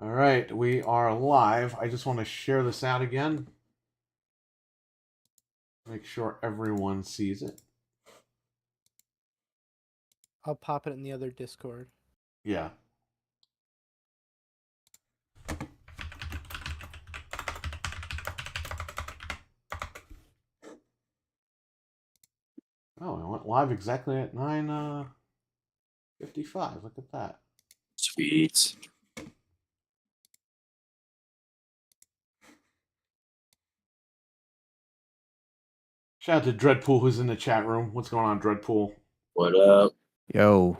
All right, we are live. I just want to share this out again. Make sure everyone sees it. I'll pop it in the other Discord. Yeah. Oh, I went live exactly at 9:55. Look at that. Sweet. Shout out to Dreadpool who's in the chat room. What's going on, Dreadpool? What up? Yo.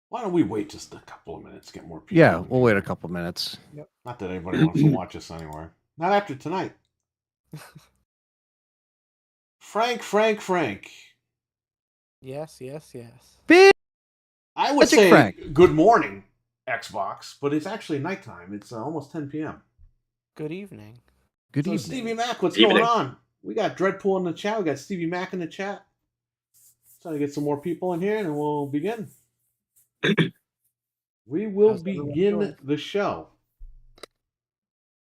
Why don't we wait just a couple of minutes, get more people? Yeah, we'll wait a couple minutes. Yep. Not that anybody wants to watch us anywhere. Not after tonight. Frank. Yes. Big I would Magic say Frank. good morning, Xbox, but it's actually nighttime. It's almost 10 p.m. Good evening. Good So evening. Stevie Mac, what's Evening. going on? We got Dreadpool in the chat. We got Stevie Mac in the chat. Trying to get some more people in here, and we'll begin. We will How's everyone begin doing? the show.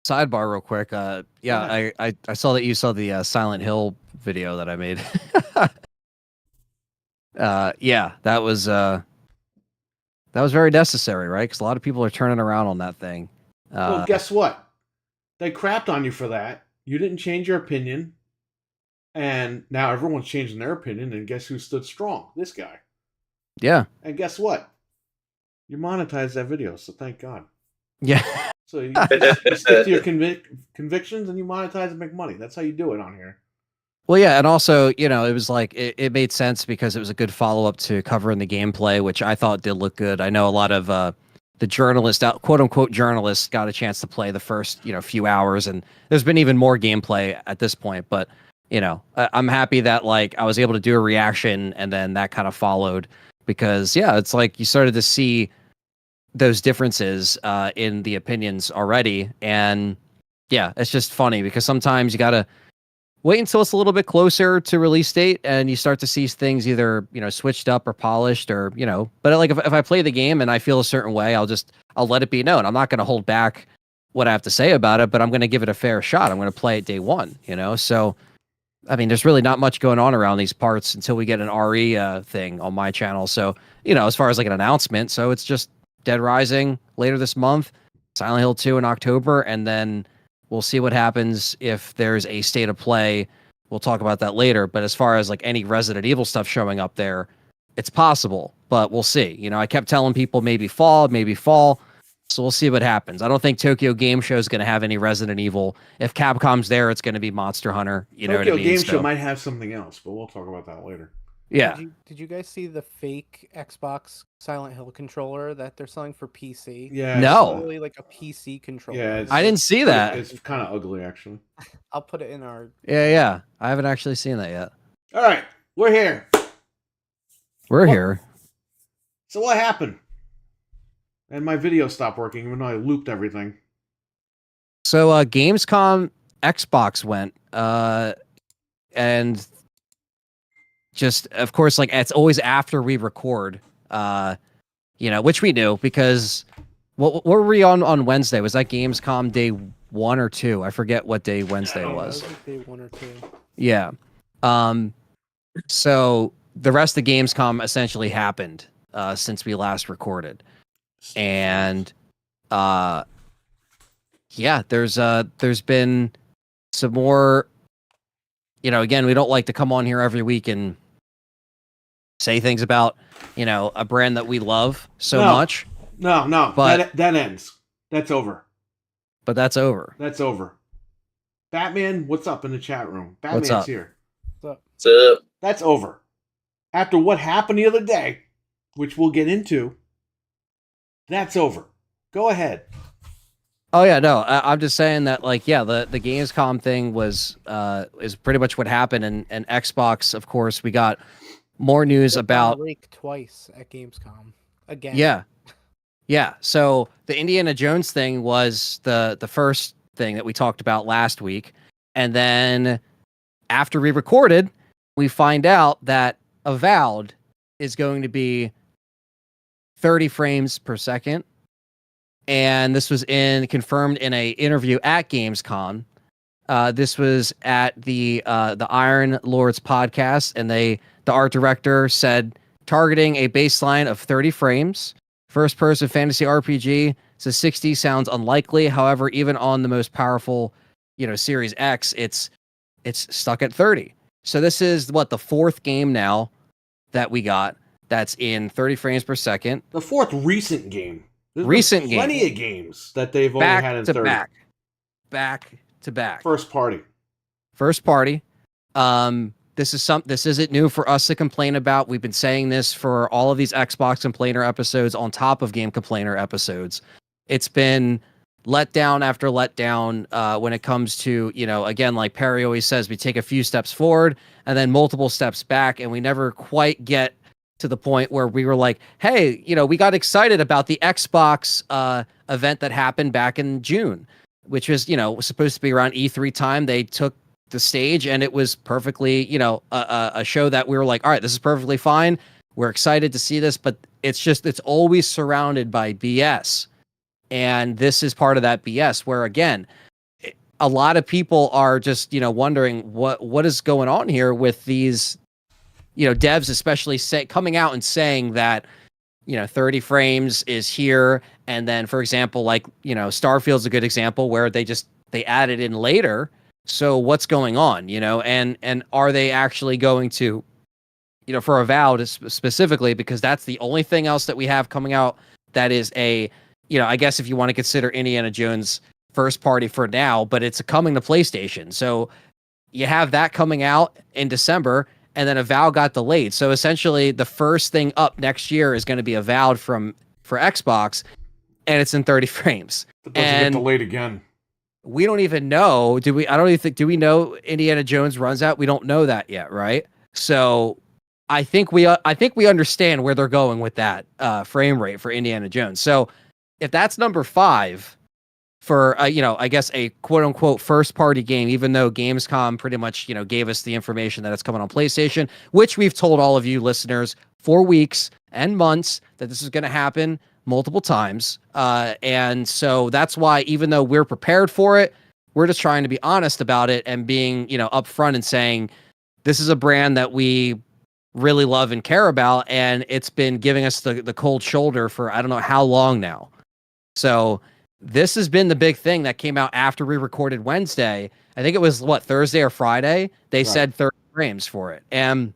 Sidebar real quick. Yeah, I saw that you saw the Silent Hill video that I made. Yeah, that was very necessary, right? Because a lot of people are turning around on that thing. Well, guess what? They crapped on you for that. You didn't change your opinion, and now everyone's changing their opinion. And guess who stood strong? This guy. Yeah. And guess what? You monetized that video, so thank God. Yeah. So you stick to your convictions and you monetize and make money. That's how you do it on here. Well, yeah, and also, it was like it made sense because it was a good follow up to covering the gameplay, which I thought did look good. I know a lot of the journalists, quote unquote journalists, got a chance to play the first few hours, and there's been even more gameplay at this point. But I'm happy that like I was able to do a reaction, and then that kind of followed because it's like you started to see those differences in the opinions already, and it's just funny because sometimes you gotta wait until it's a little bit closer to release date and you start to see things either switched up or polished or but like if I play the game and I feel a certain way, I'll let it be known. I'm not going to hold back what I have to say about it, but I'm going to give it a fair shot. I'm going to play it day one, so I mean there's really not much going on around these parts until we get an RE thing on my channel. So as far as like an announcement, so it's just Dead Rising later this month, Silent Hill 2 in October, and then we'll see what happens if there's a state of play. We'll talk about that later. But as far as like any Resident Evil stuff showing up there, it's possible, but we'll see. I kept telling people maybe fall. So we'll see what happens. I don't think Tokyo Game Show is going to have any Resident Evil. If Capcom's there, it's going to be Monster Hunter. You know what I mean? Game Show might have something else, but we'll talk about that later. Yeah. Did you guys see the fake Xbox Silent Hill controller that they're selling for PC? Yeah. No. It's really like a PC controller. Yeah, I didn't see that. It's kind of ugly, actually. I'll put it in our. Yeah. I haven't actually seen that yet. All right, we're here. We're here. So what happened? And my video stopped working, even though I looped everything. So Gamescom Xbox went, and just of course, like it's always after we record, which we knew because what were we on Wednesday? Was that Gamescom day 1 or 2? I forget what day Wednesday was. Like day 1 or 2. Yeah. So the rest of Gamescom essentially happened since we last recorded. And there's been some more, again, we don't like to come on here every week and say things about a brand that we love so much. No, but that ends. That's over. But that's over. That's over. Batman, what's up in the chat room? Batman's up? here. What's up? That's over. After what happened the other day, which we'll get into, that's over. Go ahead. Oh yeah, no, I'm just saying that the Gamescom thing is pretty much what happened, and Xbox, of course, we got more news about Rake twice at Gamescom again. Yeah. So the Indiana Jones thing was the first thing that we talked about last week, and then after we recorded, we find out that Avowed is going to be 30 frames per second. And this was confirmed in a interview at Gamescom. This was at the Iron Lords podcast, and the art director said targeting a baseline of 30 frames. First person fantasy RPG says 60 sounds unlikely. However, even on the most powerful, Series X, it's stuck at 30. So this is the fourth game now that we got that's in 30 frames per second. The fourth recent game. There's Recent game. plenty of games that they've only had in 30. Back to back. First party. This isn't new for us to complain about. We've been saying this for all of these Xbox complainer episodes on top of game complainer episodes. It's been letdown after letdown when it comes to, again, like Perry always says, we take a few steps forward and then multiple steps back, and we never quite get to the point where we were like, hey, we got excited about the Xbox event that happened back in June, which was, was supposed to be around E3 time. They took the stage and it was perfectly, a show that we were like, all right, this is perfectly fine. We're excited to see this, but it's always surrounded by BS. And this is part of that BS where, again, a lot of people are just, wondering what is going on here with these, devs, especially coming out and saying that, 30 frames is here. And then, for example, Starfield's a good example where they added in later. So what's going on, and are they actually going to, for Avowed specifically, because that's the only thing else that we have coming out that is I guess if you want to consider Indiana Jones first party for now, but it's coming to PlayStation. So you have that coming out in December, and then Avowed got delayed. So essentially the first thing up next year is going to be Avowed for Xbox, and it's in 30 frames. It doesn't get delayed again. We don't even know. Do we know Indiana Jones runs out? We don't know that yet, right? So I think we understand where they're going with that frame rate for Indiana Jones. So if that's number 5 for I guess a quote unquote first party game, even though Gamescom pretty much gave us the information that it's coming on PlayStation, which we've told all of you listeners for weeks and months that this is going to happen multiple times. And so that's why, even though we're prepared for it, we're just trying to be honest about it and being, upfront and saying, this is a brand that we really love and care about. And it's been giving us the cold shoulder for, I don't know how long now. So this has been the big thing that came out after we recorded Wednesday. I think it was Thursday or Friday. They said 30 frames for it. And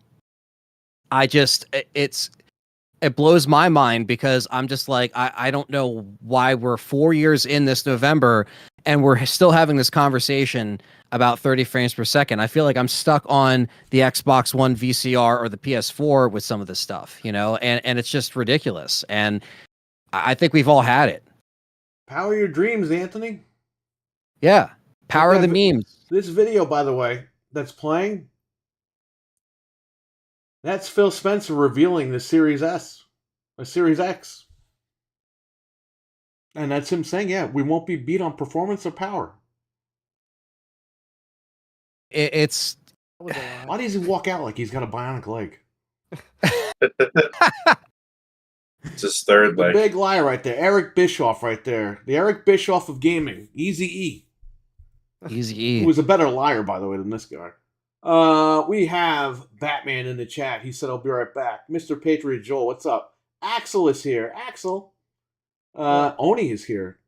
it blows my mind because I'm just like, I don't know why we're 4 years in this November and we're still having this conversation about 30 frames per second. I feel like I'm stuck on the Xbox One VCR or the PS4 with some of this stuff, and it's just ridiculous. And I think we've all had it. Power your dreams, Anthony. Yeah. Power the memes. This video, by the way, that's playing, that's Phil Spencer revealing the Series S, or Series X. And that's him saying, yeah, we won't be beat on performance or power. It's... Why does he walk out like he's got a bionic leg? It's his third leg. Big liar right there. Eric Bischoff right there. The Eric Bischoff of gaming. Easy-E. Easy-E. He was a better liar, by the way, than this guy. We have Batman in the chat. He said, I'll be right back. Mr. Patriot Joel, what's up? Axel is here. Axel. Oni is here.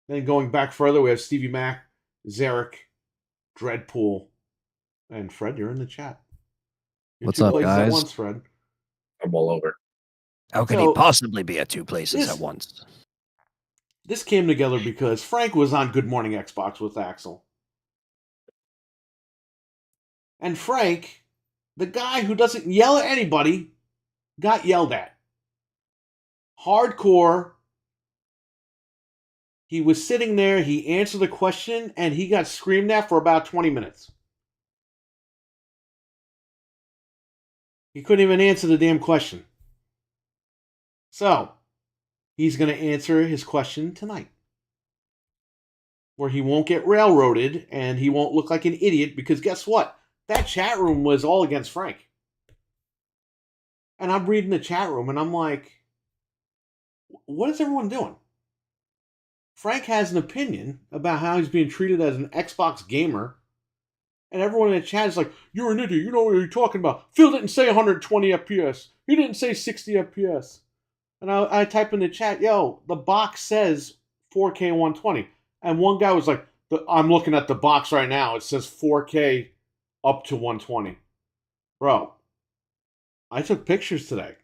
Then going back further, we have Stevie Mac, Zarek, Dreadpool, and Fred, you're in the chat. What's up, guys? At once, Fred. I'm all over. How can he possibly be at 2 places at once? This came together because Frank was on Good Morning Xbox with Axel. And Frank, the guy who doesn't yell at anybody, got yelled at. Hardcore. He was sitting there, he answered the question, and he got screamed at for about 20 minutes. He couldn't even answer the damn question. So, he's going to answer his question tonight. Where he won't get railroaded, and he won't look like an idiot, because guess what? That chat room was all against Frank. And I'm reading the chat room, and I'm like, what is everyone doing? Frank has an opinion about how he's being treated as an Xbox gamer. And everyone in the chat is like, you're an idiot. You know what you're talking about. Phil didn't say 120 FPS. He didn't say 60 FPS. And I type in the chat, yo, the box says 4K 120. And one guy was like, I'm looking at the box right now. It says 4K up to 120. Bro, I took pictures today.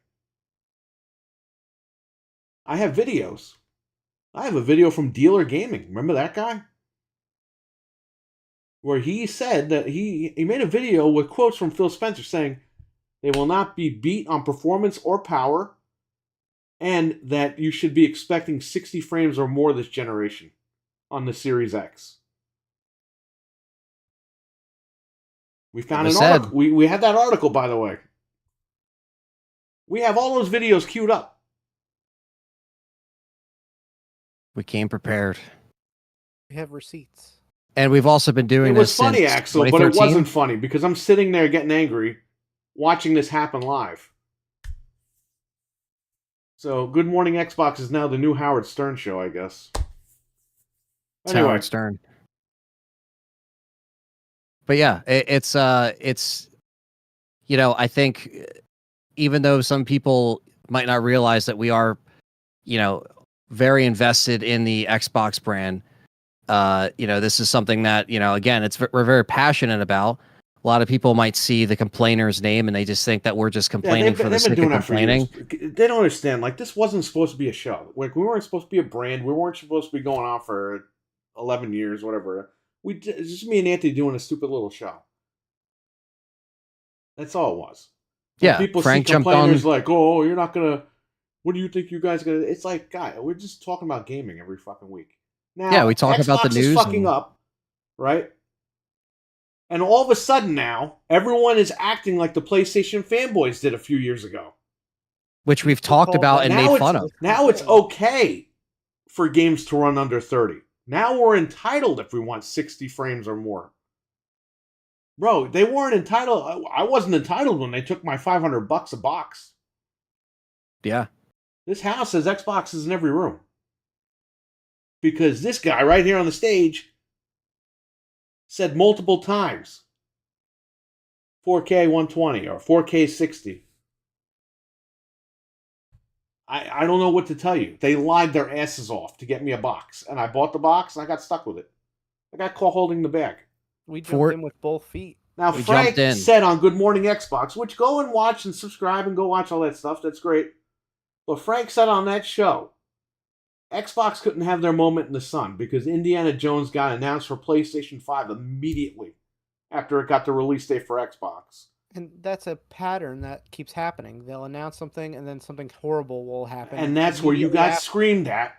I have videos. I have a video from Dealer Gaming. Remember that guy? Where he said that he made a video with quotes from Phil Spencer saying they will not be beat on performance or power, and that you should be expecting 60 frames or more this generation on the Series X. We found an article. We had that article, by the way. We have all those videos queued up. We came prepared. We have receipts. And we've also been doing It was this funny, since Axel, but it 2013. wasn't funny because I'm sitting there getting angry watching this happen live. So, Good Morning Xbox is now the new Howard Stern show, I guess. It's Anyway. Howard Stern. But yeah, it's you know, I think even though some people might not realize that we are, you know, very invested in the Xbox brand, you know, this is something that, you know, again, we're very passionate about. A lot of people might see the complainer's name and they just think that we're just complaining for the sake of complaining. They don't understand. Like, this wasn't supposed to be a show. Like, we weren't supposed to be a brand. We weren't supposed to be going on for 11 years, whatever. It's just me and Anthony doing a stupid little show. That's all it was. When Yeah, people Frank see jumped complainers on. like, oh, you're not going to... What do you think you guys are going to... It's like, guy, we're just talking about gaming every fucking week. Now, Yeah, we talk about the Xbox news is fucking and- up, right? And all of a sudden now, everyone is acting like the PlayStation fanboys did a few years ago. Which we've talked about and made fun of. Now it's okay for games to run under 30. Now we're entitled if we want 60 frames or more. Bro, they weren't entitled. I wasn't entitled when they took my $500 a box. Yeah. This house has Xboxes in every room. Because this guy right here on the stage said multiple times 4K 120 or 4K 60. I don't know what to tell you. They lied their asses off to get me a box. And I bought the box and I got stuck with it. I got caught holding the bag. We jumped in with both feet. Now, We Frank jumped in. said on Good Morning Xbox, which go and watch and subscribe and go watch all that stuff. That's great. But Frank said on that show, Xbox couldn't have their moment in the sun because Indiana Jones got announced for PlayStation 5 immediately after it got the release date for Xbox. And that's a pattern that keeps happening. They'll announce something and then something horrible will happen. And that's where you immediately got after. screamed at.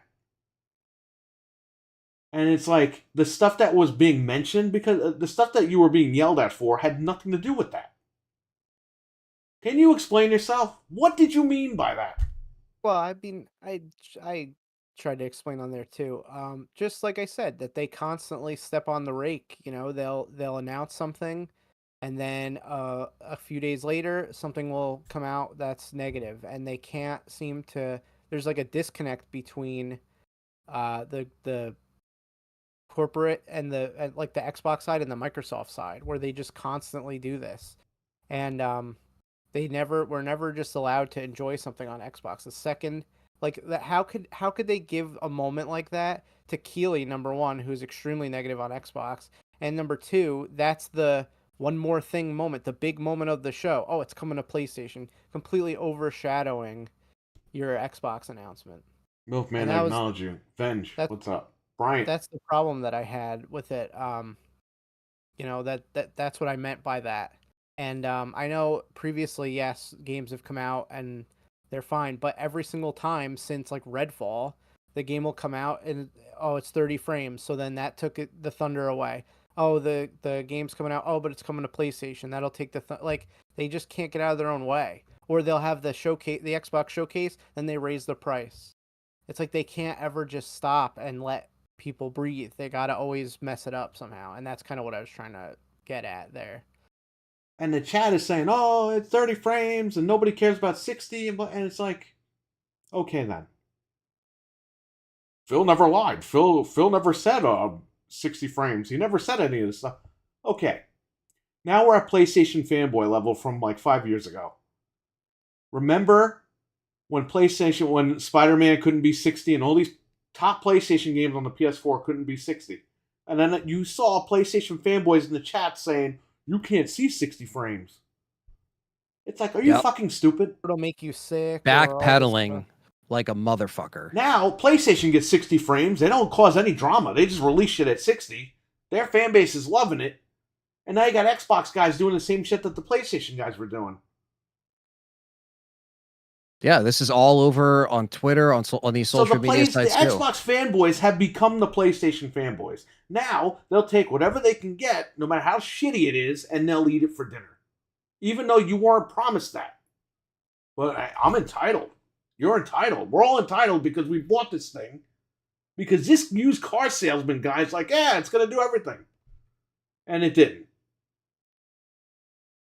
And it's like the stuff that was being mentioned, because the stuff that you were being yelled at for had nothing to do with that. Can you explain yourself? What did you mean by that? Well, I mean, I tried to explain on there too. Just like I said, that they constantly step on the rake. You know, they'll announce something, and then a few days later, something will come out that's negative, and they can't seem to. There's like a disconnect between the corporate and the like the Xbox side and the Microsoft side, where they just constantly do this, and we're never just allowed to enjoy something on Xbox. The second, like that, how could they give a moment like that to Keeley, number one, who's extremely negative on Xbox, and number two, that's the one more thing moment, the big moment of the show. Oh, it's coming to PlayStation, completely overshadowing your Xbox announcement. Milkman, I acknowledge you. Venge, what's up? Bryant. That's the problem that I had with it. You know, that's what I meant by that. And I know previously, yes, games have come out and they're fine, but every single time since like Redfall, the game will come out and it's 30 frames, so then that took the thunder away. Oh, the game's coming out. Oh, but it's coming to PlayStation. That'll take like they just can't get out of their own way. Or they'll have the showcase, the Xbox showcase, then they raise the price. It's like they can't ever just stop and let people breathe. They gotta always mess it up somehow, and that's kind of what I was trying to get at there. And the chat is saying, oh, it's 30 frames and nobody cares about 60. And it's like, okay then. Phil never lied. Phil never said 60 frames. He never said any of this stuff. Okay. Now we're at PlayStation fanboy level from like 5 years ago. Remember when Spider-Man couldn't be 60 and all these top PlayStation games on the PS4 couldn't be 60? And then you saw PlayStation fanboys in the chat saying, you can't see 60 frames. It's like, are you fucking stupid? It'll make you sick. or all this Backpedaling stuff. like a motherfucker. Now, PlayStation gets 60 frames. They don't cause any drama. They just release shit at 60. Their fan base is loving it. And now you got Xbox guys doing the same shit that the PlayStation guys were doing. Yeah, this is all over on Twitter, on these social media sites the too. Xbox fanboys have become the PlayStation fanboys. Now, they'll take whatever they can get, no matter how shitty it is, and they'll eat it for dinner. Even though you weren't promised that. But I'm entitled. You're entitled. We're all entitled because we bought this thing. Because this used car salesman guy's like, yeah, it's going to do everything. And it didn't.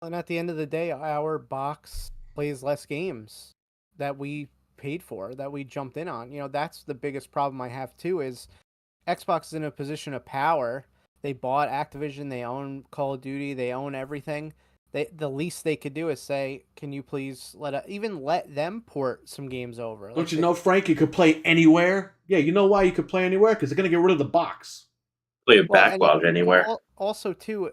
And at the end of the day, our box plays less games that we paid for, that we jumped in on. That's the biggest problem I have too, is Xbox is in a position of power. They bought Activision, they own Call of Duty, they own everything. The least they could do is say, can you please let them port some games over? Don't you know, Frank, you could play anywhere? Yeah, you know why you could play anywhere? Because they're going to get rid of the box. Play a backlog anywhere. Also, too,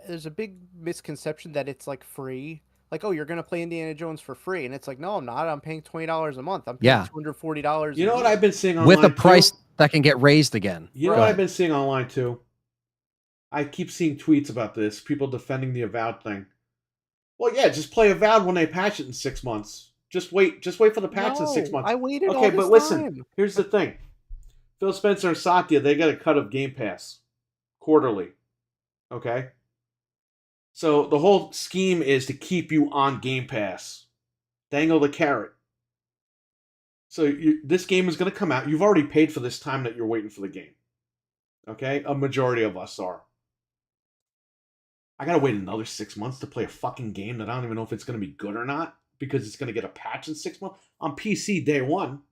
there's a big misconception that it's like free. Like, oh, you're going to play Indiana Jones for free. And it's like, no, I'm not. I'm paying $20 a month. I'm paying $240. You know what I've been seeing online with a price too? that can get raised again. You know what I've been seeing online too? I keep seeing tweets about this. People defending the Avowed thing. Well, yeah, just play Avowed when they patch it in 6 months. Just wait for the patch in 6 months. I waited all Okay, this but listen, time. here's the thing. Phil Spencer and Satya, they get a cut of Game Pass quarterly. Okay? So the whole scheme is to keep you on Game Pass. Dangle the carrot. So this game is going to come out. You've already paid for this time that you're waiting for the game. Okay? A majority of us are. I gotta wait another 6 months to play a fucking game that I don't even know if it's gonna be good or not, because it's gonna get a patch in 6 months. On PC day one,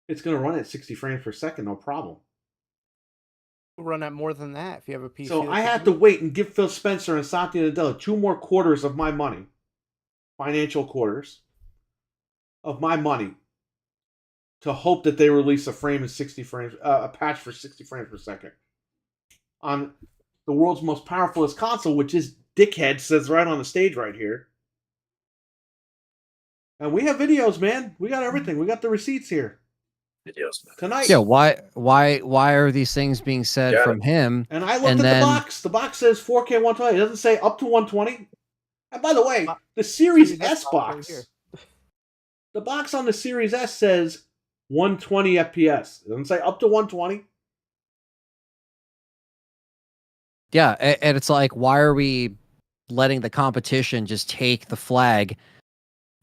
it's gonna run at 60 frames per second, no problem. Run at more than that if you have a PC. So I have to wait and give Phil Spencer and Satya Nadella 2 more quarters of my money, financial quarters of my money, to hope that they release a patch for 60 frames per second on the world's most powerful console, which is dickhead says right on the stage right here. And we have videos, man. We got everything. We got the receipts here. Videos tonight. Yeah, why are these things being said from him? And I looked at the box. The box says 4K 120. It doesn't say up to 120. And by the way, the Series S box, the box on the Series S says 120 FPS. It doesn't say up to 120. Yeah, and it's like, why are we letting the competition just take the flag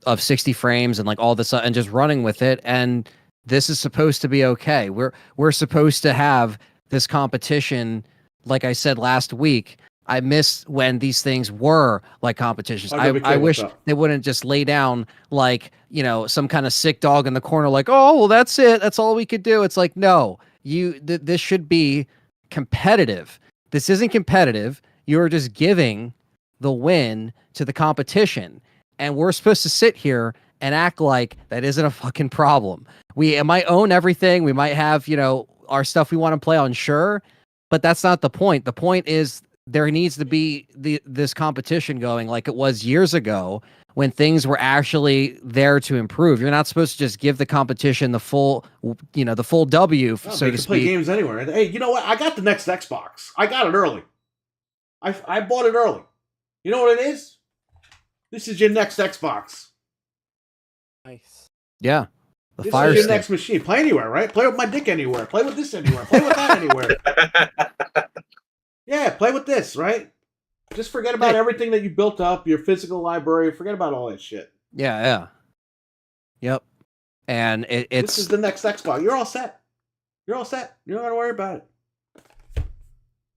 of 60 frames and like all this and just running with it? And this is supposed to be okay. We're supposed to have this competition. Like I said last week, I miss when these things were like competitions. I wish they wouldn't just lay down like, some kind of sick dog in the corner, like, oh, well, that's it. That's all we could do. It's like, no, this should be competitive. This isn't competitive. You're just giving the win to the competition. And we're supposed to sit here and act like that isn't a fucking problem. We might own everything. We might have, our stuff we want to play on, sure. But that's not the point. The point is there needs to be this competition going like it was years ago when things were actually there to improve. You're not supposed to just give the competition the full, the full W, so to speak. Play games anywhere. Hey, you know what? I got the next Xbox. I got it early. I bought it early. You know what it is? This is your next Xbox. Nice. Yeah. This is your next machine. Play anywhere, right? Play with my dick anywhere. Play with this anywhere. Play with that anywhere. Yeah, play with this, right? Just forget about everything that you built up, your physical library. Forget about all that shit. Yeah. Yep. And it's... This is the next Xbox. You're all set. You don't got to worry about it.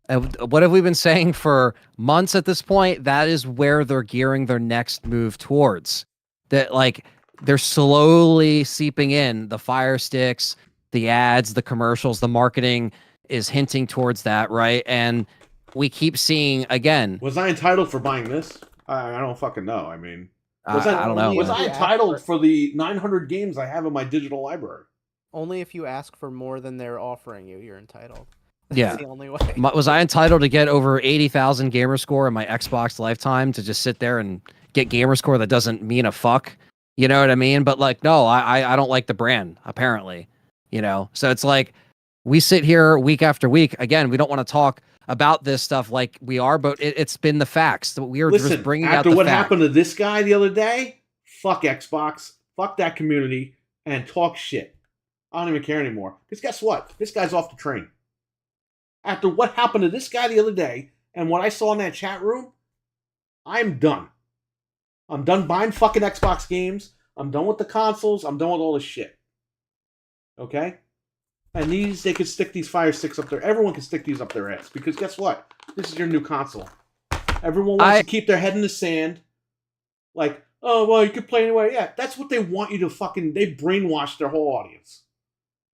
And what have we been saying for months at this point? That is where they're gearing their next move towards. That, like, they're slowly seeping in the Fire Sticks, the ads, the commercials, the marketing is hinting towards that, right? And we keep seeing again. Was I entitled for buying this? I don't fucking know. I mean, was I don't know. Was If I you ask entitled for- for the 900 games I have in my digital library? Only if you ask for more than they're offering you, you're entitled. Yeah. That's the only way. Was I entitled to get over 80,000 gamer score in my Xbox lifetime to just sit there and get gamer score that doesn't mean a fuck? You know what I mean? But like, no, I don't like the brand, apparently. You know? So it's like, we sit here week after week. Again, we don't want to talk about this stuff like we are, but it's been the facts. We are Listen, just bringing out after the what fact. happened to this guy the other day, fuck Xbox, fuck that community, and talk shit. I don't even care anymore. Because guess what? This guy's off the train. After what happened to this guy the other day, and what I saw in that chat room, I'm done. I'm done buying fucking Xbox games. I'm done with the consoles. I'm done with all this shit. Okay? And they could stick these Fire Sticks up there. Everyone can stick these up their ass. Because guess what? This is your new console. Everyone wants to keep their head in the sand. Like, oh, well, you can play anywhere. Yeah, that's what they want you to fucking... They brainwash their whole audience.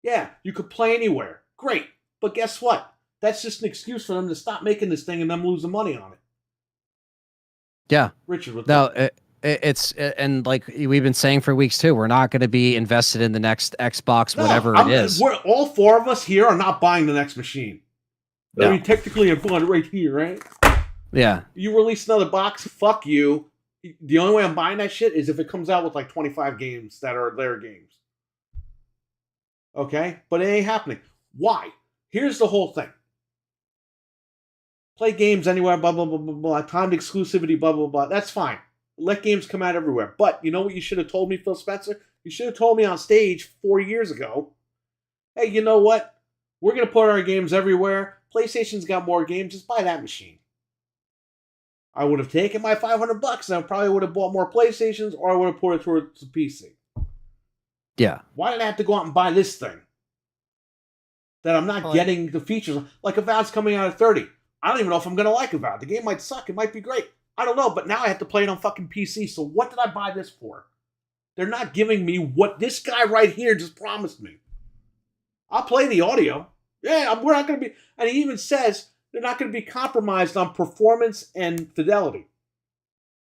Yeah, you could play anywhere. Great. But guess what? That's just an excuse for them to stop making this thing and them losing money on it. Yeah. Richard, what's No, up? it's and like we've been saying for weeks too, we're not going to be invested in the next Xbox, whatever it is. We're, all four of us here are not buying the next machine. No. I mean, technically, I'm buying it right here, right? Yeah. You release another box, fuck you. The only way I'm buying that shit is if it comes out with like 25 games that are their games. Okay? But it ain't happening. Why? Here's the whole thing. Play games anywhere, blah, blah, blah, blah, blah. Timed exclusivity, blah, blah, blah. That's fine. Let games come out everywhere. But you know what you should have told me, Phil Spencer? You should have told me on stage 4 years ago, hey, you know what? We're going to put our games everywhere. PlayStation's got more games. Just buy that machine. I would have taken my $500 and I probably would have bought more PlayStations, or I would have put it towards the PC. Yeah. Why did I have to go out and buy this thing? That I'm not getting the features. Like Avowed's coming out at 30. I don't even know if I'm going to like Avowed. The game might suck. It might be great. I don't know, but now I have to play it on fucking PC. So what did I buy this for? They're not giving me what this guy right here just promised me. I'll play the audio. Yeah, we're not going to be... And he even says they're not going to be compromised on performance and fidelity.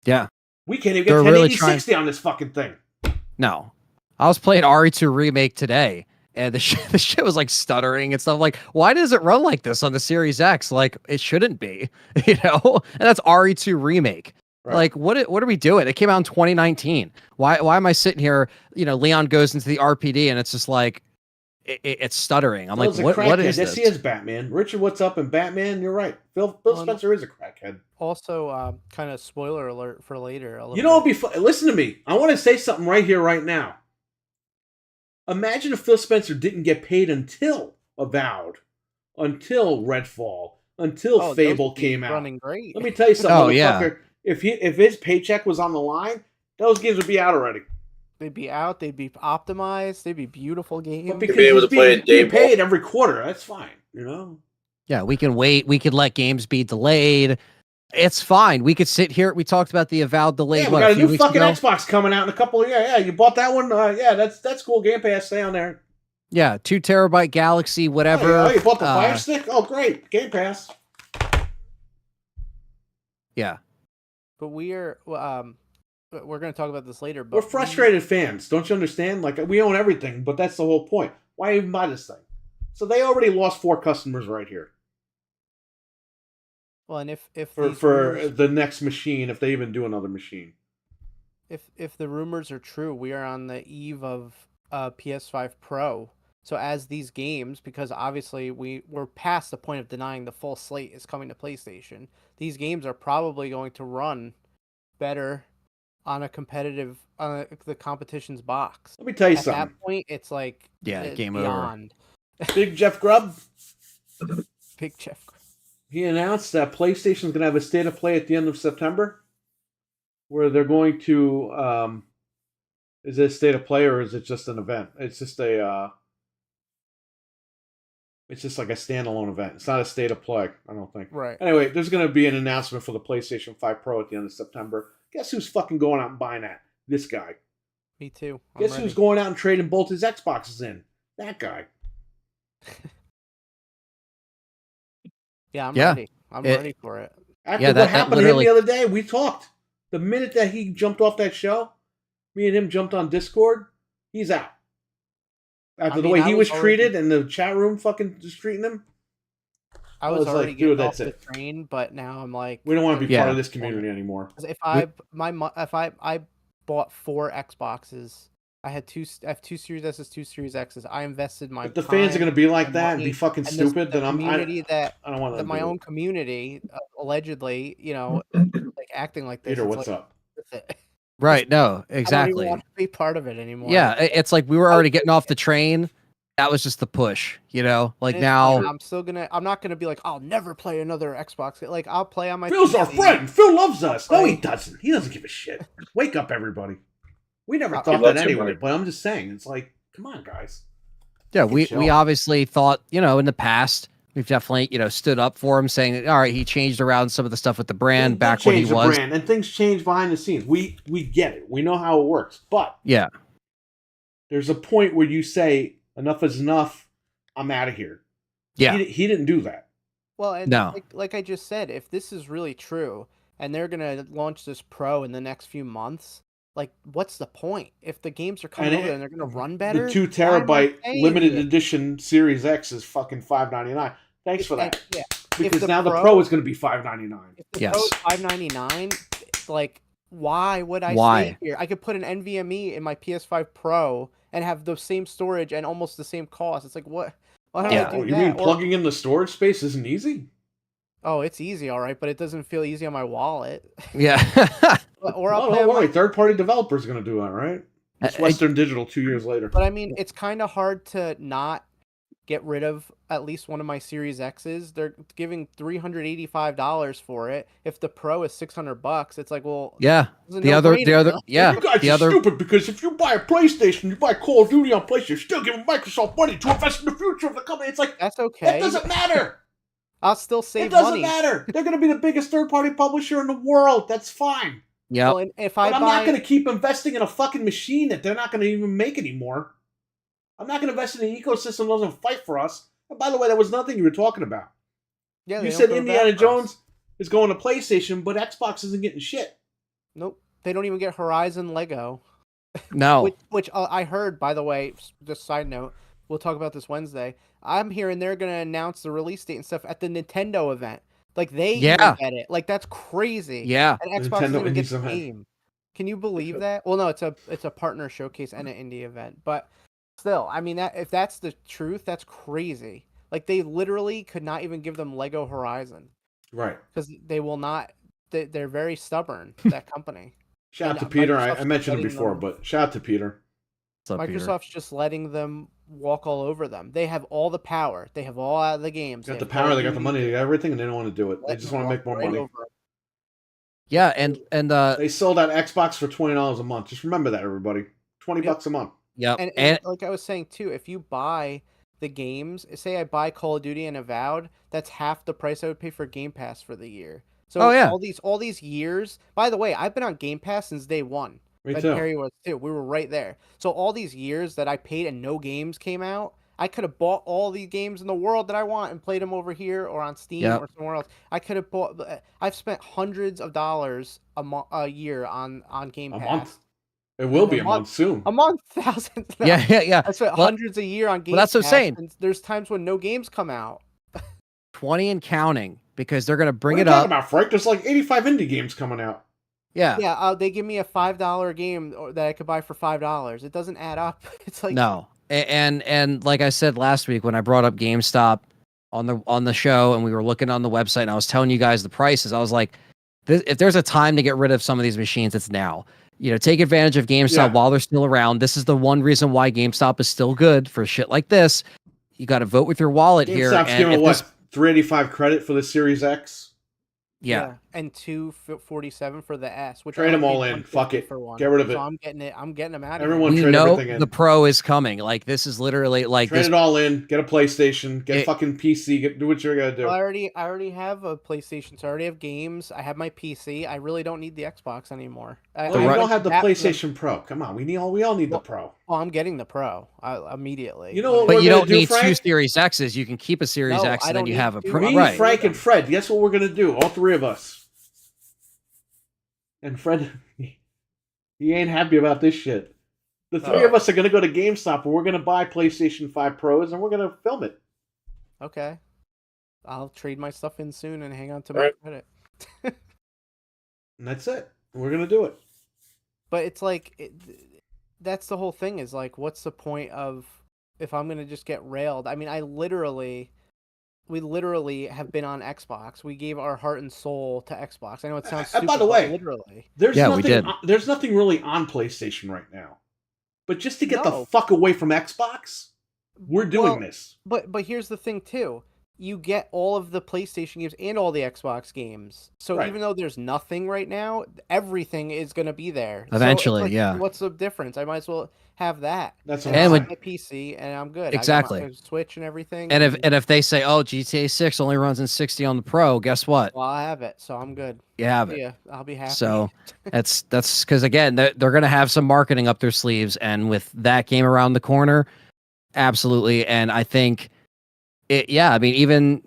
Yeah. We can't even get They're 1080 really trying... 60 on this fucking thing. No. I was playing RE2 Remake today, and the shit was like stuttering and stuff. Like, why does it run like this on the Series X? Like, it shouldn't be, you know? And that's RE2 Remake. Right. Like, what are we doing? It came out in 2019. Why am I sitting here? You know, Leon goes into the RPD, and it's just like, it's stuttering. I'm like, what is this? Yes, he is Batman. Richard, what's up? And Batman, you're right. Phil Spencer is a crackhead. Also, kind of spoiler alert for later. You know, listen to me. I want to say something right here, right now. Imagine if Phil Spencer didn't get paid until Avowed, until Redfall, until Fable came out. Running great. Let me tell you something, motherfucker. Yeah. If his paycheck was on the line, those games would be out already. They'd be out. They'd be optimized. They'd be beautiful games. But because be able to play being paid every quarter, that's fine. You know. Yeah, we can wait. We could let games be delayed. It's fine. We could sit here. We talked about the Avowed delay. Yeah, we got a new fucking Xbox coming out in a couple of years. Yeah, you bought that one. Yeah, that's cool. Game Pass, stay on there. Yeah, 2 terabyte Galaxy, whatever. Oh, you bought the Fire Stick? Oh, great. Game Pass. Yeah. But we're going to talk about this later. But we're frustrated fans. Don't you understand? Like, we own everything, but that's the whole point. Why even buy this thing? So they already lost 4 customers right here. Well, and if for the next machine, if they even do another machine. If the rumors are true, we are on the eve of PS5 Pro. So as these games, because obviously we're past the point of denying the full slate is coming to PlayStation, these games are probably going to run better on a competitive the competition's box. Let me tell you something. At that point, it's like game beyond. over. Big Jeff Grubb. Big Jeff Grubb. He announced that PlayStation's going to have a state of play at the end of September, where they're going to. Is it a state of play or is it just an event? It's just a. It's just like a standalone event. It's not a state of play, I don't think. Right. Anyway, there's going to be an announcement for the PlayStation 5 Pro at the end of September. Guess who's fucking going out and buying that? This guy. Me too. Guess who's going out and trading both his Xboxes in? That guy. Yeah, I'm Yeah. ready. I'm ready for it. After Yeah, what that happened literally- to him the other day, we talked. The minute that he jumped off that show, me and him jumped on Discord, he's out. After the way he was treated and the chat room fucking just treating him. I was already like, dude, getting off that's the train, but now I'm like, We don't want to be Yeah. part of this community anymore. if I bought 4 Xboxes, I have 2 Series S's, 2 Series X's. I invested my If the fans are going to be like and that and be money, fucking and stupid, the then community I don't want to. my own community allegedly, like acting like this. Peter, it's what's like, up? Right. No, I don't exactly. even want to be part of it anymore. Yeah, it's like we were already getting off the train. That was just the push, Like And now, I'm not gonna be like, I'll never play another Xbox. Like I'll play on my Phil's PC. our friend. Phil loves us. No, he Right. doesn't. He doesn't give a shit. Wake up, everybody. We never He thought that loves you, anyway, Mike. but I'm just saying, it's like, come on, guys. yeah, Fucking we chill. obviously thought, in the past, we've definitely, stood up for him, saying, all right, he changed around some of the stuff with the brand Things back did when he change the was. brand, and things change behind the scenes. We get it. We know how it works, but Yeah, there's a point where you say enough is enough. I'm out of here. yeah, He didn't do that. Well, and No. like I just said, if this is really true and they're gonna launch this Pro in the next few months, like what's the point? If the games are coming And over and they're gonna run better, The 2 why am I terabyte paying limited this? edition Series X is fucking $599. Thanks for that. Yeah, Because the now the Pro- Pro is going to be $599. if the Yes. Pro is $599, like why would I Why? stay here? I could put an NVMe in my PS5 Pro and have the same storage and almost the same cost. It's like what? Why don't Yeah. I do Oh, you that? mean plugging in the storage space isn't easy? Oh, it's easy, all right, but it doesn't feel easy on my wallet. yeah. Or I'll Oh, play don't on my worry. Third-party developers going to do that, right? It's Western Digital 2 years later. But I mean, it's kind of hard to not get rid of at least one of my Series X's. They're giving $385 for it. If the Pro is $600, it's like, well, Yeah. it's a The other, no-brainer. yeah. You guys The are other, stupid because if you buy a PlayStation, you buy Call of Duty on PlayStation, you're still giving Microsoft money to invest in the future of the company. It's like, That's okay. it doesn't matter. I'll still It save doesn't money. matter. They're going to be the biggest third-party publisher in the world. That's fine. yeah. Well, and if I But I'm buy, not going to keep investing in a fucking machine that they're not going to even make anymore. I'm not going to invest in an ecosystem that doesn't fight for us. And by the way, that was nothing you were talking about. yeah, You they don't said go Indiana back for us. Jones is going to PlayStation, but Xbox isn't getting shit. Nope, they don't even get Horizon Lego. No. Which I heard, by the way. Just side note, we'll talk about this Wednesday. I'm hearing they're gonna announce the release date and stuff at the Nintendo event. Like they even Yeah. get it. Like that's crazy. Yeah. And The Xbox Nintendo doesn't even get Indies the event. game. Can you believe that? Well, no, it's a partner showcase and an indie event. But still, I mean, that if that's the truth, that's crazy. Like they literally could not even give them Lego Horizon Right. because they will not. They're very stubborn. That company. Shout out And to Peter. I Microsoft's mentioned him letting before, them- but shout out to Peter. What's up, Peter? Microsoft's just letting them walk all over them. They have all the power. They have all the games. Got They the have Call power, of they got the Duty. money, they got everything, and they don't want to do it. They Let just them want to make walk more right money. over 'em. Yeah. And They sold that Xbox for $20 a month. Just remember that, everybody. $20 a month. yeah. And like I was saying too, if you buy the games, say I buy Call of Duty and Avowed, that's half the price I would pay for Game Pass for the year. So Oh, yeah. all these years. By the way, I've been on Game Pass since day one. Me And too. Perry was too. We were right there. So all these years that I paid and no games came out, I could have bought all the games in the world that I want and played them over here or on Steam Yep. or somewhere else. I could have bought. I've spent hundreds of dollars a year on Game A Pass. month. It will be A a month soon. A month, thousands. No. Yeah. I spent Well- hundreds a year on Game that's what I'm Pass, saying. and there's times when no games come out. 20 and counting because they're going to bring What are it you talking up. about, Frank? There's like 85 indie games coming out. Yeah. Yeah, they give me a $5 game that I could buy for $5. It doesn't add up. It's like No. And like I said last week when I brought up GameStop on the show and we were looking on the website and I was telling you guys the prices, I was like, if there's a time to get rid of some of these machines, it's now. Take advantage of GameStop Yeah. while they're still around. This is the one reason why GameStop is still good for shit like this. You got to vote with your wallet here. GameStop's And giving if what? this, $385 credit for the Series X? yeah. and 247 for the S. Which Trade I them all paid in. Fuck 150 it. for one. Get rid of So it. I'm getting it. I'm getting them out of Everyone here. We trade know everything in. the Pro is coming. Like this is literally like Trade this. it all in. Get a PlayStation. Get It- fucking PC. Do what you're gonna do. Well, I already have a PlayStation, so I already have games. I have my PC. I really don't need the Xbox anymore. Well, I you went don't have the back to them. PlayStation Pro. Come on, we all need the Well, Pro. Oh, I'm getting the Pro immediately. You know what But we're you gonna don't do, need Frank? 2 Series X's. You can keep a Series No, X I and then don't you need have a two. Pro. Me, Right. Frank, and Fred. Guess what we're gonna do? All three of us. And Fred, he ain't happy about this shit. The three of us are gonna go to GameStop and we're gonna buy PlayStation 5 Pros and we're gonna film it. Okay. I'll trade my stuff in soon and hang on to All my right. credit. And that's it. We're gonna do it. But it's like that's the whole thing. Is like, what's the point of if I'm gonna just get railed? I mean, we literally have been on Xbox. We gave our heart and soul to Xbox. I know it sounds And stupid, by the but way, literally. There's Yeah, we nothing. did. There's nothing really on PlayStation right now. But just to get the No. fuck away from Xbox, we're doing Well, this. But here's the thing too. You get all of the PlayStation games and all the Xbox games. So Right. even though there's nothing right now, everything is going to be there. So it's Eventually, like, yeah. What's the difference? I might as well have that. That's and what I I'm have saying. my PC and I'm good. Exactly. I got my Switch and everything. And if they say, oh, GTA 6 only runs in 60 on the Pro, guess what? Well, I have it, so I'm good. You have it. Yeah, I'll be happy. So that's because again they're going to have some marketing up their sleeves, and with that game around the corner, absolutely. And I think I mean, even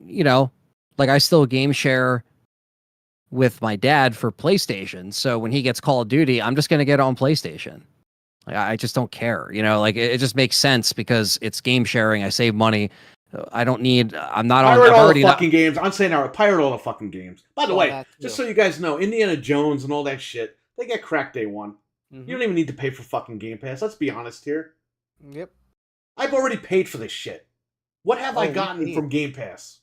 like I still game share with my dad for PlayStation, so when he gets Call of Duty, I'm just going to get it on PlayStation. Like, I just don't care, like it just makes sense because it's game sharing. I save money. I don't need. I'm not on. Pirate I've all the already fucking games. I'm saying now, pirate all the fucking games. By the Well, way, that just too. so you guys know, Indiana Jones and all that shit, they get cracked day one. Mhm. You don't even need to pay for fucking Game Pass. Let's be honest here. Yep. I've already paid for this shit. What have I we gotten paid. from Game Pass?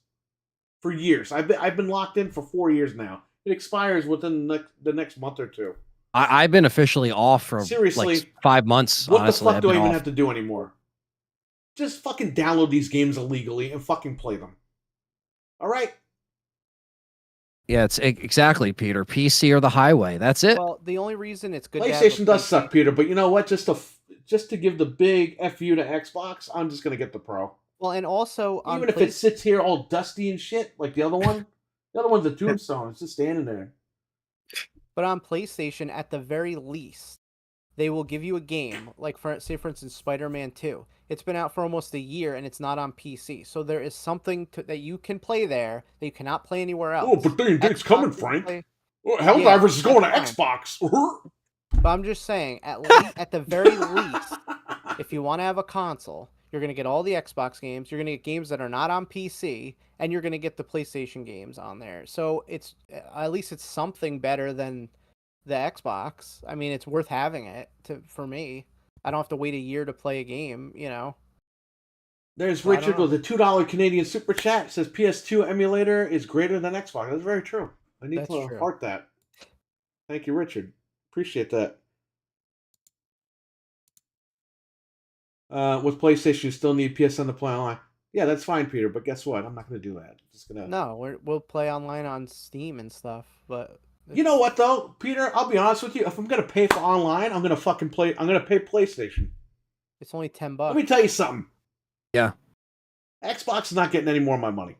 For years. I've been locked in for 4 years now. It expires within the next month or two. I've been officially off for Seriously, like 5 months. What honestly, the fuck I've do I been even off. have to do anymore? Just fucking download these games illegally and fucking play them. All right? Yeah, it's exactly, Peter. PC or the highway. That's it. Well, the only reason it's good to have a PlayStation does suck, PC Peter, but you know what? Just to give the big FU to Xbox, I'm just gonna get the Pro. Well, and also on Even if it sits here all dusty and shit, like the other one. The other one's a tombstone. It's just standing there. But on PlayStation, at the very least, they will give you a game, like for instance, Spider-Man 2. It's been out for almost a year and it's not on PC. So there is something that you can play there that you cannot play anywhere else. Oh, but D&D's Xbox coming, you can Frank. play- Oh, Helldivers Yeah, is going to that's Xbox. But I'm just saying, at the very least, if you want to have a console, you're going to get all the Xbox games, you're going to get games that are not on PC, and you're going to get the PlayStation games on there. So it's at least it's something better than the Xbox. I mean, it's worth having it for me. I don't have to wait a year to play a game, There's Well, I don't Richard know. with a $2 Canadian super chat. It says PS2 emulator is greater than Xbox. That's very true. I need That's to true. heart that. Thank you, Richard. Appreciate that. With PlayStation, you still need PSN to play online. Yeah, that's fine, Peter. But guess what? I'm not going to do that. I'm just gonna. No, we'll play online on Steam and stuff, but You know what though, Peter? I'll be honest with you. If I'm going to pay for online, I'm going to fucking play. I'm going to pay PlayStation. it's only $10. Let me tell you something. Yeah. Xbox is not getting any more of my money.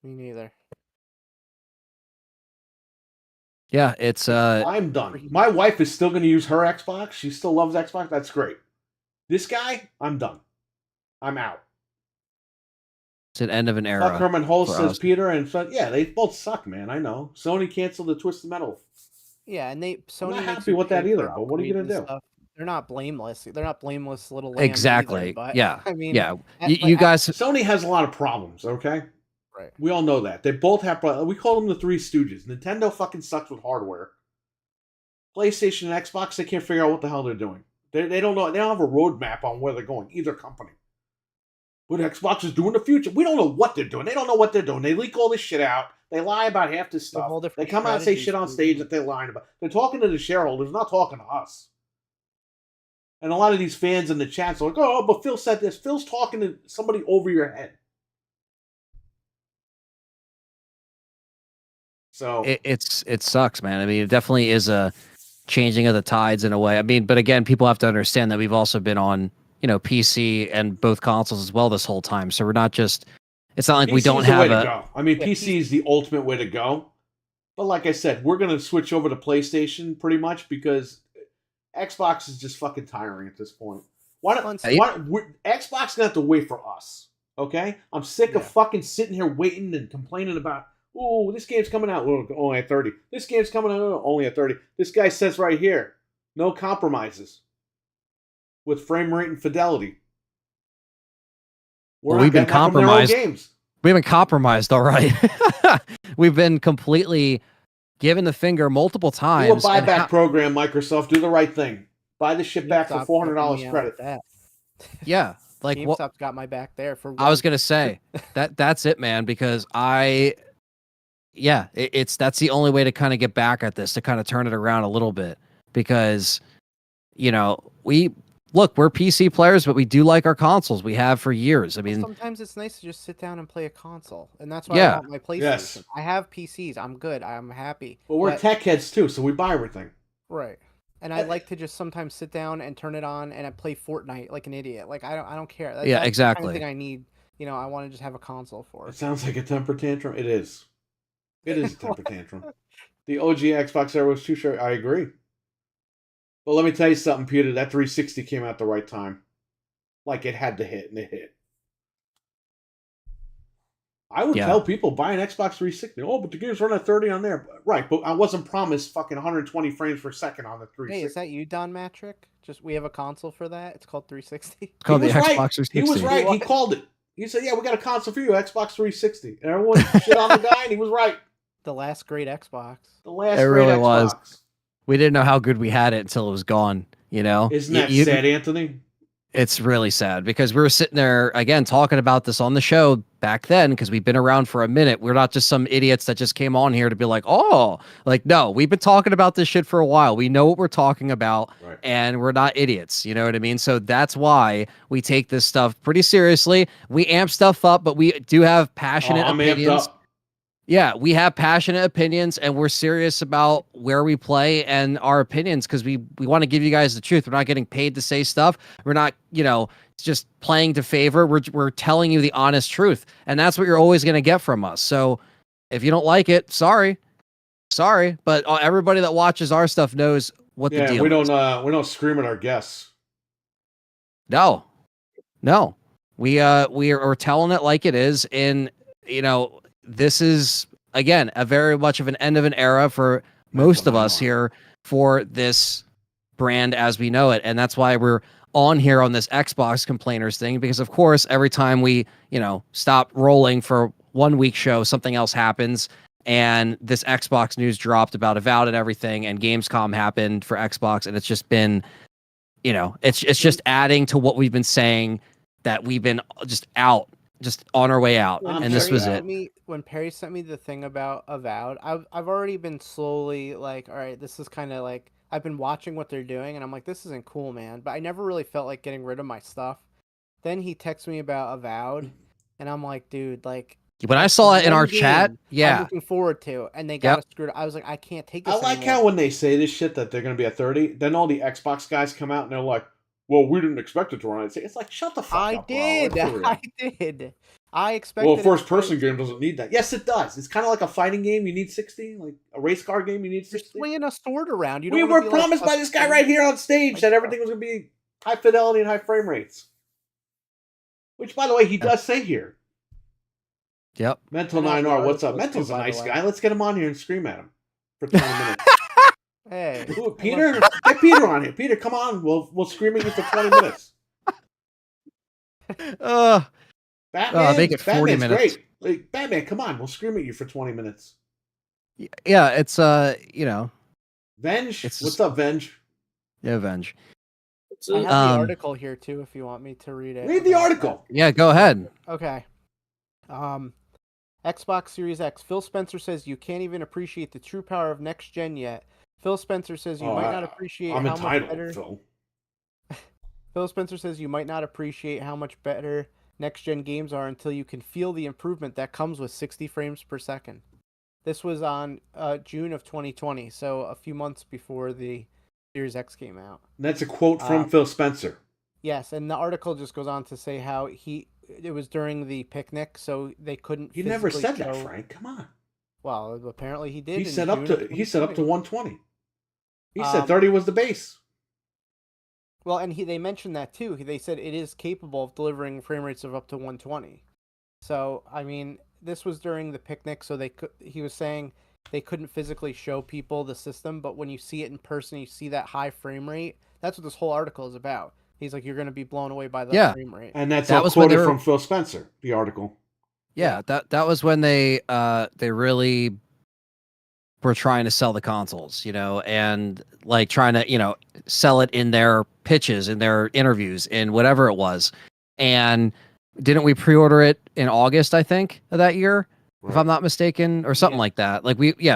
Me neither. Yeah, it's I'm done. My wife is still going to use her Xbox. She still loves Xbox. That's great. This guy, I'm done. I'm out. it's an end of an era. Fuck Herman Holst, for says us. Peter, and yeah, they both suck, man. I know. Sony canceled the Twisted Metal. Yeah, and Sony not makes happy you with that pay either, for but what are you upgrades gonna and do? stuff. They're not blameless. They're not blameless little lambs Exactly. either, but, Yeah. I mean, Yeah. at- You, like, you at- guys. Sony has a lot of problems, okay? Right. We all know that. They both have problems. We call them the Three Stooges. Nintendo fucking sucks with hardware. PlayStation and Xbox, they can't figure out what the hell they're doing. They don't know. They don't have a roadmap on where they're going, either company. What Xbox is doing in the future, we don't know what they're doing. They don't know what they're doing. They leak all this shit out. They lie about half this They have stuff. all They different come out and say strategies shit on for stage it. that they're lying about. They're talking to the shareholders, not talking to us. And a lot of these fans in the chats are like, oh, but Phil said this. Phil's talking to somebody over your head. So it sucks, man. I mean, it definitely is a changing of the tides in a way. I mean, but again, people have to understand that we've also been on, PC and both consoles as well this whole time. So we're not just. It's not like we PC don't is the way have to a. go. I mean, Yeah, PC is the ultimate way to go. But like I said, we're gonna switch over to PlayStation pretty much because Xbox is just fucking tiring at this point. Xbox gonna have to wait for us? Okay, I'm sick of Yeah. fucking sitting here waiting and complaining about. Oh, this game's coming out only at 30. This game's coming out only at 30. This guy says right here, no compromises with frame rate and fidelity. Well, we've been compromised. Games. We've been compromised, all right. We've been completely given the finger multiple times. Do a buyback program, Microsoft. Do the right thing. Buy the shit back for $400 credit. Yeah, like what? GameStop's got my back there for. I was gonna say that's it, man. Because that's the only way to kind of get back at this, to kind of turn it around a little bit. Because we're PC players, but we do like our consoles. We have for years. I mean, sometimes it's nice to just sit down and play a console, and that's why I want my PlayStation. Yes. I have PCs. I'm good. I'm happy. But we're tech heads too, so we buy everything. Right. And I like to just sometimes sit down and turn it on and I play Fortnite like an idiot. Like I don't care. That's exactly. the kind of thing I need. I want to just have a console for. It sounds like a temper tantrum. It is. It is a temper tantrum. The OG Xbox era was too short. I agree. But let me tell you something, Peter. That 360 came out at the right time. Like it had to hit, and it hit. I would tell people buy an Xbox 360. Oh, but the game's running at 30 on there. Right, but I wasn't promised fucking 120 frames per second on the 360. Hey, is that you, Don Matrick? We have a console for that. It's called 360. It's called the Xbox 360. He was right. He called it. He said, "Yeah, we got a console for you, Xbox 360." And everyone shit on the guy, and he was right. The last great Xbox. The last great Xbox. Was. We didn't know how good we had it until it was gone. Isn't that sad, Anthony? It's really sad because we were sitting there again talking about this on the show back then because we've been around for a minute. We're not just some idiots that just came on here to be like, no, we've been talking about this shit for a while. We know what we're talking about, right. And we're not idiots. You know what I mean? So that's why we take this stuff pretty seriously. We amp stuff up, but we do have passionate opinions. Yeah, we have passionate opinions, and we're serious about where we play and our opinions because we want to give you guys the truth. We're not getting paid to say stuff. We're not, just playing to favor. We're telling you the honest truth, and that's what you're always going to get from us. So if you don't like it, sorry, but everybody that watches our stuff knows what the deal is. We don't scream at our guests. No, we're telling it like it is, and this is, again, a very much of an end of an era for most of us here for this brand as we know it. And that's why we're on here on this Xbox complainers thing, because of course, every time we, stop rolling for 1 week show, something else happens. And this Xbox news dropped about Avowed and everything, and Gamescom happened for Xbox. And it's just been, it's just adding to what we've been saying, that we've been just on our way out. And this was it. When Perry sent me the thing about Avowed, I've already been slowly like, all right, this is kind of like, I've been watching what they're doing, and I'm like, this isn't cool, man. But I never really felt like getting rid of my stuff. Then he texts me about Avowed, and I'm like, dude, like, when I saw it in our chat, I'm looking forward to, and they got screwed. I was like, I can't take this. I like how when they say this shit that they're going to be at 30, then all the Xbox guys come out and they're like, well, we didn't expect it to run. It's like, shut the fuck up, bro. I did. I expected. Well, a first-person game doesn't need that. Yes, it does. It's kind of like a fighting game. You need 60. Like a race car game, you need 60. You're swinging a sword around. We were promised by this guy right here on stage that everything was going to be high fidelity and high frame rates. Which, by the way, he does say here. Yep. Mental 9R, what's up? Mental's a nice guy. Let's get him on here and scream at him for 20 minutes. Hey. Ooh, Peter? Get Peter on here. Peter, come on. We'll scream at you for 20 minutes. Batman, make it 40 minutes. Great. Like, Batman, come on. We'll scream at you for 20 minutes. Yeah, it's, Venge? What's up, Venge? Yeah, Venge. I have the article here, too, if you want me to read it. Read the article. Yeah, go ahead. Okay. Xbox Series X. Phil Spencer says you can't even appreciate the true power of next gen yet. Phil Spencer says you might not appreciate how much better. Phil Spencer says you might not appreciate how much better next gen games are until you can feel the improvement that comes with 60 frames per second. This was on June of 2020, so a few months before the Series X came out. And that's a quote from Phil Spencer. Yes, and the article just goes on to say how it was during the picnic, so they couldn't. He never physically said show... that, Frank. Come on. Well, apparently he did. He said up to 120. He said 30 30 was the base. Well, and they mentioned that too. They said it is capable of delivering frame rates of up to 120. So, I mean, this was during the picnic, so he was saying they couldn't physically show people the system, but when you see it in person, you see that high frame rate. That's what this whole article is about. He's like, you're going to be blown away by the frame rate. And that all was quoted from Phil Spencer, the article. Yeah, that was when they really were trying to sell the consoles, and like trying to, sell it in their pitches, in their interviews, in whatever it was. And didn't we pre-order it in August, I think, of that year, if I'm not mistaken, or something like that?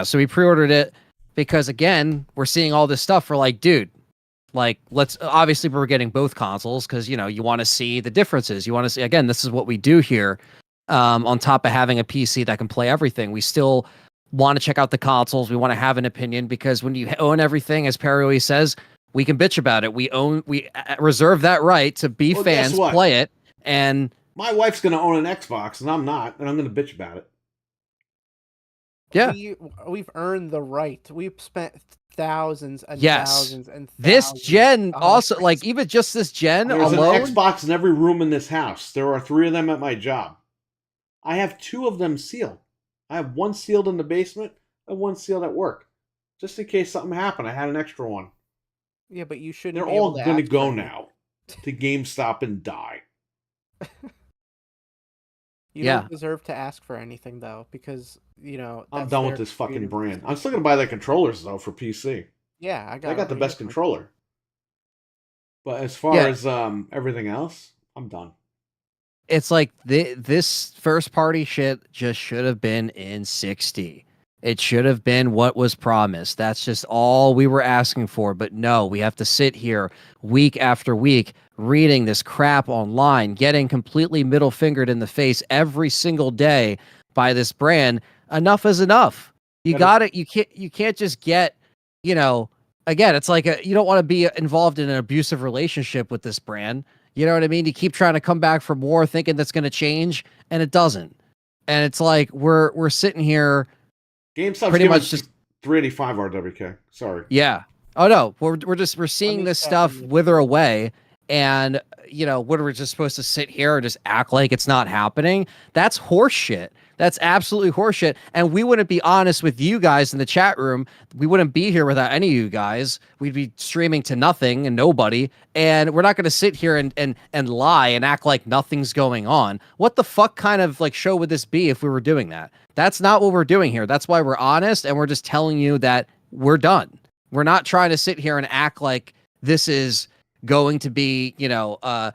So we pre-ordered it because, again, we're seeing all this stuff. We're like, dude, like, obviously we're getting both consoles because, you want to see the differences. You want to see, again, this is what we do here. On top of having a PC that can play everything, we still want to check out the consoles. We want to have an opinion because when you own everything, as Perry always says, we can bitch about it. We reserve that right to be fans, play it, and my wife's going to own an Xbox, and I'm not, and I'm going to bitch about it. Yeah, we've earned the right. We've spent thousands and thousands and this gen also, like, even just this gen There's alone, an Xbox in every room in this house. There are 3 of them at my job. I have 2 of them sealed. I have 1 sealed in the basement and 1 sealed at work, just in case something happened. I had an extra one. Yeah, but you shouldn't. They're all going to go now to GameStop and die. You don't deserve to ask for anything, though, because, I'm done with this fucking brand. I'm still going to buy the controllers, though, for PC. Yeah, I got the best controller. But as far as everything else, I'm done. It's like this first-party shit just should have been in 60. It should have been what was promised. That's just all we were asking for. But no, we have to sit here week after week reading this crap online, getting completely middle-fingered in the face every single day by this brand. Enough is enough. You got it. You can't just get, again, it's like you don't want to be involved in an abusive relationship with this brand. You know what I mean? You keep trying to come back for more, thinking that's going to change, and it doesn't. And it's like we're sitting here. GameStop's pretty much just $385 RWK. Sorry. Yeah. Oh no, we're seeing this stuff wither away, and what are we just supposed to sit here and just act like it's not happening? That's horseshit. That's absolutely horseshit. And we wouldn't be honest with you guys in the chat room. We wouldn't be here without any of you guys. We'd be streaming to nothing and nobody. And we're not going to sit here and lie and act like nothing's going on. What the fuck kind of like show would this be if we were doing that? That's not what we're doing here. That's why we're honest, and we're just telling you that we're done. We're not trying to sit here and act like this is going to be, I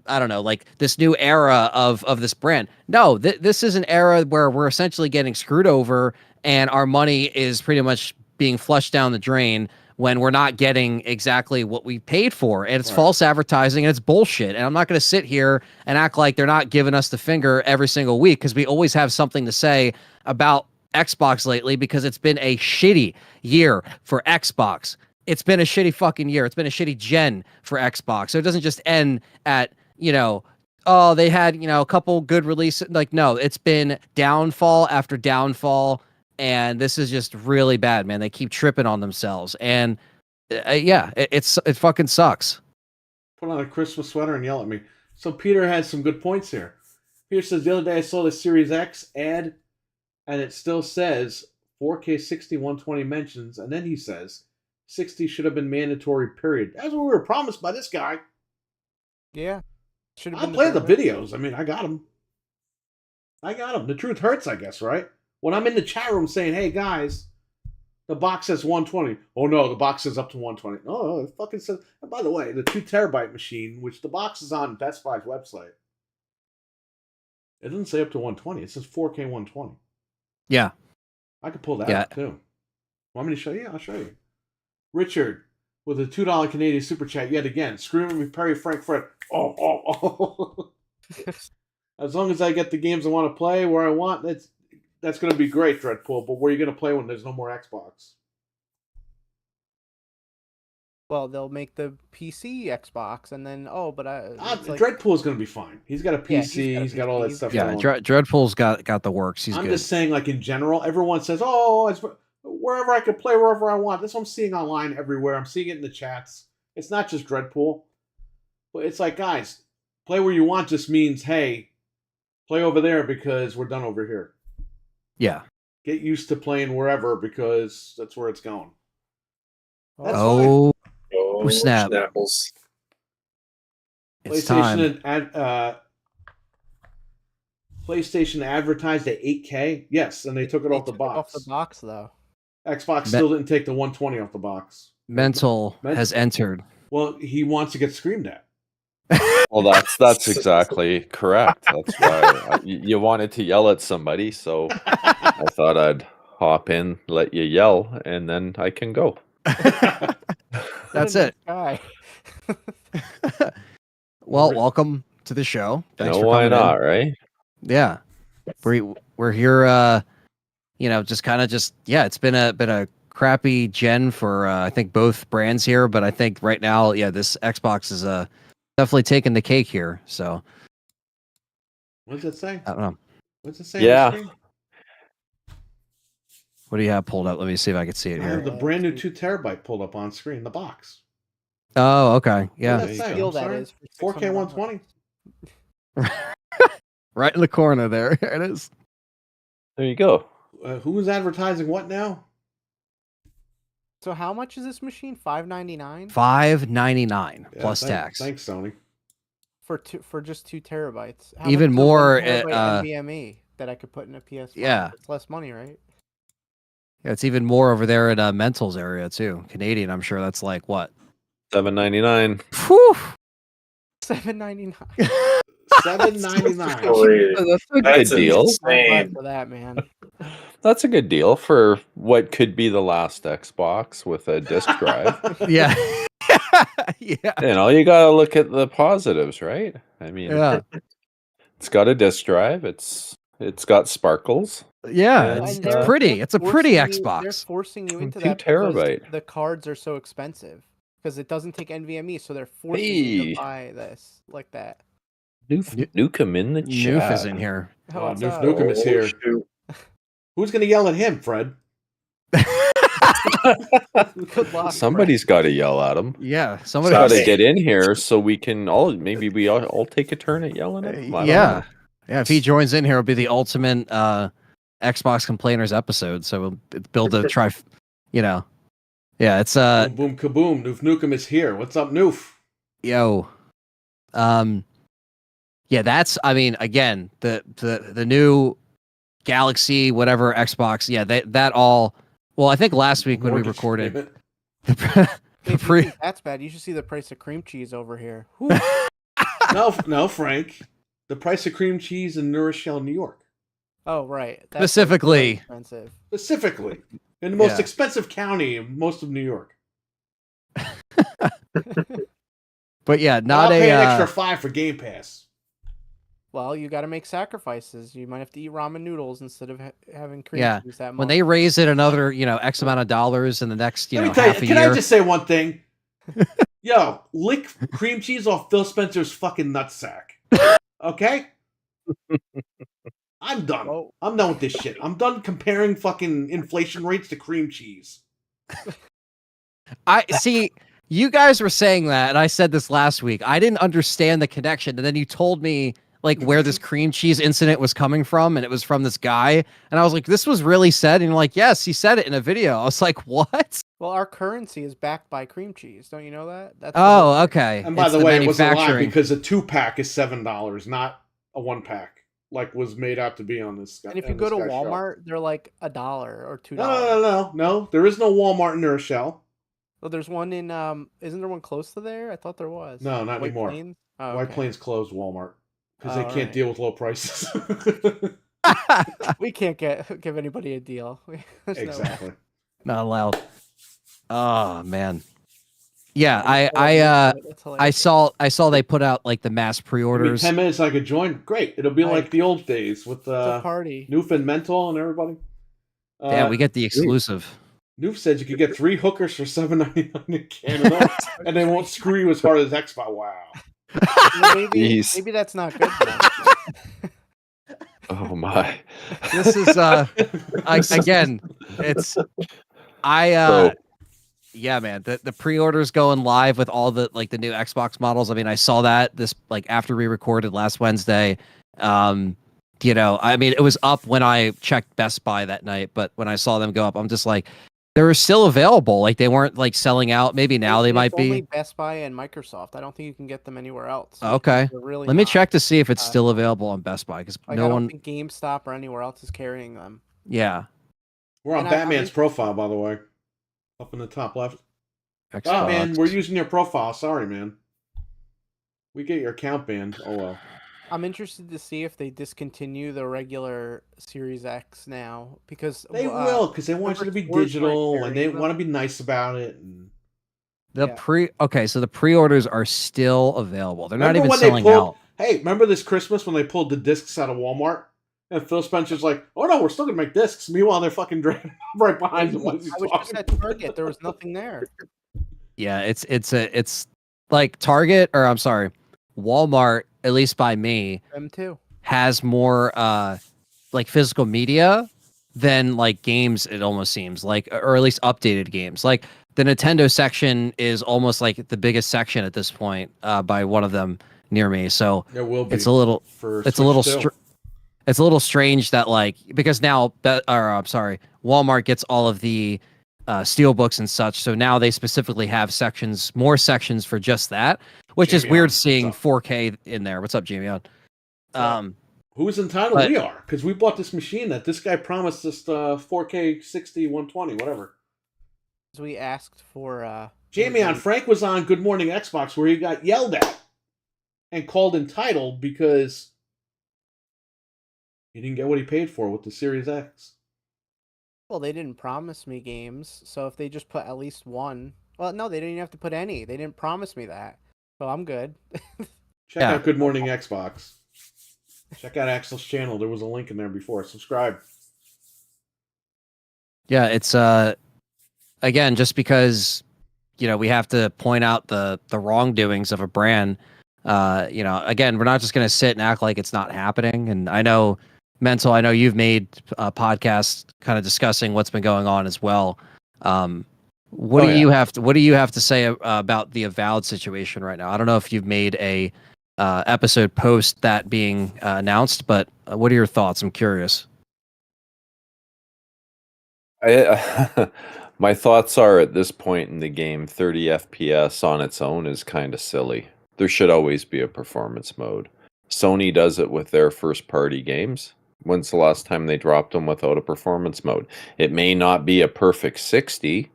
don't know, like this new era of this brand. No, this is an era where we're essentially getting screwed over and our money is pretty much being flushed down the drain when we're not getting exactly what we paid for. And it's false advertising and it's bullshit. And I'm not going to sit here and act like they're not giving us the finger every single week, because we always have something to say about Xbox lately, because it's been a shitty year for Xbox. It's been a shitty fucking year. It's been a shitty gen for Xbox. So it doesn't just end at, oh, they had, a couple good releases. Like, no, it's been downfall after downfall. And this is just really bad, man. They keep tripping on themselves. And it fucking sucks. Put on a Christmas sweater and yell at me. So Peter has some good points here. Peter says, the other day I saw the Series X ad, and it still says 4K 60 120 mentions. And then he says, 60 should have been mandatory, period. That's what we were promised by this guy. Yeah. I played the videos. I mean, I got them. The truth hurts, I guess, right? When I'm in the chat room saying, hey, guys, the box says 120. Oh, no, the box says up to 120. No, it fucking says... And by the way, the 2 terabyte machine, which the box is on Best Buy's website, it doesn't say up to 120. It says 4K 120. Yeah. I could pull that up, too. Want me to show you? I'll show you. Richard, with a $2 Canadian super chat yet again. Screaming me, Perry, Frank, Fred. Oh. As long as I get the games I want to play where I want, That's going to be great, Dreadpool. But where are you going to play when there's no more Xbox? Well, they'll make the PC Xbox, and then it's like, Dreadpool's going to be fine. He's got a Yeah, PC. He's got all that stuff. Yeah, going. Dreadpool's got the works. He's I'm good. just saying, like in general, everyone says, "Oh, it's wherever I could play, wherever I want." That's what I'm seeing online everywhere. I'm seeing it in the chats. It's not just Dreadpool, but it's like, guys, play where you want just means, hey, play over there because we're done over here. Yeah. Get used to playing wherever because that's where it's going. That's Oh, Oh, snap. Snapples. it's time. PlayStation advertised at 8K. Yes, and they took it off the took it box. Off the box, though. Xbox still didn't take the 120 off the box. Mental has entered. Well, he wants to get screamed at. Well, that's exactly correct. That's why you wanted to yell at somebody, so I thought I'd hop in, let you yell, and then I can go. That's it. Guy. Well, welcome to the show. Thanks for why coming not, in. right? Yeah, we're here. It's been a crappy gen for I think both brands here, but I think right now, this Xbox is definitely taking the cake here. So What does it say? I don't know. What's it say? Yeah. On the screen? What do you have pulled up? Let me see if I can see it I have here. the brand new 2 terabyte pulled up on screen. The box. Oh, okay, yeah, What does that say? Deal I'm that sorry? is for 4K $600. 120. right in the corner there. There it is. There you go. Who is advertising what now? So how much is this machine? $599 $599 plus Yeah, tax. Thanks, Sony. for just 2 terabytes. How Even much is a more, 1 terabyte NVMe that I could put in a PS5? Yeah. It's less money, right? Yeah, it's even more over there in Mental's area too. Canadian, I'm sure that's like what? $7.99. Whew. $799. $7.99. Holy- That's a good That's deal. I'm insane. glad for that, man. That's a good deal for what could be the last Xbox with a disc drive. Yeah. Yeah. You know, you got to look at the positives, right? I mean, Yeah. it's got a disc drive. It's got sparkles. Yeah. And It's they're pretty. It's a pretty forcing you- They're Xbox. forcing you into 2 that because terabyte. the cards are so expensive because it doesn't take NVMe, so they're forcing you Hey. to buy this like that. Nukem in the Noof chat. is in here. Oh, what's Noof up? Nukem is here. shoot. Who's going to yell at him, Fred? Good luck. Somebody's got to yell at him. Yeah. Got Somebody. to get in here so we can we all take a turn at yelling at him. I don't Yeah. know. Yeah. If he joins in here, it'll be the ultimate Xbox complainers episode. So we'll build a try. Yeah. It's Boom, boom, kaboom. Noof Nukem is here. What's up, Noof? yo. That's. I mean, again, the new Galaxy, whatever Xbox. Yeah. That all. Well, I think last week when we Mortgage recorded. payment. If you think that's bad, you should see the price of cream cheese over here. Whew. No, Frank. The price of cream cheese in New Rochelle, New York. Oh, right. That's Specifically. expensive. Specifically. In the most Yeah. expensive county in most of New York. But yeah, I'll not pay a. an extra $5 for Game Pass. Well, you got to make sacrifices. You might have to eat ramen noodles instead of having cream Yeah, cheese that much. when they raise it another, X amount of dollars in the next, Let me tell you, half a can year. I just say one thing? Yo, lick cream cheese off Phil Spencer's fucking nutsack. Okay? I'm done. Oh. I'm done with this shit. I'm done comparing fucking inflation rates to cream cheese. I see. You guys were saying that, and I said this last week. I didn't understand the connection, and then you told me like where this cream cheese incident was coming from, and it was from this guy, and I was like, "This was really said," and you're like, "Yes, he said it in a video." I was like, "What?" Well, our currency is backed by cream cheese. Don't you know that? That's the Oh, whole thing. okay. And by It's the way, it was a lie manufacturing. because a 2-pack is $7, not a 1-pack, like was made out to be on this. And if you go to Walmart, they're like $1 or $2. No. There is no Walmart in New Rochelle. Well, there's one in isn't there one close to there? I thought there was. No, not White anymore. Plains? Oh, White okay. Plains closed Walmart because they Oh, can't alright. deal with low prices. We can't give anybody a deal. There's no way. Exactly. Not allowed. Oh man. Yeah, I saw they put out like the mass Give me pre-orders. 10 minutes, I could join. Great. It'll be like Nice. the old days with It's a party. Noof and Mental and everybody. Damn, we get the exclusive. Noof said you could get 3 hookers for $7.99 in Canada, and they won't screw you as hard as Xbox. Wow. Well, Jeez. maybe that's not good. Then. Oh my. This is again, it's yeah, man. The pre-orders going live with all the like the new Xbox models. I mean, I saw that this like after we recorded last Wednesday. You know, I mean, it was up when I checked Best Buy that night, but when I saw them go up, I'm just like, they were still available. Like they weren't like selling out. Maybe now they might be. Only Best Buy and Microsoft. I don't think you can get them anywhere else. Okay. Really Let me check to see if it's still available on Best Buy because like, no I don't one. think GameStop or anywhere else is carrying them. Yeah. We're on And Batman's profile, by the way. Up in the top left. Xbox. Oh, man, we're using your profile. Sorry, man. We get your account banned. Oh, well. I'm interested to see if they discontinue the regular Series X now because They will, because they want you to be stores aren't digital, and they carrying want to them. be nice about it. And... Okay, so the pre-orders are still available. They're not Remember even when they selling pulled- out. Hey, remember this Christmas when they pulled the discs out of Walmart? And Phil Spencer's like, oh no, we're still going to make discs. Meanwhile, they're fucking dragging right behind them. I was just at Target. There was nothing there. Yeah, it's like Target, or I'm sorry, Walmart, at least by me, Them too. has more like physical media than like games, it almost seems like, or at least updated games. Like the Nintendo section is almost like the biggest section at this point by one of them near me. So There will be. it's a little For it's a little Switch too. it's a little strange that like because now I'm sorry, Walmart gets all of the steel books and such, so now they specifically have more sections for just that, which is Jamie weird on. seeing What's up? 4K in there. What's up, Jamie? On up? Who's entitled? but- We are, because we bought this machine that this guy promised us 4K 60 120 whatever. So we asked for Jamie on Frank was on Good Morning Xbox where he got yelled at and called entitled because he didn't get what he paid for with the Series X. Well, they didn't promise me games, so if they just put at least one, well, no, they didn't even have to put any. They didn't promise me that, so I'm good. Check out Good Morning Xbox. Check out Axel's channel. There was a link in there before. Subscribe. Yeah, it's again, just because we have to point out the wrongdoings of a brand. Again, we're not just going to sit and act like it's not happening. And I know, Mental, I know you've made a podcast kind of discussing what's been going on as well. What do you have to say about the Avowed situation right now? I don't know if you've made a episode post that being announced, but what are your thoughts? I'm curious. My thoughts are at this point in the game, 30 FPS on its own is kind of silly. There should always be a performance mode. Sony does it with their first-party games. When's the last time they dropped them without a performance mode? It may not be a perfect 60,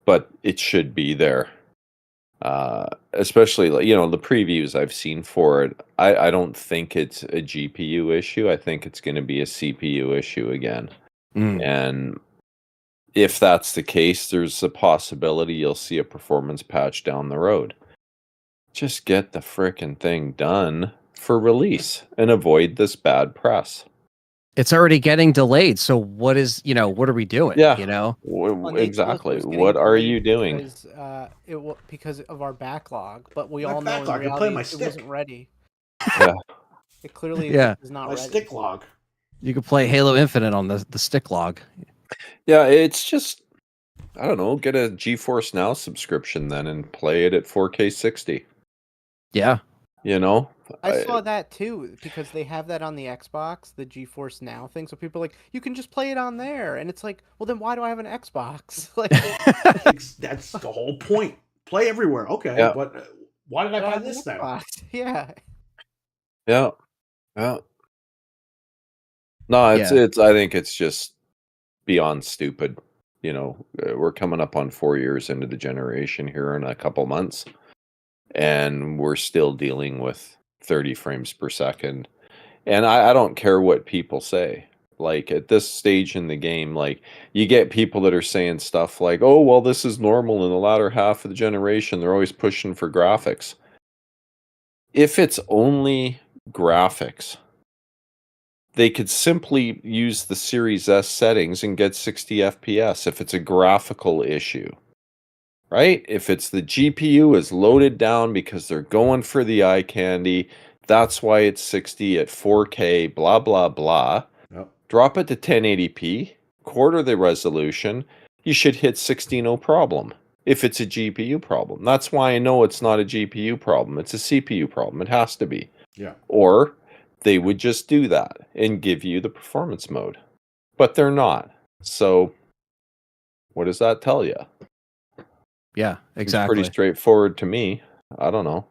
but it should be there. Especially, the previews I've seen for it, I don't think it's a GPU issue. I think it's going to be a CPU issue again. And if that's the case, there's a possibility you'll see a performance patch down the road. Just get the frickin' thing done for release and avoid this bad press. It's already getting delayed. So what are we doing? Yeah. Exactly. What are you doing? Because of our backlog, but we My all know in backlog, I play reality my it stick. wasn't ready. Yeah. It clearly is not My ready. stick log. You could play Halo Infinite on the stick log. Yeah, it's just, I don't know, get a GeForce Now subscription then and play it at 4K 60. Yeah. I saw that too because they have that on the Xbox, the GeForce Now thing. So people are like, you can just play it on there, and it's like, well, then why do I have an Xbox? Like, That's the whole point. Play everywhere. Okay, Yeah. but why did I buy have an this then? Xbox. Yeah. Yeah. No, it's. I think it's just beyond stupid. We're coming up on 4 years into the generation here in a couple months, and we're still dealing with 30 frames per second. And I don't care what people say. Like at this stage in the game, like you get people that are saying stuff like, "Oh, well, this is normal in the latter half of the generation. They're always pushing for graphics." If it's only graphics, they could simply use the Series S settings and get 60 FPS if it's a graphical issue. Right? If it's the GPU is loaded down because they're going for the eye candy, that's why it's 60 at 4K, blah, blah, blah. Yep. Drop it to 1080p, quarter the resolution, you should hit 60 no problem if it's a GPU problem. That's why I know it's not a GPU problem. It's a CPU problem. It has to be. Yeah. Or they would just do that and give you the performance mode. But they're not. So what does that tell you? Yeah, It's exactly. pretty straightforward to me. I don't know.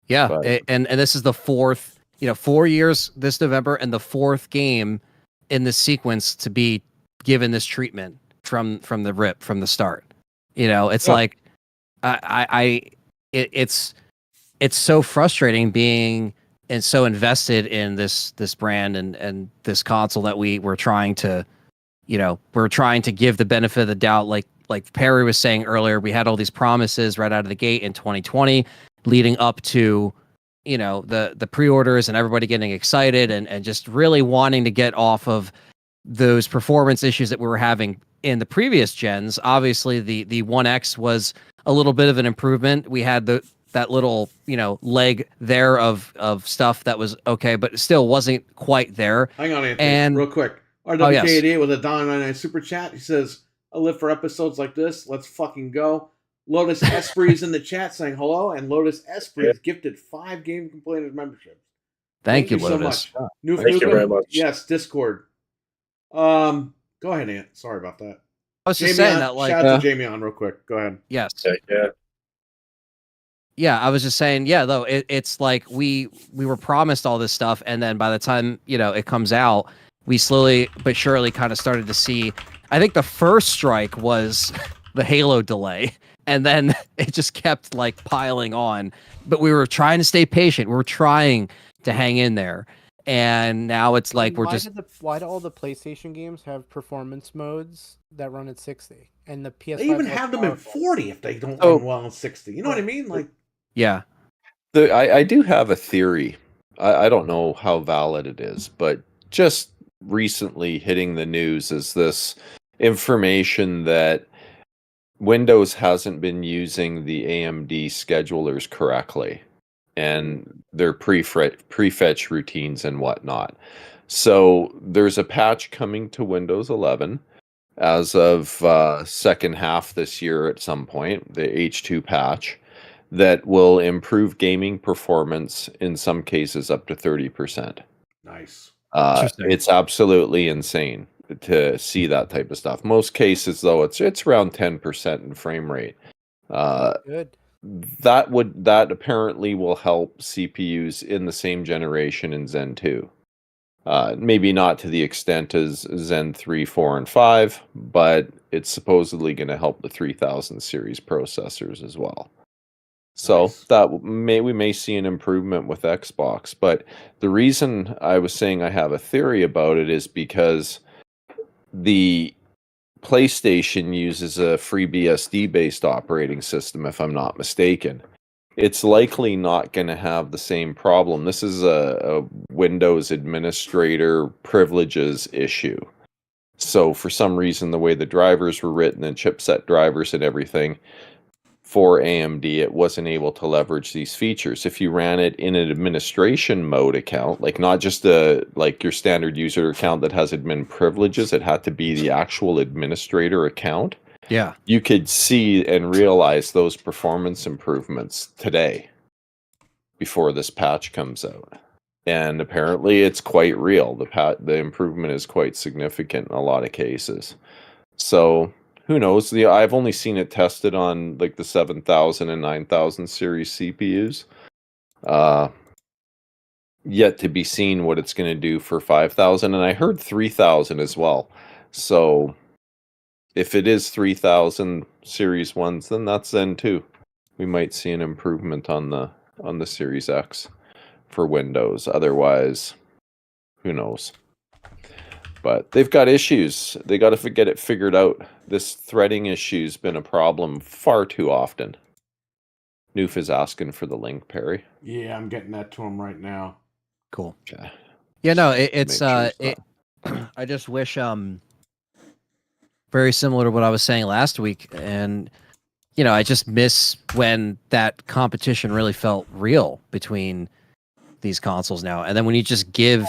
Yeah, But- and this is the fourth, 4 years this November, and the fourth game in this sequence to be given this treatment from the rip, from the start. It's Yeah. like, it's so frustrating being and so invested in this brand and this console that we're trying to, we're trying to give the benefit of the doubt. Like Perry was saying earlier, we had all these promises right out of the gate in 2020, leading up to, the pre-orders and everybody getting excited and just really wanting to get off of those performance issues that we were having in the previous gens. Obviously, the One X was a little bit of an improvement. We had that little, leg there of stuff that was okay, but it still wasn't quite there. Hang on, Anthony, And- real quick. yes. RWK88 with a $1.99 super chat. He says, I live for episodes like this. Let's fucking go. Lotus Esprit's in the chat saying hello, and Lotus Esprit is gifted 5 Game Complainers memberships. Thank you, so Lotus. much. Noof Thank you Nukem? very much. Yes, Discord. Go ahead, Ant. Sorry about that. I was just Jamie saying on, that, like, shout out to Jamie on real quick. Go ahead. yes. Yeah. Yeah, I was just saying, yeah, though, it's like we were promised all this stuff, and then by the time, it comes out, we slowly but surely kind of started to see, I think the first strike was the Halo delay, and then it just kept like piling on. But we were trying to stay patient. We were trying to hang in there. And now it's like we're just Why do all the PlayStation games have performance modes that run at 60? And the PS5 They even has have them in powerful. 40 if they don't Oh. run well in 60. You know what I mean? Like, yeah. I do have a theory. I don't know how valid it is, but just recently hitting the news is this information that Windows hasn't been using the AMD schedulers correctly and their prefetch routines and whatnot. So there's a patch coming to Windows 11 as of second half this year at some point, the H2 patch, that will improve gaming performance in some cases up to 30%. nice. Interesting. It's absolutely insane to see that type of stuff. Most cases, though, it's around 10% in frame rate. Good. That apparently will help CPUs in the same generation in Zen 2. Maybe not to the extent as Zen 3, 4, and 5, but it's supposedly going to help the 3000 series processors as well. So Nice. we may see an improvement with Xbox. But the reason I was saying I have a theory about it is because the PlayStation uses a FreeBSD based operating system, if I'm not mistaken. It's likely not going to have the same problem. This is a Windows administrator privileges issue. So for some reason, the way the drivers were written and chipset drivers and everything for AMD, it wasn't able to leverage these features. If you ran it in an administration mode account, like not just like your standard user account that has admin privileges, it had to be the actual administrator account. Yeah. You could see and realize those performance improvements today before this patch comes out. And apparently it's quite real. The improvement is quite significant in a lot of cases. So who knows? I've only seen it tested on like the 7000 and 9000 series CPUs. Yet to be seen what it's going to do for 5000, and I heard 3000 as well. So if it is 3000 series ones, then that's Zen 2. We might see an improvement on the Series X for Windows. Otherwise, who knows? but they've got issues. They got to get it figured out. This threading issue's been a problem far too often. Noof is asking for the link, Perry. Yeah, I'm getting that to him right now. Cool. Okay. Yeah, no, Make it's sure it's I just wish very similar to what I was saying last week, and I just miss when that competition really felt real between these consoles now. And then when you just give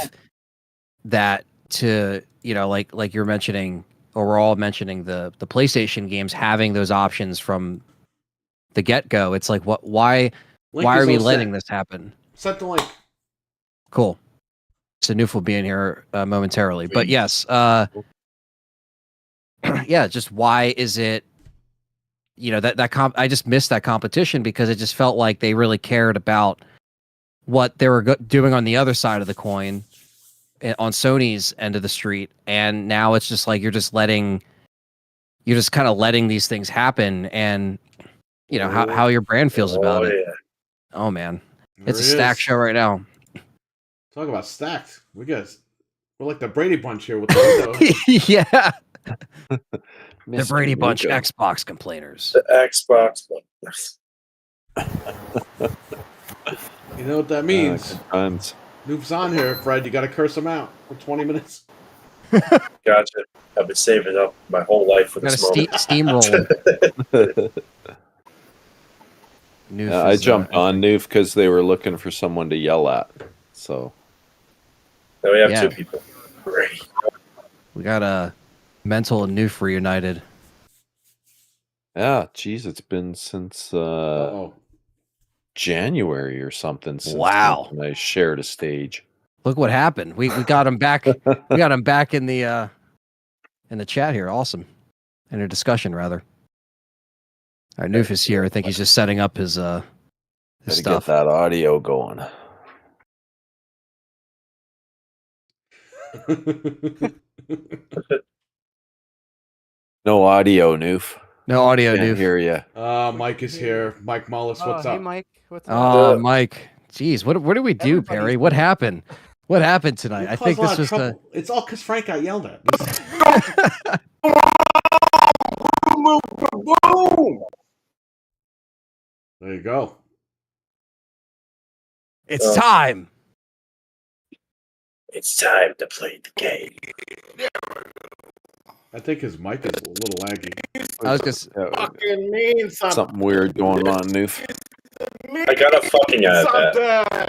that to, like you're mentioning, or we're all mentioning the PlayStation games having those options from the get-go, it's like, why Link are is we all letting set. this happen? Set the link. Cool. So Noof will be in here momentarily. But yes, yeah, just why is it, I just missed that competition because it just felt like they really cared about what they were doing on the other side of the coin, on Sony's end of the street. And now it's just like you're just kind of letting these things happen, and how your brand feels about it. Yeah. Oh man, There it's a he stack is. show right now. Talk about stacked. We're like the Brady Bunch here with the windows. Yeah, the Mr. Brady Bunch Nuka. Xbox complainers. The Xbox One. You know what that means? Good times. Noof's on here, Fred. You got to curse him out for 20 minutes. Gotcha. I've been saving up my whole life for Got this a moment. steamroll. Noof I is, jumped on Noof because they were looking for someone to yell at. So Now we have Yeah. 2 people. Great. We got a Mental and Noof reunited. yeah, geez, it's been since Oh, January or something. Since Wow. when I shared a stage. Look what happened. We got him back. We got him back in the chat here. Awesome. In a discussion, rather. All right, Noof is here. I think he's just setting up his Gotta stuff. get that audio going. No audio, Noof. No audio, Can't Noof. hear you. Mike is here. Mike Mullis, what's Hey, up? Mike. What's Oh, up? Mike. Jeez, what did we do, Everybody's Perry? What here. happened? What happened tonight? You I caused think a lot this of was trouble. It's all because Frank got yelled at. There you go. It's time. It's time to play the game. I think his mic is a little laggy. I was just Fucking mean something. Something weird going on, Noof. I got a fucking iPad.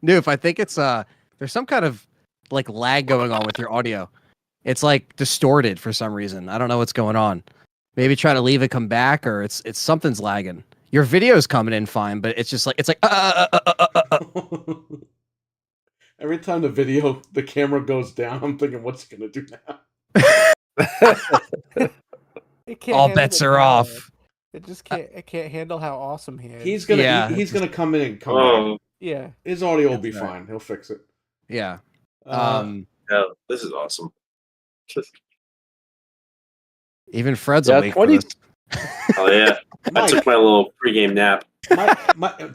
Noof. I think it's there's some kind of like lag going on with your audio. It's like distorted for some reason. I don't know what's going on. Maybe try to leave it, come back, or it's something's lagging. Your video's coming in fine, but it's like Every time the camera goes down, I'm thinking, what's it gonna do now? It can't all handle bets the are power. off. It just can't. It can't handle how awesome he is. He's gonna Yeah, he's gonna come in and come Oh, back. yeah. His audio will be That's right. fine. He'll fix it. Yeah. Uh, yeah, this is awesome. Even Fred's Yeah, awake 20 for this. Oh, yeah. I Mike, took my little pregame nap.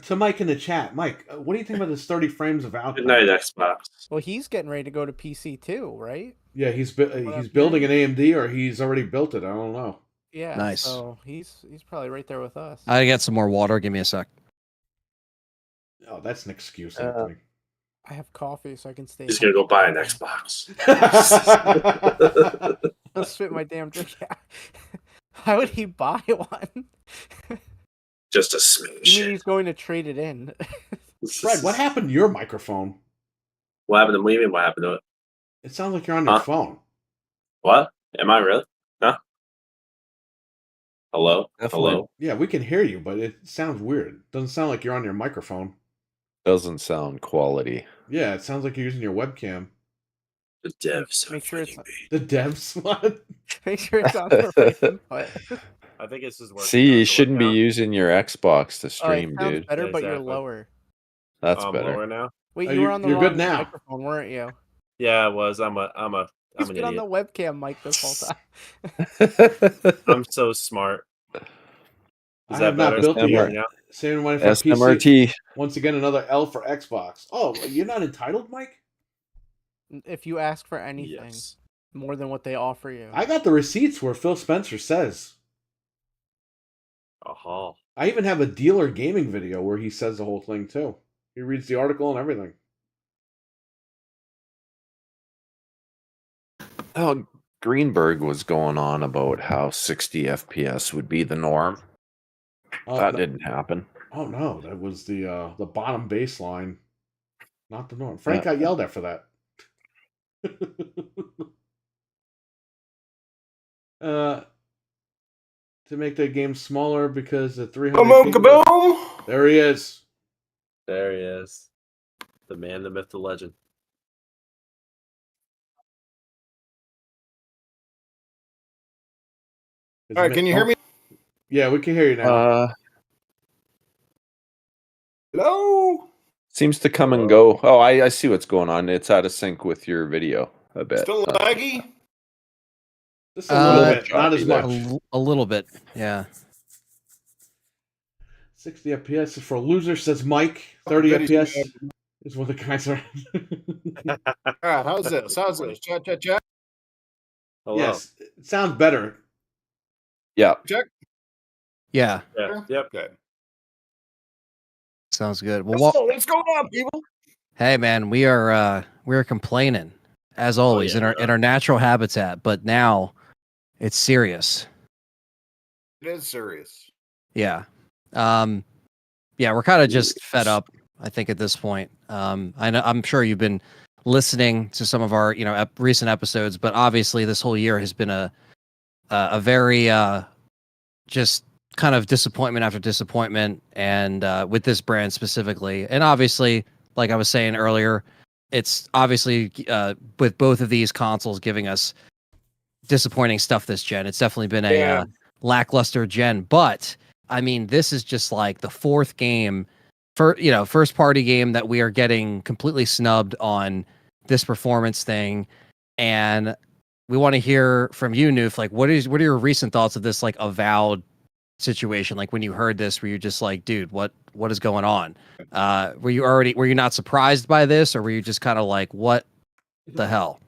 to Mike in the chat, Mike, what do you think about this 30 frames of output? Good night, Xbox. Well, he's getting ready to go to PC too, right? Yeah, he's up, building an AMD, or he's already built it. I don't know. Yeah. Nice. So he's probably right there with us. I get some more water. Give me a sec. Oh, that's an excuse, Uh, Anthony. I have coffee, so I can stay. He's going to go buy an Xbox. I'll spit my damn drink out. Why would he buy one? Just a You mean smooch. he's going to trade it in? Fred, what happened to your microphone? What happened to me? What happened to it? It sounds like you're on your Huh? phone. What? Am I really? Huh? Hello? Definitely. Hello? Yeah, we can hear you, but it sounds weird. Doesn't sound like you're on your microphone. Doesn't sound quality. Yeah, it sounds like you're using your webcam. The devs. Make sure it's- fighting me. The devs what? Make sure it's on the right input. I think this is working. See, you shouldn't be using your Xbox to Oh, it stream, sounds dude. better, Yeah, but you're exactly. lower. That's I'm better. lower now. Wait, Oh, you were on the you're wrong good now. microphone, weren't you? Yeah, I was. I'm He's an been on the idiot. webcam mic this whole time. I'm so smart. I Is have that not better? built it Can you hear yet. me now? Same one for PC. SMRT. Once again, another L for Xbox. Oh, you're not entitled, Mike? If you ask for anything Yes. more than what they offer you. I got the receipts where Phil Spencer says. Aha. I even have a dealer gaming video where he says the whole thing too. He reads the article and everything. Oh, Greenberg was going on about how 60 FPS would be the norm. That didn't happen. Oh no, that was the bottom baseline, not the norm. Frank got yelled at for that. To make the game smaller because the 300 Boom, people. kaboom! There he is. There he is. The man, the myth, the legend. All right, can you hear me? Yeah, we can hear you now. Hello? Seems to come and go. Oh, I see what's going on. It's out of sync with your video a bit. Still laggy? Just a little bit, choppy not as there. much. A little bit, yeah. 60 FPS is for losers, says Mike. 30 FPS is what the guys are. All right, how's this? Chat. Hello. Yes, it sounds better. Yeah. Check. Yeah, Yeah. Yep. Okay. sounds good. Well, What's going on, people? hey man, we're complaining as always yeah, in our natural habitat, but now it's serious. It is serious. Yeah. Yeah, we're kind of just fed up, I think, at this point. I'm sure you've been listening to some of our, recent episodes, but obviously this whole year has been a very just kind of disappointment after disappointment, and with this brand specifically. And obviously, like I was saying earlier, it's obviously with both of these consoles giving us disappointing stuff this gen. It's definitely been a lackluster gen, but I mean, this is just like the fourth game first party game that we are getting completely snubbed on this performance thing. And we want to hear from you, Noof. Like, what are your recent thoughts of this, like, avowed situation? Like, when you heard this, were you just like, dude, what is going on? Were you not surprised by this, or were you just kind of like, what the hell?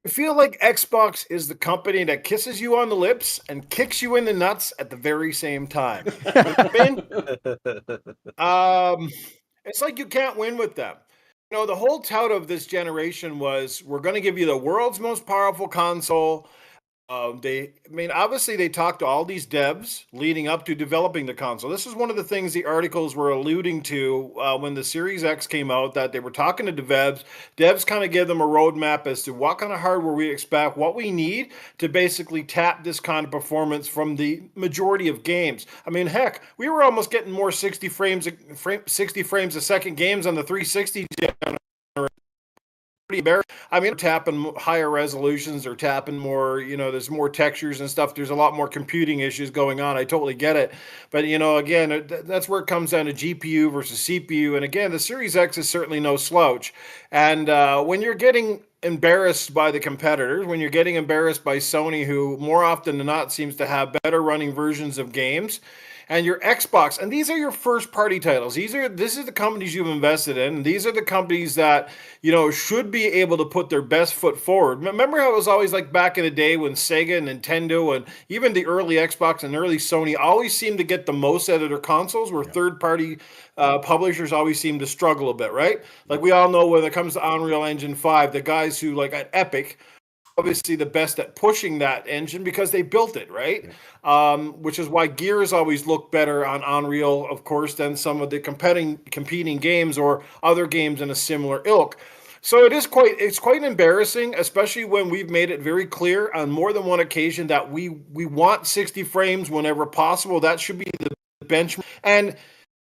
I feel like Xbox is the company that kisses you on the lips and kicks you in the nuts at the very same time. It's like you can't win with them. The whole tout of this generation was, we're going to give you the world's most powerful console. Obviously they talked to all these devs leading up to developing the console. This is one of the things the articles were alluding to when the Series X came out, that they were talking to devs. Devs kind of give them a roadmap as to what kind of hardware we expect, what we need to basically tap this kind of performance from the majority of games. I mean, heck, we were almost getting more 60 frames a second games on the 360 generation. Pretty embarrassing. I mean, tapping higher resolutions or tapping more, there's more textures and stuff. There's a lot more computing issues going on. I totally get it. But, again, that's where it comes down to GPU versus CPU. And again, the Series X is certainly no slouch. And when you're getting embarrassed by the competitors, when you're getting embarrassed by Sony, who more often than not seems to have better running versions of games, and your Xbox, and these are your first party titles. This is the companies you've invested in. And these are the companies that, should be able to put their best foot forward. Remember how it was always like back in the day when Sega and Nintendo and even the early Xbox and early Sony always seemed to get the most out of their consoles, where third party publishers always seem to struggle a bit, right? Like we all know when it comes to Unreal Engine 5, the guys who, like at Epic, obviously the best at pushing that engine because they built it, right? Which is why Gears always look better on Unreal, of course, than some of the competing games or other games in a similar ilk. So it's quite embarrassing, especially when we've made it very clear on more than one occasion that we want 60 frames whenever possible. That should be the benchmark. And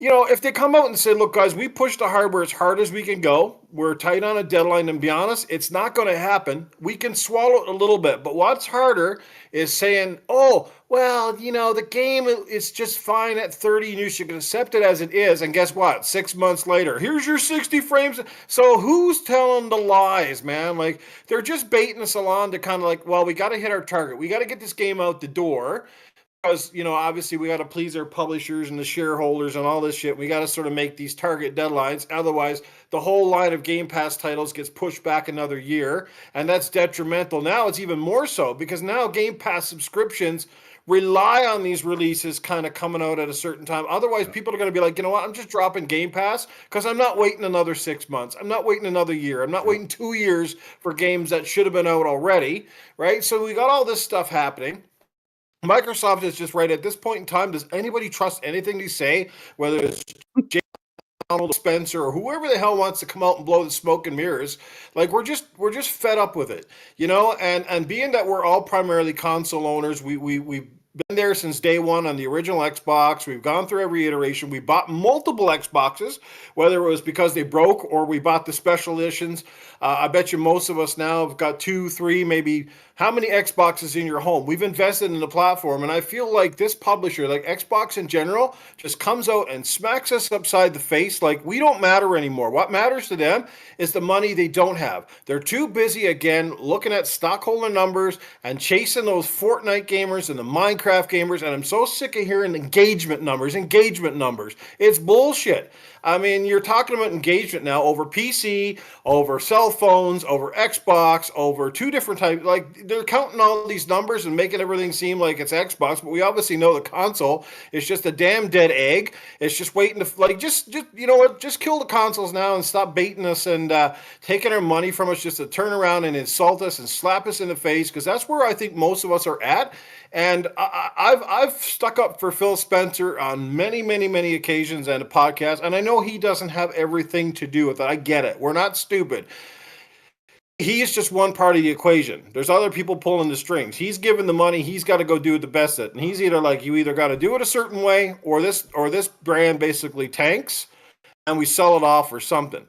if they come out and say, look, guys, we push the hardware as hard as we can go. We're tight on a deadline, and be honest, it's not going to happen. We can swallow it a little bit. But what's harder is saying, oh, well, the game is just fine at 30 and you should accept it as it is. And guess what? 6 months later, here's your 60 frames. So who's telling the lies, man? Like, they're just baiting us along to kind of like, well, we got to hit our target. We got to get this game out the door. because, obviously we got to please our publishers and the shareholders and all this shit. We got to sort of make these target deadlines. Otherwise, the whole line of Game Pass titles gets pushed back another year, and that's detrimental. Now it's even more so because now Game Pass subscriptions rely on these releases kind of coming out at a certain time. Otherwise, people are going to be like, you know what? I'm just dropping Game Pass because I'm not waiting another 6 months. I'm not waiting another year. I'm not waiting 2 years for games that should have been out already, right? So we got all this stuff happening. Microsoft is just right at this point in time. Does anybody trust anything they say, whether it's Donald Spencer or whoever the hell wants to come out and blow the smoke and mirrors? Like we're just fed up with it, And being that we're all primarily console owners, we've been there since day one on the original Xbox. We've gone through every iteration. We bought multiple Xboxes, whether it was because they broke or we bought the special editions. I bet you most of us now have got 2, 3, maybe how many Xboxes in your home? We've invested in the platform, and I feel like this publisher, like Xbox in general, just comes out and smacks us upside the face like we don't matter anymore. What matters to them is the money they don't have. They're too busy, again, looking at stockholder numbers and chasing those Fortnite gamers and the Minecraft gamers, and I'm so sick of hearing engagement numbers. It's bullshit. I mean, you're talking about engagement now over PC, over cell phones, over Xbox, over 2 different types. Like, they're counting all these numbers and making everything seem like it's Xbox, but we obviously know the console is just a damn dead egg. It's just waiting to, like, just you know what? Just kill the consoles now and stop baiting us and taking our money from us just to turn around and insult us and slap us in the face, because that's where I think most of us are at. And I've stuck up for Phil Spencer on many, many, many occasions and a podcast, and I know he doesn't have everything to do with it. I get it. We're not stupid. He is just one part of the equation. There's other people pulling the strings. He's given the money. He's got to go do it the best at it. And he's either like, you either got to do it a certain way, or this brand basically tanks, and we sell it off or something.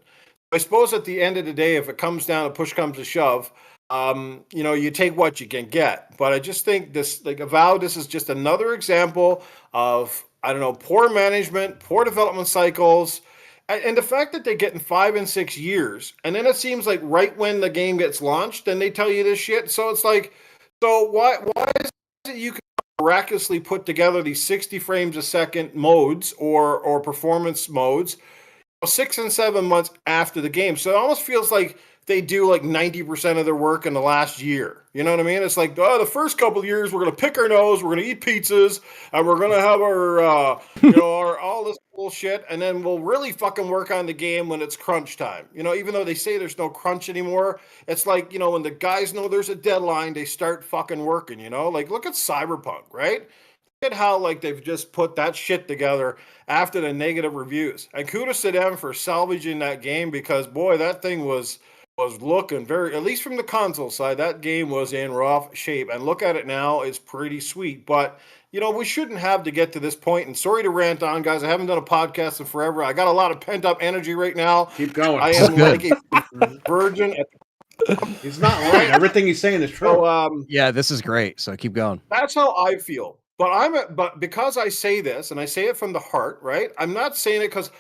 I suppose at the end of the day, if it comes down to push comes to shove, you take what you can get. But I just think this, like Avowed, this is just another example of, poor management, poor development cycles, and the fact that they get in 5 and 6 years, and then it seems like right when the game gets launched, then they tell you this shit. So it's like, so why is it you can miraculously put together these 60 frames a second modes or performance modes 6 and 7 months after the game? So it almost feels like they do like 90% of their work in the last year. You know what I mean? It's like, the first couple of years, we're going to pick our nose, we're going to eat pizzas, and we're going to have our, our all this bullshit, and then we'll really fucking work on the game when it's crunch time. Even though they say there's no crunch anymore, it's like, when the guys know there's a deadline, they start fucking working, Like, look at Cyberpunk, right? Look at how, like, they've just put that shit together after the negative reviews. And kudos to them for salvaging that game, because, boy, that thing was looking very, at least from the console side, that game was in rough shape. And look at it now, it's pretty sweet. But, we shouldn't have to get to this point. And sorry to rant on, guys. I haven't done a podcast in forever. I got a lot of pent-up energy right now. Keep going. I am like a virgin. He's not right. Everything he's saying is true. So, Yeah, this is great. So keep going. that's how I feel. But because I say this, and I say it from the heart, right? I'm not saying it because,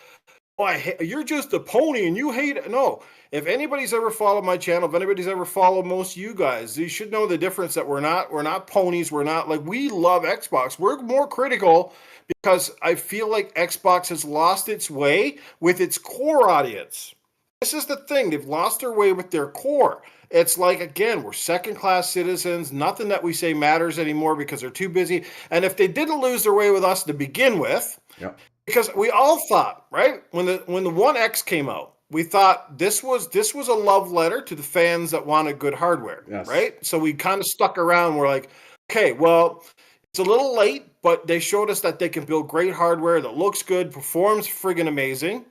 you're just a pony and you hate it. No. If anybody's ever followed my channel, if anybody's ever followed most of you guys, you should know the difference that we're not ponies. We're not like, we love Xbox. We're more critical because I feel like Xbox has lost its way with its core audience. This is the thing. They've lost their way with their core. It's like, again, we're second-class citizens. Nothing that we say matters anymore because they're too busy. And if they didn't lose their way with us to begin with, Yep. Because we all thought, right, when the One X came out, we thought this was a love letter to the fans that wanted good hardware, Yes. right? So we kind of stuck around. We're like, okay, well, it's a little late, but they showed us that they can build great hardware that looks good, performs friggin' amazing.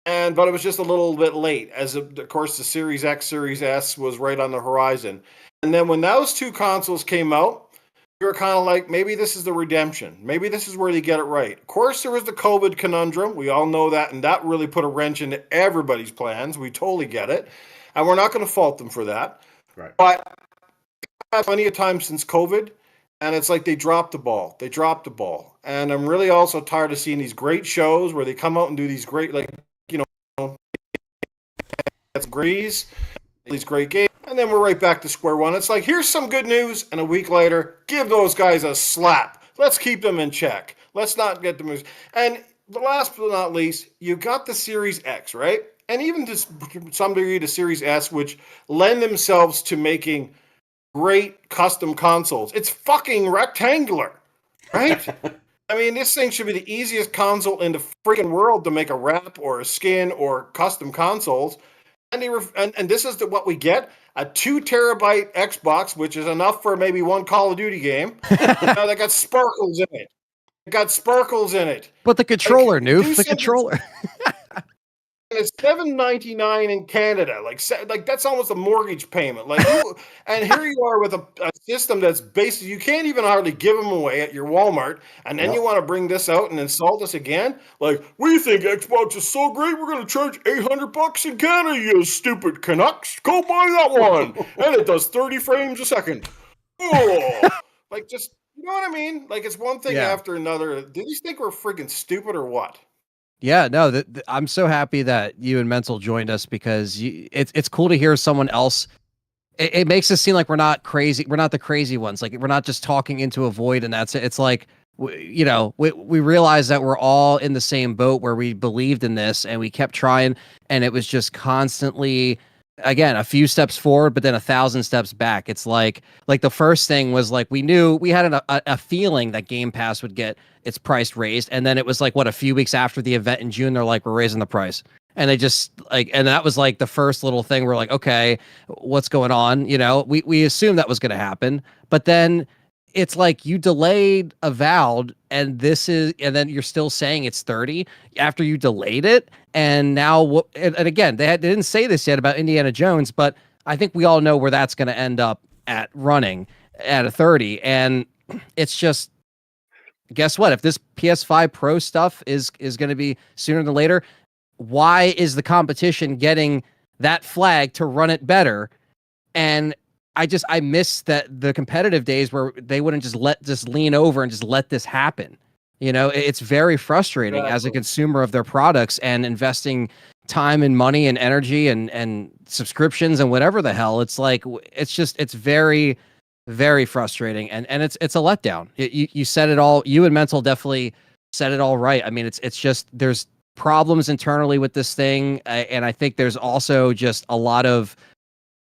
But it was just a little bit late, as of course the Series X, Series S was right on the horizon. And then when those 2 consoles came out, we were kind of like, maybe this is the redemption. Maybe this is where they get it right. Of course, there was the COVID conundrum. We all know that, and that really put a wrench into everybody's plans. We totally get it. And we're not going to fault them for that. Right. But I've had plenty of time since COVID, and it's like they dropped the ball. And I'm really also tired of seeing these great shows where they come out and do these great, agrees, these great games, and then we're right back to square one. It's like, here's some good news, and a week later, give those guys a slap. let's keep them in check. Let's not get them. And the last but not least, you got the Series X, right? And even to some degree, the Series S, which lend themselves to making great custom consoles. It's fucking rectangular, right? I mean, this thing should be the easiest console in the freaking world to make a wrap or a skin or custom consoles. And and this is what we get: a 2 terabyte Xbox, which is enough for maybe one Call of Duty game. Now they got sparkles in it. But the controller, do Noof, the something- controller. And it's $7.99 in Canada. Like that's almost a mortgage payment. And here you are with a system that's basically you can't even hardly give them away at your Walmart, and then you want to bring this out and insult us again? Like, we think Xbox is so great, we're going to charge $800 in Canada, you stupid Canucks. Go buy that one, and it does 30 frames a second. Oh, like just you know what I mean? Like it's one thing after another. Do you think we're freaking stupid or what? Yeah, no, I'm so happy that you and Mental joined us because it's cool to hear someone else. It makes us seem like we're not crazy. We're not the crazy ones. Like we're not just talking into a void and that's it. It's like, we realize that we're all in the same boat where we believed in this and we kept trying and it was just constantly, again, a few steps forward, but then 1,000 steps back. It's like the first thing was like, we knew we had a feeling that Game Pass would get its price raised. And then it was like, a few weeks after the event in June, they're like, we're raising the price. And they just and that was like the first little thing. We're like, okay, what's going on? We assumed that was going to happen, but then it's like you delayed Avowed and then you're still saying it's 30 after you delayed it. And now, and again, they didn't say this yet about Indiana Jones, but I think we all know where that's going to end up at running at a 30. And it's just, guess what? If this PS5 Pro stuff is going to be sooner than later, why is the competition getting that flag to run it better? And I miss that the competitive days where they wouldn't just lean over and just let this happen. It's very frustrating as a consumer of their products and investing time and money and energy and subscriptions and whatever the hell. It's like, it's very, very frustrating. And it's a letdown. You said it all. You and Mental definitely said it all right. I mean, it's just, there's problems internally with this thing. And I think there's also just a lot of,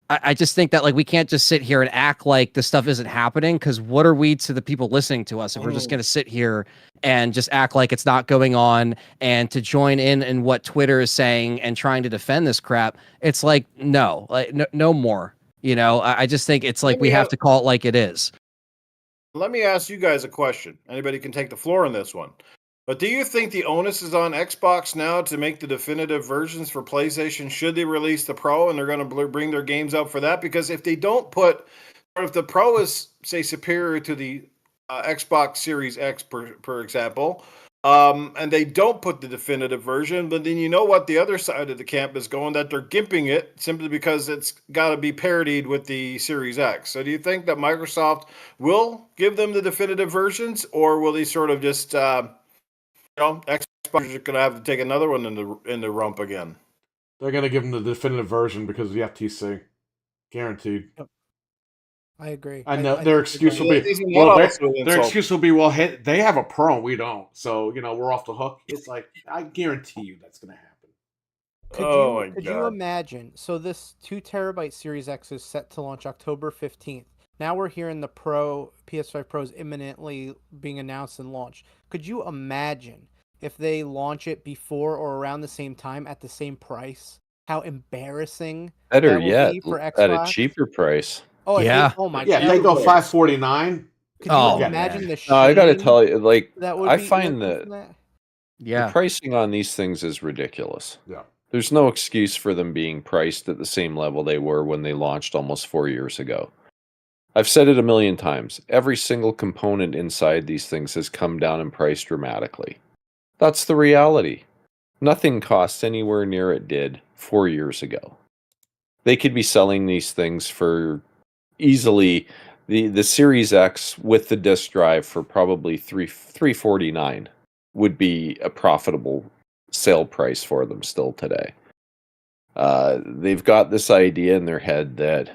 I just think that like we can't just sit here and act like this stuff isn't happening, because what are we to the people listening to us if we're just going to sit here and just act like it's not going on and to join in what Twitter is saying and trying to defend this crap? It's like no more. I just think it's like we have to call it like it is. Let me ask you guys a question. Anybody can take the floor on this one. But do you think the onus is on Xbox now to make the definitive versions for PlayStation should they release the Pro, and they're going to bring their games out for that? Because if they don't if the Pro is, say, superior to the Xbox Series X, per example, and they don't put the definitive version, but then you know what the other side of the camp is going, that they're gimping it simply because it's got to be parodied with the Series X. So do you think that Microsoft will give them the definitive versions, or will they sort of just... Xbox is going to have to take another one in the rump again. They're going to give them the definitive version because of the FTC, guaranteed. I agree. I know their excuse will be they have a Pro, we don't, so we're off the hook. It's like I guarantee you that's going to happen. Could you imagine? So this 2 terabyte Series X is set to launch October 15th. Now we're hearing the PS5 Pro is imminently being announced and launched. Could you imagine if they launch it before or around the same time at the same price? How embarrassing! Better that yet, be for Xbox? at a cheaper price. Oh yeah. Oh my yeah, god! they go $549. Could you imagine the shame? No, I got to tell you, like that would I be find that the pricing on these things is ridiculous. Yeah. There's no excuse for them being priced at the same level they were when they launched almost 4 years ago. I've said it a million times. Every single component inside these things has come down in price dramatically. That's the reality. Nothing costs anywhere near it did 4 years ago. They could be selling these things for easily the Series X with the disk drive for probably $349 would be a profitable sale price for them still today. They've got this idea in their head that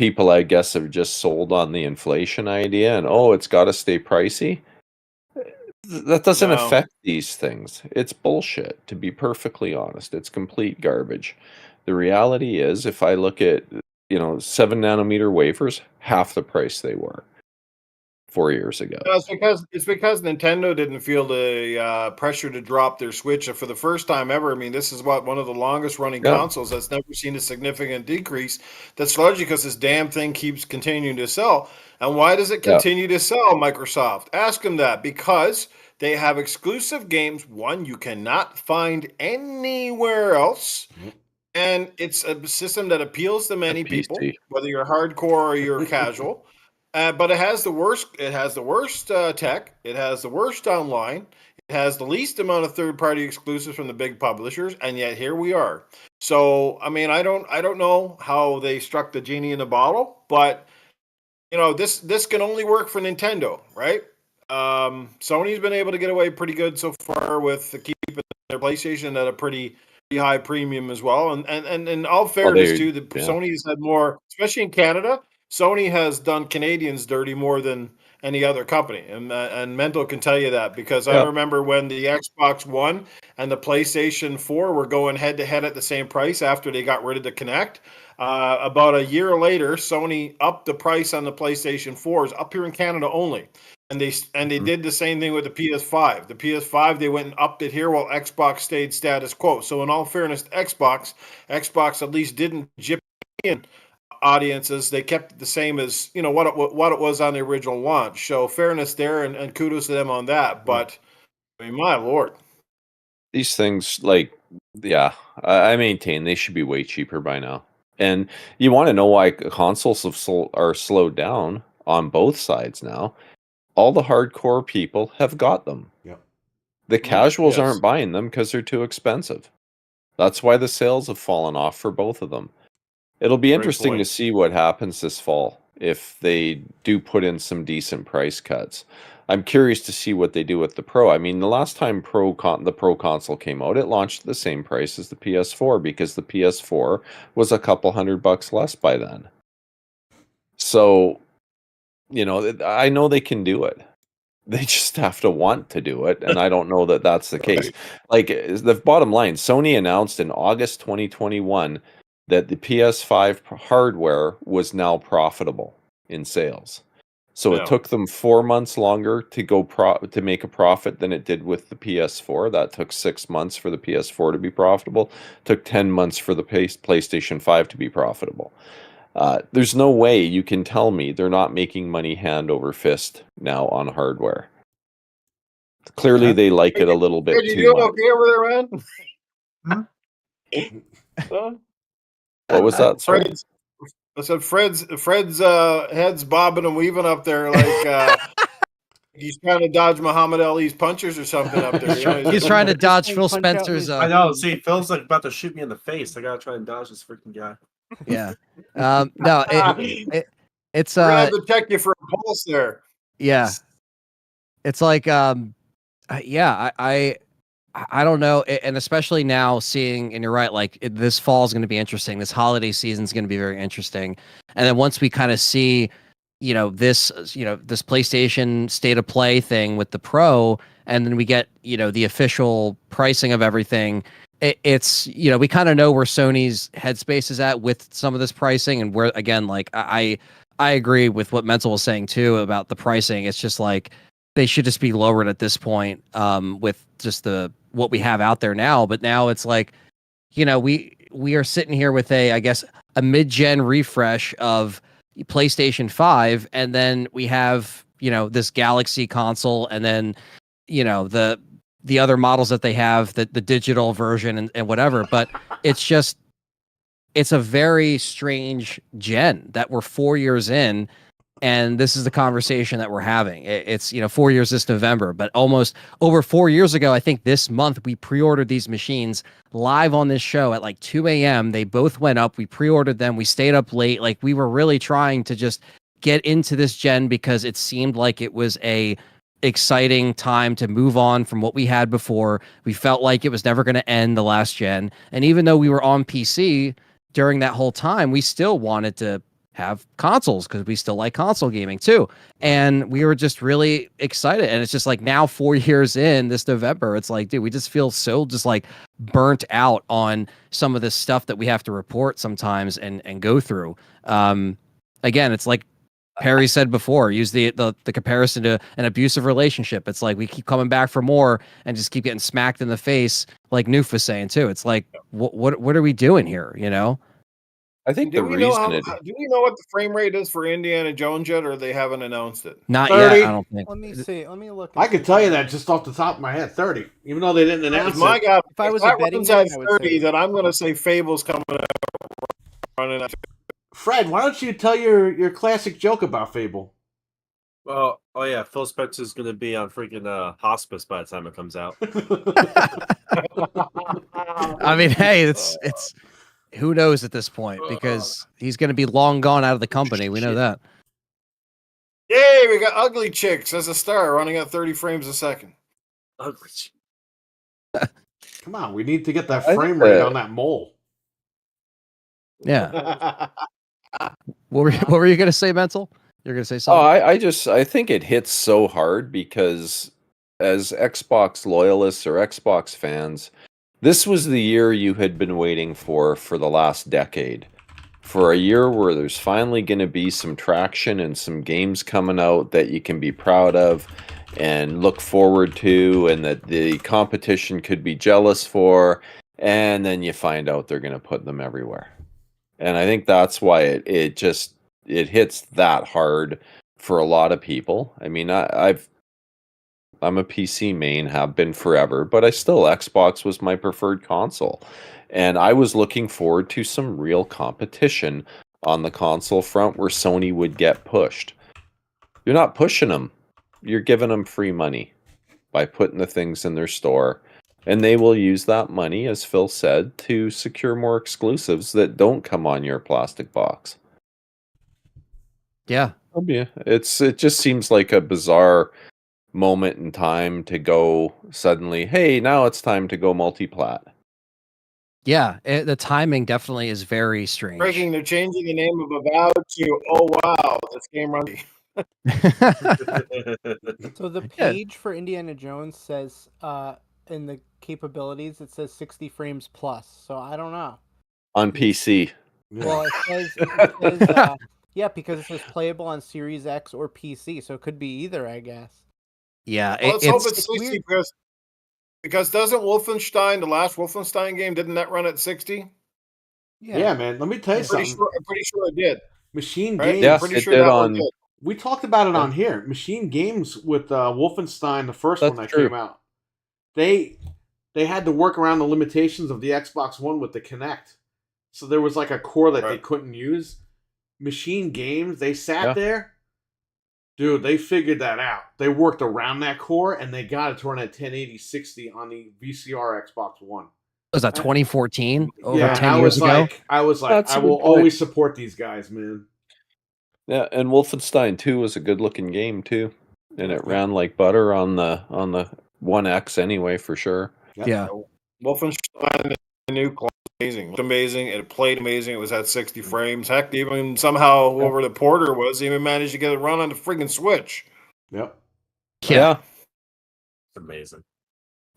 people, I guess, have just sold on the inflation idea and, oh, it's got to stay pricey. That doesn't No. affect these things. It's bullshit, to be perfectly honest. It's complete garbage. The reality is, if I look at, 7 nanometer wafers, half the price they were 4 years ago. No, it's because Nintendo didn't feel the pressure to drop their Switch for the first time ever. I mean, this is one of the longest running Yeah. consoles that's never seen a significant decrease. That's largely because this damn thing keeps continuing to sell. And why does it Yeah. continue to sell, Microsoft? Ask them that. Because they have exclusive games, one you cannot find anywhere else. Yep. And it's a system that appeals to many people, PC. whether you're hardcore or you're casual. But it has the worst. It has the worst tech. It has the worst online. It has the least amount of third-party exclusives from the big publishers, and yet here we are. So, I mean, I don't know how they struck the genie in the bottle, but this can only work for Nintendo, right? Sony's been able to get away pretty good so far with keeping their PlayStation at a pretty high premium as well. And in all fairness, too, Sony's had more, especially in Canada. Sony has done Canadians dirty more than any other company, and Mental can tell you that because I remember when the Xbox One and the PlayStation 4 were going head to head at the same price after they got rid of the Kinect. About a year later, Sony upped the price on the PlayStation 4s up here in Canada only. And they did the same thing with the PS5. The PS5, they went and upped it here while Xbox stayed status quo. So in all fairness, Xbox at least didn't jip in audiences. They kept it the same as what it was on the original launch. So fairness there, and kudos to them on that. But I mean, my lord, These things, I maintain they should be way cheaper by now. And you want to know why consoles are slowed down on both sides now? All the hardcore people have got them. Yep. The casuals yes. aren't buying them because they're too expensive. That's why the sales have fallen off for both of them. It'll be interesting to point. see what happens this fall if they do put in some decent price cuts. I'm curious to see what they do with the Pro. I mean, the last time the Pro console came out, it launched at the same price as the PS4 because the PS4 was a couple $100 less by then. So, I know they can do it. They just have to want to do it, and I don't know that that's the case. Like, the bottom line, Sony announced in August 2021 that the PS5 hardware was now profitable in sales. So it took them 4 months longer to make a profit than it did with the PS4. That took 6 months for the PS4 to be profitable. It took 10 months for the PlayStation 5 to be profitable. There's no way you can tell me they're not making money hand over fist now on hardware. Clearly, they like it a little bit you too doing much. okay over there, man? What was that? Sorry. I said Fred's head's bobbing and weaving up there like he's trying to dodge Muhammad Ali's punches or something up there. He's trying to dodge Phil Punch out Spencer's. I know. See, Phil's like about to shoot me in the face. I gotta try and dodge this freaking guy. Yeah. No, it's We're gonna have to check you for a pulse there. yeah. It's like I don't know, and especially now seeing, and you're right, like this fall is going to be interesting. This holiday season is going to be very interesting, and then once we kind of see, this PlayStation State of Play thing with the Pro, and then we get the official pricing of everything. It's we kind of know where Sony's headspace is at with some of this pricing, and where again, like I agree with what Mental was saying too about the pricing. It's just like they should just be lowered at this point with just what we have out there now. But now it's like, we are sitting here with a mid-gen refresh of PlayStation 5, and then we have, this Galaxy console, and then, the other models that they have, the digital version and whatever. But it's a very strange gen that we're 4 years in. And this is the conversation that we're having. It's 4 years this November, but almost over 4 years ago, I think this month, we pre-ordered these machines live on this show at like 2 a.m. They both went up. We pre-ordered them. We stayed up late. Like we were really trying to just get into this gen because it seemed like it was a exciting time to move on from what we had before. We felt like it was never going to end the last gen. And even though we were on PC during that whole time, we still wanted to have consoles because we still like console gaming too. And we were just really excited. And it's just like now 4 years in this November, it's like, dude, we just feel so just like burnt out on some of this stuff that we have to report sometimes and go through. Again, it's like Perry said before, use the comparison to an abusive relationship. It's like we keep coming back for more and just keep getting smacked in the face, like Noof was saying too. It's like, what are we doing here? You know? I think Do the we know reason do we know what the frame rate is for Indiana Jones yet, or they haven't announced it? Not 30. yet, I don't think. Let me see. Let me look. I and could see tell if you I- that just off the top of my head, 30. Even though they didn't announce My it. God, If I was a that betting runs man, at I would say 30, that. then I'm going to say Fable's coming out running out. Fred, why don't you tell your classic joke about Fable? Well, oh yeah, Phil Spencer's gonna be on freaking hospice by the time it comes out. I mean, hey, it's who knows at this point because he's going to be long gone out of the company. We know that. Yay, we got Ugly Chicks as a star running at 30 frames a second. Ugly. Come on, we need to get that I think frame rate that- on that mole. Yeah. What were you going to say, Mental? You're going to say Oh, something? I think it hits so hard because as Xbox loyalists or Xbox fans, this was the year you had been waiting for the last decade. For a year where there's finally going to be some traction and some games coming out that you can be proud of and look forward to, and that the competition could be jealous for, and then you find out they're going to put them everywhere. And I think that's why it hits that hard for a lot of people. I mean, I'm a PC main, have been forever, but Xbox was my preferred console. And I was looking forward to some real competition on the console front where Sony would get pushed. You're not pushing them. You're giving them free money by putting the things in their store. And they will use that money, as Phil said, to secure more exclusives that don't come on your plastic box. Yeah. It just seems like a bizarre moment in time to go suddenly, hey, now it's time to go multi-plat. Yeah. The timing definitely is very strange. Breaking, they're changing the name of Avowed to, oh wow, this game runs. So the page for Indiana Jones says in the capabilities it says 60 frames plus. So I don't know. On PC. Yeah. Well, it says yeah, because it says playable on Series X or PC, so it could be either, I guess. Yeah. Well, let's hope it's it's 60 weird. because doesn't Wolfenstein, the last Wolfenstein game, didn't that run at 60? Yeah, man. Let me tell you Pretty something. sure it did. Machine Right? Games. Yeah, Pretty it sure did that one on- did. We talked about it Yeah. on here. Machine Games with Wolfenstein, the first That's one that true. came out. They had to work around the limitations of the Xbox One with the Kinect. So there was like a core that they Right. couldn't use. Machine Games, they sat Yeah. there. Dude, they figured that out. They worked around that core and they got it to run at 1080 60 on the VCR Xbox One. Was that 2014? Over yeah, 10 I years was ago? I was like, That's I a good will point. always support these guys, man. Yeah, and Wolfenstein 2 was a good looking game too. And it ran like butter on the 1X anyway, for sure. Yep. Yeah. Wolfenstein, the new class, amazing. It looked amazing. It played amazing. It was at 60 frames. Heck, even somehow whoever the porter was, even managed to get it run on the friggin' Switch. Yep. Yeah. Amazing.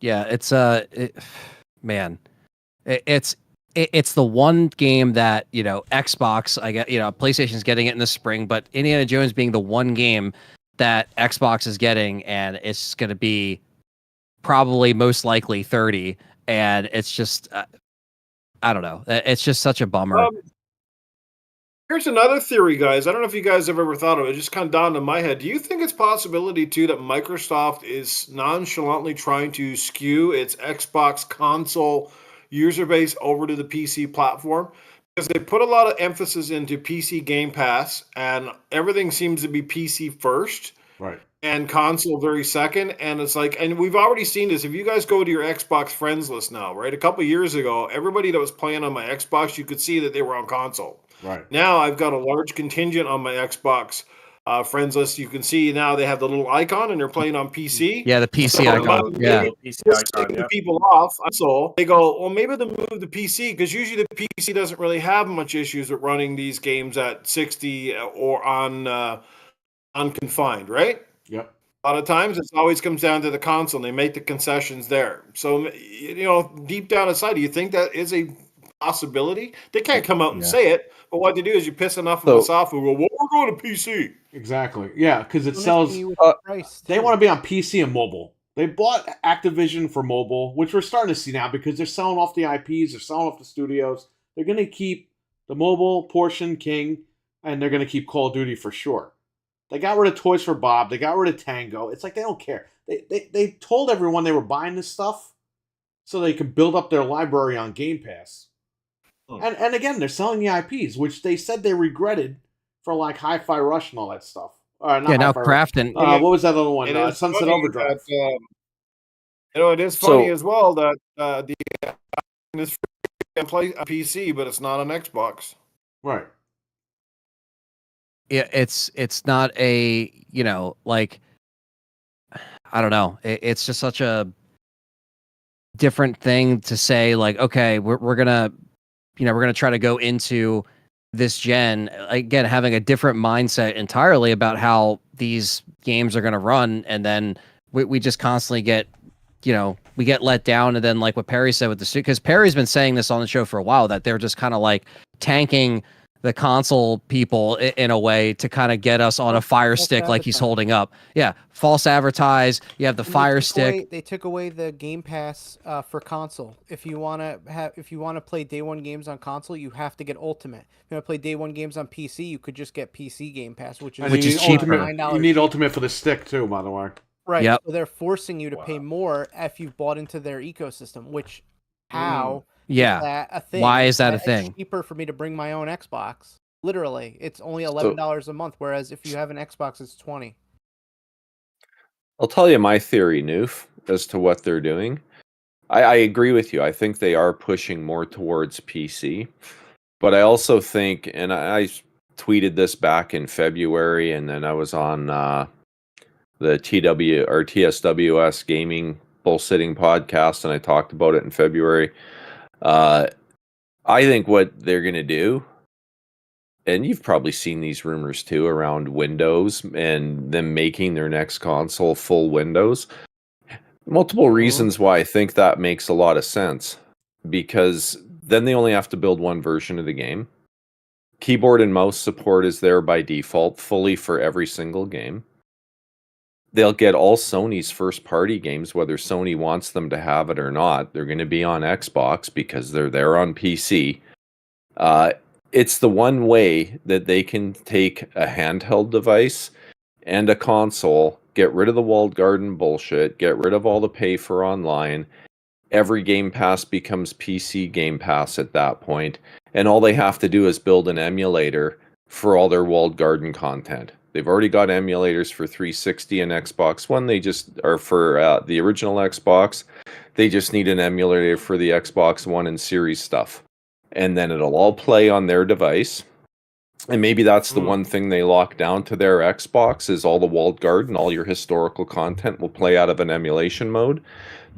Yeah, it's man, it's the one game that Xbox, I get, PlayStation's getting it in the spring, but Indiana Jones being the one game that Xbox is getting, and it's going to be probably most likely 30, and it's just I don't know, it's just such a bummer. Here's another theory, guys. I don't know if you guys have ever thought of it. It just kind of dawned in my head. Do you think it's possibility, too, that Microsoft is nonchalantly trying to skew its Xbox console user base over to the PC platform? Because they put a lot of emphasis into PC Game Pass, and everything seems to be PC first Right. and console very second. And it's like, and we've already seen this. If you guys go to your Xbox friends list now, right? A couple years ago, everybody that was playing on my Xbox, you could see that they were on console. Right. Now I've got a large contingent on my Xbox friends list, you can see now they have the little icon and they're playing on PC. Yeah, the PC So, icon. Yeah. PC Just icon, taking yeah. people off. So they go, well, maybe they'll move the PC because usually the PC doesn't really have much issues with running these games at 60 or on unconfined, right? Yep. A lot of times it always comes down to the console and they make the concessions there. So, deep down inside, do you think that is a possibility? They can't come out and say it, but what they do is you piss enough of us off and go, well, we're going to PC. Exactly. Yeah, because it Don't sells. have to be with the price, They too. want to be on PC and mobile. They bought Activision for mobile, which we're starting to see now because they're selling off the IPs, they're selling off the studios. They're going to keep the mobile portion king, and they're going to keep Call of Duty for sure. They got rid of Toys for Bob. They got rid of Tango. It's like they don't care. They told everyone they were buying this stuff so they could build up their library on Game Pass. And again, they're selling the IPs, which they said they regretted for like Hi-Fi Rush and all that stuff. Not now Hi-Fi Rush. Crafton. What was that other one? It is Sunset funny Overdrive. that, it is funny as well that this can play a PC, but it's not on Xbox. Right. Yeah, it's not a, like, I don't know. It's just such a different thing to say, like, okay, we're gonna try to go into this gen again, having a different mindset entirely about how these games are gonna run, and then we just constantly get, we get let down, and then like what Perry said with the suit, because Perry's been saying this on the show for a while, that they're just kind of like tanking the console people in a way to kind of get us on a fire stick like he's holding up. Yeah, false advertise. You have the fire stick. They took away the Game Pass for console. If you want to play day one games on console, you have to get Ultimate. If you want to play day one games on PC, you could just get PC Game Pass, which is cheaper. $9. You need Ultimate for the stick too, by the way. Right. Yep. So they're forcing you to pay more if you've bought into their ecosystem. Which how? Yeah. Is that a thing? Why is that a It's thing? cheaper for me to bring my own Xbox. Literally, it's only $11 a month, whereas if you have an Xbox, it's $20. I'll tell you my theory, Noof, as to what they're doing. I agree with you. I think they are pushing more towards PC. But I also think, and I tweeted this back in February, and then I was on the TSWS Gaming Bullsitting podcast, and I talked about it in February. I think what they're going to do, and you've probably seen these rumors too around Windows and them making their next console full Windows. Multiple reasons why I think that makes a lot of sense. Because then they only have to build one version of the game. Keyboard and mouse support is there by default, fully for every single game. They'll get all Sony's first-party games, whether Sony wants them to have it or not. They're going to be on Xbox because they're there on PC. It's the one way that they can take a handheld device and a console, get rid of the walled garden bullshit, get rid of all the pay for online. Every Game Pass becomes PC Game Pass at that point, and all they have to do is build an emulator for all their walled garden content. They've already got emulators for 360 and Xbox One. They just are for the original Xbox. They just need an emulator for the Xbox One and Series stuff. And then it'll all play on their device. And maybe that's the one thing they lock down to their Xbox is all the walled garden, all your historical content will play out of an emulation mode.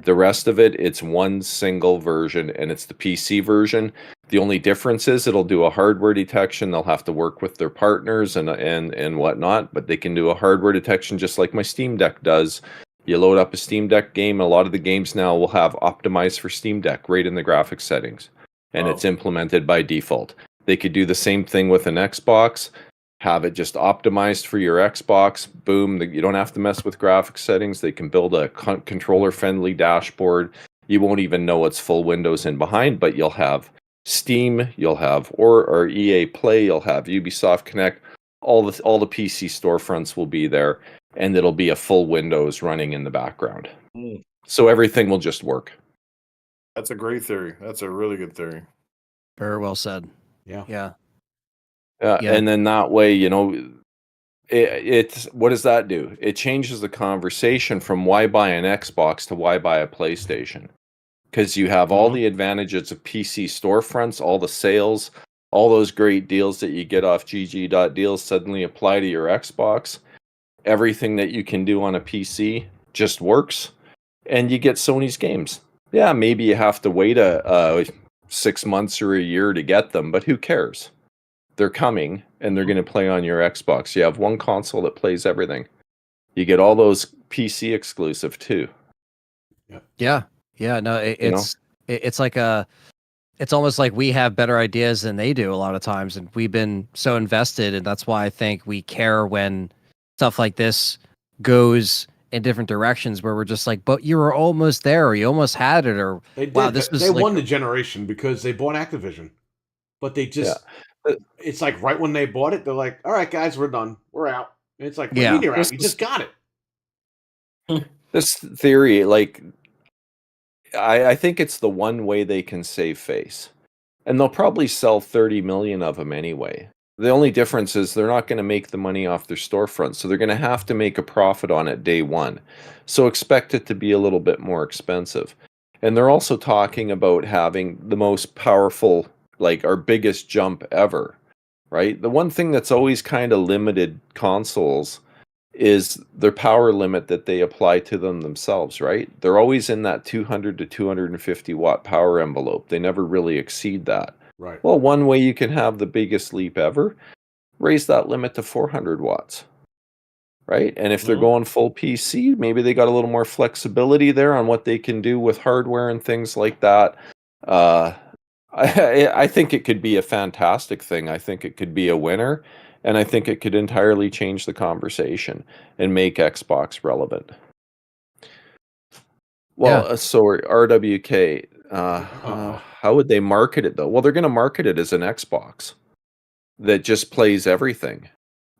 The rest of it, it's one single version, and it's the PC version. The only difference is it'll do a hardware detection. They'll have to work with their partners and whatnot, but they can do a hardware detection just like my Steam Deck does. You load up a Steam Deck game, a lot of the games now will have optimized for Steam Deck right in the graphics settings, and it's implemented by default. They could do the same thing with an Xbox, have it just optimized for your Xbox. Boom, you don't have to mess with graphics settings. They can build a controller-friendly dashboard. You won't even know it's full Windows in behind, but you'll have Steam, you'll have or EA Play, you'll have Ubisoft Connect. All the PC storefronts will be there, and it'll be a full Windows running in the background. So everything will just work. That's a great theory. That's a really good theory. Very well said. Yeah. And then that way, it's what does that do? It changes the conversation from why buy an Xbox to why buy a PlayStation. Because you have all the advantages of PC storefronts, all the sales, all those great deals that you get off GG.deals suddenly apply to your Xbox. Everything that you can do on a PC just works, and you get Sony's games. Yeah, maybe you have to wait 6 months or a year to get them, but who cares? They're coming, and they're going to play on your Xbox. You have one console that plays everything. You get all those PC exclusive too. Yeah. No, it's like it's almost like we have better ideas than they do a lot of times, and we've been so invested, and that's why I think we care when stuff like this goes in different directions, where we're just like, but you were almost there, or you almost had it, or They did. wow, this was they like, won the generation because they bought Activision, but they just it's like right when they bought it, they're like, all right, guys, we're done, we're out. And it's like, what do you mean you're out? You just got it. This theory, like, I think it's the one way they can save face. And they'll probably sell 30 million of them anyway. The only difference is they're not going to make the money off their storefront, so they're going to have to make a profit on it day one. So expect it to be a little bit more expensive. And they're also talking about having the most powerful, like our biggest jump ever, right? The one thing that's always kind of limited consoles is their power limit that they apply to them themselves, right? They're always in that 200 to 250 watt power envelope. They never really exceed that. Right. Well, one way you can have the biggest leap ever, raise that limit to 400 watts, right? And if they're going full PC, maybe they got a little more flexibility there on what they can do with hardware and things like that. I think it could be a fantastic thing. I think it could be a winner. And I think it could entirely change the conversation and make Xbox relevant. Well, so RWK, how would they market it though? Well, they're going to market it as an Xbox that just plays everything.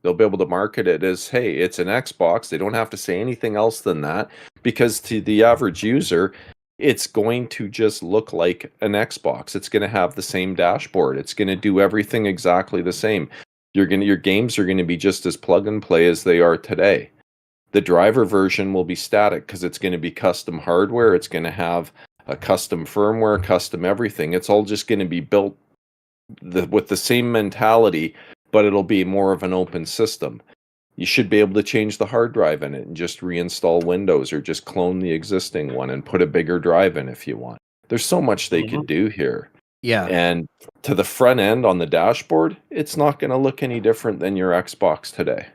They'll be able to market it as, hey, it's an Xbox. They don't have to say anything else than that, because to the average user, it's going to just look like an Xbox. It's going to have the same dashboard. It's going to do everything exactly the same. Your games are going to be just as plug and play as they are today. The driver version will be static because it's going to be custom hardware. It's going to have a custom firmware, custom everything. It's all just going to be built with the same mentality, but it'll be more of an open system. You should be able to change the hard drive in it and just reinstall Windows, or just clone the existing one and put a bigger drive in if you want. There's so much they could do here. Yeah. And to the front end on the dashboard, it's not going to look any different than your Xbox today.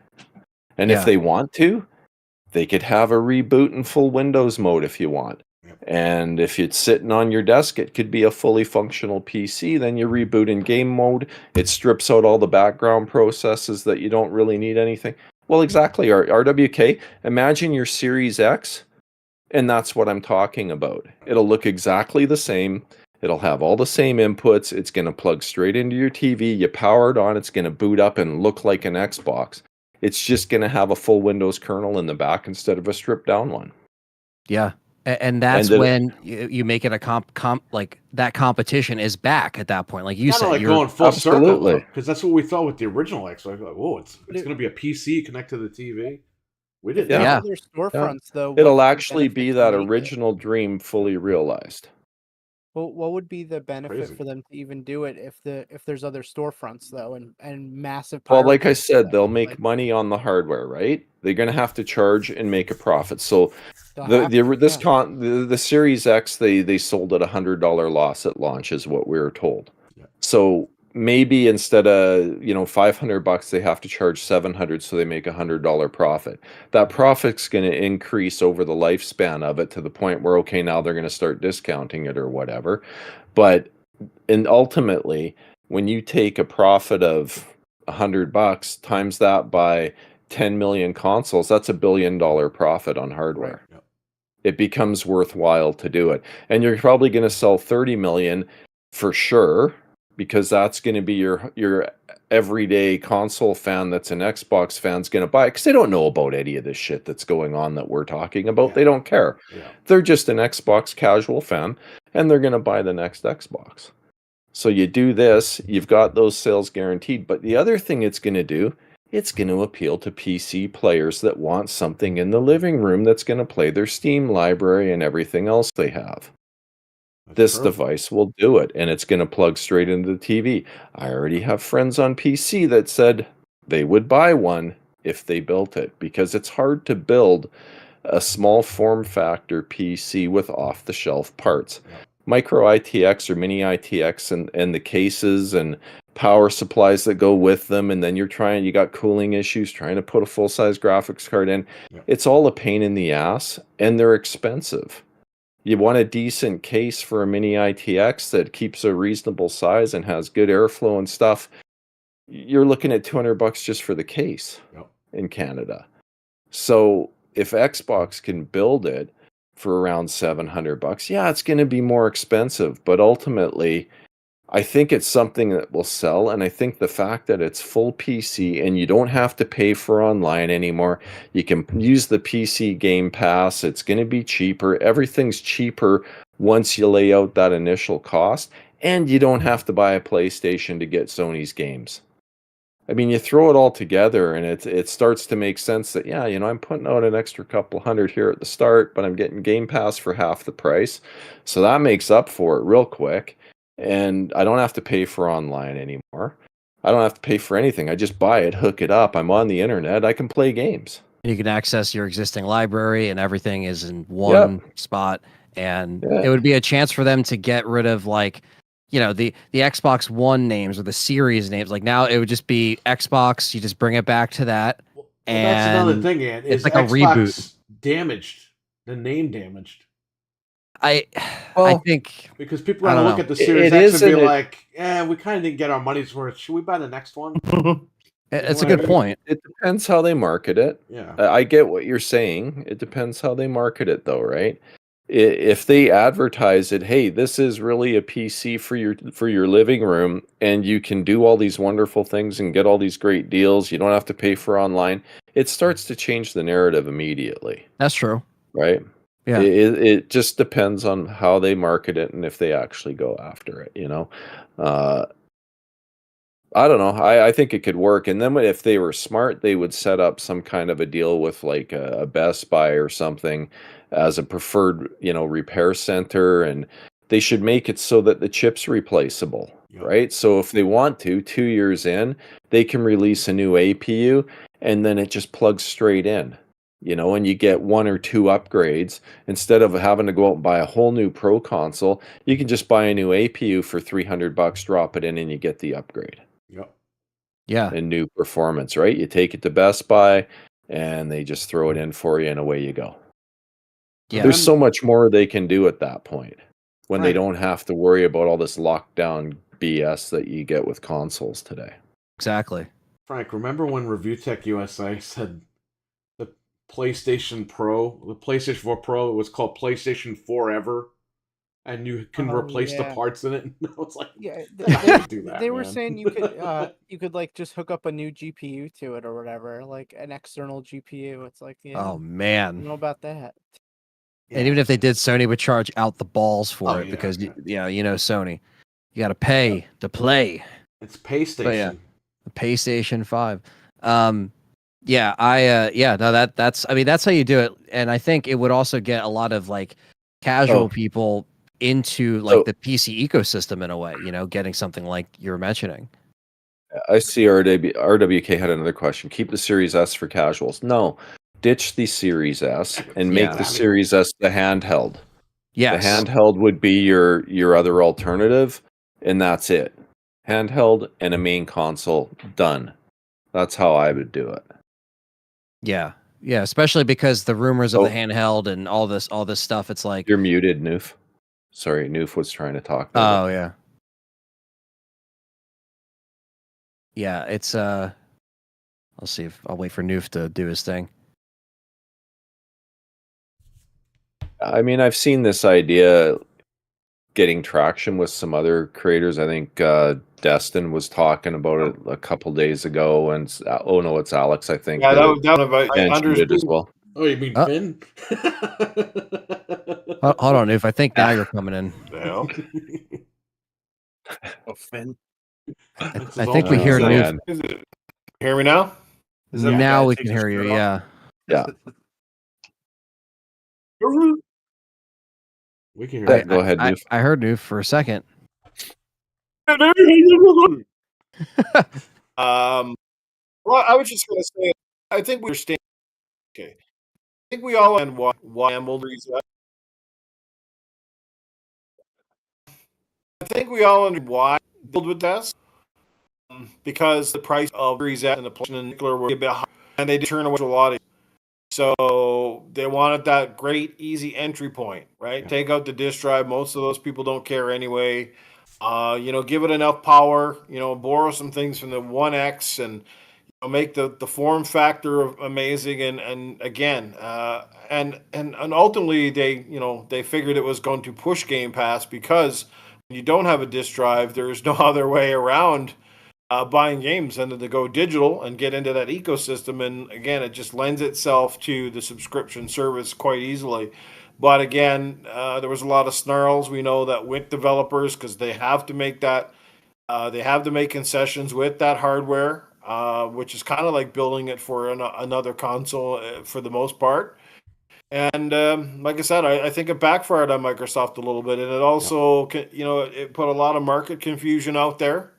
And if they want to, they could have a reboot in full Windows mode if you want. And if it's sitting on your desk, it could be a fully functional PC. Then you reboot in game mode. It strips out all the background processes that you don't really need anything. Well, exactly. RWK, imagine your Series X, and that's what I'm talking about. It'll look exactly the same. It'll have all the same inputs. It's going to plug straight into your TV. You power it on. It's going to boot up and look like an Xbox. It's just going to have a full Windows kernel in the back instead of a stripped down one. Yeah. And that's when you make it a like that competition is back at that point. Like you said, like you're going full absolutely circle, because that's what we thought with the original Xbox. Like, whoa, it's going to be a PC connected to the TV. We didn't. There's know. other storefronts though. It'll what actually be that benefit to make it? original dream fully realized. Well, what would be the benefit Crazy. for them to even do it if there's other storefronts though, and massive? Well, like I piracy said, stuff, they'll make like, money on the hardware, right? They're going to have to charge and make a profit. So they'll have to, the Series X, they sold at $100 loss at launch, is what we were told. Yeah. So maybe instead of $500, they have to charge $700, so they make $100 profit. That profit's going to increase over the lifespan of it to the point where, okay, now they're going to start discounting it or whatever. But ultimately, when you take a profit of $100 times that by 10 million consoles, that's $1 billion profit on hardware. Right. Yep. It becomes worthwhile to do it. And you're probably going to sell 30 million for sure, because that's going to be your everyday console fan that's an Xbox fan's going to buy, because they don't know about any of this shit that's going on that we're talking about. Yeah. They don't care. Yeah. They're just an Xbox casual fan, and they're going to buy the next Xbox. So you do this, you've got those sales guaranteed. But the other thing it's going to do, it's going to appeal to PC players that want something in the living room that's going to play their Steam library and everything else they have. This true. device will do it, and it's going to plug straight into the TV. I already have friends on PC that said they would buy one if they built it, because it's hard to build a small form factor PC with off the shelf parts. Yep. Micro ITX or mini ITX and the cases and power supplies that go with them, and then you got cooling issues trying to put a full size graphics card in. Yep. It's all a pain in the ass, and they're expensive. You want a decent case for a mini ITX that keeps a reasonable size and has good airflow and stuff. You're looking at $200 just for the case. Yep. In Canada. So if Xbox can build it for around $700, yeah, it's going to be more expensive, but ultimately I think it's something that will sell, and I think the fact that it's full PC and you don't have to pay for online anymore, you can use the PC Game Pass, it's going to be cheaper, everything's cheaper once you lay out that initial cost, and you don't have to buy a PlayStation to get Sony's games. I mean, you throw it all together and it starts to make sense that, yeah, I'm putting out an extra couple hundred here at the start, but I'm getting Game Pass for half the price. So that makes up for it real quick. And I don't have to pay for online anymore. I don't have to pay for anything. I just buy it, hook it up. I'm on the internet. I can play games. You can access your existing library and everything is in one spot. And it would be a chance for them to get rid of the Xbox One names or the series names. Like now it would just be Xbox. You just bring it back to that. Well, and that's another thing, Ant. it's Is like a Xbox reboot. damaged? The name damaged? I think Because people are I going to don't look know. at the Series It X is, and be and like, we kind of didn't get our money's worth. Should we buy the next one? it's a good point. It depends how they market it. Yeah. I get what you're saying. It depends how they market it, though, right? If they advertise it, hey, this is really a PC for your living room, and you can do all these wonderful things and get all these great deals. You don't have to pay for online. It starts to change the narrative immediately, That's true. right? Yeah. It just depends on how they market it and if they actually go after it. I don't know. I think it could work. And then if they were smart, they would set up some kind of a deal with like a Best Buy or something as a preferred, repair center. And they should make it so that the chip's replaceable, Yep. right? So if they want to, 2 years in, they can release a new APU and then it just plugs straight in. And you get 1 or 2 upgrades. Instead of having to go out and buy a whole new Pro console, you can just buy a new APU for $300, drop it in, and you get the upgrade. Yep. Yeah. And new performance, right? You take it to Best Buy, and they just throw it in for you, and away you go. Yeah. There's so much more they can do at that point when they Right. don't have to worry about all this lockdown BS that you get with consoles today. Exactly. Frank, remember when Review Tech USA said the PlayStation 4 Pro, it was called PlayStation Forever, and you can replace the parts in it? And I was like, Yeah, I could do that, they were man. saying you could like just hook up a new GPU to it or whatever, like an external GPU. It's like, yeah, Oh I don't man. know about that. And even if they did, Sony would charge out the balls for Oh, it yeah, because yeah. Sony. You got to pay to play. It's PlayStation. But yeah. The PlayStation 5. No, that's how you do it. And I think it would also get a lot of like casual people into like the PC ecosystem in a way, getting something like you're mentioning. I see RWK had another question. Keep the Series S for casuals. No, ditch the Series S and make the Series S the handheld. Yes. The handheld would be your other alternative, and that's it. Handheld and a main console, done. That's how I would do it. Yeah. Yeah, especially because the rumors of the handheld and all this stuff, it's like you're muted, Noof. Sorry, Noof was trying to talk. Oh yeah. Yeah, it's I'll see if I'll wait for Noof to do his thing. I mean, I've seen this idea getting traction with some other creators. I think Destin was talking about it a couple days ago, and it's Alex. I think. Yeah, that was mentioned it as well. Oh, you mean Finn? Hold on, Noof. I think now you're coming in. Yeah. Oh, Finn. I think we hear Noof. Hear me now? Now we can hear you. Yeah. Yeah. We can hear Yeah, you. go ahead, Doof. I heard Noof for a second. Well, I was just going to say, I think we understand. Okay, I think we all understand why Amble reset. I think we all understand why build with this, because the price of Series S and the PlayStation in particular were a bit high, and they did turn away a lot of. So they wanted that great, easy entry point, right? Yeah. Take out the disk drive. Most of those people don't care anyway. Give it enough power. Borrow some things from the One X and make the form factor amazing. And again, and ultimately they figured it was going to push Game Pass because when you don't have a disk drive, there's no other way around buying games than to go digital and get into that ecosystem. And again, it just lends itself to the subscription service quite easily. But again, there was a lot of snarls. We know that with developers, because they have to make that, they have to make concessions with that hardware, which is kind of like building it for another console for the most part. And like I said, I think it backfired on Microsoft a little bit, and it also, it put a lot of market confusion out there.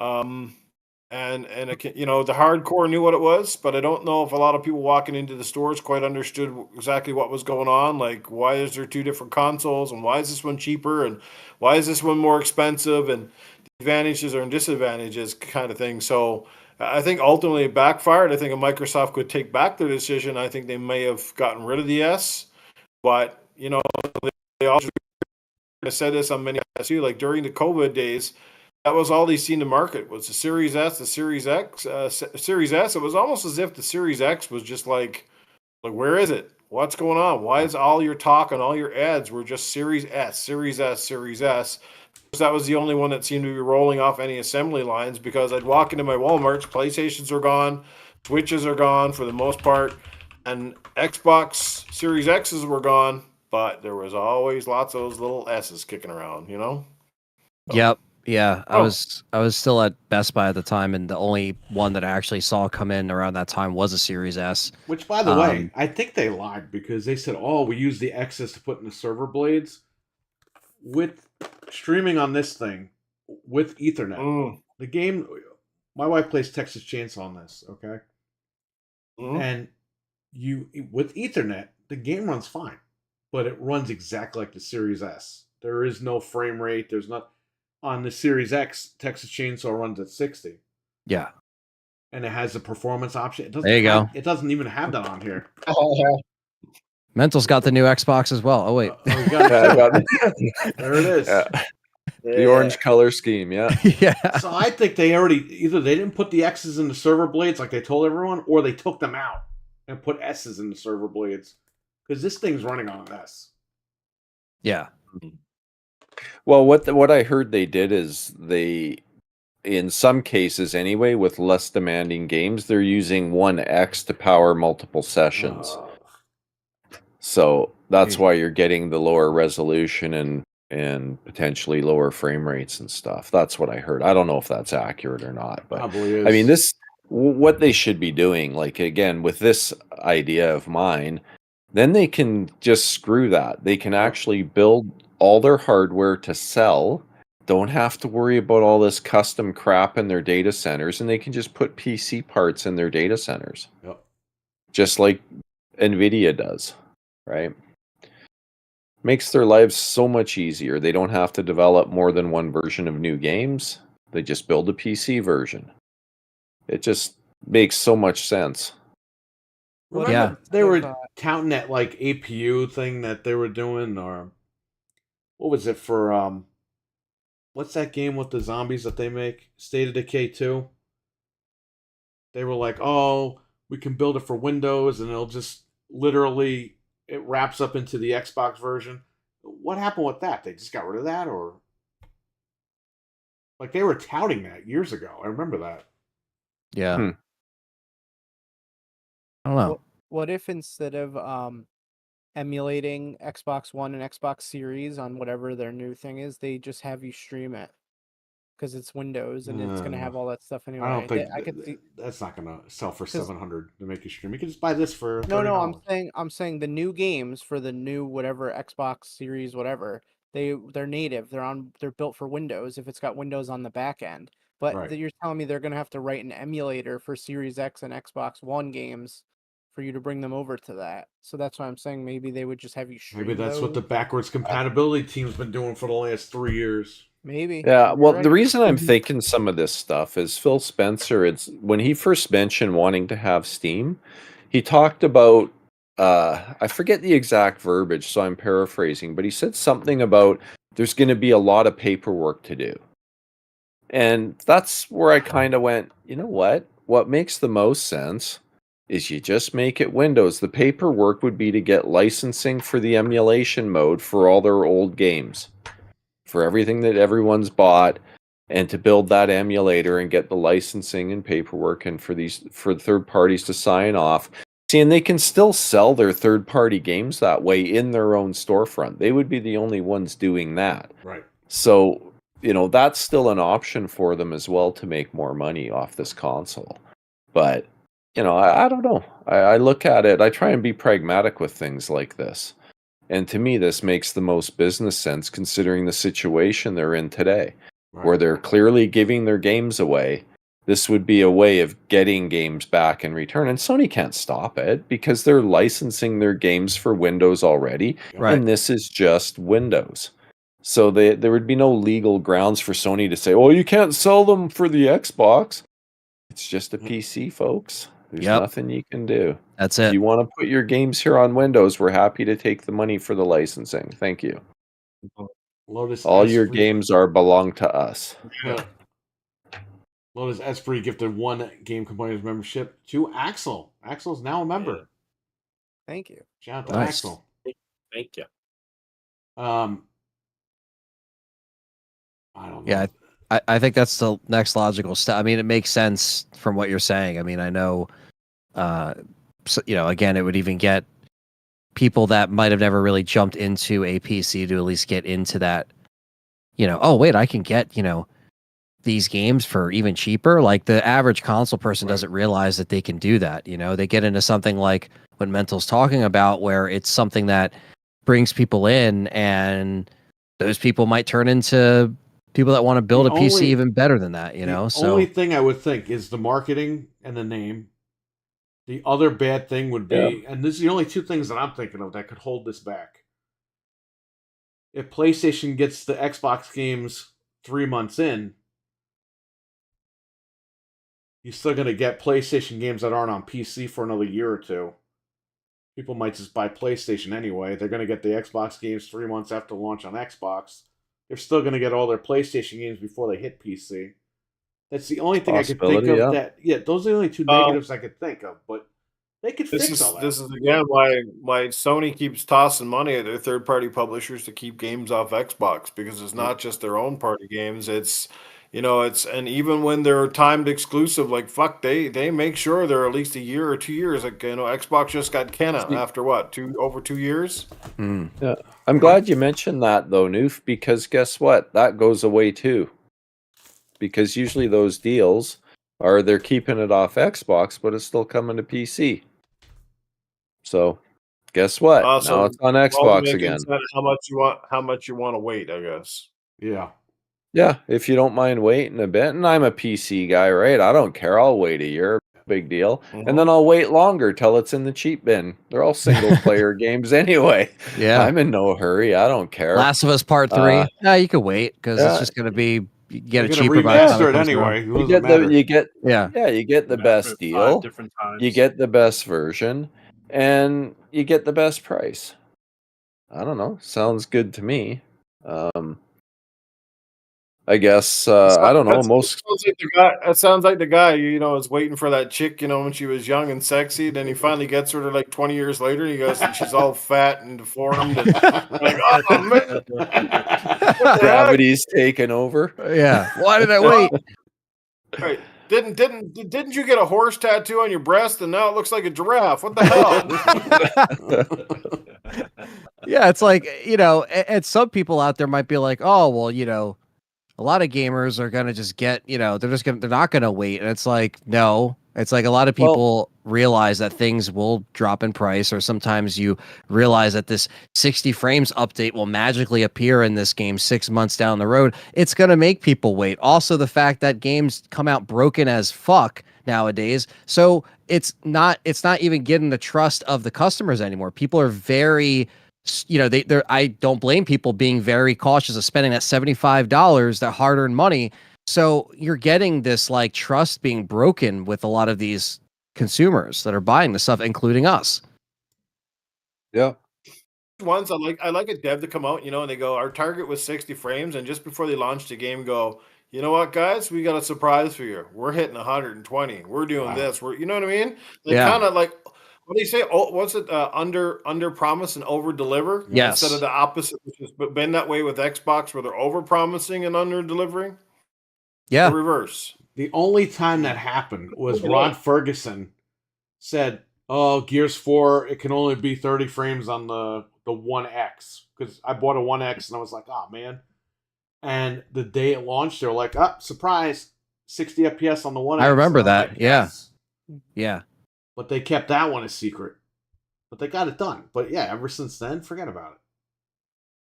And the hardcore knew what it was, but I don't know if a lot of people walking into the stores quite understood exactly what was going on. Like, why is there two different consoles, and why is this one cheaper, and why is this one more expensive, and the advantages and disadvantages kind of thing. So I think ultimately it backfired. I think if Microsoft could take back their decision, I think they may have gotten rid of the S. But they also said this on many too. Like during the COVID days, that was all they seen to market was the Series S, the Series X, Series S. It was almost as if the Series X was just like where is it? What's going on? Why is all your talk and all your ads were just Series S, Series S, Series S? Because that was the only one that seemed to be rolling off any assembly lines. Because I'd walk into my Walmarts, PlayStations are gone, Switches are gone for the most part, and Xbox Series X's were gone. But there was always lots of those little S's kicking around, Yep. Yeah, I Oh. was still at Best Buy at the time, and the only one that I actually saw come in around that time was a Series S. Which, by the way, I think they lied because they said, "Oh, we use the X's to put in the server blades." With streaming on this thing, with Ethernet, the game. My wife plays Texas Chainsaw on this, okay, and with Ethernet, the game runs fine, but it runs exactly like the Series S. There is no frame rate. There's not on the Series X. Texas Chainsaw runs at 60. Yeah. And it has a performance option. There you go. It doesn't even have that on here. Mental's got the new Xbox as well. Oh wait, we got it too. There it is. Yeah. The orange color scheme, yeah. Yeah. So I think they already either they didn't put the X's in the server blades like they told everyone, or they took them out and put S's in the server blades because this thing's running on an S. Yeah. Well, what I heard they did is they, in some cases anyway, with less demanding games, they're using one X to power multiple sessions. So that's why you're getting the lower resolution and potentially lower frame rates and stuff. That's what I heard. I don't know if that's accurate or not, but Probably is. I mean, what they should be doing, like again, with this idea of mine, then they can just screw that. They can actually build all their hardware to sell, don't have to worry about all this custom crap in their data centers, and they can just put PC parts in their data centers. Yep. Just like NVIDIA does, right? Makes their lives so much easier. They don't have to develop more than one version of new games. They just build a PC version. It just makes so much sense. Remember, they were touting that like APU thing that they were doing, or what was it for? What's that game with the zombies that they make? State of Decay 2. They were like, "Oh, we can build it for Windows, and it'll just literally it wraps up into the Xbox version." What happened with that? They just got rid of that, or like they were touting that years ago. I remember that. Yeah. I don't know. What if instead of emulating Xbox One and Xbox Series on whatever their new thing is, they just have you stream it? because it's Windows and it's going to have all that stuff anyway. I don't think I could see. that's not going to sell for 700 to make a stream. You can just buy this for $30. No, I'm saying the new games for the new whatever Xbox Series whatever, they're native. They're built for Windows if it's got Windows on the back end. But Right. you're telling me they're going to have to write an emulator for Series X and Xbox One games for you to bring them over to that. So that's why I'm saying maybe they would just have you stream Maybe that's what the those. backwards compatibility team's been doing for the last 3 years. Maybe. Yeah, You're well, right. the reason I'm thinking some of this stuff is Phil Spencer. It's when he first mentioned wanting to have Steam, he talked about I forget the exact verbiage, so I'm paraphrasing, but he said something about there's going to be a lot of paperwork to do. And that's where I kind of went, you know what? What makes the most sense is you just make it Windows. The paperwork would be to get licensing for the emulation mode for all their old games, for everything that everyone's bought, and to build that emulator and get the licensing and paperwork, and for third parties to sign off. See, and they can still sell their third party games that way in their own storefront. They would be the only ones doing that. Right. So, that's still an option for them as well to make more money off this console. But, I don't know. I look at it, I try and be pragmatic with things like this. And to me, this makes the most business sense considering the situation they're in today, where they're clearly giving their games away. This would be a way of getting games back in return. And Sony can't stop it because they're licensing their games for Windows already. Right. And this is just Windows. So there would be no legal grounds for Sony to say, oh, you can't sell them for the Xbox. It's just a PC, folks. There's nothing you can do. That's If it. you want to put your games here on Windows, we're happy to take the money for the licensing. Thank you. Lotus All your Esprit- games belong to us. Lotus Esprit gifted 1 Game Complainers membership to Axel. Axel's now a member. Yeah. Thank you. Shout out to Nice. Axel. Thank you. I don't know. Yeah, I think that's the next logical step. I mean, it makes sense from what you're saying. I mean, I know, again, it would even get people that might have never really jumped into a PC to at least get into that, oh, wait, I can get, these games for even cheaper. Like the average console person doesn't realize that they can do that. They get into something like what Mental's talking about, where it's something that brings people in, and those people might turn into people that want to build a PC even better than that, The only thing I would think is the marketing and the name. The other bad thing would be, and this is the only 2 things that I'm thinking of that could hold this back. If PlayStation gets the Xbox games 3 months in, you're still going to get PlayStation games that aren't on PC for another year or 2. People might just buy PlayStation anyway. They're going to get the Xbox games 3 months after launch on Xbox. They're still going to get all their PlayStation games before they hit PC. That's the only thing I could think of. Those are the only 2 negatives I could think of. But they could fix all that. This is again why Sony keeps tossing money at their third party publishers to keep games off Xbox, because it's not just their own party games. It's and even when they're timed exclusive, like they make sure they're at least a year or 2 years. Like Xbox just got Kenna after over 2 years. Yeah, I'm glad you mentioned that though, Noof, because guess what? That goes away too. Because usually those deals they're keeping it off Xbox, but it's still coming to PC. So, guess what? Now it's on Xbox again. How much you want to wait? I guess. Yeah. Yeah, if you don't mind waiting a bit, and I'm a PC guy, right? I don't care. I'll wait a year. Big deal. And then I'll wait longer till it's in the cheap bin. They're all single player games anyway. Yeah. I'm in no hurry. I don't care. Last of Us Part 3. No, you can wait because it's just going to be you get it cheaper by the time remaster it it comes anyway. around. You get the best deal. Different times. You get the best version, and you get the best price. I don't know. Sounds good to me. I guess I don't know. That sounds like the guy is waiting for that chick when she was young and sexy. Then he finally gets her to like 20 years later. And he goes, and she's all fat and deformed. And like, oh man, gravity's taken over. Yeah. Why did I wait? Right. Didn't you get a horse tattoo on your breast and now it looks like a giraffe? What the hell? Yeah, it's like and some people out there might be like, oh well, a lot of gamers are gonna just get, they're not gonna wait. And it's like, no. It's like a lot of people realize that things will drop in price, or sometimes you realize that this 60 frames update will magically appear in this game 6 months down the road. It's gonna make people wait. Also, the fact that games come out broken as fuck nowadays, so it's not even getting the trust of the customers anymore. People are very, I don't blame people being very cautious of spending that $75, that hard-earned money. So you're getting this like trust being broken with a lot of these consumers that are buying the stuff, including us. Yeah. Once I like a dev to come out, and they go, our target was 60 frames, and just before they launch the game, go, you know what, guys, we got a surprise for you. We're hitting 120. We're doing this. You know what I mean? They kind of like, what do you say? Oh, what's it? Under promise and over deliver. Yes. Instead of the opposite, which has been that way with Xbox, where they're over promising and under delivering. Yeah. The reverse. The only time that happened was Rod Ferguson said, "Oh, Gears 4, it can only be 30 frames on the One X." Because I bought a One X and I was like, "Oh man!" And the day it launched, they were like, "Oh, surprise, 60 FPS on the One X." I remember that. Like, yeah, yes. yeah. But they kept that one a secret. But they got it done. But yeah, ever since then, forget about it.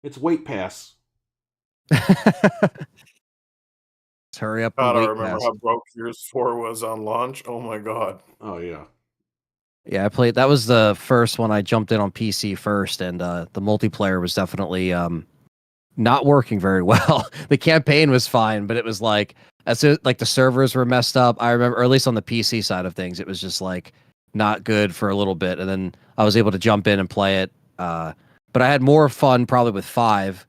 It's Weight Pass. Hurry up! God, I remember how broke Gears 4 was on launch. Oh my god. Oh yeah. Yeah, I played. That was the first one I jumped in on PC first, and the multiplayer was definitely not working very well. The campaign was fine, but it was like like the servers were messed up. I remember, or at least on the PC side of things, it was just like not good for a little bit, and then I was able to jump in and play it. But I had more fun probably with 5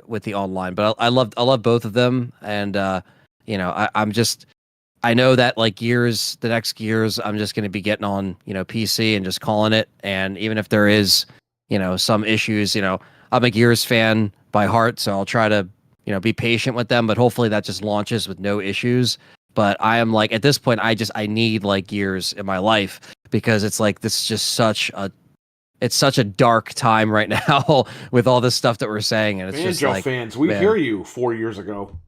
with the online. But I love both of them, and I know that like Gears, the next Gears, I'm just going to be getting on, PC and just calling it. And even if there is, some issues, I'm a Gears fan by heart, so I'll try to, be patient with them. But hopefully that just launches with no issues. But I am like, at this point, I need like Gears in my life, because it's like, this is just it's such a dark time right now with all this stuff that we're saying. And it's Banjo just like, fans, we hear you 4 years ago.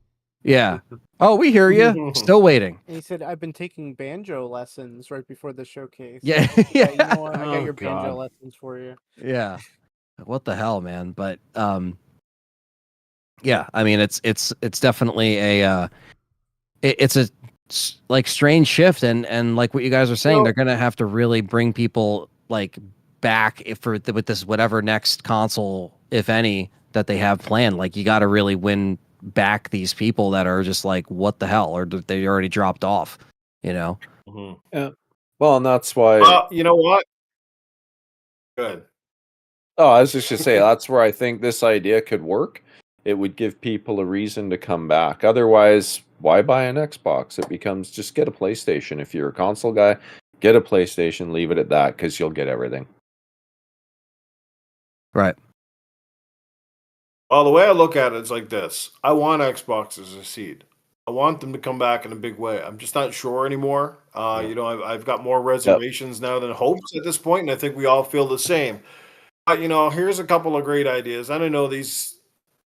Yeah. Oh, we hear you. Still waiting. And he said, "I've been taking banjo lessons right before the showcase." Yeah. Yeah, you know what? I got Oh, your banjo God. lessons for you. Yeah. What the hell, man? But yeah, I mean, it's definitely it's a like strange shift, and like what you guys are saying, they're gonna have to really bring people like back with this whatever next console, if any, that they have planned. Like, you got to really win back these people that are just like, what the hell, or they already dropped off, Mm-hmm. Yeah. Well, and that's why. You know what? Good. Oh, I was just gonna say that's where I think this idea could work. It would give people a reason to come back. Otherwise, why buy an Xbox? It becomes just get a PlayStation. If you're a console guy, get a PlayStation. Leave it at that, because you'll get everything. Right. Well, the way I look at it is like this. I want Xbox as a seed. I want them to come back in a big way. I'm just not sure anymore. I've got more reservations now than hopes at this point, and I think we all feel the same. But, here's a couple of great ideas. And I know these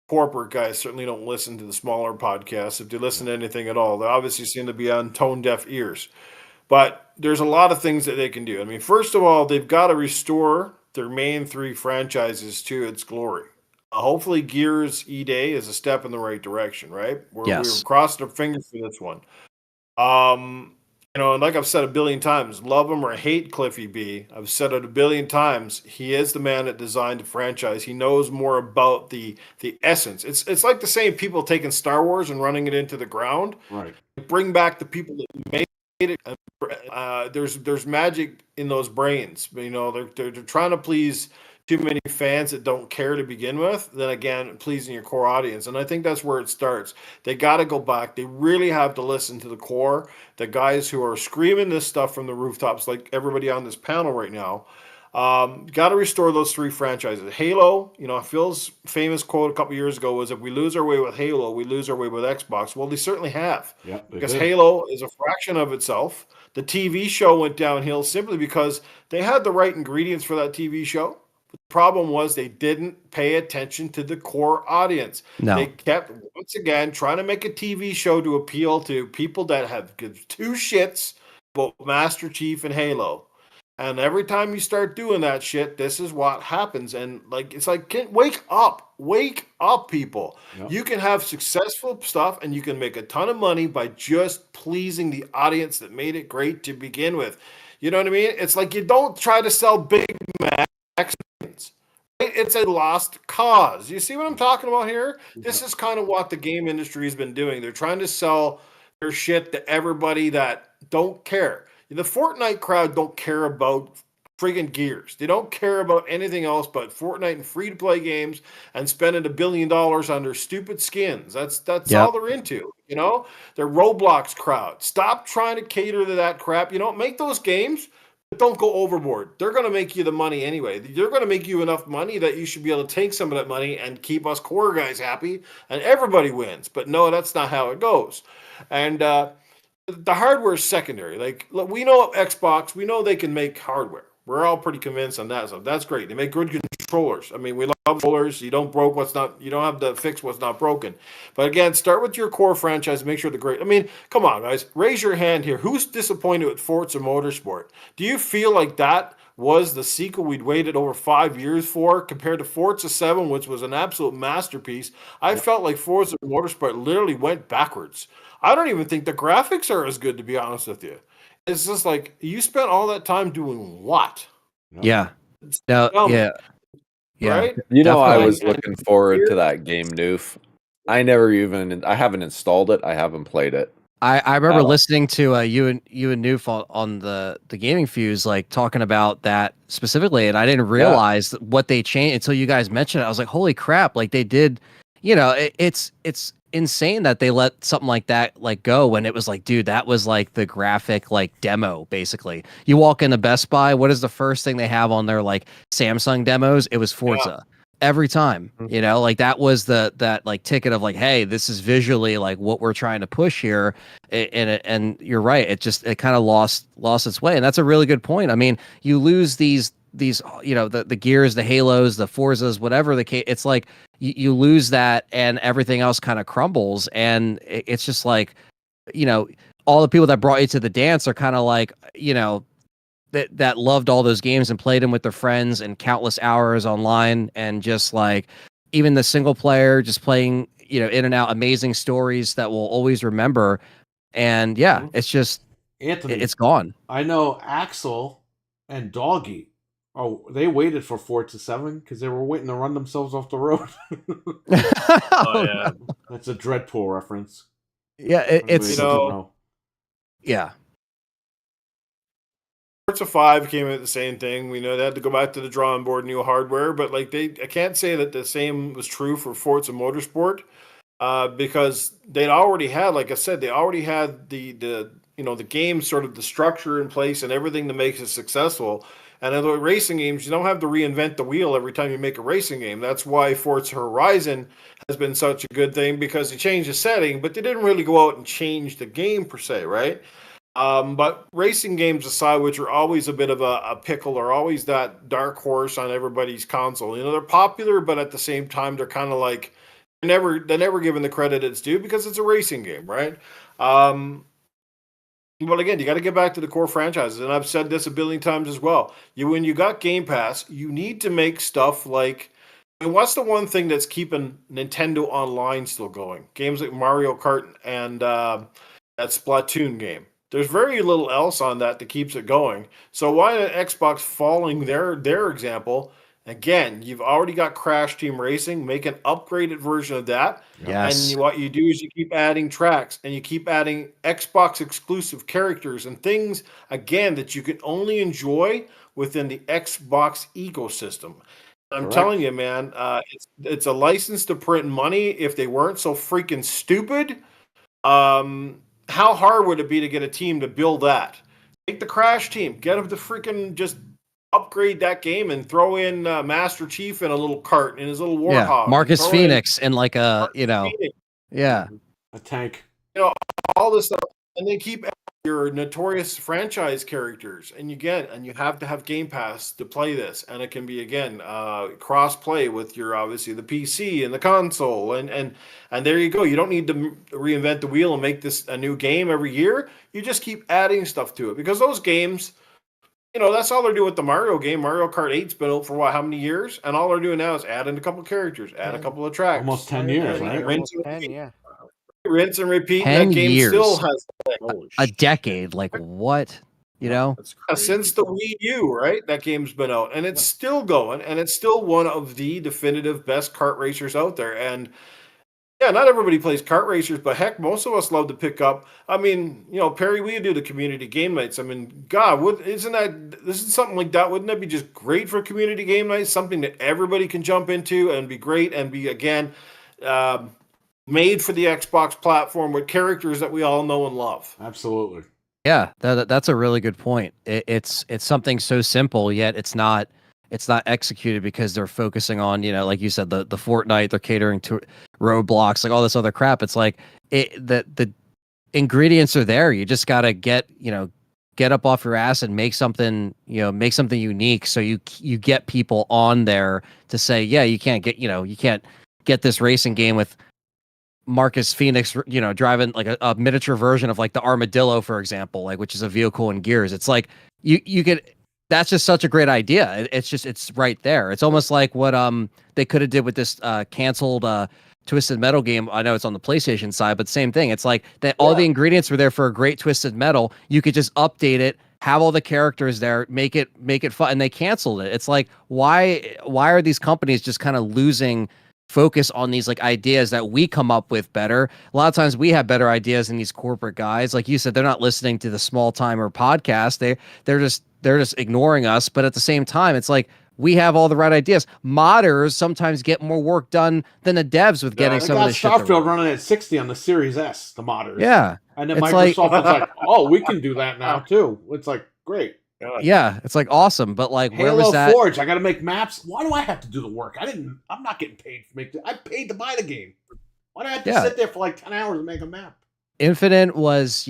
corporate guys certainly don't listen to the smaller podcasts. If they listen to anything at all, they obviously seem to be on tone-deaf ears. But there's a lot of things that they can do. I mean, first of all, they've got to restore their main 3 franchises to its glory. Hopefully, Gears E-Day is a step in the right direction, right? We're crossing our fingers for this one. And like I've said a billion times, love him or hate Cliffy B, I've said it a billion times, he is the man that designed the franchise. He knows more about the essence. It's like the same people taking Star Wars and running it into the ground. Right. Bring back the people that made it. There's magic in those brains. They're trying to please too many fans that don't care to begin with, then again, pleasing your core audience. And I think that's where it starts. They got to go back. They really have to listen to the core, the guys who are screaming this stuff from the rooftops, like everybody on this panel right now. Got to restore those 3 franchises. Halo, Phil's famous quote a couple years ago was, if we lose our way with Halo, we lose our way with Xbox. Well, they certainly have. Yeah, because Halo is a fraction of itself. The TV show went downhill simply because they had the right ingredients for that TV show. problem was they didn't pay attention to the core audience. No. They kept, once again, trying to make a TV show to appeal to people that have two shits about Master Chief and Halo. And every time you start doing that shit, this is what happens. And like, it's like, wake up, people. Yep. You can have successful stuff and you can make a ton of money by just pleasing the audience that made it great to begin with. You know what I mean? It's like, you don't try to sell Big Macs. It's a lost cause. You see what I'm talking about here? This is kind of what the game industry has been doing. They're trying to sell their shit to everybody that don't care. The Fortnite crowd don't care about friggin' gears. They don't care about anything else but Fortnite and free-to-play games and spending $1 billion on their stupid skins. That's all they're into, you know? They're Roblox crowd. Stop trying to cater to that crap. You know, make those games, but don't go overboard. They're going to make you the money anyway. They're going to make you enough money that you should be able to take some of that money and keep us core guys happy, and everybody wins. But no, that's not how it goes. And the hardware is secondary. Like, look, we know Xbox, we know they can make hardware. We're all pretty convinced on that stuff. That's great. They make good controllers. I mean, we love controllers. You don't have to fix what's not broken. But again, start with your core franchise. Make sure they're great. I mean, come on, guys. Raise your hand here. Who's disappointed with Forza Motorsport? Do you feel like that was the sequel we'd waited over 5 years for compared to Forza 7, which was an absolute masterpiece? I felt like Forza Motorsport literally went backwards. I don't even think the graphics are as good, to be honest with you. It's just like, you spent all that time doing what? Yeah. No, yeah. Yeah. Right? You know, I Definitely. was looking forward to that game, Noof. I haven't installed it. I haven't played it. I remember Oh. listening to you and Noof on the Gaming Fuse, like talking about that specifically, and I didn't realize what they changed until you guys mentioned it. I was like, holy crap! Like they did, you know, it's insane that they let something like that like go when it was like, dude, that was like the graphic like demo. Basically, you walk into Best Buy, what is the first thing they have on their like Samsung demos? It was Forza. Every time, you know, like that was that like ticket of like, hey, this is visually like what we're trying to push here, and you're right, it kind of lost its way, and that's a really good point. I mean, you lose these you know, the Gears, the Halos, the Forzas, whatever the case, it's like you lose that, and everything else kind of crumbles, and it's just like, you know, all the people that brought you to the dance are kind of like, you know, that loved all those games and played them with their friends and countless hours online, and just like even the single player, just playing, you know, in and out, amazing stories that we'll always remember. And yeah, it's just Anthony, it's gone. I know Axel and Doggy. Oh, they waited for Forza 7 because they were waiting to run themselves off the road. Oh, yeah. That's a Dreadpool reference. Yeah, it's, Everybody You know, doesn't know. yeah. Forza 5 came at the same thing. We know they had to go back to the drawing board, new hardware, but like I can't say that the same was true for Forza Motorsport, because they'd already had, like I said, they already had the you know, the game, sort of the structure in place and everything that makes it successful. And in the racing games, you don't have to reinvent the wheel every time you make a racing game. That's why Forza Horizon has been such a good thing, because they changed the setting, but they didn't really go out and change the game per se, right? But racing games aside, which are always a bit of a pickle, are always that dark horse on everybody's console. You know, they're popular, but at the same time, they're kind of like they're never given the credit it's due because it's a racing game, right? But again, you got to get back to the core franchises, and I've said this a billion times as well. When you got Game Pass, you need to make stuff like. And what's the one thing that's keeping Nintendo Online still going? Games like Mario Kart and that Splatoon game. There's very little else on that keeps it going. So why not Xbox following their example? Again, you've already got Crash Team Racing. Make an upgraded version of that. Yes. And what you do is you keep adding tracks, and you keep adding Xbox exclusive characters and things, again, that you can only enjoy within the Xbox ecosystem. I'm Correct. telling you, man, it's a license to print money. If they weren't so freaking stupid, how hard would it be to get a team to build that? Take the Crash team, get them to freaking just upgrade that game and throw in Master Chief in a little cart in his little warthog. Yeah, Marcus Throw Phoenix and like a, Marcus you know, Phoenix, yeah. A tank. all this stuff. And they keep your notorious franchise characters, and you have to have Game Pass to play this, and it can be again cross play with your obviously the PC and the console, and there you go. You don't need to reinvent the wheel and make this a new game every year. You just keep adding stuff to it because those games, that's all they're doing with the Mario game. Mario Kart 8's been out for how many years? And all they're doing now is add in a couple characters, add a couple of tracks. Almost 10 years, and right? Rinse, 10, yeah. rinse and repeat. 10 And that game years. still has Holy A shit. decade. Like what? You know? That's crazy. since the Wii U, right? That game's been out, and it's still going, and it's still one of the definitive best kart racers out there. And yeah, not everybody plays kart racers, but heck, most of us love to pick up. I mean, Perry, we do the community game nights. I mean, God, this is something like that? Wouldn't that be just great for community game nights? Something that everybody can jump into and be great and be again made for the Xbox platform with characters that we all know and love. Absolutely. Yeah, that's a really good point. It's something so simple, yet it's not executed because they're focusing on, like you said, the Fortnite, they're catering to Roblox, like all this other crap. It's like the ingredients are there. You just gotta get up off your ass and make something unique. So you get people on there to say, yeah, you can't get this racing game with Marcus Phoenix, driving like a miniature version of like the Armadillo, for example, like which is a vehicle in Gears. It's like you could. That's just such a great idea. It's right there. It's almost like what they could have did with this canceled Twisted Metal game. I know it's on the PlayStation side, but same thing. It's like that all the ingredients were there for a great Twisted Metal. You could just update it, have all the characters there, make it fun, and they canceled it. It's like why are these companies just kind of losing focus on these like ideas that we come up with better? A lot of times we have better ideas than these corporate guys. Like you said, they're not listening to the small timer podcast. They're just ignoring us. But at the same time, it's like we have all the right ideas. Modders sometimes get more work done than the devs with getting some of this shit. Starfield running at 60 on the Series S, the modders. Yeah. And then It's Microsoft was like, oh, we can do that now too. It's like, great. Yeah, it's like awesome, but like where Halo was that? Forge, I got to make maps. Why do I have to do the work? I'm not getting paid to make I paid to buy the game. Why do I have to sit there for like 10 hours and make a map? Infinite was,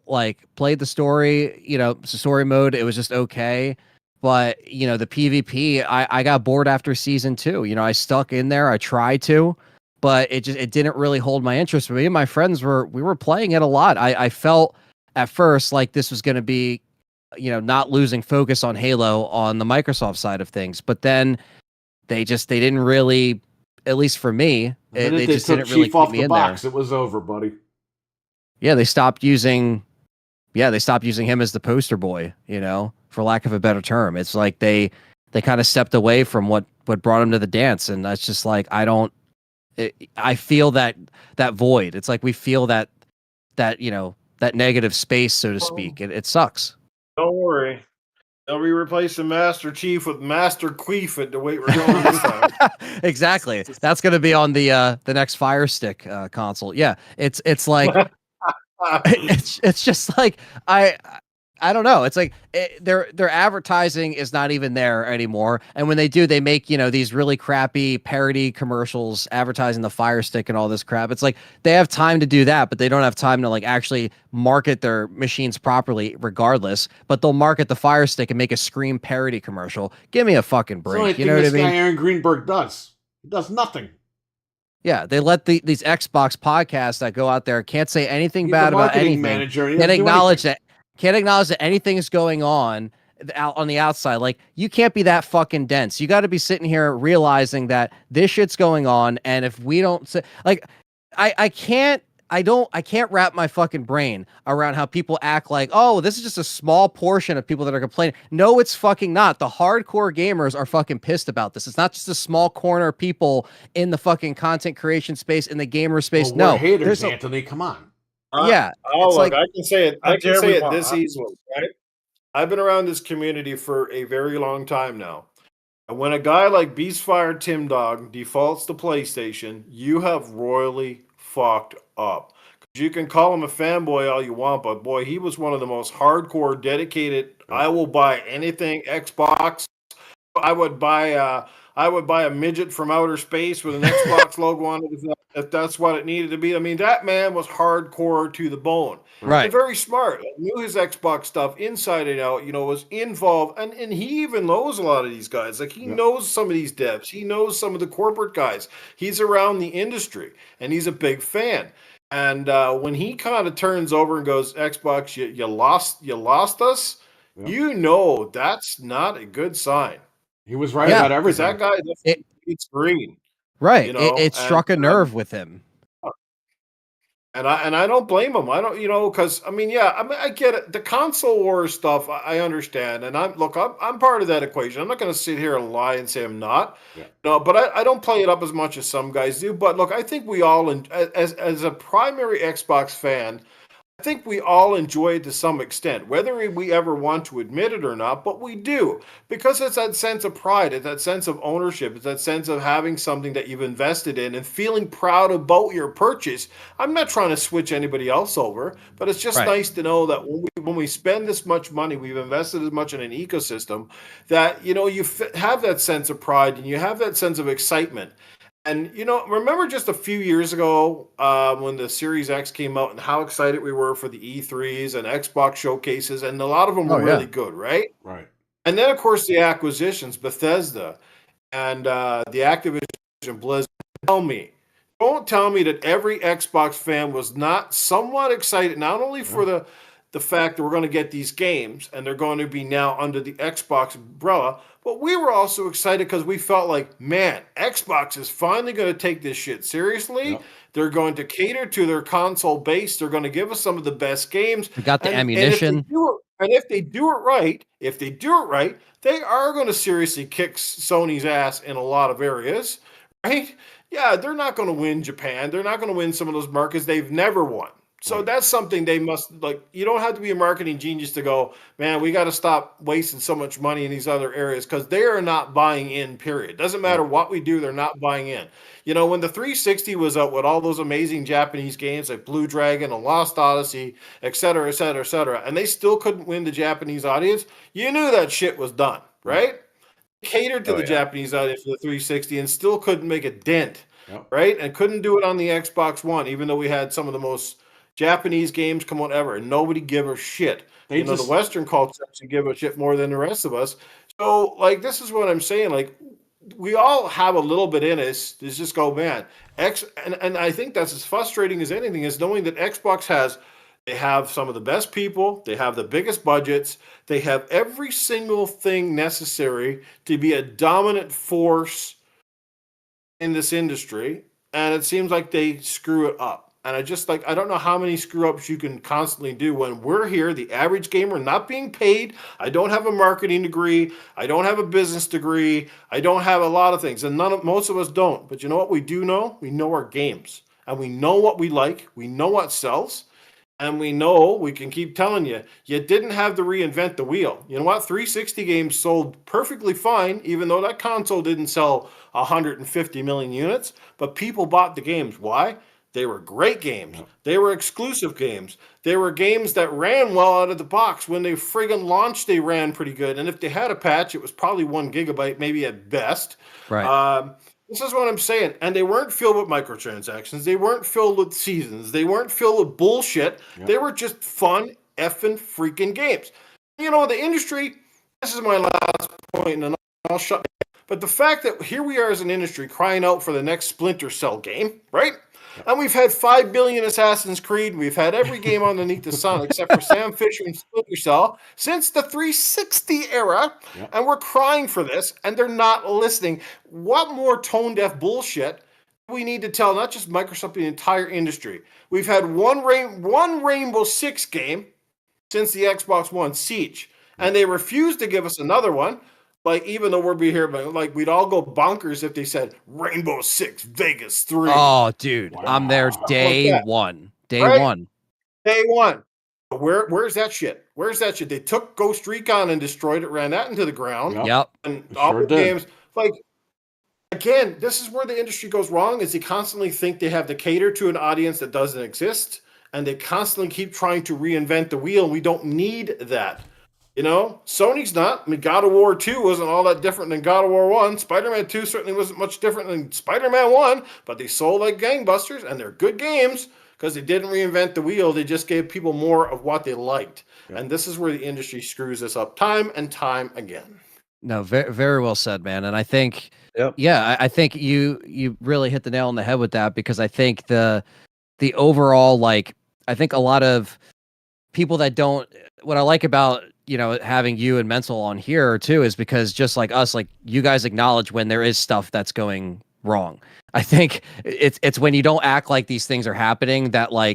like played the story, story mode. It was just okay. But, the PvP, I got bored after season 2. I stuck in there. I tried to, but it didn't really hold my interest. Me and my friends we were playing it a lot. I felt at first like this was going to be, not losing focus on Halo on the Microsoft side of things. But then they didn't really, at least for me, they just didn't really keep me in there. It was over, buddy. Yeah, they stopped using him as the poster boy, for lack of a better term. It's like they kind of stepped away from what brought him to the dance. And that's just like, I feel that void. It's like we feel that negative space, so to speak. It sucks. Don't worry. They'll be replacing Master Chief with Master Queef at the way we're going this time. Exactly. That's going to be on the next Fire Stick console. Yeah, it's like it's just like I don't know. It's like their advertising is not even there anymore. And when they do, they make, these really crappy parody commercials advertising the Fire Stick and all this crap. It's like they have time to do that, but they don't have time to like actually market their machines properly regardless. But they'll market the Fire Stick and make a Scream parody commercial. Give me a fucking break. You know what I mean? Guy Aaron Greenberg does. He does nothing. Yeah, they let these Xbox podcasts that go out there can't say anything bad about anything. Manager, Can't acknowledge that anything's going on out on the outside. Like, you can't be that fucking dense. You got to be sitting here realizing that this shit's going on, and if we don't say, like, I can't wrap my fucking brain around how people act like, oh, this is just a small portion of people that are complaining. No, it's fucking not. The hardcore gamers are fucking pissed about this. It's not just a small corner of people in the fucking content creation space, in the gamer space. Well, no, haters, Anthony, come on. Yeah. Oh, look, like, I can say it. I can say it this want? easily, right? I've been around this community for a very long time now. And when a guy like Beastfire Tim Dog defaults to PlayStation, you have royally fucked up. You can call him a fanboy all you want, but boy, he was one of the most hardcore, dedicated. I will buy anything Xbox. I would buy I would buy a midget from outer space with an Xbox logo on it if that's what it needed to be. I mean, that man was hardcore to the bone. Right. And very smart. Knew his Xbox stuff inside and out, was involved. And he even knows a lot of these guys. Like, he knows some of these devs. He knows some of the corporate guys. He's around the industry, and he's a big fan. And when he kind of turns over and goes, Xbox, you lost us, that's not a good sign. He was right about everything. That guy it's green. Right. It struck a nerve with him. And I don't blame him. I don't, because I get it. The console war stuff, I understand. And I'm part of that equation. I'm not going to sit here and lie and say I'm not. Yeah. No, but I don't play it up as much as some guys do. But look, I think we all, as a primary Xbox fan, I think we all enjoy it to some extent, whether we ever want to admit it or not, but we do, because it's that sense of pride, it's that sense of ownership, it's that sense of having something that you've invested in and feeling proud about your purchase. I'm not trying to switch anybody else over, but it's just nice to know that when we spend this much money, we've invested as much in an ecosystem, that, you have that sense of pride and you have that sense of excitement. And, remember just a few years ago when the Series X came out and how excited we were for the E3s and Xbox showcases, and a lot of them were really good, right? Right. And then, of course, the acquisitions, Bethesda and the Activision Blizzard. Don't tell me that every Xbox fan was not somewhat excited, not only for the fact that we're going to get these games and they're going to be now under the Xbox umbrella, but we were also excited because we felt like, man, Xbox is finally going to take this shit seriously. Yep. They're going to cater to their console base. They're going to give us some of the best games. We got the ammunition. And if they do it right, they are going to seriously kick Sony's ass in a lot of areas, right? Yeah, they're not going to win Japan. They're not going to win some of those markets they've never won. So that's something they must, you don't have to be a marketing genius to go, man, we got to stop wasting so much money in these other areas, because they are not buying in, period. Doesn't matter what we do, they're not buying in. When the 360 was out with all those amazing Japanese games like Blue Dragon and Lost Odyssey, et cetera, et cetera, et cetera, and they still couldn't win the Japanese audience, you knew that shit was done, right? Catered to the Japanese audience for the 360 and still couldn't make a dent, right? And couldn't do it on the Xbox One, even though we had some of the most Japanese games come on ever, and nobody give a shit. The Western culture actually give a shit more than the rest of us. So, this is what I'm saying. We all have a little bit in us to just go, man. And I think that's as frustrating as anything, is knowing that Xbox they have some of the best people, they have the biggest budgets, they have every single thing necessary to be a dominant force in this industry, and it seems like they screw it up. And I don't know how many screw-ups you can constantly do when we're here, the average gamer, not being paid. I don't have a marketing degree. I don't have a business degree. I don't have a lot of things. And most of us don't. But you know what we do know? We know our games. And we know what we like. We know what sells. And we know, we can keep telling you, you didn't have to reinvent the wheel. You know what? 360 games sold perfectly fine, even though that console didn't sell 150 million units. But people bought the games. Why? They were great games. They were exclusive games. They were games that ran well out of the box. When they friggin' launched, they ran pretty good. And if they had a patch, it was probably 1 gigabyte, maybe at best. Right. This is what I'm saying. And they weren't filled with microtransactions. They weren't filled with seasons. They weren't filled with bullshit. Yep. They were just fun effing freaking games. The industry, this is my last point, and I'll shut up. But the fact that here we are as an industry crying out for the next Splinter Cell game, right? And we've had 5 billion Assassin's Creed. We've had every game underneath the sun except for Sam Fisher and Splinter Cell since the 360 era. Yep. And we're crying for this, and they're not listening. What more tone-deaf bullshit do we need to tell, not just Microsoft, but the entire industry? We've had one Rainbow Six game since the Xbox One Siege, and they refused to give us another one. Even though we'd be here, but we'd all go bonkers if they said Rainbow Six Vegas 3. Oh, dude, wow. I'm there day one. Day one. Where's that shit? Where's that shit? They took Ghost Recon and destroyed it, ran that into the ground. Yep. And all the games, again, this is where the industry goes wrong, is they constantly think they have to cater to an audience that doesn't exist, and they constantly keep trying to reinvent the wheel. We don't need that. You know, Sony's not. I mean, God of War 2 wasn't all that different than God of War 1. Spider-Man 2 certainly wasn't much different than Spider-Man 1, but they sold like gangbusters, and they're good games because they didn't reinvent the wheel. They just gave people more of what they liked. Yeah. And this is where the industry screws us up time and time again. No, very very well said, man. And I think, Yep. yeah, I think you really hit the nail on the head with that, because I think the overall, like, I think a lot of people that don't, what I like about, having you and Mental on here too, is because just like us, like, you guys acknowledge when there is stuff that's going wrong. I think it's when you don't act like these things are happening that why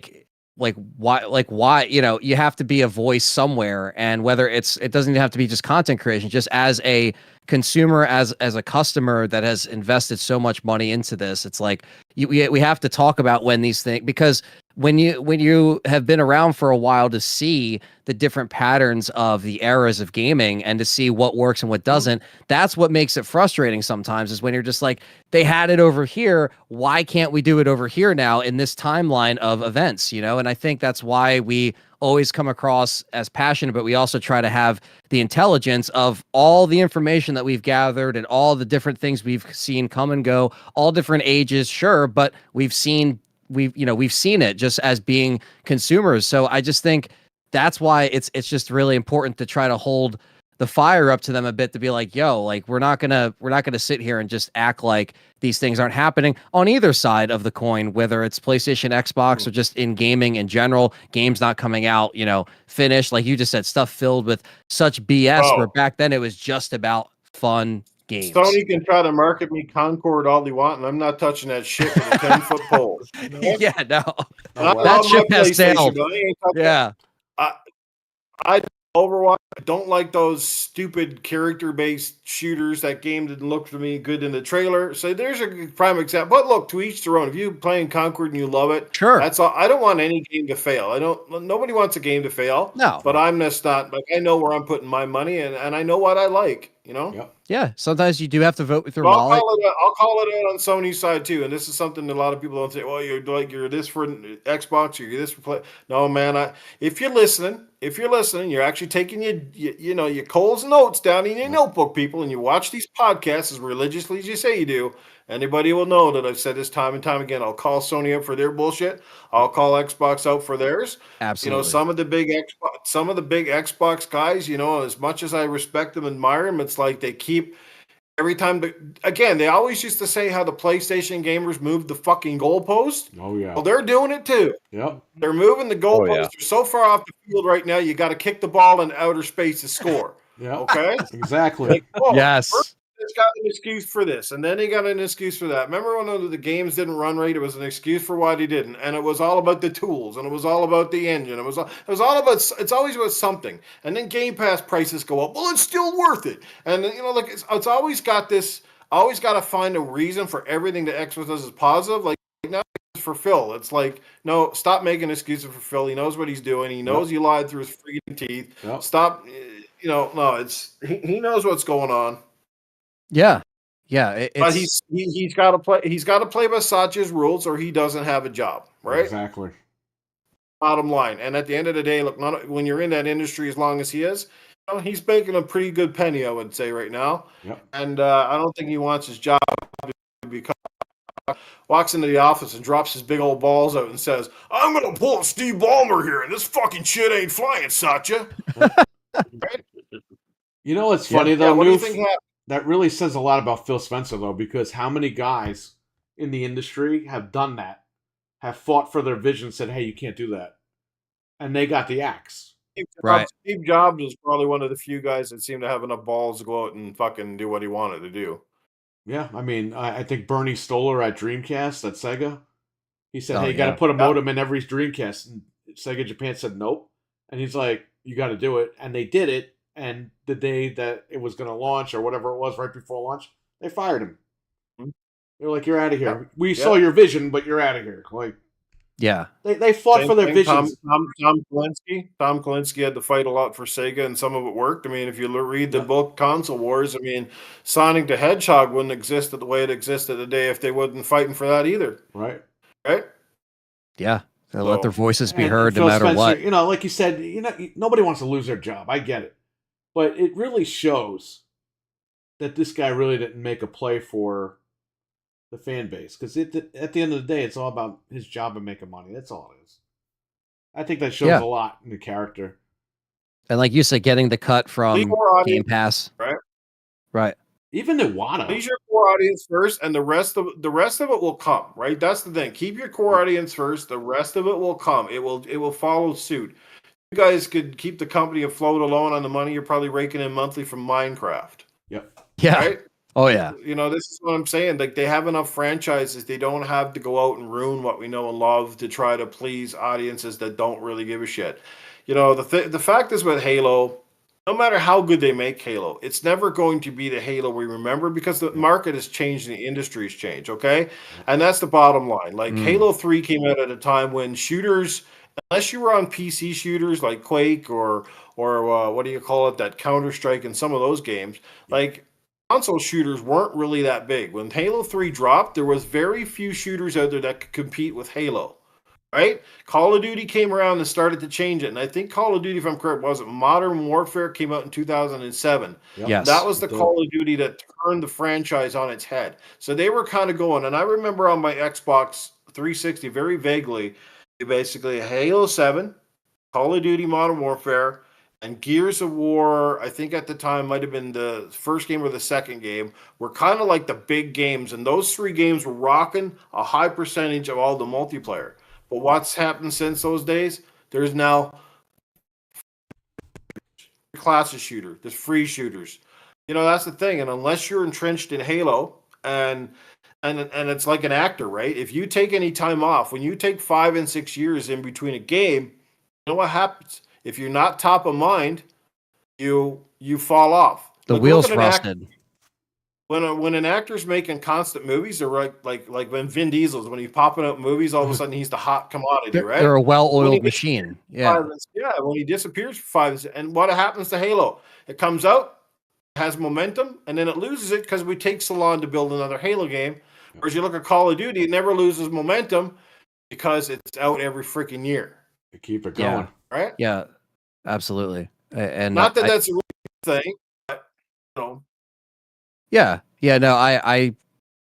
you have to be a voice somewhere. And whether it doesn't even have to be just content creation, just as a consumer, as a customer that has invested so much money into this, it's like we have to talk about when these things, because when you have been around for a while to see the different patterns of the eras of gaming and to see what works and what doesn't, that's what makes it frustrating sometimes, is when you're just like, they had it over here, why can't we do it over here now in this timeline of events, And I think that's why we always come across as passionate, but we also try to have the intelligence of all the information that we've gathered and all the different things we've seen come and go, all different ages, sure, but we've seen it just as being consumers. So I just think that's why it's just really important to try to hold the fire up to them a bit, to be like, yo, like, we're not gonna sit here and just act like these things aren't happening on either side of the coin, whether it's PlayStation, Xbox, or just in gaming in general. Games not coming out, finished, like you just said, stuff filled with such BS, where back then it was just about fun games. Sony can try to market me Concord all they want, and I'm not touching that shit with a 10-foot pole. Yeah, no, Oh, wow. that ship has PlayStation, sailed. but I ain't touching Yeah. I Overwatch. I don't like those stupid character-based shooters. That game didn't look to me good in the trailer. So there's a prime example. But look, to each their own. If you're playing Concord and you love it, Sure. that's all. I don't want any game to fail. Nobody wants a game to fail. No. But I'm just not, like, I know where I'm putting my money, and I know what I like. Yep. Yeah, sometimes you do have to vote with your Well, wallet. I'll call it out on Sony's side too, and this is something that a lot of people don't say. Well, you're this for Xbox, or you're this for Play. No, man. If you're listening, you're actually taking your Cole's notes down in your notebook, people, and you watch these podcasts as religiously as you say you do. Anybody will know that I've said this time and time again. I'll call Sony up for their bullshit. I'll call Xbox out for theirs. Absolutely. Some of the big Xbox guys, as much as I respect them and admire them, it's like they keep every time. But again, they always used to say how the PlayStation gamers moved the fucking goalpost. Oh yeah. Well, they're doing it too. Yep. They're moving the goalpost. yeah. They're so far off the field right now. You got to kick the ball in outer space to score. Yep. Okay. Exactly. Like, whoa, Yes. first it's got an excuse for this, and then he got an excuse for that. Remember when the games didn't run right? It was an excuse for why they didn't, and it was all about the tools, and it was all about the engine. It was all about. It's always about something. And then Game Pass prices go up. Well, it's still worth it. And like it's always got this. Always got to find a reason for everything that Xbox does is positive. Like now for Phil, it's like, no, stop making excuses for Phil. He knows what he's doing. He knows you lied through his freaking teeth. Yep. Stop. No, it's he knows what's going on. Yeah. Yeah. But he's got to play. He's got to play by Satya's rules, or he doesn't have a job, right? Exactly. Bottom line. And at the end of the day, look, when you're in that industry as long as he is, he's making a pretty good penny, I would say, right now. Yep. And I don't think he wants his job to become. Walks into the office and drops his big old balls out and says, "I'm gonna pull a Steve Ballmer here, and this fucking shit ain't flying, Satya." Right? You know what's funny though? What do you Noof? think happened? That really says a lot about Phil Spencer, though, because how many guys in the industry have done that, have fought for their vision, said, "Hey, you can't do that," and they got the axe. Right. Steve Jobs is probably one of the few guys that seem to have enough balls to go out and fucking do what he wanted to do. Yeah, I mean, I think Bernie Stoller at Dreamcast at Sega, he said, Oh, "Hey, you got to yeah. put a modem in every Dreamcast," and Sega Japan said nope, and he's like, "You got to do it," and they did it. And the day that it was going to launch, or whatever it was, right before launch, they fired him. Mhm. They're like, "You're out of here. Yep. We saw your vision, but you're out of here." Like, Yeah. they fought Same for their thing, visions. Tom Kalinske had to fight a lot for Sega, and some of it worked. I mean, if you read the book Console Wars, I mean, Sonic the Hedgehog wouldn't exist the way it existed today if they wasn't fighting for that either. Right. Right? Yeah. They let their voices be And heard no Phil matter Spencer, what. Like you said, nobody wants to lose their job. I get it. But it really shows that this guy really didn't make a play for the fan base. Because at the end of the day, it's all about his job and making money. That's all it is. I think that shows a lot in the character. And like you said, getting the cut from Game Pass. Right. Right. Even Iwata. Please your core audience first, and the rest of it will come. Right. That's the thing. Keep your core audience first. The rest of it will come. It will follow suit. You guys could keep the company afloat alone on the money you're probably raking in monthly from Minecraft. Yep. Yeah. Right? Oh yeah. You know, this is what I'm saying. Like, they have enough franchises. They don't have to go out and ruin what we know and love to try to please audiences that don't really give a shit. You know, the fact is with Halo, no matter how good they make Halo, it's never going to be the Halo we remember because the market has changed and the industry's changed, okay? And that's the bottom line. Like, Halo 3 came out at a time when shooters, unless you were on PC shooters like Quake or what do you call it, that Counter-Strike and some of those games, like, console shooters weren't really that big. When Halo 3 dropped, there was very few shooters out there that could compete with Halo, right? Call of Duty came around and started to change it. And I think Call of Duty, if I'm correct, wasn't Modern Warfare came out in 2007. Yep. Yes. That was the Call of Duty that turned the franchise on its head. So they were kind of going. And I remember on my Xbox 360, very vaguely, basically Halo 7, Call of Duty Modern Warfare, and Gears of War, I think at the time might have been the first game or the second game, were kind of like the big games. And those three games were rocking a high percentage of all the multiplayer. But what's happened since those days? There's now classes shooter. There's free shooters. You know, that's the thing. And unless you're entrenched in Halo, and it's like an actor, right? If you take any time off, when you take 5 and 6 years in between a game, you know what happens? If you're not top of mind, you fall off. The wheels rusted. When an actor's making constant movies, they're like when Vin Diesel's, when he's popping out movies, all of a sudden he's the hot commodity, right? They're a well-oiled machine. Yeah. When he disappears for 5, and what happens to Halo? It comes out, has momentum, and then it loses it because we take so long to build another Halo game. Whereas you look at Call of Duty, it never loses momentum because it's out every freaking year. To keep it going. Right? Yeah, absolutely. And not that that's a real thing, but you know. Yeah. No, I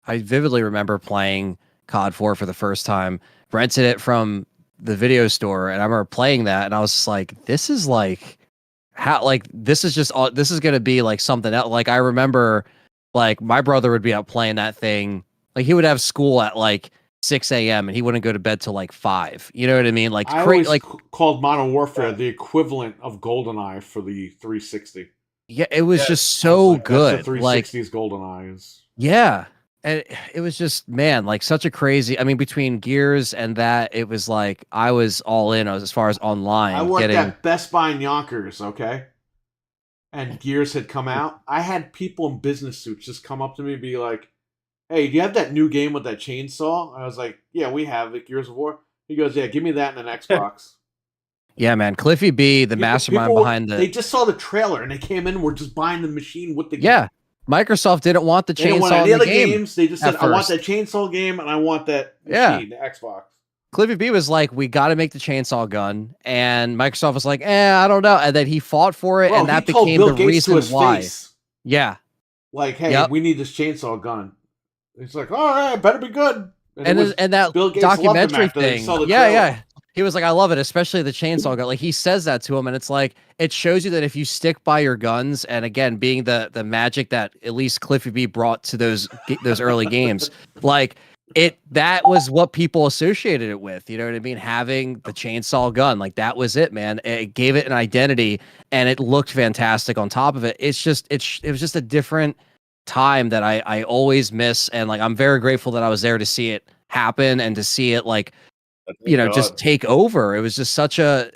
vividly remember playing COD 4 for the first time, rented it from the video store, and I remember playing that, and I was just like, this is like, how, like, this is going to be like something else. Like, I remember, like, my brother would be out playing that thing. Like, he would have school at like 6 a.m. and he wouldn't go to bed till like 5. You know what I mean? Like, I always called Modern Warfare the equivalent of GoldenEye for the 360. Yeah, it was just so good. The 360's GoldenEye is. Yeah, and it was just, man, like such a crazy. I mean, between Gears and that, it was like I was all in as far as online. I worked at Best Buy in Yonkers, okay, and Gears had come out. I had people in business suits just come up to me and be like, "Hey, do you have that new game with that chainsaw?" I was like, "Yeah, we have it, Gears of War." He goes, "Yeah, give me that in an Xbox." Yeah, man, Cliffy B, the mastermind behind They just saw the trailer and they came in and were just buying the machine with the game. Yeah, Microsoft didn't want the chainsaw in the game. Games. They just said, "I want that chainsaw game and I want that machine, the Xbox." Cliffy B was like, "We got to make the chainsaw gun," and Microsoft was like, I don't know," and then he fought for it, and that became the reason why. Yeah, like, hey, we need this chainsaw gun. It's like, all right, better be good. And that documentary thing, yeah. He was like, "I love it, especially the chainsaw gun." Like, he says that to him, and it's like, it shows you that if you stick by your guns, and again, being the magic that at least Cliffy B brought to those early games, like that was what people associated it with. You know what I mean? Having the chainsaw gun, like that was it, man. It gave it an identity, and it looked fantastic on top of it. It was just a different time that I always miss, and like I'm very grateful that I was there to see it happen and to see it like just take over. It was just such a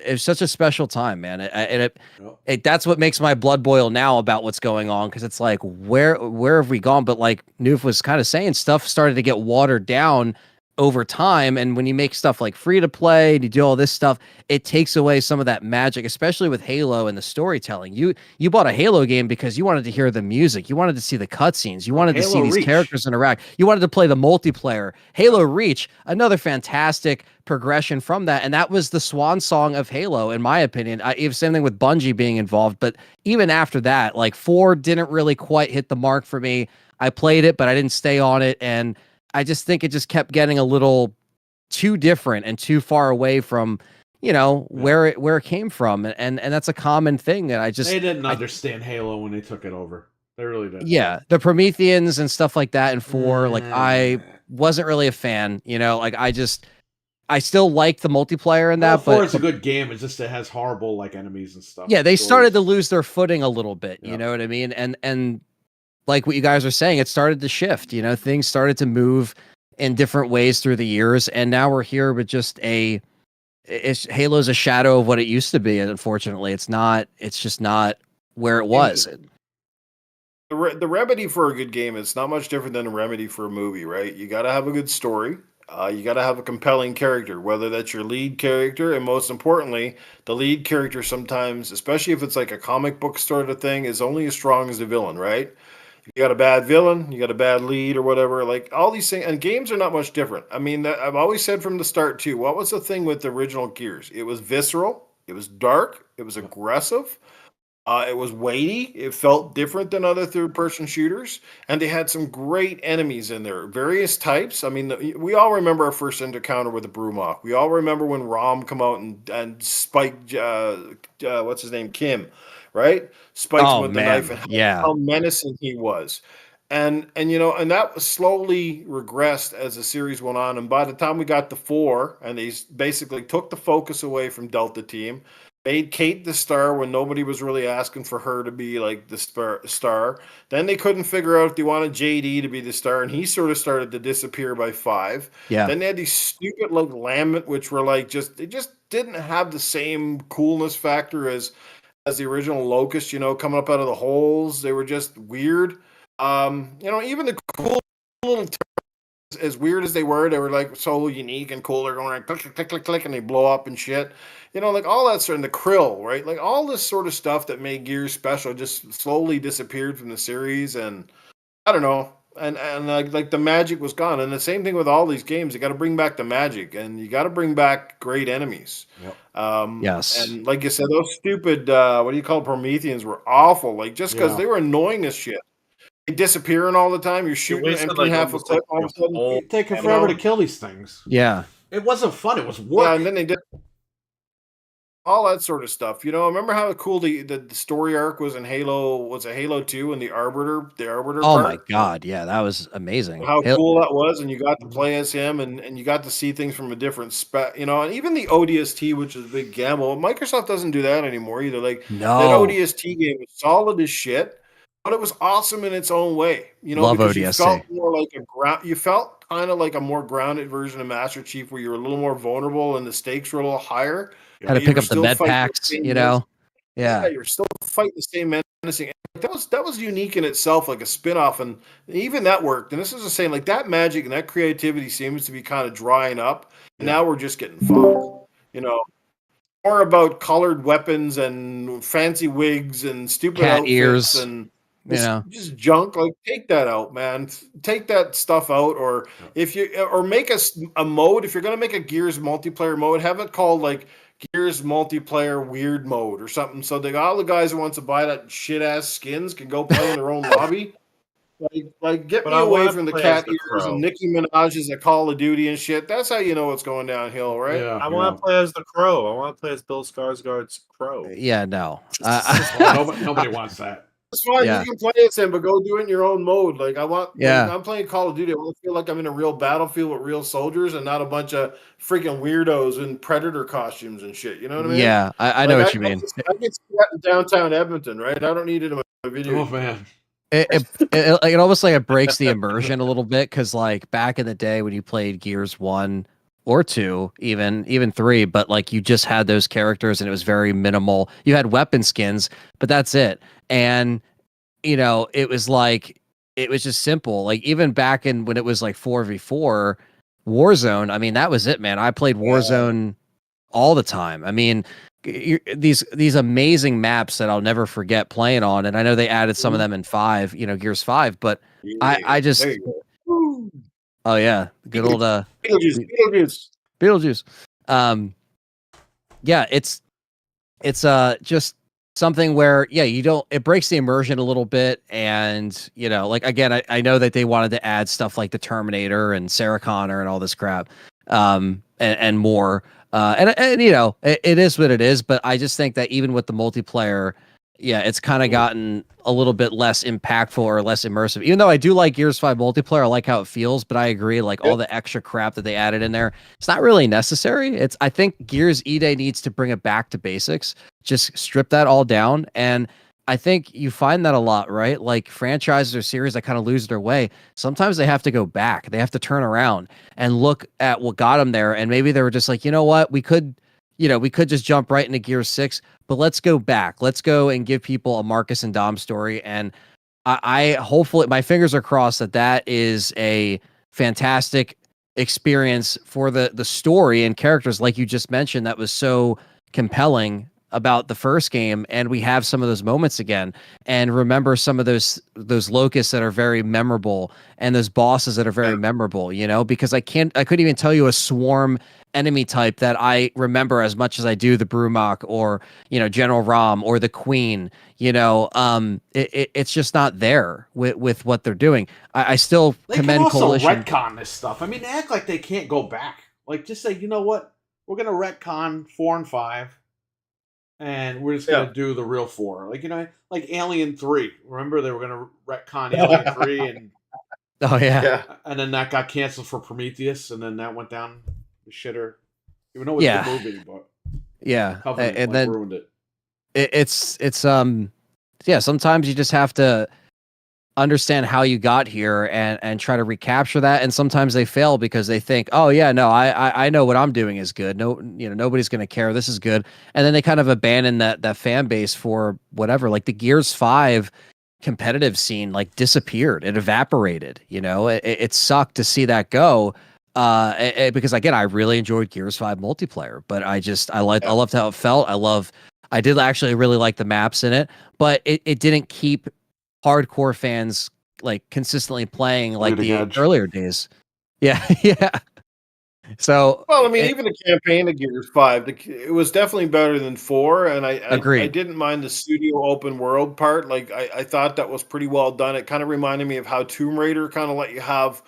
special time, man. And that's what makes my blood boil now about what's going on, because it's like where have we gone? But like Noof was kind of saying, stuff started to get watered down over time. And when you make stuff like free to play and you do all this stuff, it takes away some of that magic, especially with Halo and the storytelling. You bought a Halo game because you wanted to hear the music, you wanted to see the cutscenes, you wanted to see Halo these Reach. characters interact, you wanted to play the multiplayer. Halo Reach, another fantastic progression from that, and that was the swan song of Halo, in my opinion. Same thing with Bungie being involved, but even after that, like 4 didn't really quite hit the mark for me. I played it, but I didn't stay on it, and I just think it just kept getting a little too different and too far away from, where it came from, and that's a common thing. And they didn't understand Halo when they took it over. They really didn't. Yeah, the Prometheans and stuff like that, and 4, like I wasn't really a fan. Like I still like the multiplayer in that. Well, 4 but is a good game. It's just it has horrible like enemies and stuff. Yeah, they Stories. started to lose their footing a little bit. Yeah. You know what I mean? And like what you guys are saying, it started to shift. Things started to move in different ways through the years, and now we're here with just Halo's a shadow of what it used to be. And unfortunately, it's just not where it was. The remedy for a good game is not much different than a remedy for a movie, right? You got to have a good story. You got to have a compelling character, whether that's your lead character, and most importantly, the lead character sometimes, especially if it's like a comic book sort of thing, is only as strong as the villain, right? You got a bad villain, you got a bad lead or whatever, like all these things, and games are not much different. I mean, I've always said from the start too, what was the thing with the original Gears? It was visceral, it was dark, it was aggressive, it was weighty, it felt different than other third-person shooters, and they had some great enemies in there, various types. I mean, we all remember our first encounter with the Brumok. We all remember when Rom come out and spiked, what's his name, Kim, right? Spiked him with the knife, and how menacing he was. And that was slowly regressed as the series went on. And by the time we got to 4, and they basically took the focus away from Delta Team, made Kate the star when nobody was really asking for her to be like the star. Then they couldn't figure out if they wanted JD to be the star, and he sort of started to disappear by 5. Yeah. Then they had these stupid like Lambent, which were like they just didn't have the same coolness factor as the original Locust, coming up out of the holes. They were just weird. Even the cool little as weird as they were like so unique and cool. They're going like click, click, click, click, and they blow up and shit. Like all that sort of the krill, right? Like all this sort of stuff that made Gears special just slowly disappeared from the series, and I don't know. And like the magic was gone. And the same thing with all these games. You got to bring back the magic, and you got to bring back great enemies. Yep. Yes. And like you said, those stupid Prometheans were awful. Like just because they were annoying as shit. They disappearing all the time. You're shooting empty half a clip all of a sudden. It's taking forever to kill these things. Yeah. It wasn't fun. It was work. Yeah, and then they did all that sort of stuff. Remember how cool the story arc was in Halo? Was it Halo 2 and the Arbiter? Oh my god, yeah, that was amazing. How cool that was, and you got to play as him, and you got to see things from a different spec. And even the ODST, which is a big gamble. Microsoft doesn't do that anymore either. Like that ODST game was solid as shit, but it was awesome in its own way. Love because ODST. you felt more like you felt kind of like a more grounded version of Master Chief, where you're a little more vulnerable and the stakes were a little higher. Had to pick up the med packs, Yeah, you're still fighting the same menacing. That was unique in itself, like a spin-off, and even that worked. And this is the same, like that magic and that creativity seems to be kind of drying up. And now we're just getting funk. More about colored weapons and fancy wigs and stupid cat outfits ears and just junk. Like take that out, man. Take that stuff out, or make a mode. If you're gonna make a Gears multiplayer mode, have it called like Gears multiplayer weird mode or something, so all the guys who wants to buy that shit ass skins can go play in their own lobby. Like get me away from the cat ears and Nicki Minaj's at Call of Duty and shit. That's how you know it's going downhill, right? Yeah, I want to play as the Crow. I want to play as Bill Skarsgård's Crow. Yeah, no. Nobody wants that. It's fine. You can play as him, but go do it in your own mode. Like when I'm playing Call of Duty, I want to feel like I'm in a real battlefield with real soldiers and not a bunch of freaking weirdos in Predator costumes and shit. You know what I mean? Yeah, I know what you mean. I get that in downtown Edmonton, right? I don't need it in my video. Oh man. It almost like it breaks the immersion a little bit, because like back in the day when you played Gears 1 or 2, even 3, but like you just had those characters and it was very minimal. You had weapon skins, but that's it. And it was just simple. Like even back in when it was like 4v4, Warzone, I mean, that was it, man. I played Warzone all the time. I mean, these amazing maps that I'll never forget playing on, and I know they added some of them in 5, Gears 5, but I just, There you go. oh yeah, good old Beetlejuice. Beetlejuice. Yeah, it's just something where it breaks the immersion a little bit, and like again, I know that they wanted to add stuff like the Terminator and Sarah Connor and all this crap, and more, and it is what it is, but I just think that even with the multiplayer, it's kind of gotten a little bit less impactful or less immersive. Even though I do like Gears 5 multiplayer, I like how it feels, but I agree, like all the extra crap that they added in there, it's not really necessary. I think Gears E-Day needs to bring it back to basics, just strip that all down. And I think you find that a lot, right? Like franchises or series that kind of lose their way, sometimes they have to go back. They have to turn around and look at what got them there. And maybe they were just like, you know what, we could just jump right into Gears 6, but let's go back. Let's go and give people a Marcus and Dom story. And I hopefully, my fingers are crossed that is a fantastic experience for the story and characters, like you just mentioned, that was so compelling about the first game, and we have some of those moments again, and remember some of those locusts that are very memorable, and those bosses that are very memorable, because I couldn't even tell you a swarm enemy type that I remember as much as I do the Brumach or General Rom or the Queen. It's just not there with what they're doing. I still commend Coalition. They can also retcon this stuff. I mean, they act like they can't go back. Like, just say, you know what, we're gonna retcon 4 and 5. And we're just going to do the real 4. Like, like Alien 3. Remember, they were going to retcon Alien 3. And oh, yeah. And then that got canceled for Prometheus. And then that went down the shitter. Even though it was a good movie, but Covenant, and then ruined it. It's sometimes you just have to understand how you got here and try to recapture that, and sometimes they fail because they think, oh yeah, no, I know what I'm doing is good, nobody's going to care, this is good, and then they kind of abandon that fan base for whatever. Like the Gears 5 competitive scene like disappeared, it evaporated. It sucked to see that go, because again, I really enjoyed Gears 5 multiplayer, but I loved how it felt. I did actually really like the maps in it, but it didn't keep hardcore fans like consistently playing like the earlier days. Yeah. So, well, I mean, even the campaign of Gears 5, it was definitely better than 4, and I didn't mind the studio open world part. Like, I thought that was pretty well done. It kind of reminded me of how Tomb Raider kind of let you have,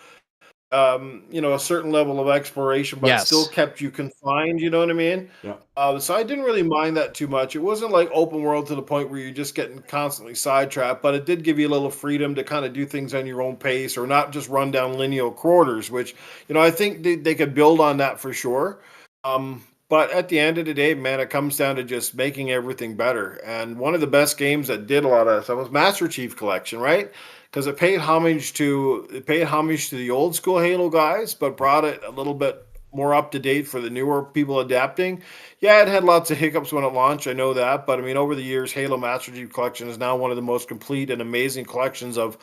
a certain level of exploration, but still kept you confined. You know what I mean? Yeah. So I didn't really mind that too much. It wasn't like open world to the point where you're just getting constantly sidetracked, but it did give you a little freedom to kind of do things on your own pace, or not just run down linear corridors, which, I think they could build on that for sure. But at the end of the day, man, it comes down to just making everything better. And one of the best games that did a lot of that stuff was Master Chief Collection, right? Because it paid homage to the old school Halo guys, but brought it a little bit more up to date for the newer people adapting. Yeah, it had lots of hiccups when it launched, I know that, but I mean, over the years, Halo Master Chief Collection is now one of the most complete and amazing collections of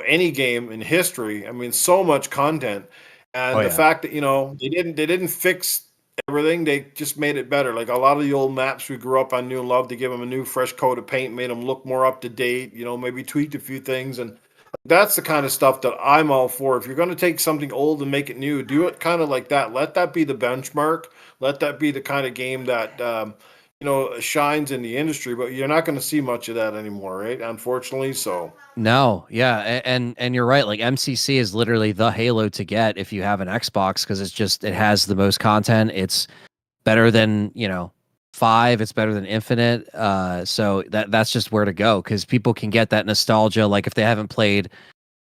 any game in history. I mean, so much content, and the fact that they didn't fix everything, they just made it better. Like a lot of the old maps we grew up on, knew and loved, to give them a new fresh coat of paint, made them look more up to date. Maybe tweaked a few things, and that's the kind of stuff that I'm all for. If you're going to take something old and make it new, do it kind of like that. Let that be the benchmark. Let that be the kind of game that shines in the industry. But you're not going to see much of that anymore, right? Unfortunately, so. No, yeah, and you're right. Like MCC is literally the Halo to get if you have an Xbox, because it has the most content. It's better than 5. It's better than Infinite. So that's just where to go, because people can get that nostalgia. Like if they haven't played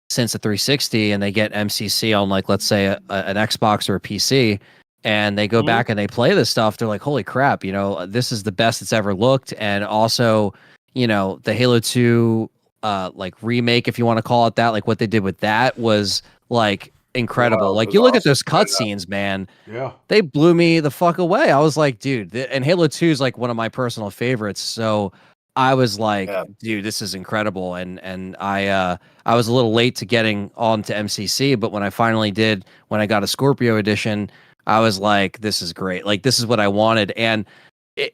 since the 360 and they get MCC on, like, let's say an Xbox or a PC, and they go back and they play this stuff, they're like, holy crap, this is the best it's ever looked. And also, the Halo 2 like remake, if you want to call it that, like what they did with that was like incredible. Like you look at those cutscenes, man. Yeah, they blew me the fuck away. I was like, dude, and Halo 2 is like one of my personal favorites. So I was like, Yeah. dude, this is incredible. And I was a little late to getting on to MCC, but when I finally did, when I got a Scorpio edition, I was like, this is great. Like, this is what I wanted. And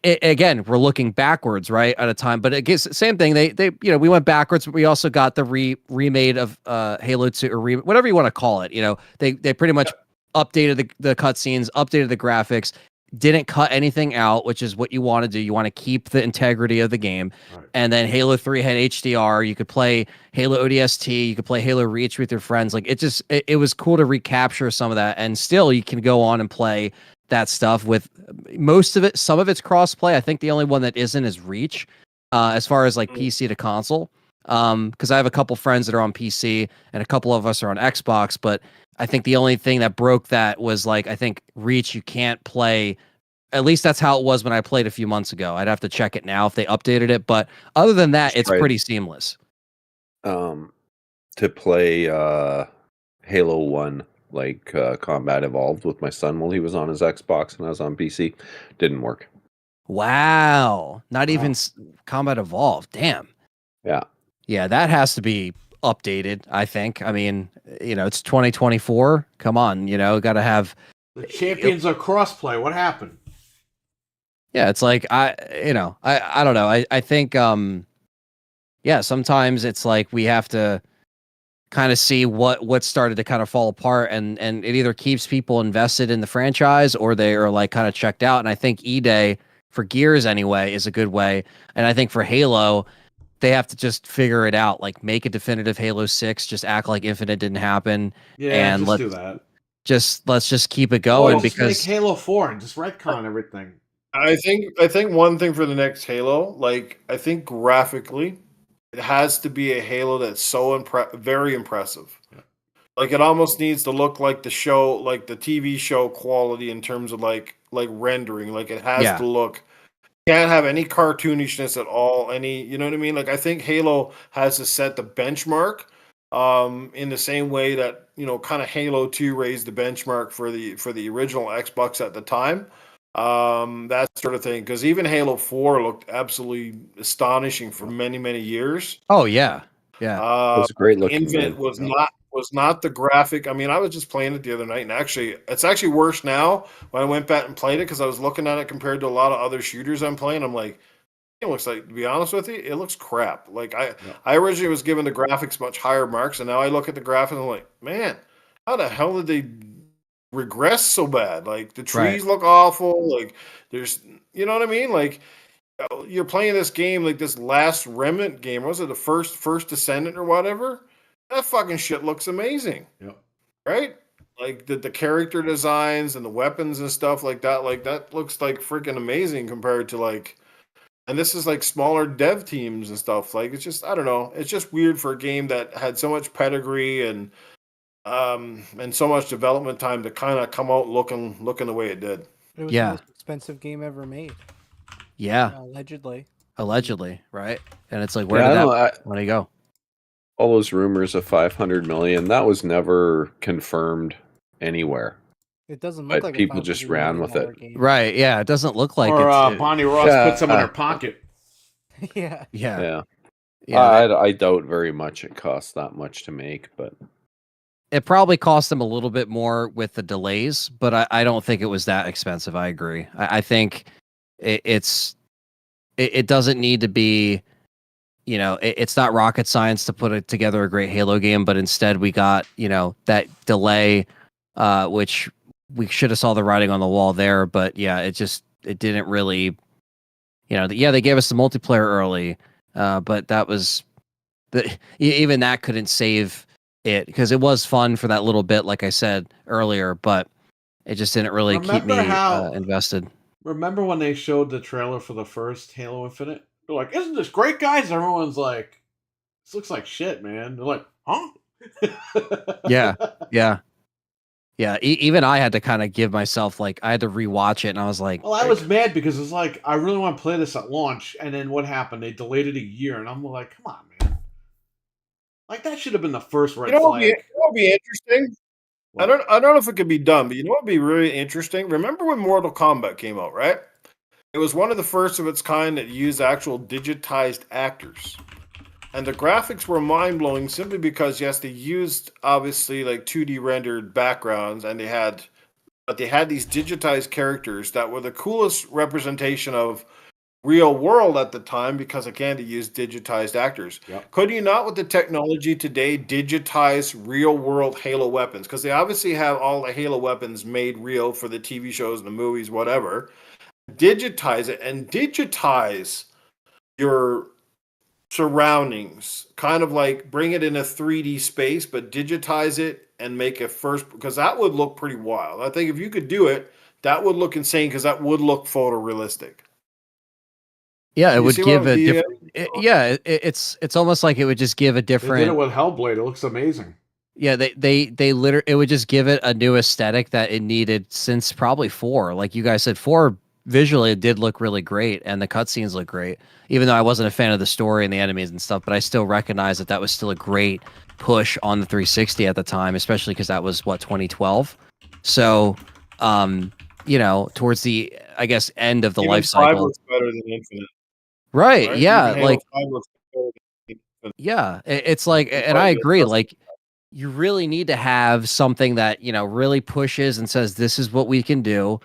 again, we're looking backwards, right, at a time, but it gets same thing. They we went backwards, but we also got the remade of Halo 2 or whatever you want to call it. They pretty much updated the cutscenes, updated the graphics, didn't cut anything out, which is what you want to do. You want to keep the integrity of the game. Right. And then Halo 3 had HDR. You could play Halo ODST. You could play Halo Reach with your friends. Like, it was cool to recapture some of that. And still, you can go on and play that stuff with most of it. Some of it's cross-play. I think the only one that isn't is Reach, as far as like PC to console. Because I have a couple friends that are on PC and a couple of us are on Xbox, but I think the only thing that broke that was like, I think Reach, you can't play. At least that's how it was when I played a few months ago. I'd have to check it now if they updated it. But other than that, it's pretty seamless. To play Halo 1, like Combat Evolved with my son while he was on his Xbox and I was on PC, didn't work. Wow. Not even Combat Evolved. Damn. Yeah. Yeah, that has to be updated, I think. I mean, it's 2024. Come on, got to have The champions are crossplay. What happened? Yeah, it's like I don't know. I think sometimes it's like we have to kind of see what started to kind of fall apart, and it either keeps people invested in the franchise or they are like kind of checked out. And I think E-Day for Gears anyway is a good way. And I think for Halo, they have to just figure it out, like make a definitive Halo 6, just act like Infinite didn't happen. Yeah, and just do that. Let's just keep it going, Just because make Halo 4 and just retcon everything. I think one thing for the next Halo, like I think graphically, it has to be a Halo that's so very impressive. Yeah. Like it almost needs to look like the show, like the TV show quality in terms of like rendering. Like it has to look. Can't have any cartoonishness at all. You know what I mean? Like I think Halo has to set the benchmark, in the same way that kind of Halo 2 raised the benchmark for the original Xbox at the time. That sort of thing, because even Halo 4 looked absolutely astonishing for many years. Oh yeah, it was a great looking. Infinite was not the graphic. I mean, I was just playing it the other night, and it's actually worse now when I went back and played it, because I was looking at it compared to a lot of other shooters I'm playing. I'm like, it looks like, to be honest with you, it looks crap. Like I originally was giving the graphics much higher marks, and now I look at the graphics and I'm like, man, how the hell did they regress so bad? Like the trees look awful. Like there's, you know what I mean? Like you're playing this game, like this Last Remnant game. Was it the first Descendant or whatever? That fucking shit looks amazing. Yep. Right? Like the character designs and the weapons and stuff like that looks like freaking amazing compared to like, and this is like smaller dev teams and stuff. Like it's just, I don't know. It's just weird for a game that had so much pedigree and so much development time to kind of come out looking the way it did. It was the most expensive game ever made. Yeah. Allegedly, right? And it's like, where did that money go? All those rumors of 500 million, that was never confirmed anywhere. It doesn't look like people just ran with it. Game. Right, yeah. It doesn't look like or Bonnie Ross put some in her pocket. Yeah. I doubt very much it costs that much to make, but it probably cost them a little bit more with the delays, but I don't think it was that expensive. I agree. I think it doesn't need to be, it's not rocket science to put together a great Halo game, but instead we got, that delay, which we should have saw the writing on the wall there. But yeah, it didn't really, they gave us the multiplayer early, but that was even that couldn't save it, because it was fun for that little bit, like I said earlier, but it just didn't really keep me invested. Remember when they showed the trailer for the first Halo Infinite? They're like, "Isn't this great, guys?" And everyone's like, "This looks like shit, man." They're like, "Huh?" Yeah. Even I had to kind of give myself, like, I had to rewatch it, and I was like, well, I was mad because it's like, I really want to play this at launch, and then what happened? They delayed it a year, and I'm like, come on, man. Like, that should have been the first red flag. It would be interesting. What? I don't know if it could be done, but you know what would be really interesting? Remember when Mortal Kombat came out, right? It was one of the first of its kind that used actual digitized actors. And the graphics were mind-blowing simply because, yes, they used obviously like 2D rendered backgrounds, and they had these digitized characters that were the coolest representation of real world at the time because, again, they used digitized actors. Yep. Could you not, with the technology today, digitize real world Halo weapons? Because they obviously have all the Halo weapons made real for the TV shows and the movies, whatever. Digitize it and digitize your surroundings, kind of like bring it in a 3D space, but digitize it and make it first, because that would look pretty wild. I think if you could do it, that would look insane because that would look photorealistic. Yeah, it You would see give what a the, different. It's almost like it would just give a They did it different. with Hellblade. It looks amazing. Yeah, they literally, it would just give it a new aesthetic that it needed since probably 4. Like you guys said, 4 visually it did look really great, and the cutscenes look great. Even though I wasn't a fan of the story and the enemies and stuff, but I still recognize that that was still a great push on the 360 at the time, especially because that was what, 2012. So, towards the, I guess, end of the even life 5 cycle. looks better than Infinite. Right? Right? Yeah, Even Halo like 5 looks better than Infinite. yeah, it's like, and I agree. Like, you really need to have something that really pushes and says, "This is what we can do.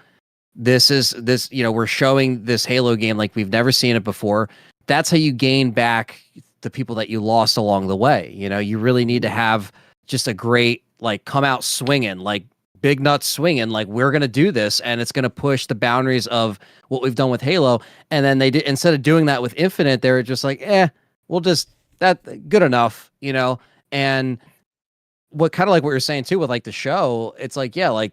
This is this. We're showing this Halo game like we've never seen it before." That's how you gain back the people that you lost along the way. You really need to have just a great, like, come out swinging, like big nuts swinging, like we're gonna do this, and it's gonna push the boundaries of what we've done with Halo. And then they did, instead of doing that with Infinite, they were just like, we'll just that good enough, and what kind of like what you're saying too with like the show, it's like, yeah, like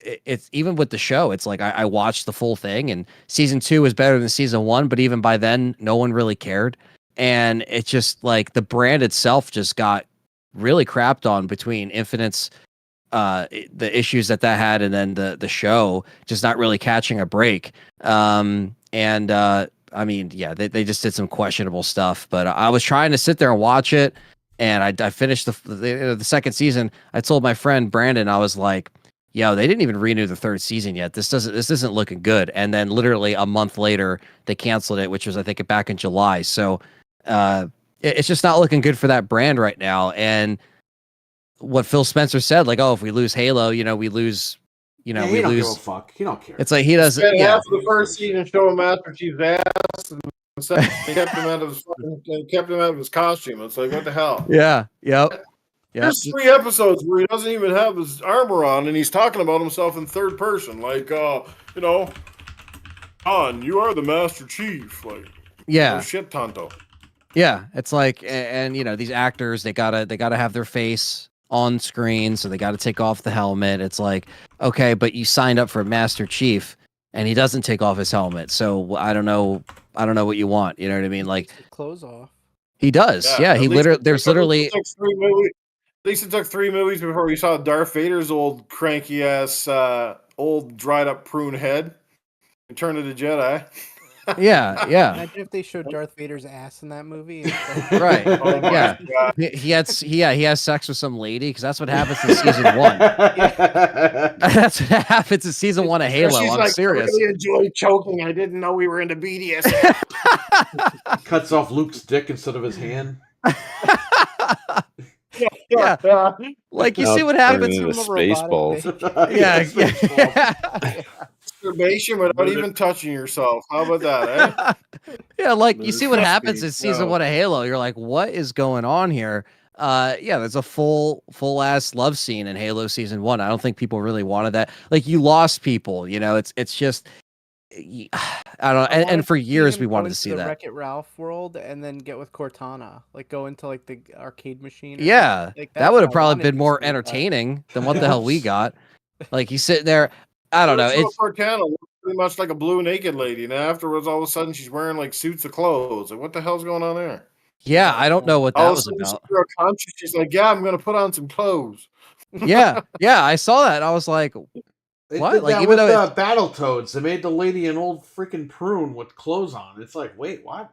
it's even with the show, it's like I watched the full thing, and season 2 is better than season 1, but even by then no one really cared. And it's just like the brand itself just got really crapped on between Infinite's the issues that had, and then the show just not really catching a break. I mean, yeah, they just did some questionable stuff, but I was trying to sit there and watch it. And I finished the second season. I told my friend Brandon, I was like, "Yo, they didn't even renew the 3rd season yet. This isn't looking good." And then literally a month later, they canceled it, which was, I think, back in July. So it's just not looking good for that brand right now. And what Phil Spencer said, like, "Oh, if we lose Halo, we lose, He we don't give a lose." fuck. He don't care. It's like he doesn't. Spent Yeah, half of the first season showing Master Chief's ass, and they kept him out of his costume. It's like, what the hell? yeah, yep. There's 3 episodes where he doesn't even have his armor on, and he's talking about himself in 3rd person, like, Han, you are the Master Chief. Like, Yeah. oh, shit, Tonto. Yeah, it's like, and these actors, they gotta have their face on screen, so they gotta take off the helmet. It's like, okay, but you signed up for Master Chief, and he doesn't take off his helmet, so I don't know what you want. You know what I mean? Like, Clothes off. he does. Yeah, at he least literally. There's literally. It took 3 movies. At least it took 3 movies before we saw Darth Vader's old cranky ass, old dried up prune head. Return of the Jedi. Yeah. Imagine if they showed Darth Vader's ass in that movie. Right. Oh my Yeah. God. He has sex with some lady, because that's what happens in season 1. That's what happens in season 1 of Halo. She's I'm like, serious. I really enjoy choking. I didn't know we were into BDSM. Cuts off Luke's dick instead of his hand. Yeah. Like, you see what happens. Turning into from a robotic Spaceballs. Yeah. Masturbation without even touching yourself. How about that, eh? Yeah, like, you see what Must happens be. in season No. 1 of Halo. You're like, what is going on here? Yeah, there's a full ass love scene in Halo season 1. I don't think people really wanted that. Like, you lost people, it's just, I don't know. I wanted And for to see years him we go wanted to into see the that. Wreck-It Ralph world and then get with Cortana, like go into like the arcade machine. Or Yeah, something. Like, that that's would what have I probably wanted been to more see. entertaining than what the hell we got. Like, he's sitting there. I don't know. It's Cortana looked pretty much like a blue naked lady, and afterwards, all of a sudden, she's wearing like suits of clothes. Like, what the hell's going on there? yeah, I don't know what that All of a was sudden, about. she's real conscious. She's like, "Yeah, I'm gonna put on some clothes." Yeah, I saw that. I was like, They What? did Like, that even with though it's- Battletoads. They made the lady an old freaking prune with clothes on. It's like, wait, what?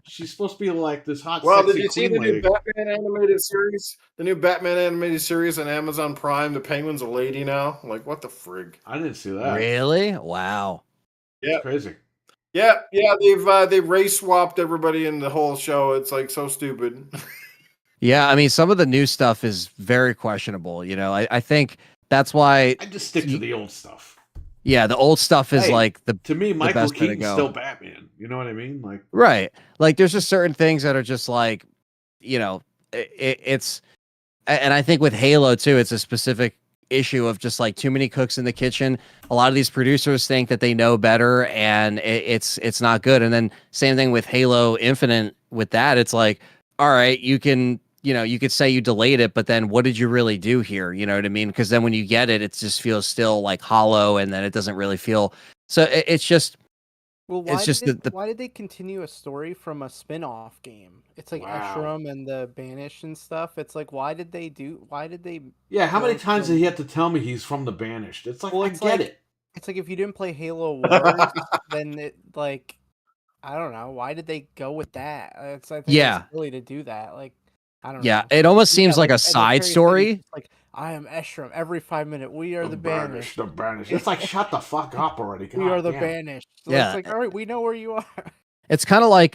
She's supposed to be like this hot, Well, sexy did you see queen the lady. new Batman animated series? The new Batman animated series on Amazon Prime. The Penguin's a lady now. Like, what the frig? I didn't see that. Really? Wow. Yeah. It's crazy. Yeah, they've race swapped everybody in the whole show. It's like so stupid. Yeah, I mean, some of the new stuff is very questionable. You know, I think that's why. I just stick to the old stuff. Yeah, the old stuff is Hey, like to me, the Michael best way to Keaton's go. still Batman. You know what I mean? Like, Right. Like there's just certain things that are just like, you know, it's, and I think with Halo too, it's a specific issue of just like too many cooks in the kitchen. A lot of these producers think that they know better, and it's not good. And then same thing with Halo Infinite. With that, it's like, all right, you can, you know, you could say you delayed it, but then what did you really do here? You know what I mean? Because then when you get it, it just feels still like hollow, and then it doesn't really feel. So it's just. Well, It's just why did they continue a story from a spin-off game? It's like Wow. Eshram and the Banished and stuff. It's like why did they yeah, how many go times from- did he have to tell me he's from the Banished? It's like, Well, I it's get like- it. It's like if you didn't play Halo Wars, then it like I don't know, why did they go with that? I think Yeah. it's silly to do that. Like I don't Yeah, know. it almost Yeah, seems like a and side Terry said he's story. just like I am Eshram every 5 minutes. We are the Banished. The Banished. It's like, shut the fuck up already. We God are the damn. Banished. So Yeah. it's like, all right, we know where you are. It's kind of like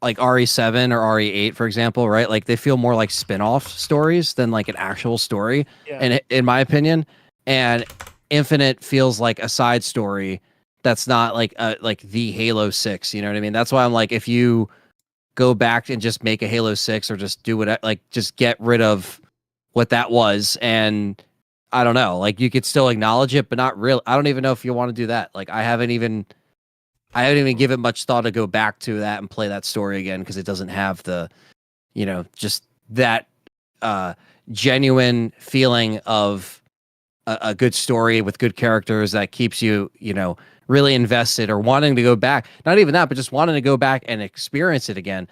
like RE7 or RE8, for example, right? Like they feel more like spin-off stories than like an actual story, Yeah. and in my opinion, and Infinite feels like a side story that's not like the Halo 6. You know what I mean? That's why I'm like, if you go back and just make a Halo 6 or just do what, like, just get rid of what that was, and I don't know, like you could still acknowledge it, but not really. I don't even know if you want to do that. Like I haven't even given much thought to go back to that and play that story again, because it doesn't have the, you know, just that genuine feeling of a good story with good characters that keeps you, you know, really invested or wanting to go back. Not even that, but just wanting to go back and experience it again.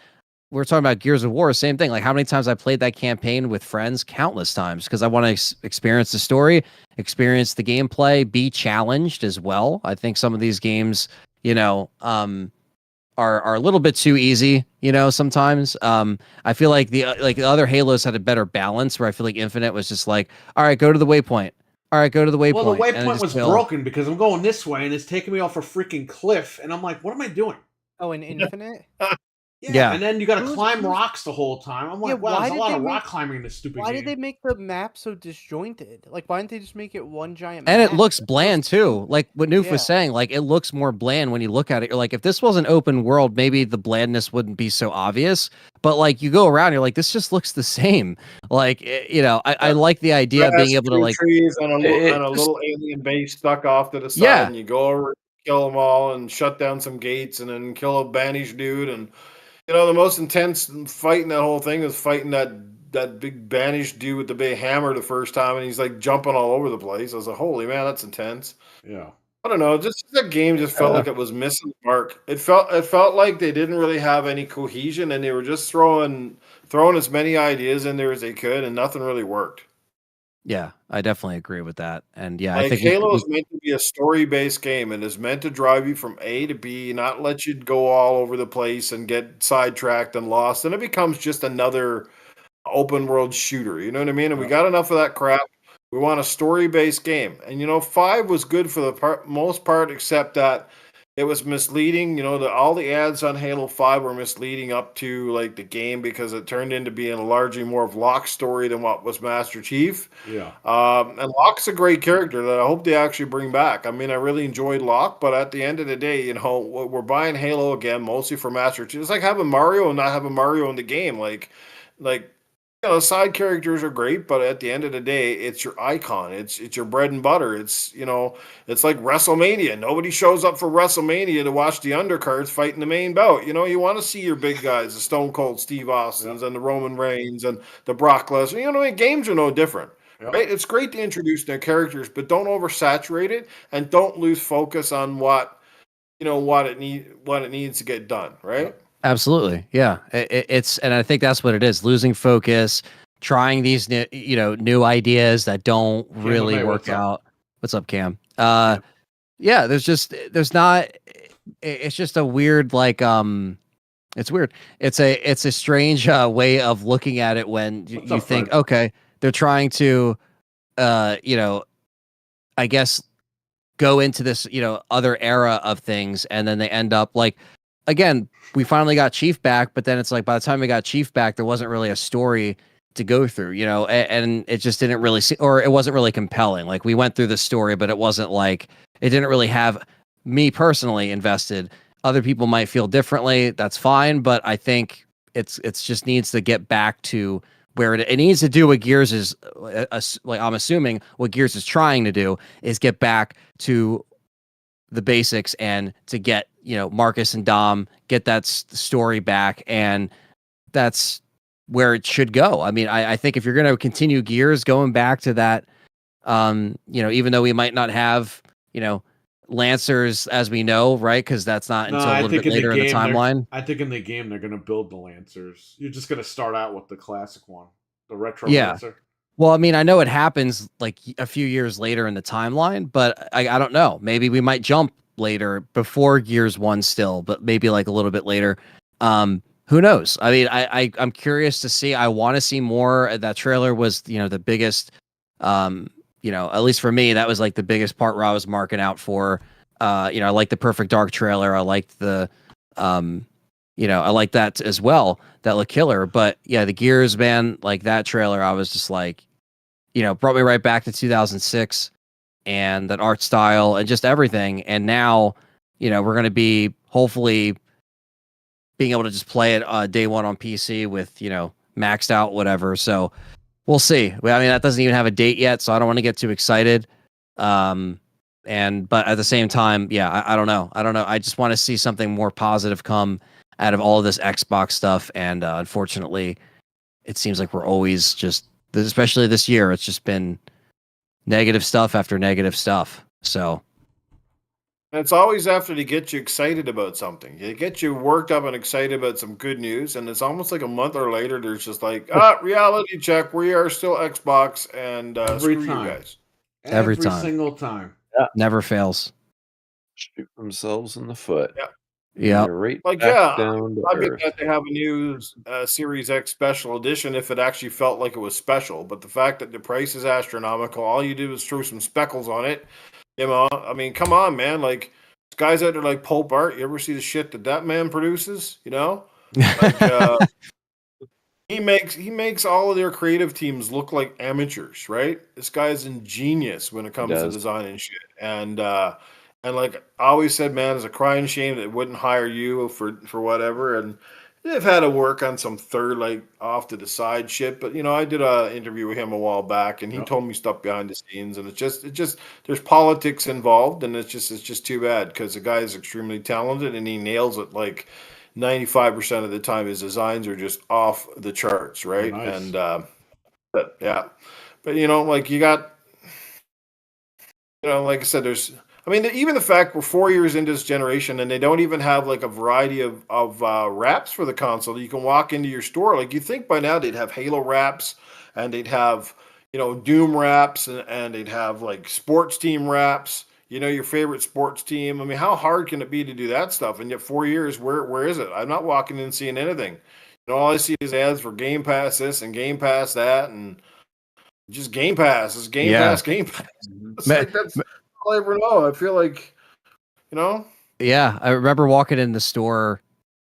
We're talking about Gears of War, same thing. Like how many times I played that campaign with friends? Countless times, because I want to experience the story, experience the gameplay, be challenged as well. I think some of these games, you know, are a little bit too easy, you know, sometimes. I feel like the other Halos had a better balance, where I feel like Infinite was just like, all right, go to the waypoint. All right, go to the waypoint. Well, the and waypoint just was chill. broken because I'm going this way and it's taking me off a freaking cliff, and I'm like, what am I doing? Oh, in Infinite? Yeah. And then you got to Who's- climb who's- rocks the whole time. I'm Yeah, like, wow, why there's a did lot they of rock make- climbing in this stupid Why game. did they make the map so disjointed? Like, why didn't they just make it one giant And map? it looks bland too. Like what Noof Yeah. was saying, like it looks more bland when you look at it. You're like, if this was an open world, maybe the blandness wouldn't be so obvious. But like you go around, you're like, this just looks the same. Like you know, I like the idea of being able to like, trees and a It- little alien base stuck off to the side, Yeah. and you go over, kill them all, and shut down some gates, and then kill a banished dude. And you know, the most intense fight in that whole thing is fighting that big banished dude with the big hammer the first time, and he's like jumping all over the place. I was like, holy man, that's intense. Yeah. I don't know, just that game just felt like it was missing the mark. It felt like they didn't really have any cohesion, and they were just throwing as many ideas in there as they could, and nothing really worked. yeah, I definitely agree with that. And yeah, I Like think Halo is meant to be a story-based game, and is meant to drive you from A to B, not let you go all over the place and get sidetracked and lost. And it becomes just another open world shooter. You know what I mean? And we got enough of that crap. We want a story-based game. And you know, 5 was good for the most part, except that it was misleading. You know, all the ads on Halo 5 were misleading up to like the game, because it turned into being largely more of Locke's story than what was Master Chief. Yeah. And Locke's a great character that I hope they actually bring back. I mean, I really enjoyed Locke, but at the end of the day, you know, we're buying Halo again, mostly for Master Chief. It's like having Mario and not having Mario in the game. Like, you know, side characters are great, but at the end of the day, it's your icon. It's your bread and butter. It's, you know, it's like WrestleMania. Nobody shows up for WrestleMania to watch the undercards fighting the main bout. You know, you want to see your big guys, the Stone Cold Steve Austins and the Roman Reigns and the Brock Lesnar. You know, I mean, games are no different. Yep. Right? It's great to introduce their characters, but don't oversaturate it, and don't lose focus on what it needs to get done, right? absolutely, yeah. It's, and I think that's what it is: losing focus, trying these new ideas that don't really May, work what's up? out. What's up, Cam? Yeah, there's not. It's just a weird it's weird. It's a strange way of looking at it when What's you up, think, Fred? okay, they're trying to, I guess go into this, you know, other era of things, and then they end up like, again, we finally got Chief back, but then it's like by the time we got Chief back, there wasn't really a story to go through, you know, and it just didn't really see, or it wasn't really compelling. Like we went through the story, but it wasn't like, it didn't really have me personally invested. Other people might feel differently. That's fine, but I think it's just needs to get back to where it needs to do what Gears is, like I'm assuming what Gears is trying to do is get back to the basics and to get, you know, Marcus and Dom, get that story back, and that's where it should go. I mean, I think if you're going to continue Gears, going back to that, you know, even though we might not have, you know, Lancers as we know, right? Because that's not until a little bit later in the timeline. I think in the game they're going to build the Lancers. You're just going to start out with the classic one, the retro Lancer. Well, I mean, I know it happens like a few years later in the timeline, but I don't know. Maybe we might jump later before Gears 1 still, but maybe like a little bit later. Who knows? I mean, I'm curious to see. I want to see more. That trailer was, you know, the biggest, you know, at least for me, that was like the biggest part where I was marking out for. You know, I like the Perfect Dark trailer. I liked the, you know, I like that as well. That looked killer. But yeah, the Gears, man, like that trailer, I was just like, you know, brought me right back to 2006 and that art style and just everything. And now, you know, we're going to be hopefully being able to just play it day one on PC with, you know, maxed out, whatever. So we'll see. I mean, that doesn't even have a date yet, so I don't want to get too excited. But at the same time, yeah, I don't know. I just want to see something more positive come out of all of this Xbox stuff. And unfortunately, it seems like we're always just, especially this year, it's just been negative stuff after negative stuff. So. And it's always after they get you excited about something. They get you worked up and excited about some good news, and it's almost like a month or later, there's just like, reality check. We are still Xbox, and Every screw time. you guys. Every time. Single time. Yeah. Never fails. Shoot themselves in the foot. Yeah. Yeah. Right Like, back down to I bet earth. that they have a new Series X special edition if it actually felt like it was special. But the fact that the price is astronomical, all you do is throw some speckles on it. You know, I mean, come on, man. Like, guys out there like Pulp Art, you ever see the shit that man produces? You know, like he makes all of their creative teams look like amateurs, right? This guy's ingenious when it comes to design and shit. And like I always said, man, it's a crying shame that they wouldn't hire you for whatever. And they've had to work on some third, like off to the side shit. But you know, I did an interview with him a while back, and he told me stuff behind the scenes, and it just there's politics involved, and it's just too bad because the guy is extremely talented and he nails it like 95% of the time. His designs are just off the charts, right? Nice. And but yeah, but you know, like you got, you know, like I said, there's. I mean, even the fact we're 4 years into this generation and they don't even have like a variety of wraps for the console. You can walk into your store. Like you think by now they'd have Halo wraps and they'd have, you know, Doom wraps and they'd have like sports team wraps, you know, your favorite sports team. I mean, how hard can it be to do that stuff? And yet 4 years, where is it? I'm not walking in and seeing anything. You know, all I see is ads for Game Pass this and Game Pass that and just Game Pass. It's Game Pass, Game Pass. It's like that's all I ever know. I feel like, you know. Yeah, I remember walking in the store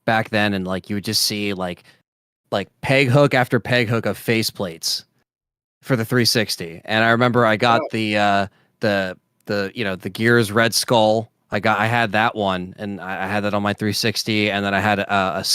back then, and like you would just see like peg hook after peg hook of faceplates for the 360. And I remember I got the you know, the Gears Red Skull. I had that one, and I had that on my 360, and then I had a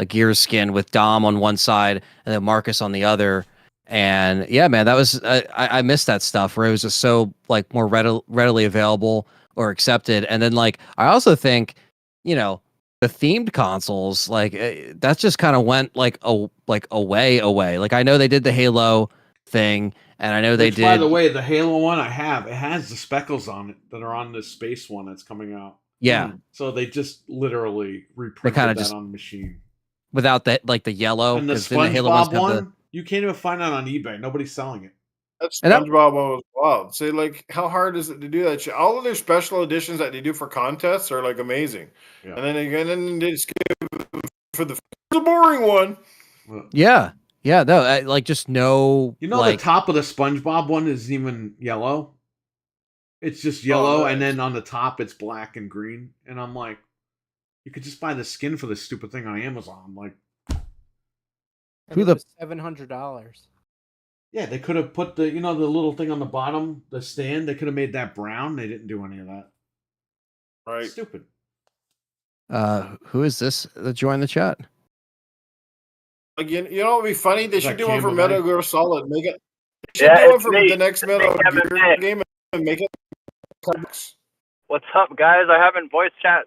Gears skin with Dom on one side and then Marcus on the other. And yeah, man, that was I missed that stuff where it was just so like more readily available or accepted. And then like I also think, you know, the themed consoles like that just kind of went like away. Like I know they did the Halo thing, and I know they did. By the way, the Halo one it has the speckles on it that are on this space one that's coming out. Yeah. So they just literally reprinted that on the machine without that like the yellow. And the SpongeBob one. You can't even find that on eBay. Nobody's selling it. That's SpongeBob was wild. So, like, how hard is it to do that shit? All of their special editions that they do for contests are like amazing. Yeah. And then they just give for the boring one. Yeah, no, like just no. You know, like, the top of the SpongeBob one is even yellow. It's just yellow, and nice. then on the top it's black and green. And I'm like, you could just buy the skin for this stupid thing on Amazon. Like, And Who it the- was $700. yeah, they could have put the the little thing on the bottom, the stand. They could have made that brown. They didn't do any of that. Right. Stupid. Who is this that joined the chat? Again, you know what would be funny? They Is should that do one for Campbell Metal Guy? Gear Solid. Make it. They should Yeah, do one it's for me. the next It's me, Metal Kevin Gear Nash. game and make it. Comics. What's up, guys? I haven't voice chat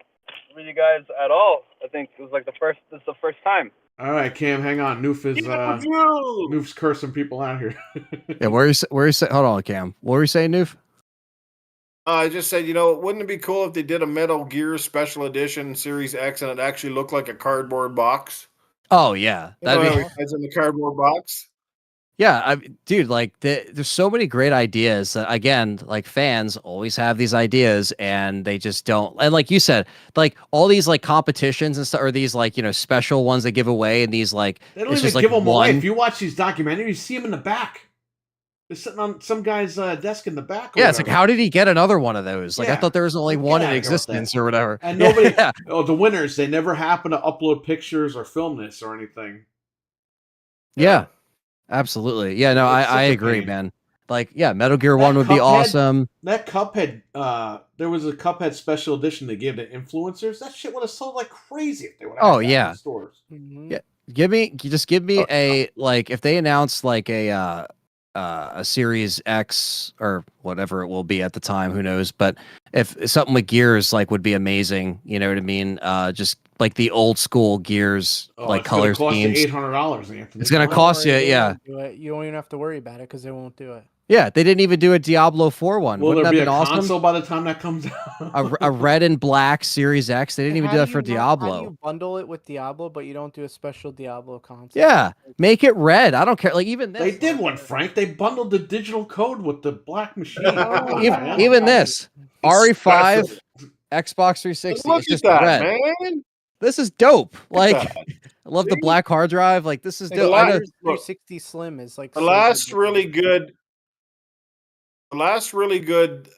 with you guys at all. I think it was like this is the first time. All right, Cam, hang on. Noof's cursing people out here. Yeah, where you say? Hold on, Cam. What were you saying, Noof? I just said, wouldn't it be cool if they did a Metal Gear Special Edition Series X and it actually looked like a cardboard box? Oh yeah, How that'd be. it has in the cardboard box. Yeah, dude, like there's so many great ideas that, again, like fans always have these ideas and they just don't. And like you said, like all these like competitions and stuff, or these like special ones they give away, and these like They don't it's even just give like them away. one. If you watch these documentaries, you see them in the back. They're sitting on some guy's desk in the back. Or Yeah, it's like, whatever. how did he get another one of those? Like I Yeah. thought there was only Get one in outta here with that. existence or whatever. And nobody, Yeah. the winners, they never happen to upload pictures or film this or anything. Yeah, absolutely. Yeah, no, It's such I a agree, pain. man. Like, yeah, Metal Gear That 1 would be Cuphead- awesome. That Cuphead, there was a Cuphead special edition they gave to influencers. That shit would have sold like crazy if they would have Oh, that yeah. in stores. Mhm. Yeah. Give me a like if they announce like a Series X or whatever it will be at the time, who knows? But if something with Gears like would be amazing, you know what I mean? Just like the old school Gears like it's color gonna cost you schemes. $800, Anthony. It's gonna Come on. cost you, They yeah. won't do it. You don't even have to worry about it because they won't do it. Yeah, they didn't even do a Diablo 4 one. Will Wouldn't there that be been a awesome? console by the time that comes out? A red and black Series X. They didn't even How do that for you not- How do Diablo. you bundle it with Diablo, but you don't do a special Diablo console? Yeah, make it red. I don't care. Like even this, They did one, Frank. They bundled the digital code with the black machine. Oh, Yeah. even this RE5 Special. Xbox 360. Look It's at just that, red. man. This is dope. Look Like at that. I love the See? black hard drive. Like this is Like, dope. the I know- last- 360 Slim is like The so last good. really good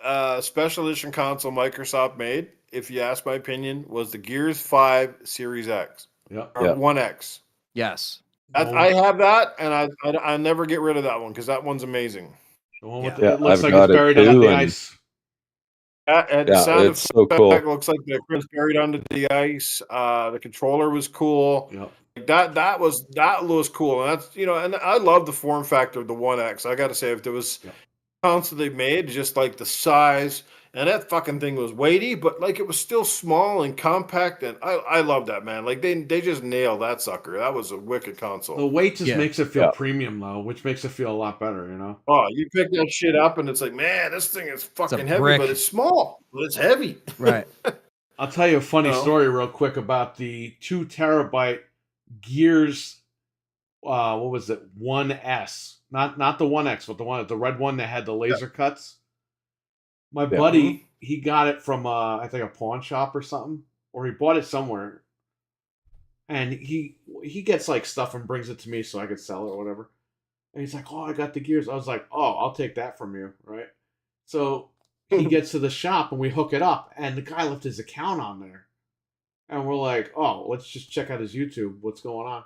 special edition console Microsoft made, if you ask my opinion, was the Gears 5 Series X Yep. or Yeah. 1X. Yes. I have that, and I never get rid of that one because that one's amazing. The one with Yeah. it looks I've like got it's it buried under too, the and- ice. And the Yeah, sound it's so effect cool. looks like the Chris buried under the ice. The controller was cool. Yep. That was cool, and that's and I love the form factor of the 1X. I got to say, if there was Yep. console they made, just like the size, and that fucking thing was weighty, but like it was still small and compact, and I love that, man. Like they just nailed that sucker. That was a wicked console. The weight just Yeah. makes it feel Yeah. premium, though, which makes it feel a lot better, you know? Oh, you pick that shit up, and it's like, man, this thing is fucking heavy, brick. but it's small, but it's heavy. Right. I'll tell you a funny No. story real quick about the 2 terabyte Gears. What was it? 1S, not the 1X, but the red one that had the laser cuts. My Yeah. buddy, he got it from I think a pawn shop or something, or he bought it somewhere. And he gets like stuff and brings it to me so I could sell it or whatever. And he's like, "Oh, I got the Gears." I was like, "Oh, I'll take that from you, right?" So he gets to the shop and we hook it up, and the guy left his account on there. And we're like, "Oh, let's just check out his YouTube. What's going on?"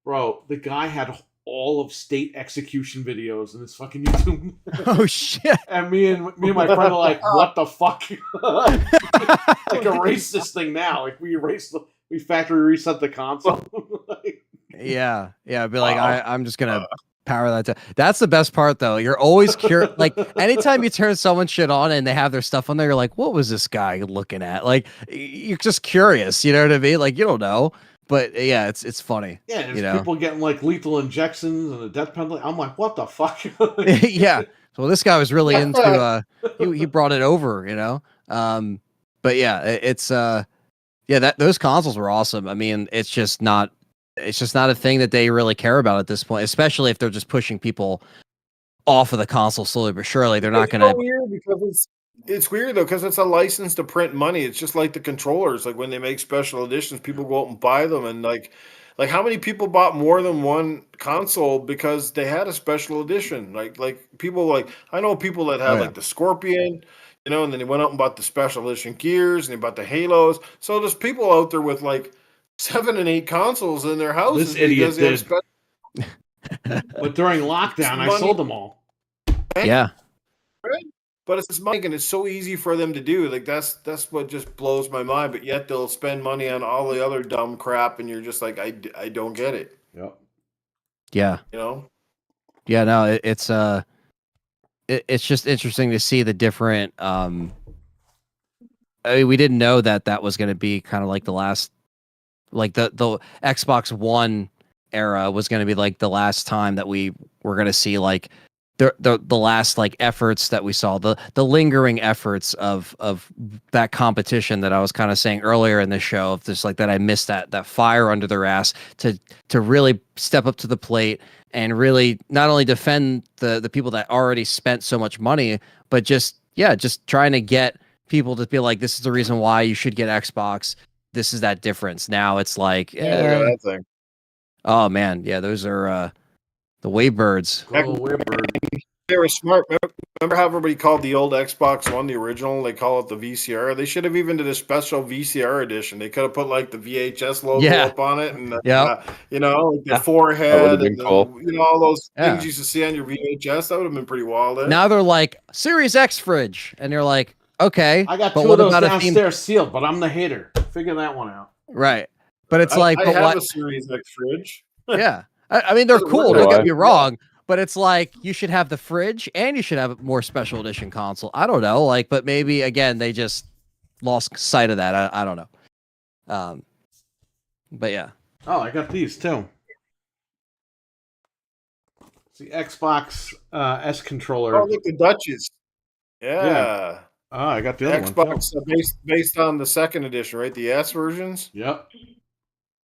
Bro, the guy had all of state execution videos in his fucking YouTube. Oh shit. And me and my friend are like, "What the fuck?" Like, erase this thing now. Like, we factory reset the console. Like, Yeah. Yeah. I'd be like, I'm just gonna power that down. That's the best part though. You're always curious. Like anytime you turn someone's shit on and they have their stuff on there, you're like, what was this guy looking at? Like you're just curious, you know what I mean? Like you don't know. But yeah, it's funny. yeah, there's You know? people getting like lethal injections and a death penalty. I'm like, what the fuck? Yeah. So this guy was really into he brought it over, you know. But yeah, it's those consoles were awesome. I mean, it's just not a thing that they really care about at this point, especially if they're just pushing people off of the console slowly but surely. They're not It's gonna so weird because it's weird though because it's a license to print money. It's just like the controllers. Like when they make special editions, people go out and buy them, and like how many people bought more than one console because they had a special edition? Like people I know people that had yeah. like the Scorpion. You know, and then they went out and bought the special edition Gears and they bought the Halos. So there's people out there with like 7 and 8 consoles in their houses This idiot because they have did. But during lockdown, I money. sold them all. Yeah. But it's money, and it's so easy for them to do. Like that's what just blows my mind. But yet they'll spend money on all the other dumb crap, and you're just like, I don't get it. Yep. Yeah. You know? Yeah. No, it's just interesting to see the different. I mean, we didn't know that was going to be kind of like the last, like the Xbox One era was going to be like the last time that we were going to see like the last like efforts that we saw, the lingering efforts of that competition that I was kind of saying earlier in the show, of just like that I missed that fire under their ass to really step up to the plate and really not only defend the people that already spent so much money, but just trying to get people to be like, this is the reason why you should get Xbox. This is that difference. Now it's like, Look at that thing. oh man, yeah, those are the Wavebirds. Oh, Wavebird. They were smart. Remember how everybody called the old Xbox One the original? They call it the VCR. They should have even did a special VCR edition. They could have put like the VHS logo up on it, and you know, like the forehead, and cool. you know, all those things you used to see on your VHS. That would have been pretty wild. Now they're like Series X fridge, and you're like, okay, I got but 2 what of those about downstairs sealed, but I'm the hater. Figure that one out. Right, but it's like, I but have what? a Series X fridge. Yeah, I mean they're Doesn't cool. work Don't that get way. me wrong, but it's like you should have the fridge and you should have a more special edition console. I don't know, like, but maybe again they just lost sight of that. I don't know. But yeah. Oh, I got these too. It's the Xbox S controller. Oh, look, the Dutches. Yeah. Oh, I got the other one. Xbox based on the second edition, right? The S versions. Yep.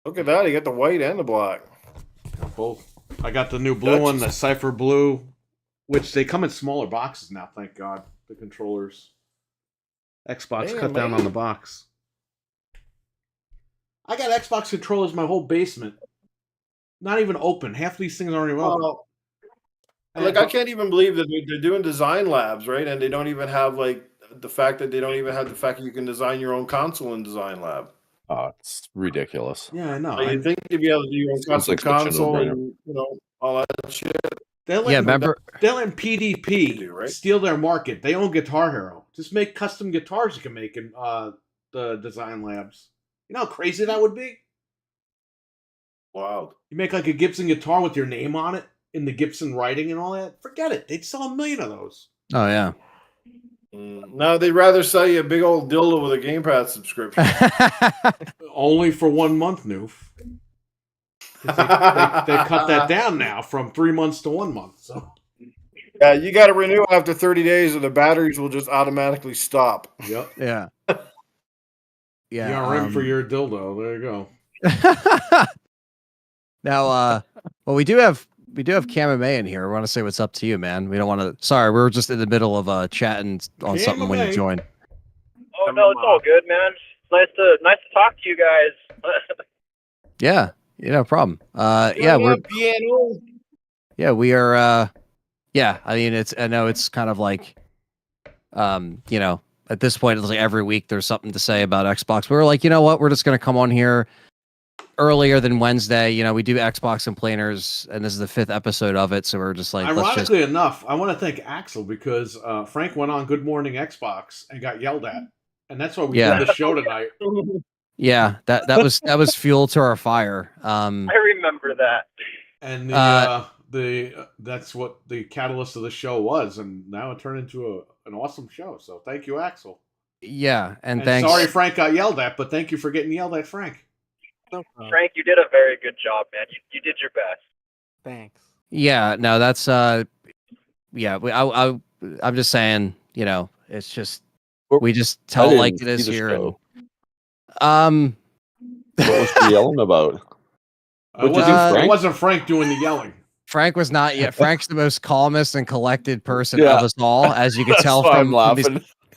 Look at that. You got the white and the black. Got both. I got the new blue one, the Cypher Blue, which they come in smaller boxes now, thank God. The controllers. Xbox cut down on the box. I got Xbox controllers in my whole basement. Not even open. Half these things aren't even open. Like, I can't even believe that they're doing design labs, right? And they don't even have like the fact that you can design your own console in Design Lab. Oh, it's ridiculous. Yeah, I know. So you think you'd be able to do your own Sounds like such a console no-brainer. and, you know, all that shit. They're remember? They're letting PDP do, right? steal their market. They own Guitar Hero. Just make custom guitars you can make in the Design Labs. You know how crazy that would be? Wow. You make like a Gibson guitar with your name on it in the Gibson writing and all that. Forget it. They'd sell 1 million of those. Oh yeah. No, they'd rather sell you a big old dildo with a Game Pass subscription. Only for 1 month, Noof. They cut that down now from 3 months to 1 month. So yeah, you got to renew after 30 days, or the batteries will just automatically stop. Yep. Yeah. Yeah. DRM for your dildo. There you go. Now, well, we do have Cam May in here. We want to say what's up to you, man. We don't want to. Sorry, we were just in the middle of chatting on something when you joined. Oh no, it's all good, man. It's nice to talk to you guys. Yeah, no problem. Yeah, we are. Yeah, I mean, I know it's kind of like, you know, at this point, it's like every week there's something to say about Xbox. We were like, you know what, we're just gonna come on here earlier than Wednesday. You know, we do Xbox Complainers, and this is the 5th episode of it, so we're just like, ironically enough, I want to thank Axel because Frank went on Good Morning Xbox and got yelled at, and that's why we did the show tonight. Yeah, that was fuel to our fire. I remember that. And that's what the catalyst of the show was, and now it turned into an awesome show. So thank you, Axel. Yeah, and thanks. Sorry, Frank got yelled at, but thank you for getting yelled at, Frank. Frank, you did a very good job, man. You did your best. Thanks. Yeah, no, that's yeah. I'm just saying, you know, it's just we just tell it like it is here. And, what was he yelling about? It wasn't Frank doing the yelling. Frank was not yet. Frank's the most calmest and collected person of us all, as you can tell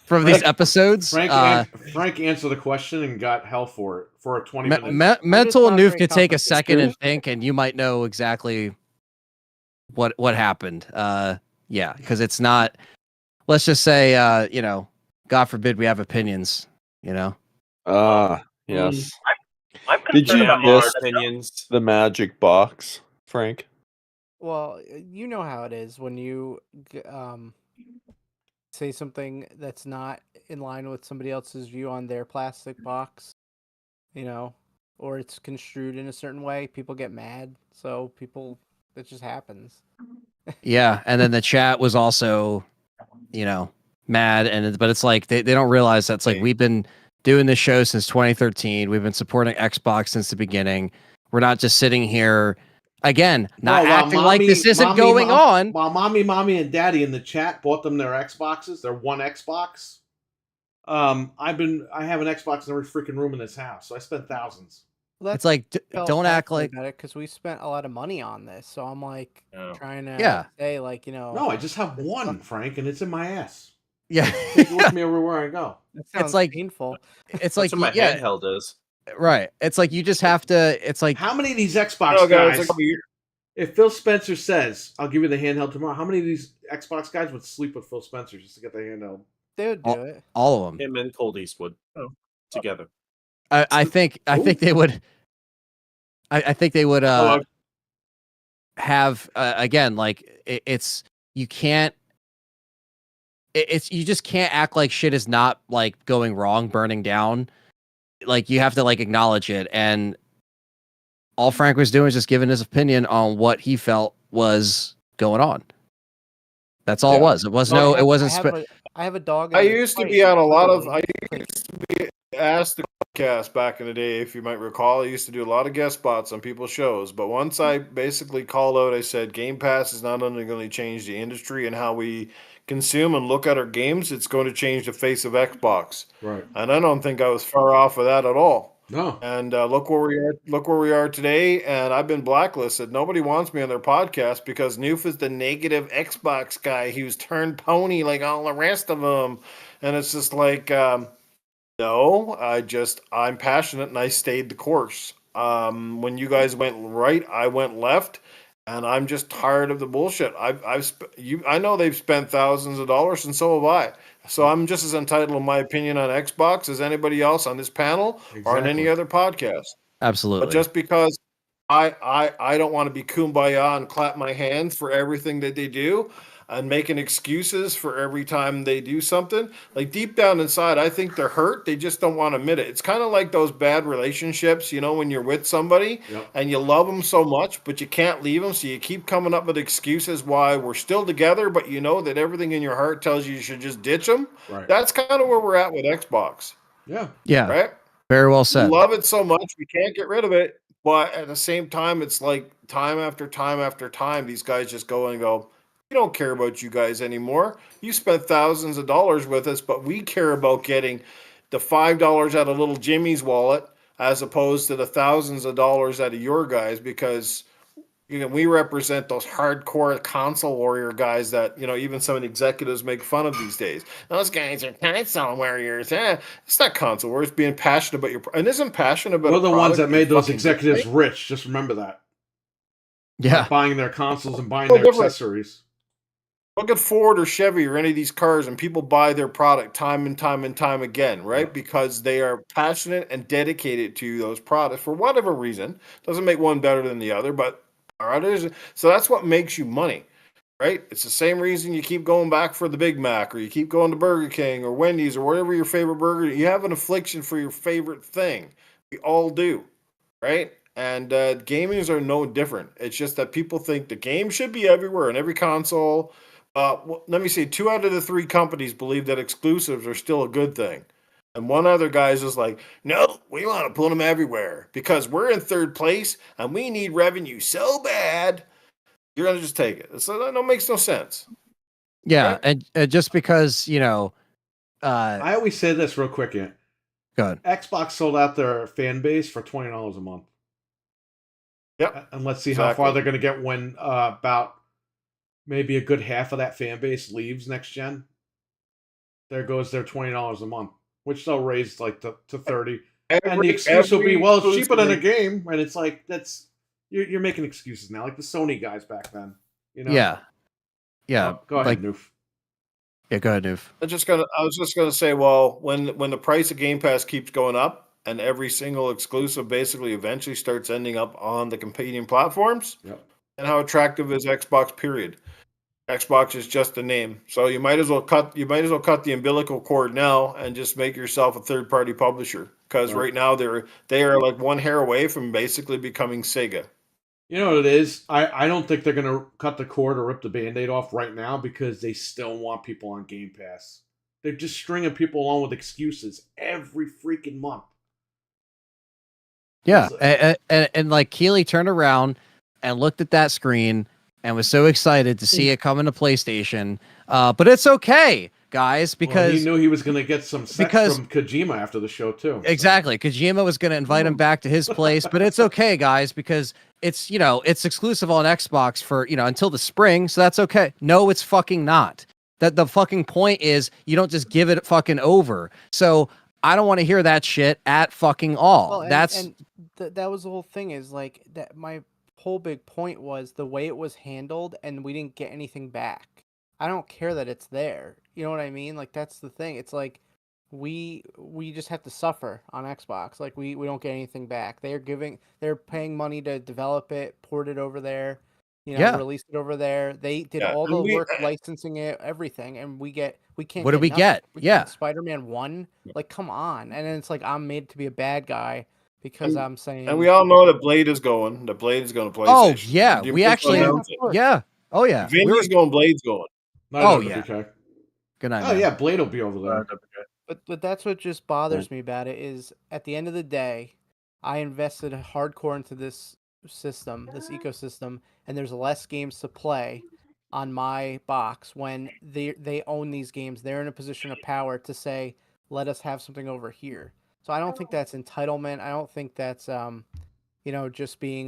from these episodes. Frank answered the question and got hell for it for 20 minutes. Mental Noof could take a second and think, and you might know exactly what happened. Yeah, because it's not. Let's just say, you know, God forbid we have opinions, you know? Yes. I'm Did concerned you about Our miss opinions. the magic box, Frank? Well, you know how it is when you say something that's not in line with somebody else's view on their plastic box, you know, or it's construed in a certain way. People get mad, so it just happens. Yeah, and then the chat was also, mad, but it's like they don't realize that's like we've been doing this show since 2013. We've been supporting Xbox since the beginning. We're not just sitting here again, not acting like this isn't going on. While mommy, and daddy in the chat bought them their Xboxes, their one Xbox. I have an Xbox in every freaking room in this house, so I spent thousands. Well, It's like don't act like about it because we spent a lot of money on this. So I'm like trying to say like No, I just have one, Frank, and it's in my ass. Yeah, Take it with me everywhere I go. That sounds like painful. It's That's like what my handheld is. Right. It's like you just have to. It's like how many of these Xbox guys? If Phil Spencer says, "I'll give you the handheld tomorrow," how many of these Xbox guys would sleep with Phil Spencer just to get the handheld? They would do it. All of them. Him and Cold Eastwood together. I think they would. I think they would have again like it's you can't. It's you just can't act like shit is not like going wrong, burning down. Like you have to like acknowledge it, and all Frank was doing is just giving his opinion on what he felt was going on. That's all it was. It was it wasn't. I have a dog. I used to be on a lot of. I used to be asked the podcast back in the day, if you might recall. I used to do a lot of guest spots on people's shows, but once I basically called out, I said Game Pass is not only going to change the industry and how we consume and look at our games, it's going to change the face of Xbox. Right. And I don't think I was far off of that at all. No. And look where we are. Look where we are today. And I've been blacklisted. Nobody wants me on their podcast because Noof is the negative Xbox guy. He was turned pony like all the rest of them. And it's just like, no, I'm passionate and I stayed the course. When you guys went right, I went left. And I'm just tired of the bullshit. I know they've spent thousands of dollars, and so have I. So I'm just as entitled to my opinion on Xbox as anybody else on this panel or on any other podcast. Absolutely. But just because I don't want to be kumbaya and clap my hands for everything that they do and making excuses for every time they do something. Like deep down inside, I think they're hurt. They just don't want to admit it. It's kind of like those bad relationships, when you're with somebody and you love them so much, but you can't leave them. So you keep coming up with excuses why we're still together, but you know that everything in your heart tells you should just ditch them. Right. That's kind of where we're at with Xbox. Yeah. Yeah. Right? Very well said. We love it so much. We can't get rid of it. But at the same time, it's like time after time after time, these guys just go and go, we don't care about you guys anymore. You spent thousands of dollars with us, but we care about getting the $5 out of little Jimmy's wallet as opposed to the thousands of dollars out of your guys because we represent those hardcore console warrior guys that even some of the executives make fun of these days. Those guys are console warriors. It's not console warriors. Being passionate about your and isn't passionate about. We're the ones that made those executives rich. Just remember that. Yeah, buying their consoles and buying their accessories. Look at Ford or Chevy or any of these cars, and people buy their product time and time and time again, right? Because they are passionate and dedicated to those products for whatever reason. Doesn't make one better than the other, but others. So that's what makes you money, right? It's the same reason you keep going back for the Big Mac, or you keep going to Burger King or Wendy's or whatever your favorite burger. You have an affliction for your favorite thing. We all do, right? And gamers are no different. It's just that people think the game should be everywhere in every console. Let me see, 2 out of the 3 companies believe that exclusives are still a good thing. And one other guy's just like, no, we want to put them everywhere because we're in 3rd place and we need revenue so bad. You're going to just take it. So that makes no sense. Yeah. Right? And just because, I always say this real quick, Ant. Go ahead. Xbox sold out their fan base for $20 a month. Yep. And let's see how far they're going to get when about maybe a good half of that fan base leaves next gen. There goes their $20 a month, which they'll raise like to $30. And the excuse will be, well, it's cheaper than a game. And it's like, you're making excuses now, like the Sony guys back then. Yeah. Yeah. Go ahead, Noof. Yeah, go ahead, Noof. I was just gonna say, well, when the price of Game Pass keeps going up and every single exclusive basically eventually starts ending up on the competing platforms, Yep. and how attractive is Xbox? Period. Xbox is just a name, so you might as well cut the umbilical cord now and just make yourself a third party publisher, because Right. right now they are like one hair away from basically becoming Sega. You know what it is? I don't think they're going to cut the cord or rip the Band-Aid off right now because they still want people on Game Pass. They're just stringing people along with excuses every freaking month. Yeah, and like Keeley turned around and looked at that screen and was so excited to see it come into PlayStation. But it's okay, guys, because he knew he was going to get some sex from Kojima after the show too. Exactly, Kojima was going to invite him back to his place, but it's okay, guys, because it's it's exclusive on Xbox for until the spring, so that's okay. No, it's fucking not. That the fucking point is you don't just give it fucking over. So I don't want to hear that shit at fucking all. Well, that was the whole thing. Is like that. My whole big point was the way it was handled, and we didn't get anything back. I don't care that it's there. You know what I mean? Like that's the thing. It's like we just have to suffer on Xbox. Like we don't get anything back. They're paying money to develop it, port it over there, release it over there. They did all the work licensing it, everything, and we can't. What did we get? Get Spider-Man 1. Like, come on. And then it's like I'm made to be a bad guy because I'm saying. And we all know that Blade is going. The Blade is going to PlayStation. Oh yeah, we actually. Yeah. Oh yeah. Vinny's going. Blade's going. Oh yeah. Good night. Oh yeah, Blade will be over there. But that's what just bothers me about it is at the end of the day, I invested hardcore into this system, this ecosystem, and there's less games to play on my box when they own these games. They're in a position of power to say, let us have something over here. So I don't think that's entitlement. I don't think that's just being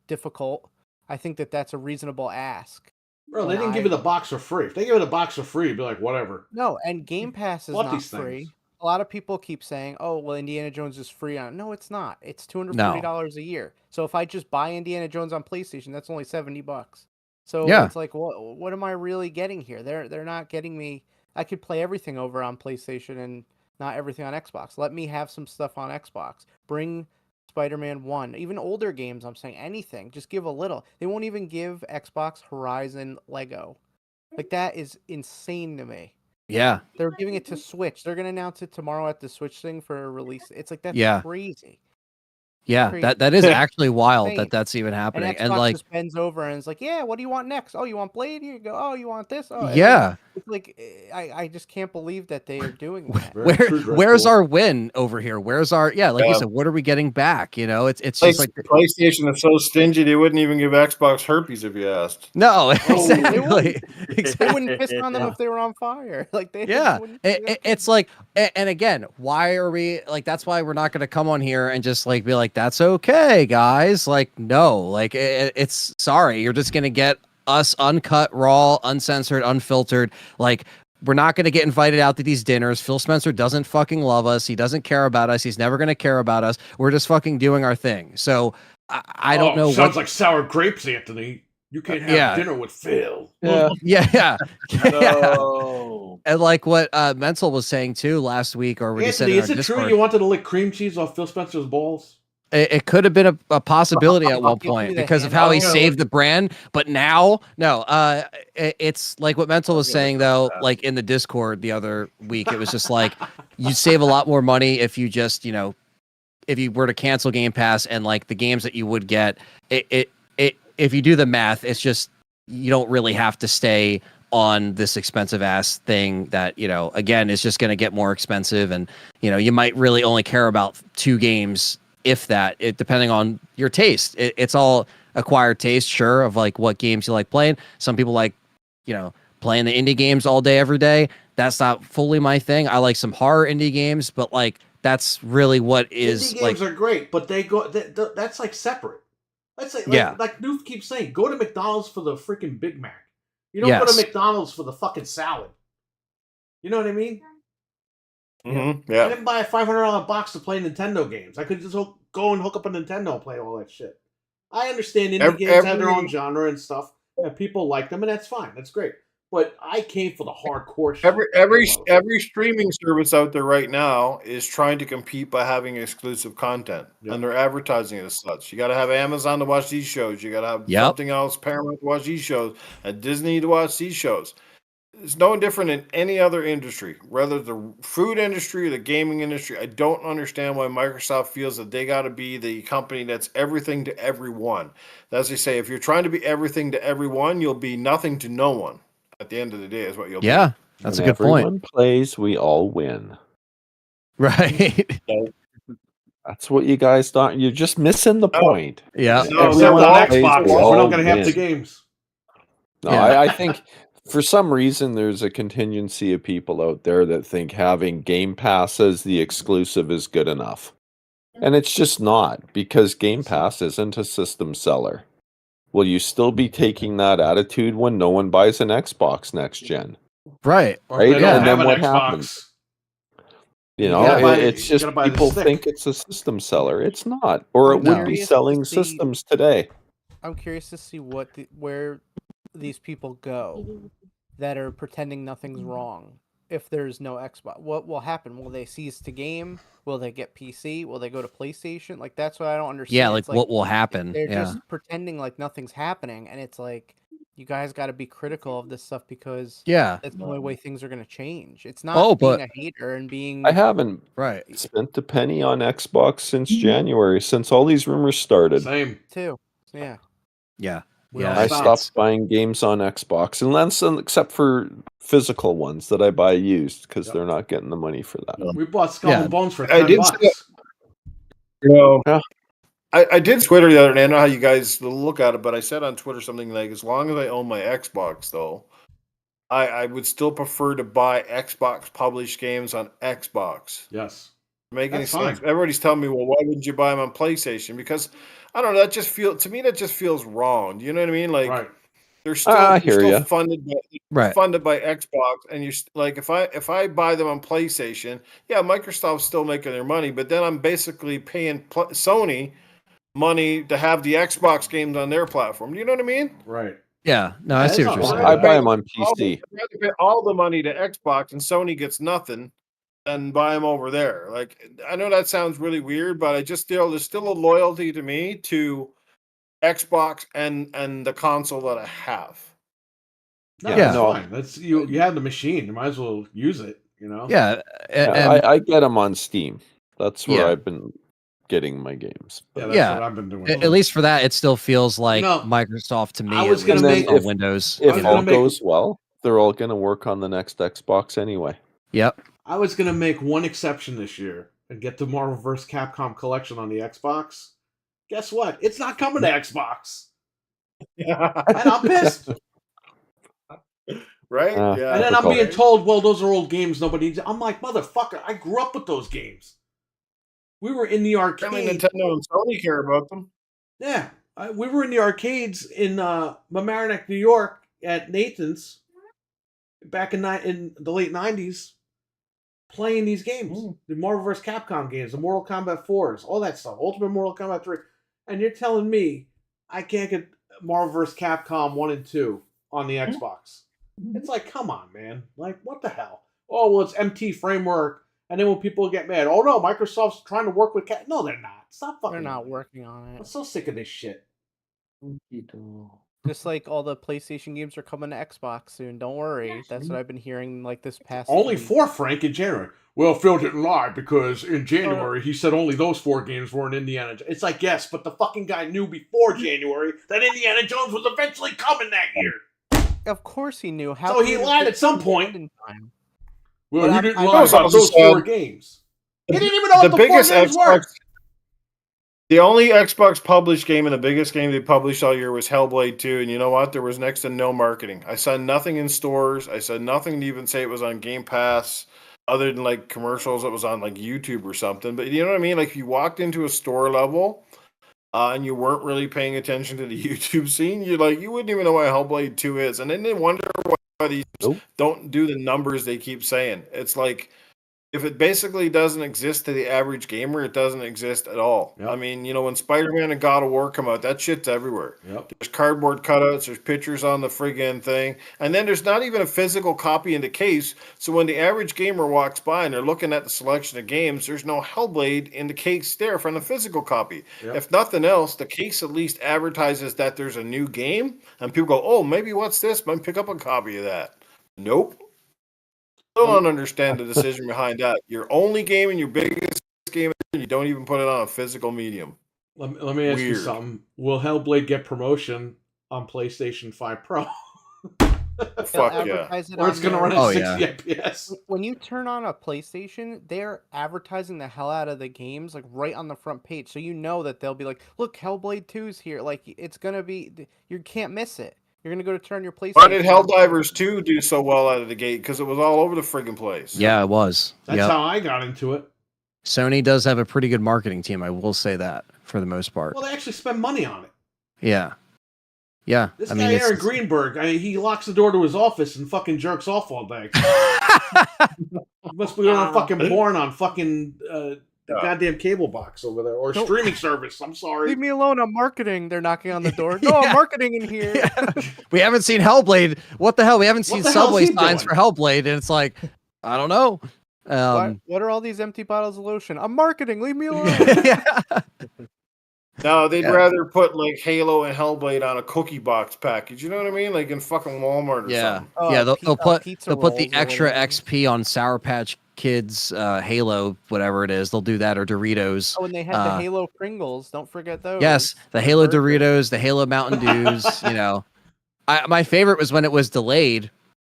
difficult. I think that's a reasonable ask. Bro, they didn't give you the box for free. If they give you the box for free, you'd be like, whatever. No, and Game Pass is not free. A lot of people keep saying, "Oh, well, Indiana Jones is free on." No, it's not. It's $240 a year. So if I just buy Indiana Jones on PlayStation, that's only $70. So it's like, what am I really getting here? They're not getting me. I could play everything over on PlayStation and not everything on Xbox. Let me have some stuff on Xbox. Bring Spider-Man 1, even older games. I'm saying anything. Just give a little. They won't even give Xbox Horizon Lego. Like that is insane to me. Yeah. They're giving it to Switch. They're going to announce it tomorrow at the Switch thing for a release. It's like that's crazy. Yeah, crazy. that is actually wild that's even happening. And like just bends over and is like, "Yeah, what do you want next? Oh, you want Blade? Here you go. Oh, you want this? Oh, yeah." It's like I just can't believe that they are doing that. Where's our win over here? Where's our you said? What are we getting back? It's just like PlayStation is so stingy they wouldn't even give Xbox herpes if you asked. No, exactly. They wouldn't piss on them if they were on fire. Like they it's like, and again, why are we like? That's why we're not going to come on here and just like be like, that's okay, guys. Like, no, like it's sorry, you're just going to get us uncut, raw, uncensored, unfiltered. Like, we're not going to get invited out to these dinners. Phil Spencer doesn't fucking love us. He doesn't care about us. He's never going to care about us. We're just fucking doing our thing. So I don't know. Sounds like sour grapes, Anthony. You can't have dinner with Phil. Yeah. No. And like what Mental was saying too last week, or when Anthony, you said is it true you wanted to lick cream cheese off Phil Spencer's balls? It could have been a possibility at one point because of how he saved the brand, but now, no. It's like what Mental was saying though, like in the Discord the other week. It was just like you save a lot more money if you just, if you were to cancel Game Pass and like the games that you would get, if you do the math, it's just you don't really have to stay on this expensive ass thing that, again, is just going to get more expensive. And, you might really only care about 2 games, if that, depending on your taste. It's all acquired taste, sure, of like what games you like playing. Some people like, playing the indie games all day, every day. That's not fully my thing. I like some horror indie games, but like, that's really what is indie games are great, but that's like separate. Let's say, like Noof keeps saying, go to McDonald's for the freaking Big Mac. You don't go to McDonald's for the fucking salad. You know what I mean? Mm-hmm. Yeah. I didn't buy a $500 box to play Nintendo games. I could just go and hook up a Nintendo and play all that shit. I understand indie games have their own genre and stuff, and people like them, and that's fine. That's great. but I came for the hardcore shit. Every streaming service out there right now is trying to compete by having exclusive content, Yep. and they're advertising it as such. You got to have Amazon to watch these shows. You got to have something else, Paramount to watch these shows, and Disney to watch these shows. It's no different in any other industry, whether the food industry or the gaming industry. I don't understand why Microsoft feels that they got to be the company that's everything to everyone. As they say, if you're trying to be everything to everyone, you'll be nothing to no one. At the end of the day, is what you'll be. Yeah, that's a good point. Everyone plays, we all win. Right. That's what you guys thought. You're just missing the point. Yeah. No, except Everyone on plays, Xbox, we we're all not going to have the win. games. No, Yeah. I think for some reason there's a contingency of people out there that think having Game Pass as the exclusive is good enough. And it's just not, because Game Pass isn't a system seller. Will you still be taking that attitude when no one buys an Xbox next gen? Right. Or if they Right? don't And have then an what Xbox. happens? You know, gotta buy- it's you just gotta buy the people stick. think it's a system seller. It's not. Or it I'm would be curious to selling see- systems today. I'm curious to see where these people go that are pretending nothing's wrong. If there's no Xbox, what will happen? Will they cease to game? Will they get PC? Will they go to PlayStation? Like, that's what I don't understand. Yeah, like It's what will happen? They're Yeah. just pretending like nothing's happening, and it's like, you guys got to be critical of this stuff because Yeah. that's the only way things are going to change. It's not Oh, being but- a hater and being I haven't Right. spent a penny on Xbox since January, since all these rumors started. Same. too. Yeah. Yeah. We Yeah. all I stopped. stopped buying games on Xbox, except for physical ones that I buy used, because Yep. they're not getting the money for that. We bought Skull Yeah. and Bones for I $10. did see Yeah. I did Twitter the other day. I know how you guys look at it, but I said on Twitter something like, as long as I own my Xbox, though, I would still prefer to buy Xbox published games on Xbox. Yes. Make any That's sense? fine. Everybody's telling me, well, why wouldn't you buy them on PlayStation? Because I don't know. That just feels wrong. You know what I mean? Like, Right. they're still, I you're hear still ya. Right. funded by Xbox, and you're like, if I buy them on PlayStation, yeah, Microsoft's still making their money, but then I'm basically paying Sony money to have the Xbox games on their platform. Do you know what I mean? Right. Yeah. No, I see what you're That's saying. I buy them on All PC. I'd rather pay all the money to Xbox, and Sony gets nothing, and buy them over there. Like, I know that sounds really weird, but I just feel there's still a loyalty to me to Xbox and the console that I have. No, Yeah. that's No. fine. That's you have the machine. You might as well use it, you know? Yeah. Yeah, And I get them on Steam. That's where Yeah. I've been getting my games. Yeah, that's Yeah. what I've been doing. at least for that, it still feels like know, Microsoft to me. I was at gonna least make- on if- Windows. I was If gonna all make- goes well, they're all going to work on the next Xbox anyway. Yep. I was gonna make one exception this year and get the Marvel vs. Capcom collection on the Xbox. Guess what? It's not coming to Xbox. And I'm pissed. Right? Uh, Yeah. And then I'm Difficult. being told, well, those are old games. Nobody. I'm like, motherfucker, I grew up with those games. We were in the Apparently arcade. Nintendo and Sony care about them. Yeah. We were in the arcades in Mamaroneck, New York at Nathan's back in the late 90s playing these games. The Marvel vs. Capcom games, the Mortal Kombat 4s, all that stuff. Ultimate Mortal Kombat 3. And you're telling me I can't get Marvel vs. Capcom 1 and 2 on the Xbox. It's like, come on, man. Like, what the hell? Oh, well, it's MT Framework. And then when people get mad, oh no, Microsoft's trying to work with No, they're not. Stop fucking. They're not working on I'm it. so sick of this shit. Just like all the PlayStation games are coming to Xbox soon. Don't worry. That's what I've been hearing like this past. Only week. 4, Frank, in January. Well, Phil didn't lie because in January he said only those 4 games were in Indiana. It's like, yes, but the fucking guy knew before January that Indiana Jones was eventually coming that year. Of course he knew. How So could he have lied been at some point. in time? Well, But he I- didn't I lie know about also those 4 said- games. He didn't even know The what the 4 biggest games were. Xbox, the only Xbox published game and the biggest game they published all year was Hellblade 2. And you know what? There was next to no marketing. I saw nothing in stores. I saw nothing to even say it was on Game Pass, other than like commercials that was on like YouTube or something. But you know what I mean? Like, if you walked into a store level and you weren't really paying attention to the YouTube scene, you wouldn't even know what Hellblade 2 is. And then they wonder why these Nope. don't do the numbers they keep saying. It's like, if it basically doesn't exist to the average gamer, it doesn't exist at all. Yep. I mean, when Spider-Man and God of War come out, that shit's everywhere. Yep. There's cardboard cutouts, there's pictures on the friggin' thing, and then there's not even a physical copy in the case. So when the average gamer walks by and they're looking at the selection of games, there's no Hellblade in the case there from the physical copy. Yep. If nothing else, the case at least advertises that there's a new game, and people go, "Oh, maybe what's this? Might pick up a copy of that." Nope. Still don't understand the decision behind that. Your only game and your biggest game, and you don't even put it on a physical medium. Let me ask you Weird. something. Will Hellblade get promotion on PlayStation 5 Pro? They'll Fuck yeah. advertise it Or it's on going to their- run at Oh, 60 FPS? When you turn on a PlayStation, they're advertising the hell out of the games like right on the front page, so you know that they'll be like, "Look, Hellblade 2's here." Like it's gonna be, you can't miss it. You're gonna go to turn your PlayStation. Why did Helldivers 2 do so well out of the gate? Because it was all over the friggin' place. Yeah, it was. That's Yep. how I got into it. Sony does have a pretty good marketing team. I will say that for the most part. Well, they actually spend money on it. Yeah. Yeah. This I guy, mean, Aaron Greenberg, he locks the door to his office and fucking jerks off all day. He must be on fucking born on fucking the goddamn cable box over there, or Don't- streaming service. I'm sorry. Leave me alone. I'm marketing. They're knocking on the door. No, I'm Yeah. marketing in here. We haven't seen Hellblade. What the hell? We haven't What seen the hell is subway he signs doing? for Hellblade, and it's like, I don't know. What are all these empty bottles of lotion? I'm marketing. Leave me alone. Yeah. No, they'd Yeah. rather put like Halo and Hellblade on a cookie box package. You know what I mean? Like in fucking Walmart or Yeah, something. Oh, yeah. They'll put pizza they'll put the rolls or extra whatever. XP on Sour Patch Kids, Halo, whatever it is. They'll do that, or Doritos. Oh, and they had the Halo Pringles. Don't forget those. Yes, the Halo burger. Doritos, the Halo Mountain Dews. My favorite was when it was delayed,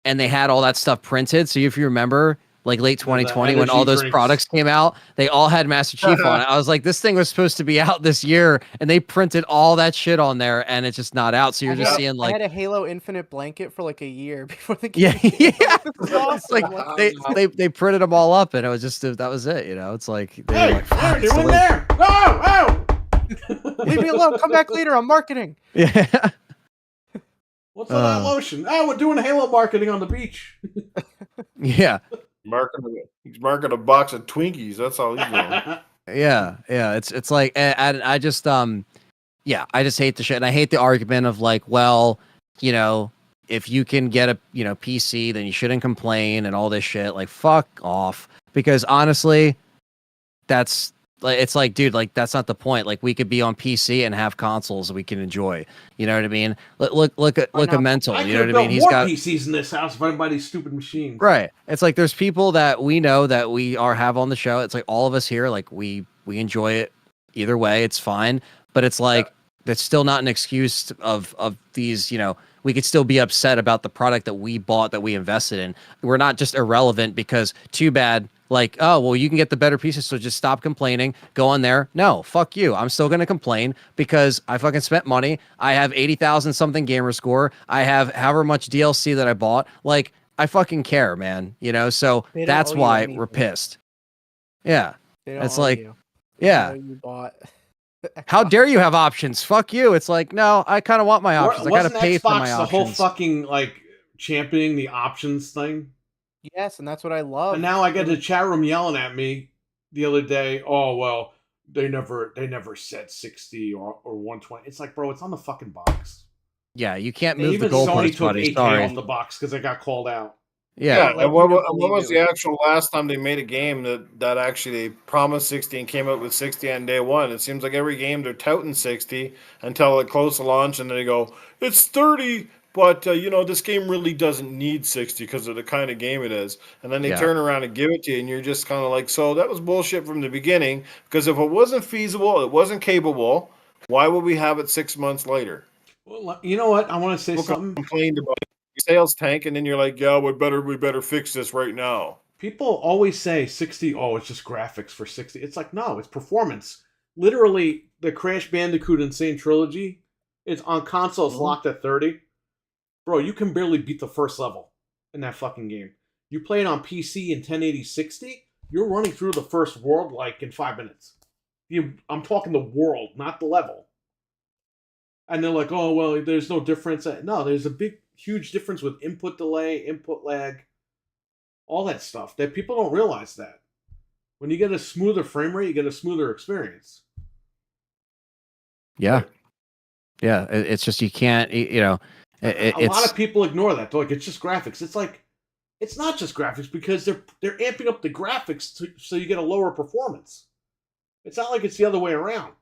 and they had all that stuff printed. So if you remember, like late 2020, when all energy those drinks. products came out, they all had Master Chief on it. I was like, this thing was supposed to be out this year, and they printed all that shit on there, and it's just not out. So you're just seeing I like, had a Halo Infinite blanket for like a year before the game. yeah, came yeah. out. This is It's like awesome. they printed them all up, and it was just that was it. It's like they were Hey, like, what are "Fuck, you it's doing delayed." there? Oh, Leave me alone. Come back later. I'm marketing. Yeah, What's all that lotion? Oh, we're doing Halo marketing on the beach. yeah. He's marking a box of Twinkies. That's all he's doing. Yeah. It's like, and I just I just hate the shit, and I hate the argument of like, well, if you can get a PC, then you shouldn't complain and all this shit. Like, fuck off, because honestly, that's like, it's like, dude, like that's not the point. Like, we could be on PC and have consoles we can enjoy. You know what I mean? Look at Mental. I You could know have what I built mean? He's more got PCs in this house if I didn't buy these stupid machines. right. It's like there's people that we know that we have on the show. It's like all of us here, like we enjoy it either way. It's fine, but it's like that's still not an excuse of these. We could still be upset about the product that we bought, that we invested in. We're not just irrelevant because too bad. Like, oh, well, you can get the better pieces, so just stop complaining. Go on there. No, fuck you. I'm still going to complain because I fucking spent money. I have 80,000 something gamer score. I have however much DLC that I bought. Like, I fucking care, man. So They don't that's owe you why anything. we're pissed. Yeah. They don't It's owe like, you. yeah. They know you bought. How dare you have options? Fuck you. It's like, no, I kind of want my options. I got to Wasn't pay for Xbox my the options. whole fucking like championing the options thing? Yes, and that's what I love. And now I get the chat room yelling at me the other day. Oh well, they never said 60 or 120. It's like, bro, it's on the fucking box. Yeah, you can't And move the even Sony goalpost, took buddy. 8K Sorry. off the box because I got called out. Yeah. And what was believe the actual last time they made a game that actually they promised 60 and came out with 60 on day one? It seems like every game they're touting 60 until it close to launch, and then they go, it's 30. But, this game really doesn't need 60 because of the kind of game it is. And then they Yeah. turn around and give it to you, and you're just kind of like, so that was bullshit from the beginning. Because if it wasn't feasible, it wasn't capable, why would we have it 6 months later? Well, you know what? I want to say People something. complained about your sales tank, and then you're like, yeah, we better fix this right now. People always say 60, oh, it's just graphics for 60. It's like, no, it's performance. Literally, the Crash Bandicoot Insane Trilogy, it's on consoles locked at 30. Bro, you can barely beat the first level in that fucking game. You play it on PC in 1080 60, you're running through the first world like in 5 minutes. I'm talking the world, not the level. And they're like, oh, well, there's no difference. No, there's a huge difference with input delay, input lag, all that stuff. That people don't realize that. When you get a smoother frame rate, you get a smoother experience. Yeah. Yeah. It's just, you can't, you know, A lot of people ignore that. They're like, it's just graphics. It's like, it's not just graphics because they're amping up the graphics so you get a lower performance. It's not like it's the other way around.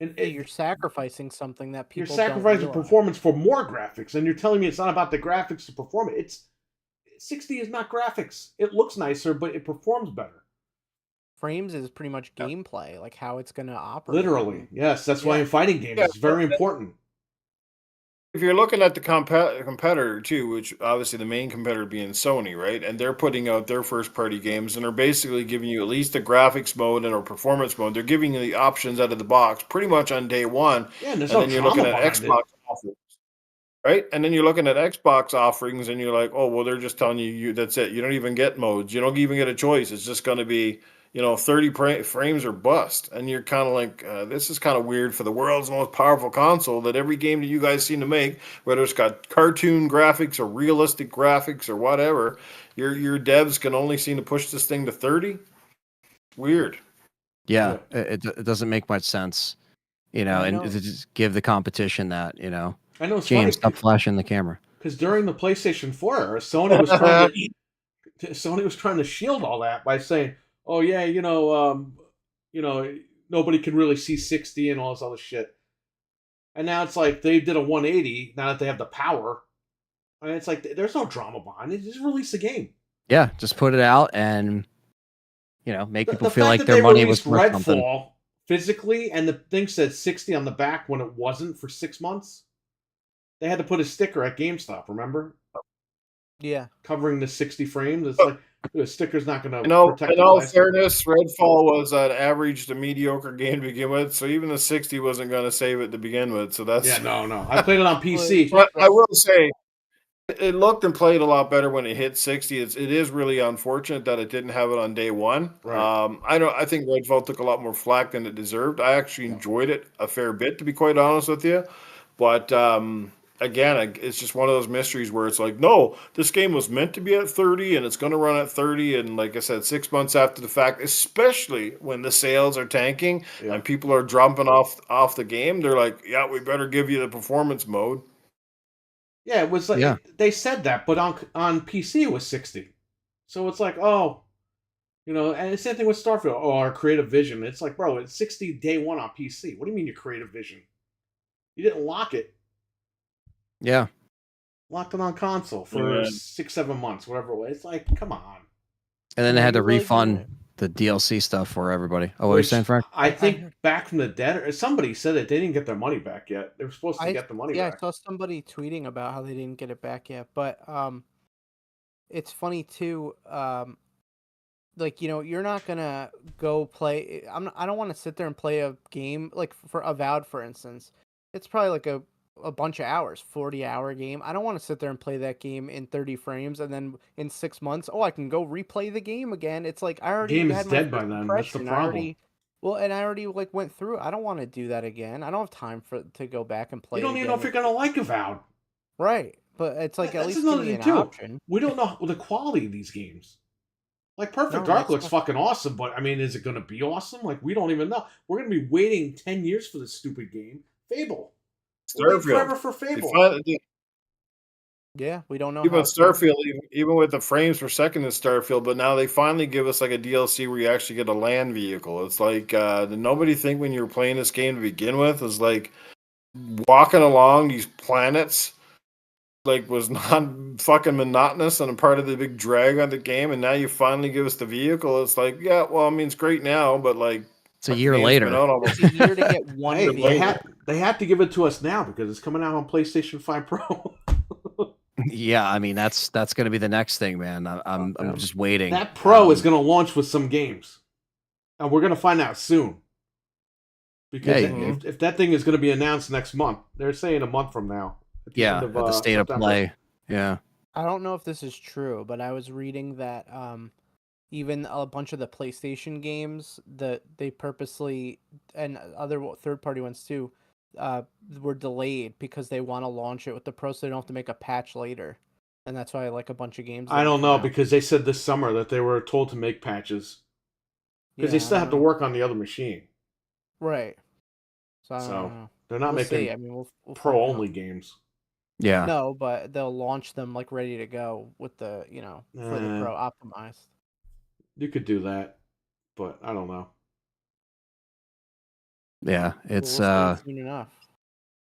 And Yeah, you're sacrificing something that you're people sacrificing don't realize. performance for more graphics, and you're telling me it's not about the graphics to perform it. It's 60 is not graphics. It looks nicer, but it performs better. Frames is pretty much gameplay, like how it's going to operate. Literally, yes. That's why Yeah. in fighting games it's very important. If you're looking at the competitor too, which obviously the main competitor being Sony, right? And they're putting out their first-party games, and they're basically giving you at least a graphics mode and a performance mode. They're giving you the options out of the box pretty much on day one. Yeah, and there's And no then you're drama looking at behind Xbox it. offerings, right? And then you're looking at Xbox offerings, and you're like, oh, well, they're just telling you that's it. You don't even get modes. You don't even get a choice. It's just going to be, 30 frames or bust. And you're kind of like, this is kind of weird for the world's most powerful console that every game that you guys seem to make, whether it's got cartoon graphics or realistic graphics or whatever, your devs can only seem to push this thing to 30. Weird. Yeah. It doesn't make much sense, and to just give the competition that, I know it's James, funny stop flashing the camera. because during the PlayStation 4 era, Sony was trying to shield all that by saying, "Oh yeah, nobody can really see 60 and all this other shit." And now it's like they did a 180 now that they have the power. And it's like there's no drama behind it. Just release the game. Yeah, just put it out and make people feel like that their they money was released worth something. Redfall physically, and the thing said 60 on the back when it wasn't for 6 months. They had to put a sticker at GameStop. Remember? Yeah, covering the 60 frames. It's like the sticker's not going to protect in the all plastic. fairness, Redfall was an average to mediocre game to begin with, so even the 60 wasn't going to save it to begin with. So that's no. I played it on PC. But I will say, it looked and played a lot better when it hit 60. It is really unfortunate that it didn't have it on day one. Right. I think Redfall took a lot more flack than it deserved. I actually enjoyed it a fair bit, to be quite honest with you. But again, it's just one of those mysteries where it's like, no, this game was meant to be at 30 and it's going to run at 30. And like I said, 6 months after the fact, especially when the sales are tanking and people are dropping off the game, they're like, yeah, we better give you the performance mode. Yeah, it was like they said that, but on PC it was 60. So it's like, and the same thing with Starfield. Oh, our creative vision. It's like, bro, it's 60 day one on PC. What do you mean your creative vision? You didn't lock it. Yeah. Locked it on console for 6-7 months, whatever it was. It's like, come on. And then they had to refund the DLC stuff for everybody. Oh, what are you saying, Frank? I think Back from the Dead, or somebody said that they didn't get their money back yet. They were supposed to get the money back. Yeah, I saw somebody tweeting about how they didn't get it back yet. But it's funny too. You're not gonna go play. I don't want to sit there and play a game like for Avowed, for instance. It's probably like a bunch of hours, 40-hour game. I don't want to sit there and play that game in 30 frames and then in 6 months, I can go replay the game again. It's like I already game had is my dead by then. That's the problem. I already went through it. I don't want to do that again. I don't have time to go back and play. You don't even know if you're gonna like Avowed. Right, but it's like at least another give me thing an too. option. We don't know the quality of these games. Like Perfect Dark looks fucking awesome, but I mean, is it gonna be awesome? Like we don't even know. We're gonna be waiting 10 years for this stupid game. Fable. Starfield. Forever for Fable. Yeah, we don't know. Even Starfield, even with the frames per second in Starfield, but now they finally give us like a DLC where you actually get a land vehicle. It's like, did nobody think when you were playing this game to begin with was like walking along these planets like was not fucking monotonous and a part of the big drag on the game, and now you finally give us the vehicle. It's like, yeah, well, I mean, it's great now, but like it's a year later. It's a year to get one. They had to give it to us now because it's coming out on PlayStation 5 Pro. Yeah, I mean that's going to be the next thing, man. I'm just waiting. That Pro is going to launch with some games, and we're going to find out soon. Because if that thing is going to be announced next month, they're saying a month from now. At the state of play. Yeah. I don't know if this is true, but I was reading that even a bunch of the PlayStation games that they purposely, and other third-party ones too, were delayed because they want to launch it with the Pro so they don't have to make a patch later. and that's why like a bunch of games. I didn't don't come know out. because they said this summer that they were told to make patches because they Yeah, I still don't have to know. work on the other machine. Right. So I don't So know. they're not We'll making see. I mean, we'll pro find only out. games. Yeah. No, but they'll launch them like ready to go with the for the pro optimized. You could do that, but I don't know. Yeah. It's We'll see soon enough.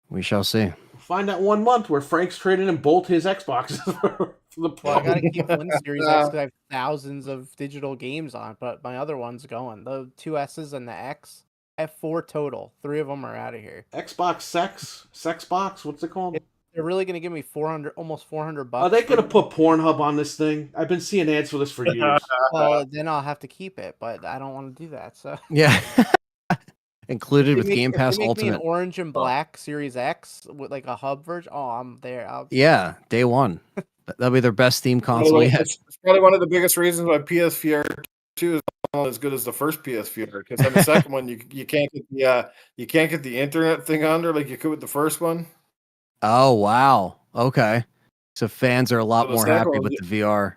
we shall see. We'll find out 1 month where Frank's trading in both his Xboxes for the pro. Well, I gotta keep one Series X because I have thousands of digital games on, but my other one's going. The 2S's and the X. I have 4 total. 3 of them are out of here. Xbox Sex Box, what's it called? They're really gonna give me almost $400. Are they for gonna them? put Pornhub on this thing? I've been seeing ads for this for years. Well, then I'll have to keep it, but I don't want to do that. So Yeah. Included with if Game Pass they make me an Ultimate. orange and black Series X with like a hub version, oh, I'm there. Yeah, day one. That'll be their best theme console yet. It's probably one of the biggest reasons why PSVR 2 is not as good as the first PSVR. Because on the second one, you can't get the internet thing under like you could with the first one. Oh wow. Okay. So fans are a lot So the more second happy one- with the VR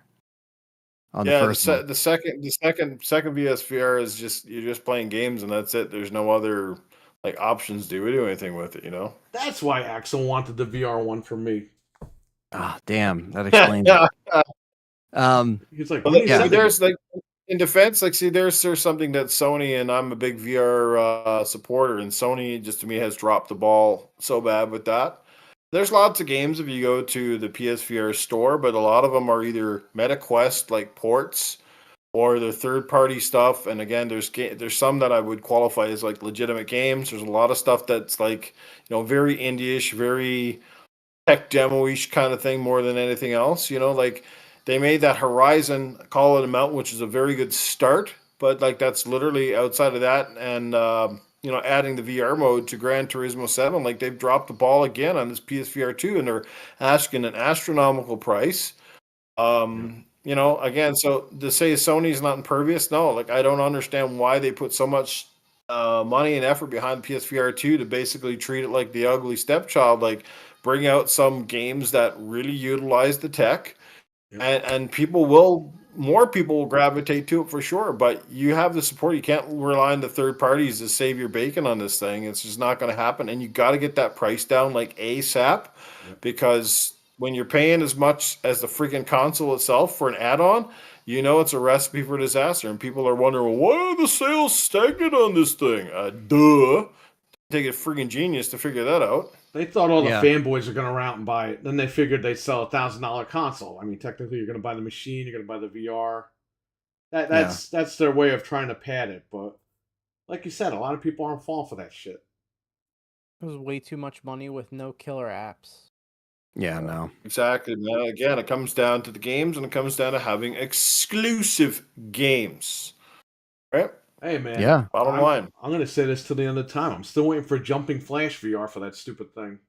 on the Yeah, first one. the second PSVR is just you're just playing games and that's it. There's no other like options to do anything with it. That's why Axel wanted the VR one for me. Ah, damn. That explains it. He's like, Well, "When are you see, sending there's it?" like in defense, like see, there's something that Sony and I'm a big VR supporter, and Sony just to me has dropped the ball so bad with that. There's lots of games if you go to the PSVR store, but a lot of them are either MetaQuest like ports or they're third party stuff. And again, there's some that I would qualify as like legitimate games. There's a lot of stuff that's like very indie-ish, very tech demo-ish kind of thing more than anything else. Like they made that Horizon Call of the Mountain, which is a very good start, but like that's literally outside of that and adding the VR mode to Gran Turismo 7, like they've dropped the ball again on this PSVR 2 and they're asking an astronomical price. Again, so to say Sony's not impervious, no, like I don't understand why they put so much money and effort behind PSVR 2 to basically treat it like the ugly stepchild, like bring out some games that really utilize the tech and more people will gravitate to it for sure, but you have the support. You can't rely on the third parties to save your bacon on this thing. It's just not going to happen. And you got to get that price down like ASAP because when you're paying as much as the freaking console itself for an add-on, it's a recipe for disaster. And people are wondering, well, why are the sales stagnant on this thing? Duh. Take a freaking genius to figure that out. They thought all the fanboys are going to run out and buy it. Then they figured they'd sell $1,000 console. I mean, technically, you're going to buy the machine, you're going to buy the VR. That's their way of trying to pad it. But like you said, a lot of people aren't falling for that shit. It was way too much money with no killer apps. Yeah, no. Exactly, man. Again, it comes down to the games and it comes down to having exclusive games. Right? Hey, man. Yeah. Bottom line. I'm going to say this till the end of time. I'm still waiting for Jumping Flash VR for that stupid thing.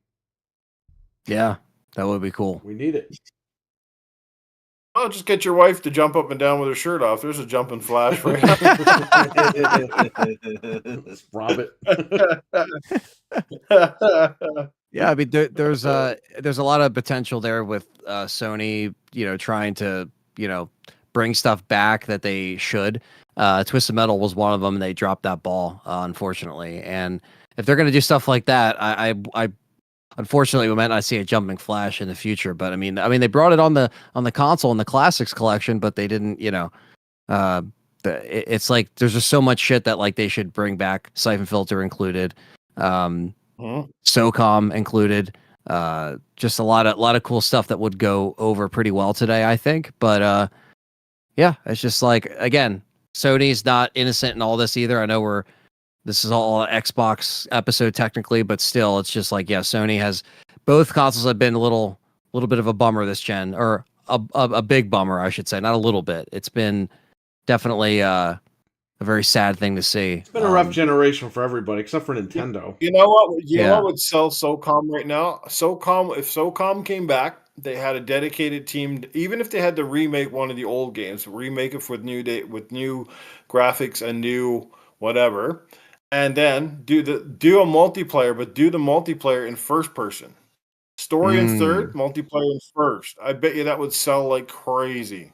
Yeah, that would be cool. We need it. Oh, just get your wife to jump up and down with her shirt off. There's a jumping flash for you. Let's rob it. Yeah, I mean, there's a lot of potential there with Sony, trying to, bring stuff back that they should. Twisted Metal was one of them. And they dropped that ball, unfortunately. And if they're going to do stuff like that, I unfortunately we might not see a Jumping Flash in the future. But I mean, they brought it on the console in the Classics collection, but they didn't, it's like there's just so much shit that like they should bring back. Siphon Filter included. SOCOM included, just a lot of cool stuff that would go over pretty well today, I think. But yeah, it's just like, again, Sony's not innocent in all this either. I know this is all an Xbox episode technically, but still, it's just like, yeah, Sony has both consoles have been a little bit of a bummer this gen, or a big bummer, I should say, not a little bit. It's been definitely a very sad thing to see. It's been a rough generation for everybody except for Nintendo. You know what? What would sell SOCOM right now? If SOCOM came back, they had a dedicated team. Even if they had to remake one of the old games, remake it with new graphics and new whatever, and then do a multiplayer, but do the multiplayer in first person. Story in third, multiplayer in first. I bet you that would sell like crazy.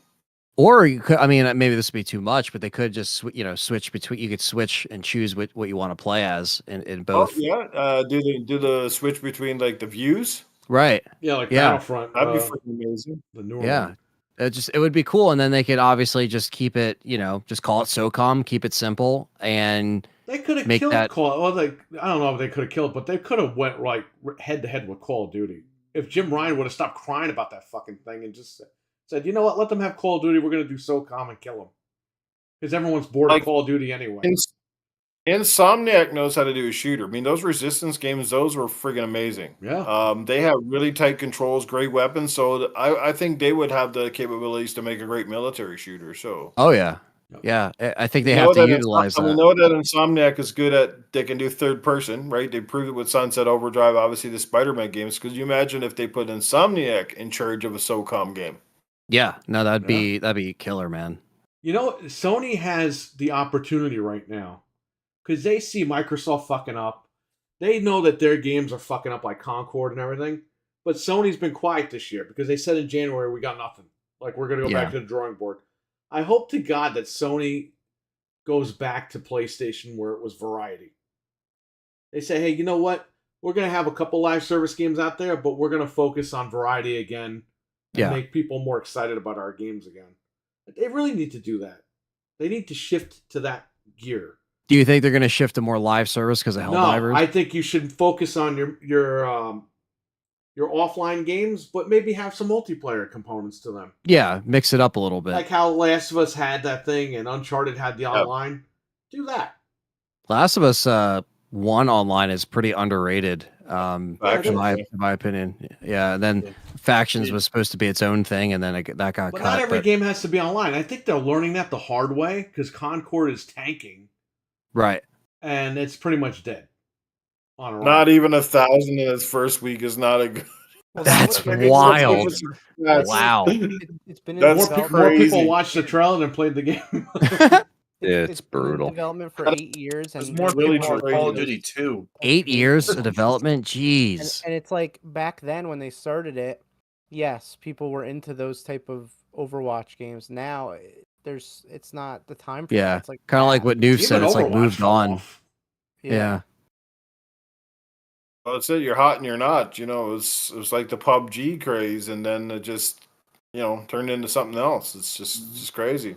Or you could, I mean, maybe this would be too much, but they could just, switch between. You could switch and choose what you want to play as in both. Oh yeah, do the switch between like the views? Right. Yeah, like Yeah. Battlefront. That'd be freaking amazing. The newer Yeah. one. It would be cool, and then they could obviously just keep it, just call it SOCOM, keep it simple, and They could have make killed that. Call. Well, I don't know if they could have killed, but they could have went like head to head with Call of Duty. If Jim Ryan would have stopped crying about that fucking thing and just said, you know what, let them have Call of Duty. We're going to do SOCOM and kill them because everyone's bored of Call of Duty anyway. Insomniac knows how to do a shooter. I mean, those Resistance games, those were friggin' amazing. Yeah. They have really tight controls, great weapons. So I think they would have the capabilities to make a great military shooter. So. Oh yeah, yeah. I think they have to utilize that. We know that Insomniac is good at. They can do third person, right? They proved it with Sunset Overdrive. Obviously, the Spider-Man games. Because you imagine if they put Insomniac in charge of a SOCOM game. Yeah, no, that'd be killer, man. Sony has the opportunity right now. Because they see Microsoft fucking up. They know that their games are fucking up like Concord and everything. But Sony's been quiet this year because they said in January, we got nothing. Like, we're going to go back to the drawing board. I hope to God that Sony goes back to PlayStation where it was variety. They say, hey, you know what? We're going to have a couple live service games out there, but we're going to focus on variety again and make people more excited about our games again. They really need to do that. They need to shift to that gear. Do you think they're going to shift to more live service because of Helldivers? No, I think you should focus on your offline games, but maybe have some multiplayer components to them. Yeah, mix it up a little bit. Like how Last of Us had that thing and Uncharted had the online. Do that. Last of Us 1 online is pretty underrated, in my opinion. Yeah, and then Factions was supposed to be its own thing, and then that got cut. But not every game has to be online. I think they're learning that the hard way because Concord is tanking. Right. And it's pretty much dead. Not even 1,000 in its first week is not a good. That's wild. Wow. It's been more people watched the trailer than played the game. It's brutal. Been in development for 8 years, and There's more people on Call of Duty 2. 8 years of development, jeez. And it's like back then when they started it, yes, people were into those type of Overwatch games. Now it's not the time for that. It's like kind of like what Noof said. It's like moved on. Yeah. Well, that's it. You're hot and you're not. It was like the PUBG craze, and then it just turned into something else. It's just crazy.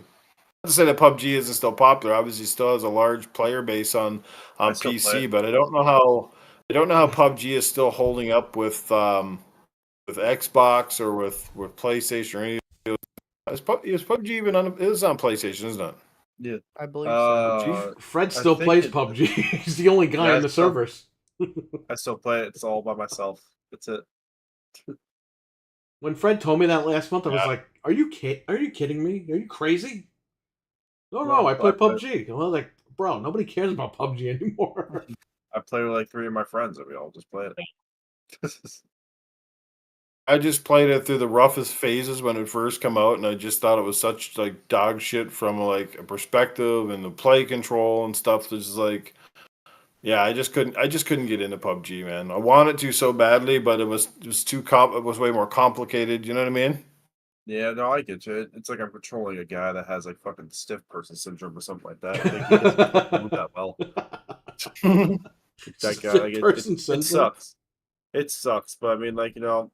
Not to say that PUBG isn't still popular. Obviously, still has a large player base on PC, but I don't know how PUBG is still holding up with Xbox or with PlayStation or any. Is PUBG even on? It is on PlayStation, isn't it? Yeah, I believe so. Fred still plays PUBG. He's the only guy on the servers. I still play it. It's all by myself. That's it. When Fred told me that last month, I was like, "Are you kidding me? Are you crazy?" No, I play PUBG. I was like, "Bro, nobody cares about PUBG anymore." I play with like 3 of my friends, and we all just play it. I just played it through the roughest phases when it first came out, and I just thought it was such like dog shit from like a perspective and the play control and stuff. It's just like, yeah, I just couldn't get into PUBG, man. I wanted to so badly, but it was it was way more complicated. You know what I mean? Yeah, no, I get you. It's like I'm controlling a guy that has like fucking stiff person syndrome or something like that. I think he doesn't move that well. That guy, like, it sucks. It sucks, but I mean, like, I don't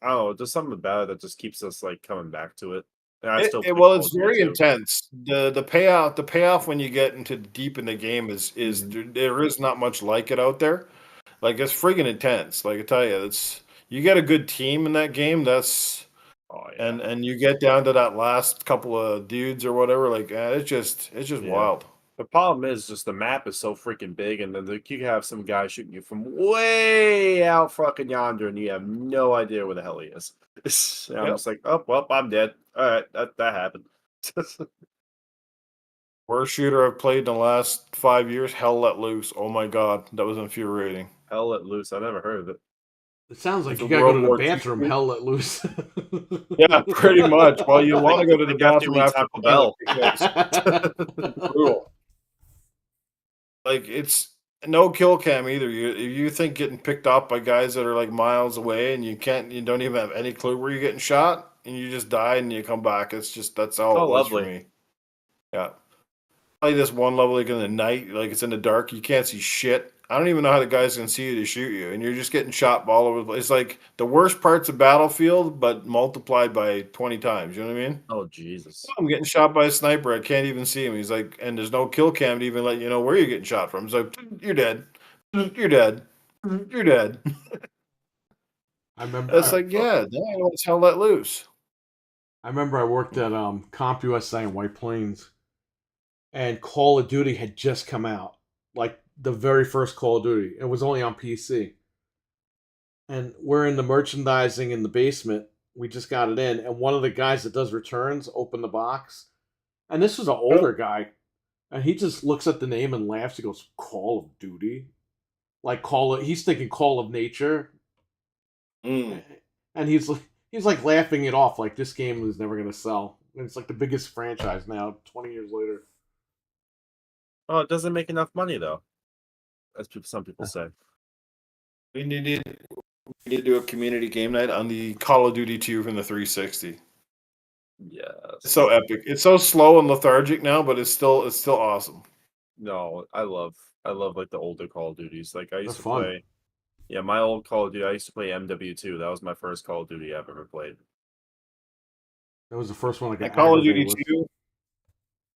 know, there's something about it that just keeps us like coming back to it. It's very intense. The payoff when you get into deep in the game is there is not much like it out there. Like, it's friggin' intense. Like, I tell you, you get a good team in that game. And you get down to that last couple of dudes or whatever. Like, it's just wild. The problem is just the map is so freaking big, and then you can have some guy shooting you from way out fucking yonder, and you have no idea where the hell he is. I'm just like, oh well, I'm dead. All right, that happened. Worst shooter I've played in the last 5 years. Hell Let Loose. Oh my god, that was infuriating. Hell Let Loose. I never heard of it. It sounds like you gotta go to the bathroom. Hell Let Loose. Yeah, pretty much. Well, you want to go to the bathroom after Bell. Brutal. Like, it's no kill cam either. You think getting picked up by guys that are like miles away and you don't even have any clue where you're getting shot and you just die and you come back. That's all Oh, it was lovely. for me. Yeah. Like this one level, like in the night, like it's in the dark, you can't see shit. I don't even know how the guys can see you to shoot you, and you're just getting shot all over the place. It's like the worst parts of Battlefield, but multiplied by 20 times. You know what I mean? Oh Jesus. I'm getting shot by a sniper. I can't even see him. He's like, and there's no kill cam to even let you know where you're getting shot from. He's like, you're dead. You're dead. You're dead. I remember. It's like, yeah, let's hell let loose. I remember I worked at CompUSA in White Plains, and Call of Duty had just come out, like the very first Call of Duty. It was only on PC, and we're in the merchandising in the basement. We just got it in, and one of the guys that does returns opened the box, and this was an older guy, and he just looks at the name and laughs. He goes, "Call of Duty," like he's thinking Call of Nature, and he's like laughing it off, like this game is never gonna sell. And it's like the biggest franchise now, 20 years later. Oh, it doesn't make enough money though, as some people say. We need to do a community game night on the Call of Duty 2 from the 360. Yes. It's so epic. It's so slow and lethargic now, but it's still awesome. No, I love like the older Call of Duties. Like I used They're to fun. play. Yeah, my old Call of Duty. I used to play MW2. That was my first Call of Duty I've ever played. That was the first one I got. Call of Duty aggravated 2.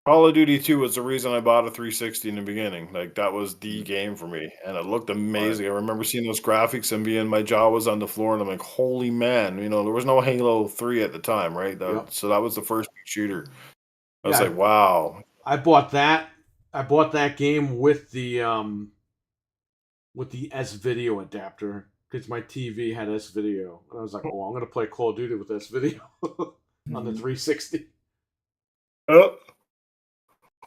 Call of Duty 2 was the reason I bought a 360 in the beginning. Like that was the game for me, and it looked amazing. I remember seeing those graphics and my jaw was on the floor, and I'm like, "Holy man!" You know, there was no Halo 3 at the time, right? Yep. So that was the first big shooter. I was Yeah, like, "Wow!" I bought that. I bought that game with the S video adapter because my TV had S video, and I was like, "Oh, I'm gonna play Call of Duty with S video on the 360."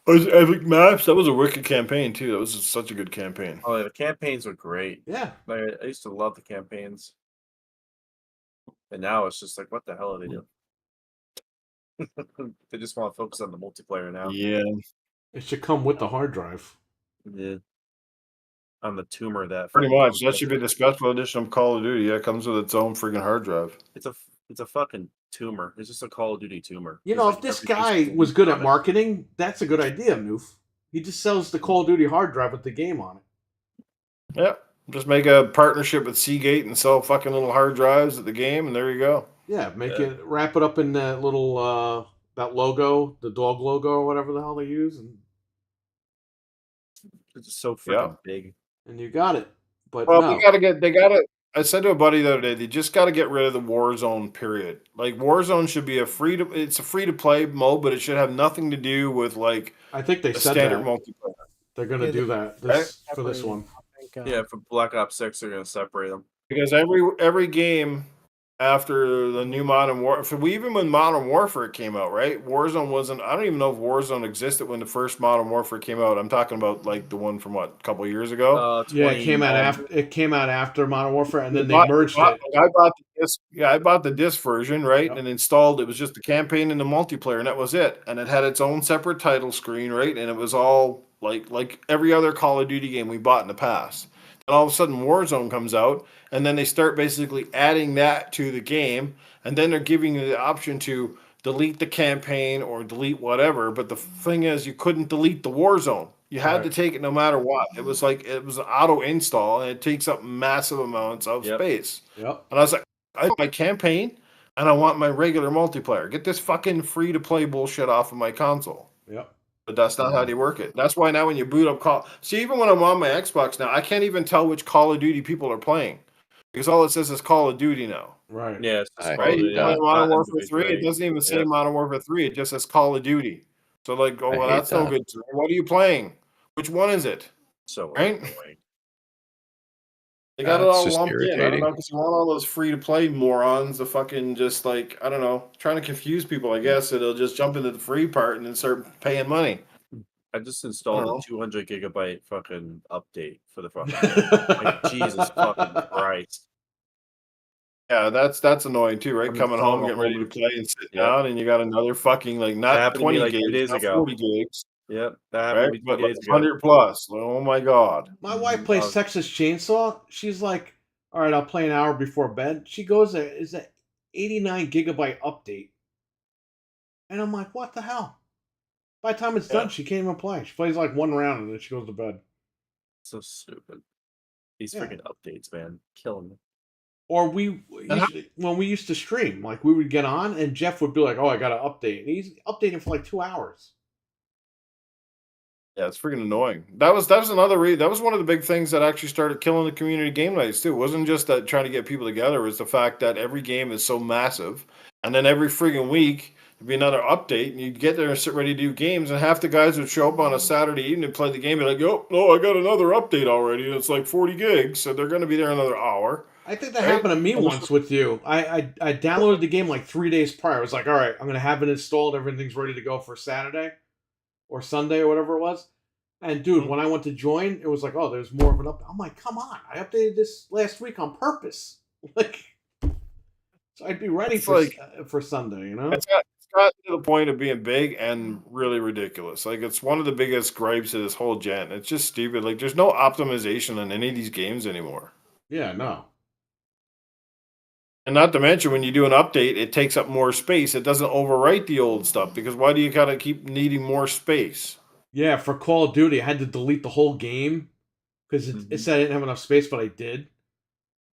Was Epic Maps? That was a wicked campaign too. That was such a good campaign. Oh, the campaigns were great. Yeah, I used to love the campaigns, and now it's just like, what the hell are they doing? They just want to focus on the multiplayer now. Yeah, it should come with the hard drive. Yeah. On the tumor that pretty fucking much. comes That with should it. be the special edition of Call of Duty. Yeah, it comes with its own freaking hard drive. It's a fucking tumor. It's just a Call of Duty tumor. You It's know, like if this everything's guy was good at on it. marketing, that's a good idea, Noof. He just sells the Call of Duty hard drive with the game on it. Yeah, just make a partnership with Seagate and sell fucking little hard drives at the game, and there you go. Yeah, wrap it up in that little that logo, the dog logo or whatever the hell they use, and It's just so freaking big. you got it. But Well, no, they gotta. I said to a buddy the other day, they just got to get rid of the Warzone. Period. Like Warzone should be it's a free to play mode, but it should have nothing to do with like I think they a said standard that multiplayer. they're going to Yeah, do that for this one. I think, Yeah, for Black Ops 6, they're gonna separate them. Because every game after the new Modern Warfare, even when Modern Warfare came out, right? Warzone wasn't. I don't even know if Warzone existed when the first Modern Warfare came out. I'm talking about like the one from a couple of years ago. Yeah, it came out after Modern Warfare, and then they merged it. I bought the disc. Yeah, I bought the disc version, right, Yep. and installed. It was just the campaign and the multiplayer, and that was it. And it had its own separate title screen, right, and it was all like every other Call of Duty game we bought in the past. And all of a sudden, Warzone comes out, and then they start basically adding that to the game, and then they're giving you the option to delete the campaign or delete whatever. But the thing is, you couldn't delete the Warzone. You had to take it no matter what. It was like it was an auto install, and it takes up massive amounts of space. Yep. And I was like, I want my campaign, and I want my regular multiplayer. Get this fucking free to play bullshit off of my console. Yep. But that's not how they work it. That's why now when you boot up see, even when I'm on my Xbox now, I can't even tell which Call of Duty people are playing because all it says is Call of Duty now. Right. Yeah, it's just I Call of hate Duty, that. Modern not Warfare 3, it MW3. doesn't even say Yeah. Modern Warfare 3. It just says Call of Duty. So like, oh I well, hate that's no that. good. What are you playing? Which one is it? So Right? annoying. They got it That's all just lumped in. I don't irritating. know, because you want all those free to play morons to fucking just like, I don't know, trying to confuse people, I guess. So they'll just jump into the free part and then start paying money. I just installed Uh-huh. a 200 gigabyte fucking update for the fucking game. Like, Jesus fucking Christ. Yeah, that's annoying too, right? I'm Coming home, installing a getting ready whole to play and sit Yep. down, and you got another fucking like That not happened to me 20 like 2 gigs, days not ago. 40 gigs. Yep, that happened right? to me 2 But like days ago. 100 plus. Oh my god. My wife plays Texas Chainsaw. She's like, all right, I'll play an hour before bed. She goes there, is an 89 gigabyte update. And I'm like, what the hell? By the time it's done, she can't even play. She plays like one round and then she goes to bed. So stupid. These Yeah. freaking updates, man, killing me. Or when we used to stream, like we would get on and Jeff would be like, "Oh, I got to update," and he's updating for like 2 hours. Yeah, it's freaking annoying. That was another that was one of the big things that actually started killing the community game nights too. It wasn't just that trying to get people together, it was the fact that every game is so massive, and then every friggin' week there'd be another update, and you'd get there and sit ready to do games, and half the guys would show up on a Saturday evening and play the game, and be like, "Yo, no, I got another update already, and it's like 40 gigs, so they're going to be there another hour." I think that happened to me once with you. I downloaded the game like 3 days prior. I was like, all right, I'm going to have it installed. Everything's ready to go for Saturday or Sunday or whatever it was. And dude, when I went to join, it was like, oh, there's more of an update. I'm like, come on. I updated this last week on purpose. Like, so I'd be ready for Sunday, you know? It's got to the point of being big and really ridiculous. Like, it's one of the biggest gripes of this whole gen. It's just stupid. Like, there's no optimization on any of these games anymore. Yeah, no. And not to mention, when you do an update, it takes up more space. It doesn't overwrite the old stuff, because why do you gotta keep needing more space? Yeah, for Call of Duty, I had to delete the whole game because it said I didn't have enough space, but I did.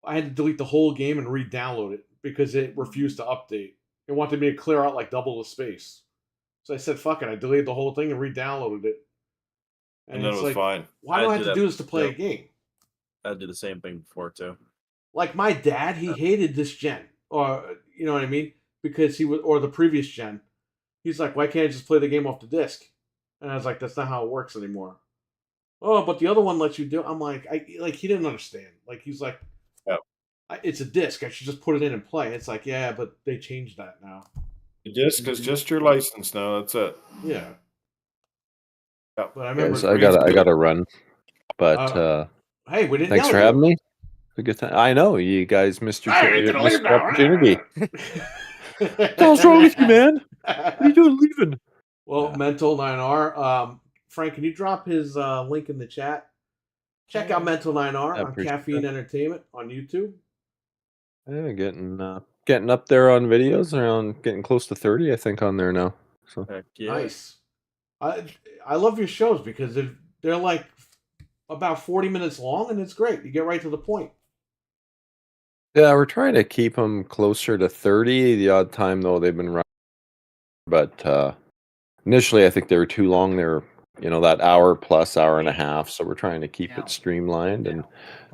I had to delete the whole game and re-download it because it refused to update. It wanted me to clear out like double the space. So I said, fuck it. I deleted the whole thing and re-downloaded it. And then it was fine. Why do I have to do this to play a game? I did the same thing before, too. Like my dad, he hated this gen. Or, you know what I mean? Because or the previous gen. He's like, why can't I just play the game off the disc? And I was like, that's not how it works anymore. Oh, but the other one lets you do. I'm like, he didn't understand. Like he's like, it's a disc. I should just put it in and play. It's like, yeah, but they changed that now. The disc is just your license now. That's it. Yeah. Yeah. But I remember. Guys, I gotta run. But hey, we didn't. Thanks for having me. A good time. I know you guys missed your opportunity. What's wrong with you, man? What are you doing leaving? Well, Mental 9R. Frank, can you drop his link in the chat? Check out Mental 9R on Caffeine Entertainment on YouTube. Yeah, getting up there on videos, around getting close to 30, I think, on there now. So nice. I love your shows because they're like about 40 minutes long, and it's great. You get right to the point. Yeah, we're trying to keep them closer to 30. The odd time, though, they've been running. But initially, I think they were too long. They're, that hour plus hour and a half. So we're trying to keep it streamlined and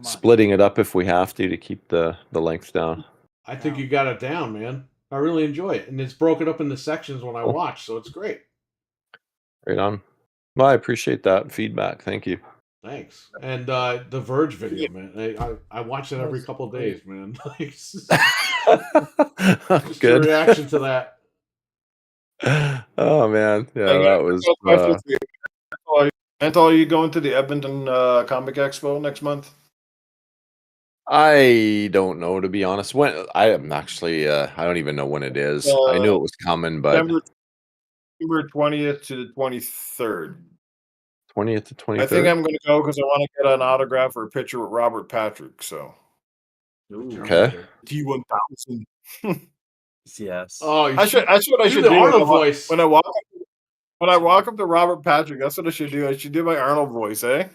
splitting it up if we have to keep the length down. I think you got it down, man. I really enjoy it. And it's broken up into sections when I watch, so it's great. Right on. Well, I appreciate that feedback. Thank you. Thanks. And the Verge video, man. I watch it every couple of days, man. Just Good. your reaction to that. Oh, man. Yeah, that was... Mental, are you going to the Edmonton Comic Expo next month? I don't know, to be honest. When I am actually, I don't even know when it is. I knew it was coming, but September 20th to the 23rd. 20th to 23rd. I think I'm going to go because I want to get an autograph or a picture with Robert Patrick. So, okay. T1000. Yes. Oh, I should do the Arnold voice when I walk up to Robert Patrick. That's what I should do. I should do my Arnold voice, eh?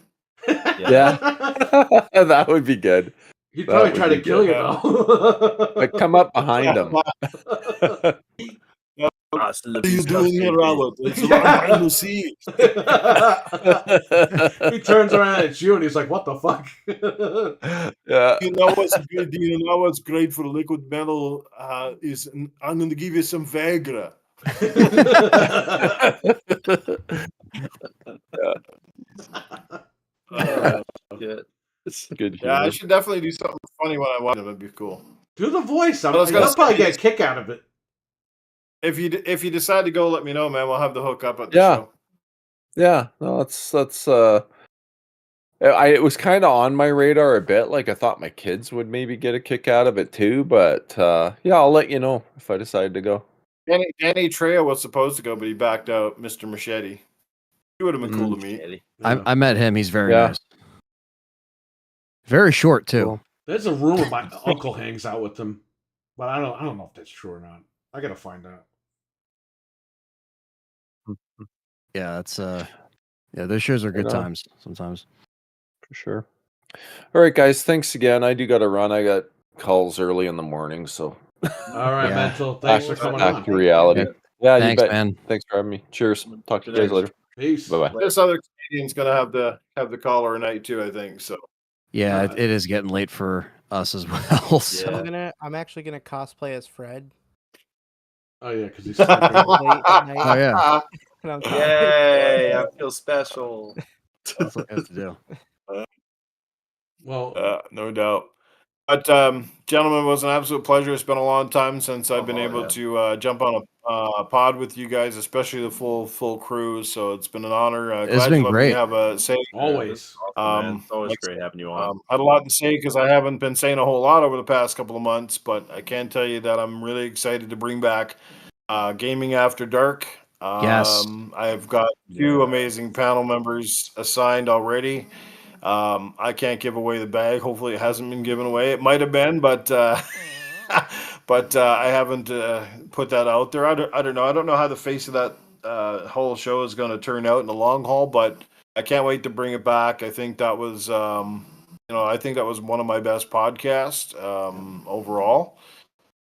Yeah. That would be good. He'd probably try to kill you, though. But come up behind him. What are you doing here, Robert? It's long to see. He turns around at you and he's like, what the fuck? Yeah. You know what's good? You know what's great for liquid metal is I'm going to give you some Viagra. Good. Good. Yeah, I should definitely do something funny when I watch it. That'd be cool. Do the voice. I'll probably get a kick out of it. If you decide to go, let me know, man. We'll have the hook up at the show. Yeah. No, that's it was kind of on my radar a bit. Like I thought my kids would maybe get a kick out of it too, but yeah, I'll let you know if I decide to go. Danny Trejo was supposed to go, but he backed out. Mr. Machete. He would have been cool to meet. Eddie. Yeah. I met him. He's very Yeah. nice. Very short too. Cool. There's a rumor my uncle hangs out with him, but I don't know if that's true or not. I gotta find out. Yeah, that's yeah, those shows are good Right on. times sometimes. For sure. All right, guys. Thanks again. I do got to run. I got calls early in the morning, so All right, Yeah. Mental. Thanks for Back- coming back on. to reality. Yeah, you Thanks, bet. man. Thanks for having me. Cheers. Talk to you guys later. Peace. Bye bye. This other Canadian's gonna have the caller at night too, I think. So Yeah, Alright. it is getting late for us as well. So Yeah. I'm actually gonna cosplay as Fred. Oh yeah, because he's sleeping. Late at night. Oh, yeah. And I'm Yay! I feel special. that's what I have to do. Well, no doubt. But gentlemen, it was an absolute pleasure. It's been a long time since I've been able yeah. to jump on a pod with you guys, especially the full crew. So it's been an honor. It's Glad been you let me great. have a say. always. Awesome, man. It's always like- great having you on. Had a lot to say because I haven't been saying a whole lot over the past couple of months, but I can tell you that I'm really excited to bring back Gaming After Dark. Yes. I've got two amazing panel members assigned already. I can't give away the bag. Hopefully, it hasn't been given away. It might have been, but I haven't put that out there. I don't know. I don't know how the face of that whole show is going to turn out in the long haul, but I can't wait to bring it back. I think that was, I think that was one of my best podcasts overall.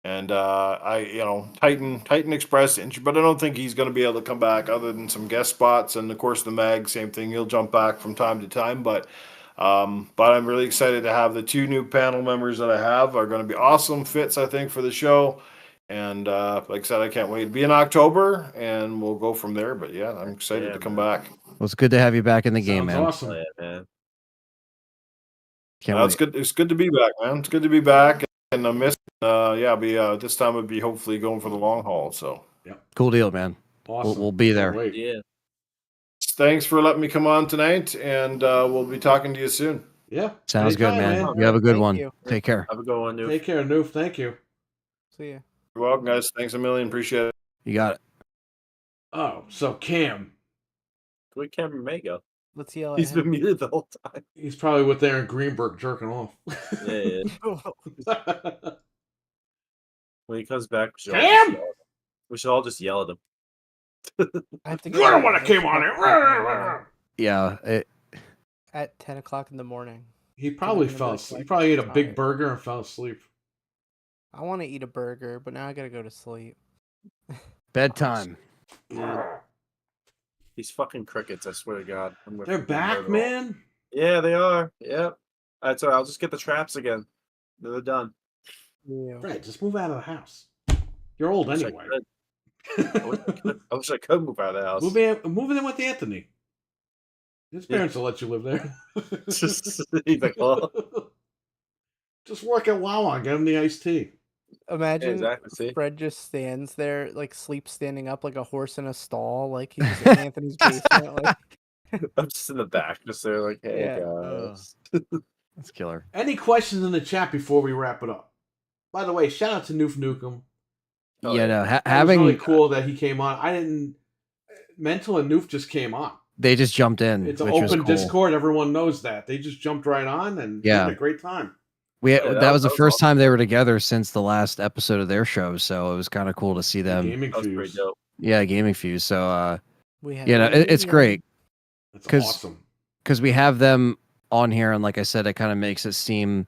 And Titan expressed interest, but I don't think he's going to be able to come back other than some guest spots. And of course, the Mag, same thing. He'll jump back from time to time, but I'm really excited to have the two new panel members that I have are going to be awesome fits, I think, for the show. And like I said, I can't wait to be in October, and we'll go from there. But yeah, I'm excited to come back. Well, it's good to have you back in the game, Sounds man. awesome. Oh, yeah, man. Can't It's wait. good. It's good to be back, man. It's good to be back, and I missed. This time would be hopefully going for the long haul. So Cool deal, man. Awesome. We'll be there. Can't wait. Yeah. thanks for letting me come on tonight, and we'll be talking to you soon. Yeah. Sounds good, Anytime, man. You have a good Thank one. you. Take care. Have a good one, dude. Take care, Noof. Thank you. See ya. You're welcome, guys. Thanks a million. Appreciate it. You got it. Oh, so Cam, Where Cameron may go? Let's yell at He's him. been muted the whole time. he's probably with Aaron Greenberg jerking off. Yeah. When he comes back, Cam! we should all just yell at him. I have to You're the one that to came on it. Yeah. at 10 o'clock in the morning. He probably Gonna be fell like, asleep. He like, probably ate a big tired. burger and fell asleep. I want to eat a burger, but now I gotta go to sleep. Bedtime. These fucking crickets, I swear to God. I'm gonna They're fucking murder back, them. man. Yeah, they are. Yep. That's all right. I'll just get the traps again. They're done. Yeah. Fred, just move out of the house. You're old Wish I anyway. could. I wish I could move out of the house. Move in with Anthony. His parents will let you live there. He's like, oh. Just work at Wawa and get him the iced tea. Imagine exactly, see? Fred just stands there, like sleeps standing up like a horse in a stall, like he's in Anthony's basement. Like, I'm just in the back, just there, like, hey, Yeah. guys. That's killer. Any questions in the chat before we wrap it up? By the way, shout out to Noof Nukem. Oh, yeah, yeah. no. That Having was really cool that he came on. I didn't. Mental and Noof just came on. they just jumped in. It's an which was open cool. Discord. Everyone knows that. They just jumped right on and Yeah. had a great time. Yeah, That was the that was first awesome. time they were together since the last episode of their show, so it was kind of cool to see them. Gaming That was pretty Fuse. dope. Yeah, Gaming Fuse. So we had it's great That's 'Cause- awesome. because we have them on here, and like I said, it kind of makes it seem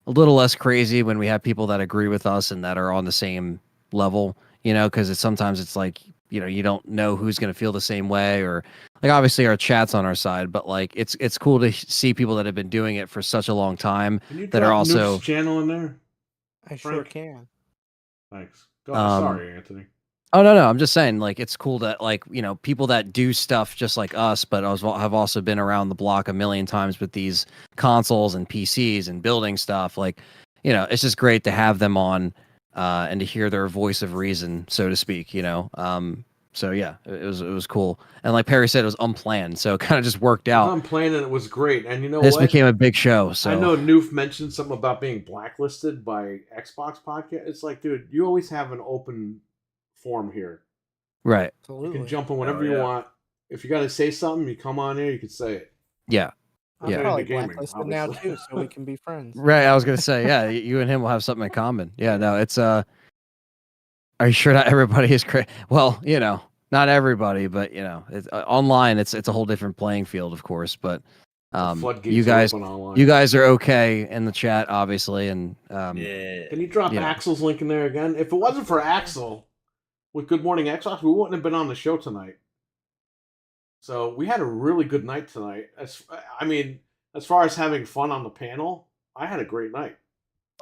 a little less crazy when we have people that agree with us and that are on the same level. Because sometimes it's like you don't know who's going to feel the same way, or like obviously our chat's on our side, but like it's cool to see people that have been doing it for such a long time. Can you that are drop also- Noof's channel in there? I sure Frank? can. Thanks. Go sorry, Anthony. Oh no, I'm just saying like it's cool that like people that do stuff just like us, but have also been around the block a million times with these consoles and PCs and building stuff. Like it's just great to have them on and to hear their voice of reason, so to speak. So yeah, it was cool. And like Perry said, it was unplanned, so it kind of just worked out. I'm playing and it was great. And you know This what? became a big show. So I know Noof mentioned something about being blacklisted by Xbox Podcast. It's like, dude, you always have an open forum here. right. You Absolutely. can jump in whenever Oh, you yeah. want. if you got to say something, you come on here, you can say it. Yeah. I'm Yeah. probably Into gaming, blacklisted now obviously. too, so we can be friends. Right. I was gonna say, yeah, you and him will have something in common. Yeah. No, it's Are you sure not everybody is Well, not everybody, but it's online. It's a whole different playing field, of course. But Floodgates you are guys, open online. you guys are okay in the chat, obviously, and Yeah. Can you drop Axel's link in there again? If it wasn't for Axel with Good Morning Xbox, we wouldn't have been on the show tonight. So we had a really good night tonight. As far as having fun on the panel, I had a great night.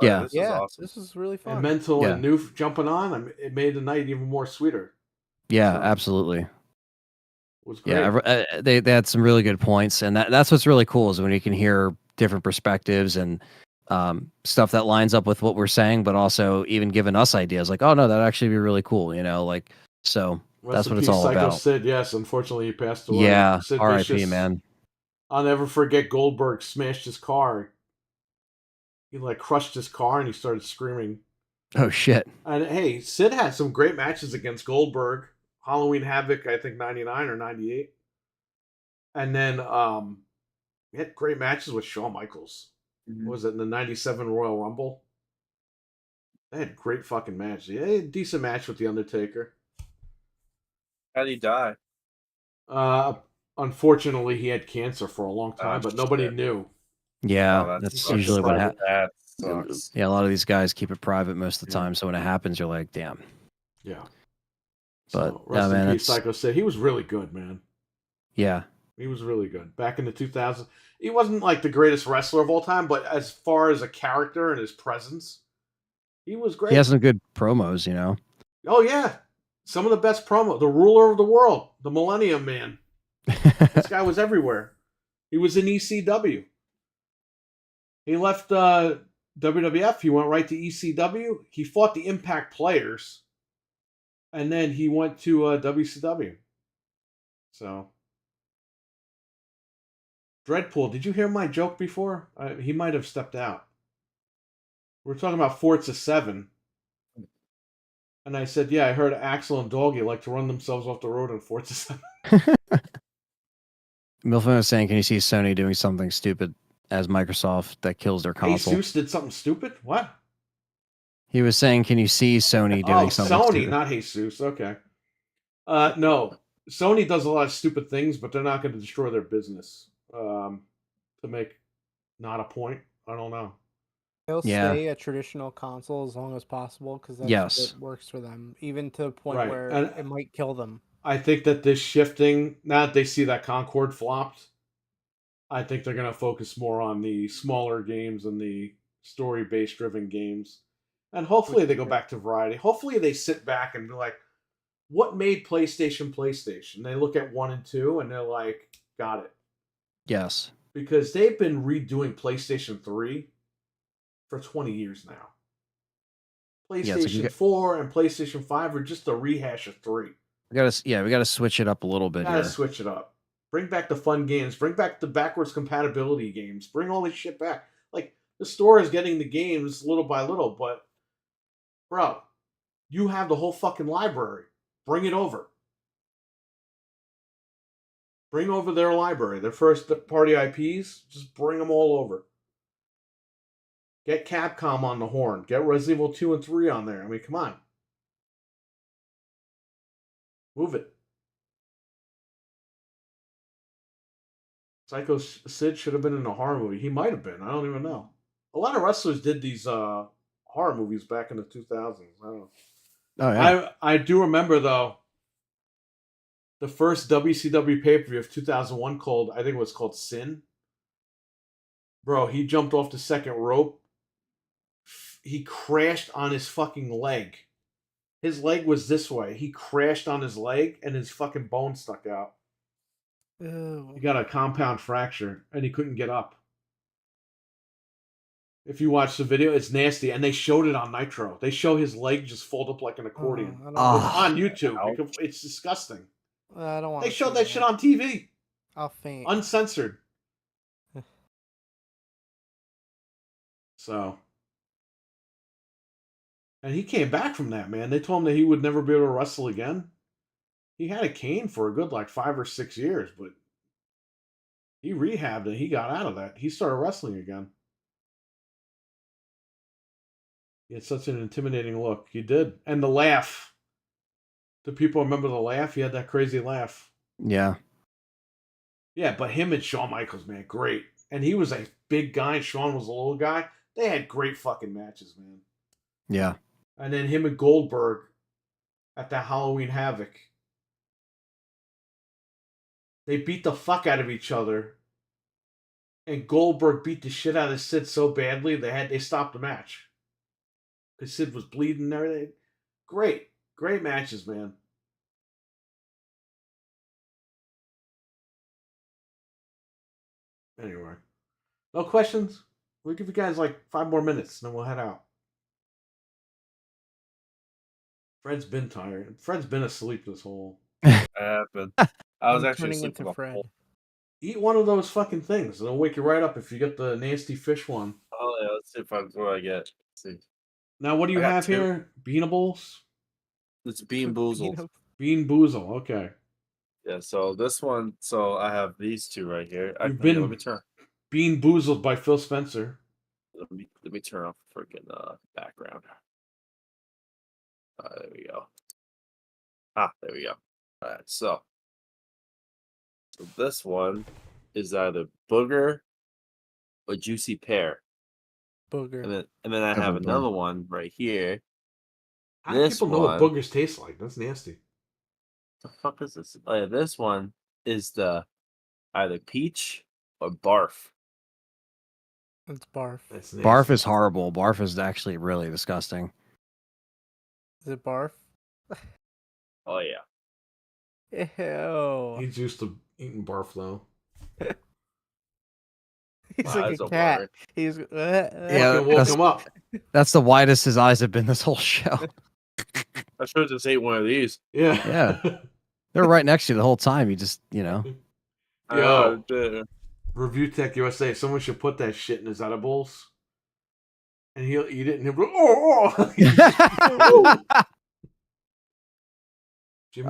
Yeah. This is awesome. This is really fun. And Mental Yeah. and Noof jumping on, it made the night even more sweeter. yeah, So, absolutely. It was great. Yeah, they had some really good points, and that's what's really cool is when you can hear different perspectives and stuff that lines up with what we're saying, but also even giving us ideas like, oh no, that'd actually be really cool, so Rest that's in what it's peace, all Psycho about. Sid, yes, unfortunately he passed away. Yeah, Sid R.I.P. Vicious, man. I'll never forget Goldberg smashed his car. He crushed his car and he started screaming. Oh shit. And hey, Sid had some great matches against Goldberg. Halloween Havoc, I think 99 or 98. And then he had great matches with Shawn Michaels. What was it in the 97 Royal Rumble? They had great fucking matches. They had a decent match with The Undertaker. How'd he die? Unfortunately, he had cancer for a long time, but nobody shit. knew. Yeah, Oh, that's sucks. usually what happens. That sucks. Yeah, a lot of these guys keep it private most of the time, so when it happens, you're like, damn. Yeah. But So, rest man, in peace, Psycho Sid. He was really good, man. Yeah. He was really good. Back in the 2000s. He wasn't the greatest wrestler of all time, but as far as a character and his presence, he was great. He has some good promos, Oh, yeah. Some of the best promo. The ruler of the world. The Millennium Man. This guy was everywhere. He was in ECW. He left WWF. He went right to ECW. He fought the Impact Players. And then he went to WCW. So... Dreadpool, did you hear my joke before? He might have stepped out. We're talking about Forza 7. And I said, yeah, I heard Axel and Doggy like to run themselves off the road in Forza 7. Milfman was saying, can you see Sony doing something stupid as Microsoft that kills their console? Jesus did something stupid? What? He was saying, can you see Sony doing something Sony, stupid? not Jesus. Okay. No. Sony does a lot of stupid things, but they're not going to destroy their business. To make not a point. I don't know. They'll Yeah. stay a traditional console as long as possible because that's Yes. what works for them, even to the point Right. where And it might kill them. I think that this shifting, now that they see that Concord flopped, I think they're going to focus more on the smaller games and the story-based driven games. And hopefully they go back to variety. Hopefully they sit back and be like, what made PlayStation PlayStation? They look at 1 and 2 and they're like, got it. Yes. Because they've been redoing PlayStation 3 for 20 years now. PlayStation 4 and PlayStation 5 are just a rehash of 3. We gotta switch it up a little bit here. Switch it up. Bring back the fun games. Bring back the backwards compatibility games. Bring all this shit back. The store is getting the games little by little, but bro, you have the whole fucking library. Bring it over. Bring over their library, their first party IPs. Just bring them all over. Get Capcom on the horn. Get Resident Evil 2 and 3 on there. I mean, come on. Move it. Psycho Sid should have been in a horror movie. He might have been. I don't even know. A lot of wrestlers did these horror movies back in the 2000s. I don't know. Oh, yeah. I do remember, though, the first WCW pay-per-view of 2001 I think it was called Sin. Bro, he jumped off the second rope. He crashed on his fucking leg. His leg was this way. He crashed on his leg and his fucking bone stuck out. Ew. He got a compound fracture and he couldn't get up. If you watch the video, it's nasty. And they showed it on Nitro. They show his leg just fold up like an accordion. I don't It's want on YouTube. It's disgusting. I don't want They showed that shit on TV. I'll faint. Uncensored. So. And he came back from that, man. They told him that he would never be able to wrestle again. he had a cane for a good like 5 or 6 years, but he rehabbed and he got out of that. He started wrestling again. He had such an intimidating look. He did. And the laugh. Do people remember the laugh? He had that crazy laugh. Yeah. Yeah, but him and Shawn Michaels, man, great. And he was a big guy and Shawn was a little guy. They had great fucking matches, man. Yeah. And then him and Goldberg at that Halloween Havoc. They beat the fuck out of each other. And Goldberg beat the shit out of Sid so badly they stopped the match. Because Sid was bleeding and everything. Great. Great matches, man. Anyway. No questions? We'll give you guys like 5 more minutes, and then we'll head out. Fred's been tired. Fred's been asleep this whole... I was I'm actually turning asleep into for the Fred. whole- Eat one of those fucking things. It'll wake you right up if you get the nasty fish one. Oh yeah, let's see what I get. Let's see. Now, what do you I got have 2. here? Beanables? It's Bean Boozled. Bean Boozle. Okay. Yeah, so this one, so I have these 2 right here. You've been let me turn. Bean Boozled by Phil Spencer. Let me turn off the freaking background. There we go. There we go. All right, so this one is either booger or juicy pear, Booger. and then I have another one right here. How do people know what boogers taste like? That's nasty. The fuck is this? Oh yeah, this one is the either peach or barf. It's barf. That's nasty. Barf is horrible. Barf is actually really disgusting. Is it barf? Oh yeah. Ew. He's used to eating barf, though. He's Wow, like that's a a cat. word. He's Yeah, Fucking woke him up. That's the widest his eyes have been this whole show. I should have just ate one of these. Yeah. Yeah. They're right next to you the whole time. You just, Yo. Dude. Review Tech USA. Someone should put that shit in his edibles. And he'll eat it and he'll be oh. Jimmy.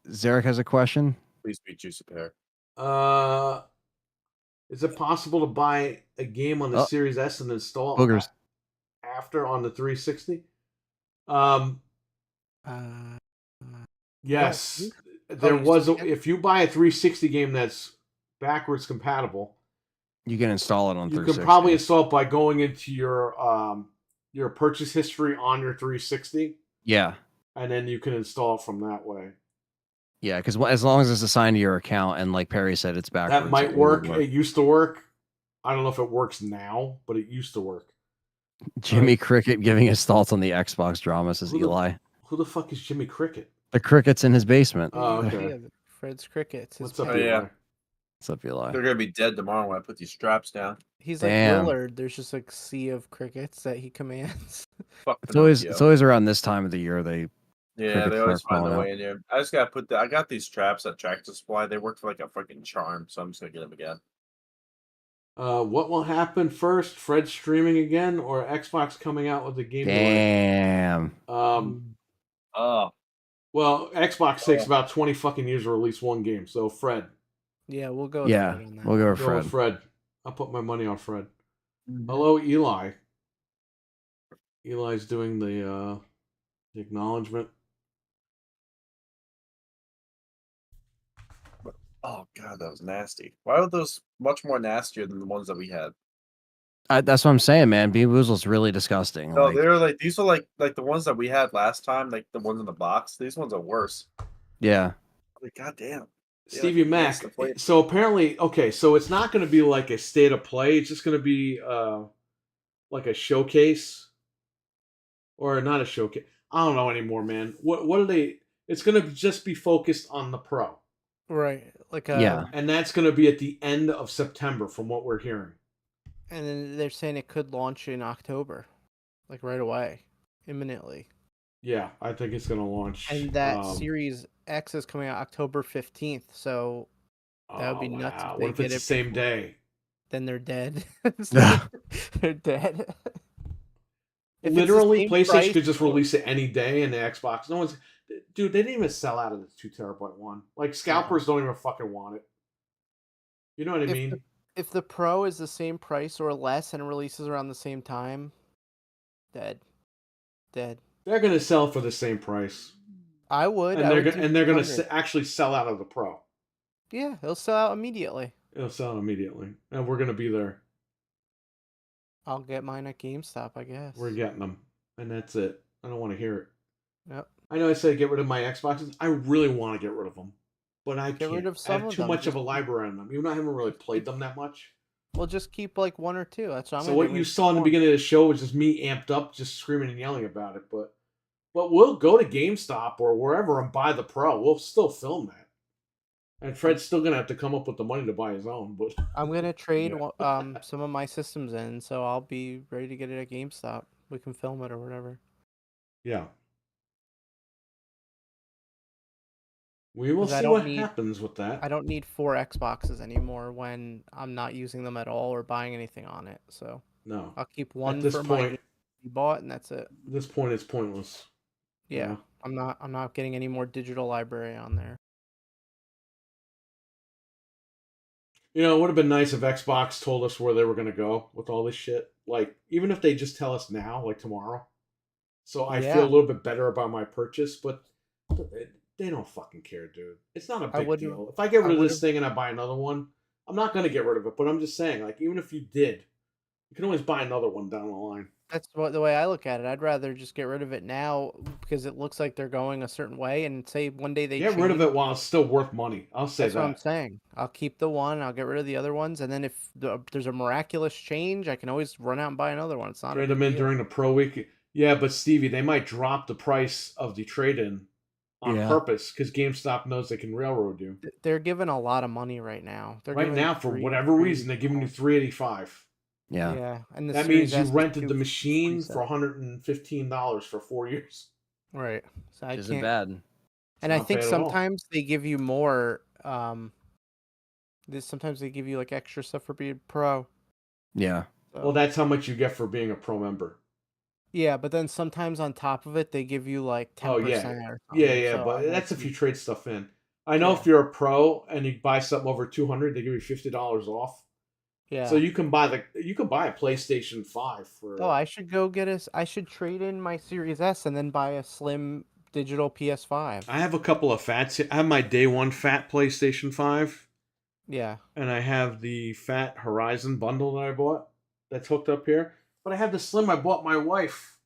Zarek has a question. Please be juicy pear. Is it possible to buy a game on the Series S and install Boogers. after on the 360? Yes. There was if you buy a 360 game that's backwards compatible, You can install it on you 360. can probably install it by going into your purchase history on your 360. Yeah. And then you can install it from that way. Yeah, because as long as it's assigned to your account, and like Perry said, it's backwards. That might work. It used to work. I don't know if it works now, but it used to work. Jimmy Cricket giving his thoughts on the Xbox drama, says Eli. Who the fuck is Jimmy Cricket? The cricket's in his basement. Oh, okay. Yeah, Fred's Crickets. What's up, Oh, yeah. Eli? What's up, Eli? They're gonna be dead tomorrow when I put these straps down. He's like Damn. Willard. There's just a sea of crickets that he commands. Fuck It's Pinocchio. always around this time of the year they Yeah, crickets they always start find their crawling way in here. I just gotta I got these traps at Tractor Supply. They work for like a freaking charm, so I'm just gonna get them again. What will happen first? Fred streaming again, or Xbox coming out with a game? Damn. Oh, Well, Xbox takes about 20 fucking years to release one game. So Fred, Yeah, we'll go. With Yeah, Fred on that. we'll go with go Fred. with Fred. I'll put my money on Fred. Mm-hmm. Hello, Eli. Eli's doing the acknowledgement. oh god, that was nasty. Why are those much more nastier than the ones that we had? That's what I'm saying, man. Bean Boozle's really disgusting. No, Like, they're like these are like the ones that we had last time, like the ones in the box. These ones are worse. yeah. Like goddamn. Stevie Mac. that's the flavor. So apparently, okay, so it's not going to be like a state of play. It's just going to be like a showcase, or not a showcase. I don't know anymore, man. What are they? It's going to just be focused on the pro, Right. Like Yeah. and that's going to be at the end of September, from what we're hearing. And then they're saying it could launch in October, like right away, imminently. Yeah, I think it's going to launch. And that Series X is coming out October 15th. So that would be nuts if Wow. they What if get it's the it same before- day? then they're dead. Yeah. They're dead. If it's the Literally, same PlayStation price- could just release it any day, and the Xbox. No one's. dude, they didn't even sell out of the 2 terabyte one. Like scalpers don't even fucking want it. You know what I mean? If the Pro is the same price or less and releases around the same time, dead. They're gonna sell for the same price, I would. and I they're would gonna do and they're gonna 200. actually sell out of the Pro. Yeah, it'll sell out immediately. It'll sell immediately, and we're gonna be there. I'll get mine at GameStop, I guess. We're getting them, and that's it. I don't want to hear it. Yep. I know I said get rid of my Xboxes. I really want to get rid of them, but I Get can't. rid of I some have of too them, much of just a library on them. Even though I haven't really played them that much. We'll just keep like 1 or 2. That's what I'm So gonna what do. you saw in the beginning of the show was just me amped up, just screaming and yelling about it. But we'll go to GameStop or wherever and buy the Pro. We'll still film that. And Fred's still gonna have to come up with the money to buy his own. But I'm gonna trade Yeah. some of my systems in, so I'll be ready to get it at GameStop. We can film it or whatever. yeah, we will 'Cause I see don't what need- happens with that. I don't need 4 Xboxes anymore when I'm not using them at all or buying anything on it. So No, I'll keep one this for point- my bought, and that's it. at this point, it's pointless. Yeah, know? I'm not getting any more digital library on there. You know, it would have been nice if Xbox told us where they were going to go with all this shit. Like, even if they just tell us now, like tomorrow. So I feel Yeah. a little bit better about my purchase, but they don't fucking care, dude. It's not a I big would've- deal. If I get I rid of this would've- thing and I buy another one, I'm not going to get rid of it, but I'm just saying, like, even if you did, you can always buy another one down the line. That's the way I look at it. I'd rather just get rid of it now because it looks like they're going a certain way, and say one day they Get rid of change. it while it's still worth money. I'll say That's that. what I'm saying. I'll keep the one. I'll get rid of the other ones, and then if there's a miraculous change, I can always run out and buy another one. It's not a Trade big them in deal. during the pro week. Yeah, but Stevie, they might drop the price of the trade-in on Yeah. purpose because GameStop knows they can railroad you. They're giving a lot of money right now. They're Right giving now, for three- whatever three- reason, they're giving you $385. Yeah. Yeah, and the That Series means you S is rented the 247. machine for $115 for 4 years. Right. So I Which isn't can't. bad. And I not think bad at all. sometimes they give you more. Sometimes they give you like extra stuff for being pro. Yeah. So. Well, that's how much you get for being a pro member. Yeah, but then sometimes on top of it, they give you like 10%. Oh, yeah. Or Yeah, something. yeah, So but I like that's to if you be- trade stuff in. I know Yeah. if you're a pro and you buy something over 200, they give you $50 off. Yeah. So you can buy a PlayStation 5 for Oh, I should go get I should trade in my Series S and then buy a slim digital PS5. I have a couple of fats. I have my day one fat PlayStation 5, Yeah. and I have the fat Horizon bundle that I bought that's hooked up here. But I have the slim I bought my wife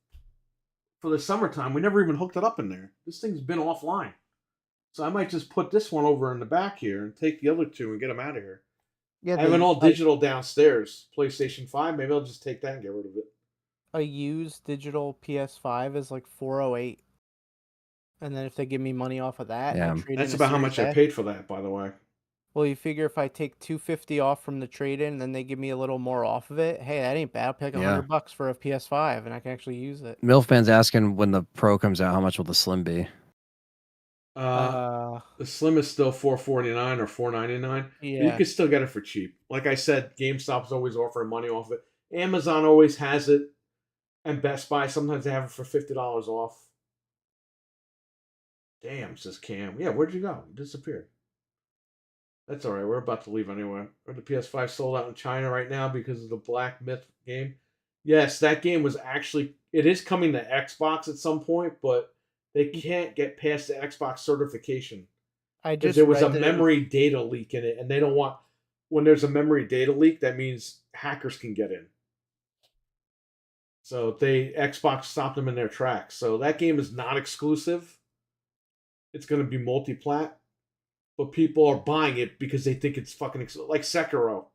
for the summertime. We never even hooked it up in there. This thing's been offline. So I might just put this one over in the back here and take the other two and get them out of here. Yeah. I have an all digital downstairs PlayStation 5. Maybe I'll just take that and get rid of it. A used digital PS5 is like $408. And then if they give me money off of that, Yeah. I trade That's in a about how much Series I S. paid for that, by the way. Well, you figure if I take $250 off from the trade-in, and then they give me a little more off of it. Hey, that ain't bad. I'll pay like Yeah. $100 for a PS5, and I can actually use it. Milfman's asking when the Pro comes out, how much will the Slim be? The Slim is still $449 or $499. But you Yeah. can still get it for cheap. Like I said, GameStop's always offering money off it. Amazon always has it, and Best Buy sometimes they have it for $50 off. Damn, says Cam. Yeah, where'd you go? You disappeared. That's all right. We're about to leave anyway. The PS5 sold out in China right now because of the Black Myth game. Yes, that game was actually. It is coming to Xbox at some point, but they can't get past the Xbox certification. I Because just there was a read that it memory data leak in it, and they don't want. When there's a memory data leak, that means hackers can get in. So Xbox stopped them in their tracks. So that game is not exclusive. It's going to be multi-plat, but people are buying it because they think it's fucking like Sekiro.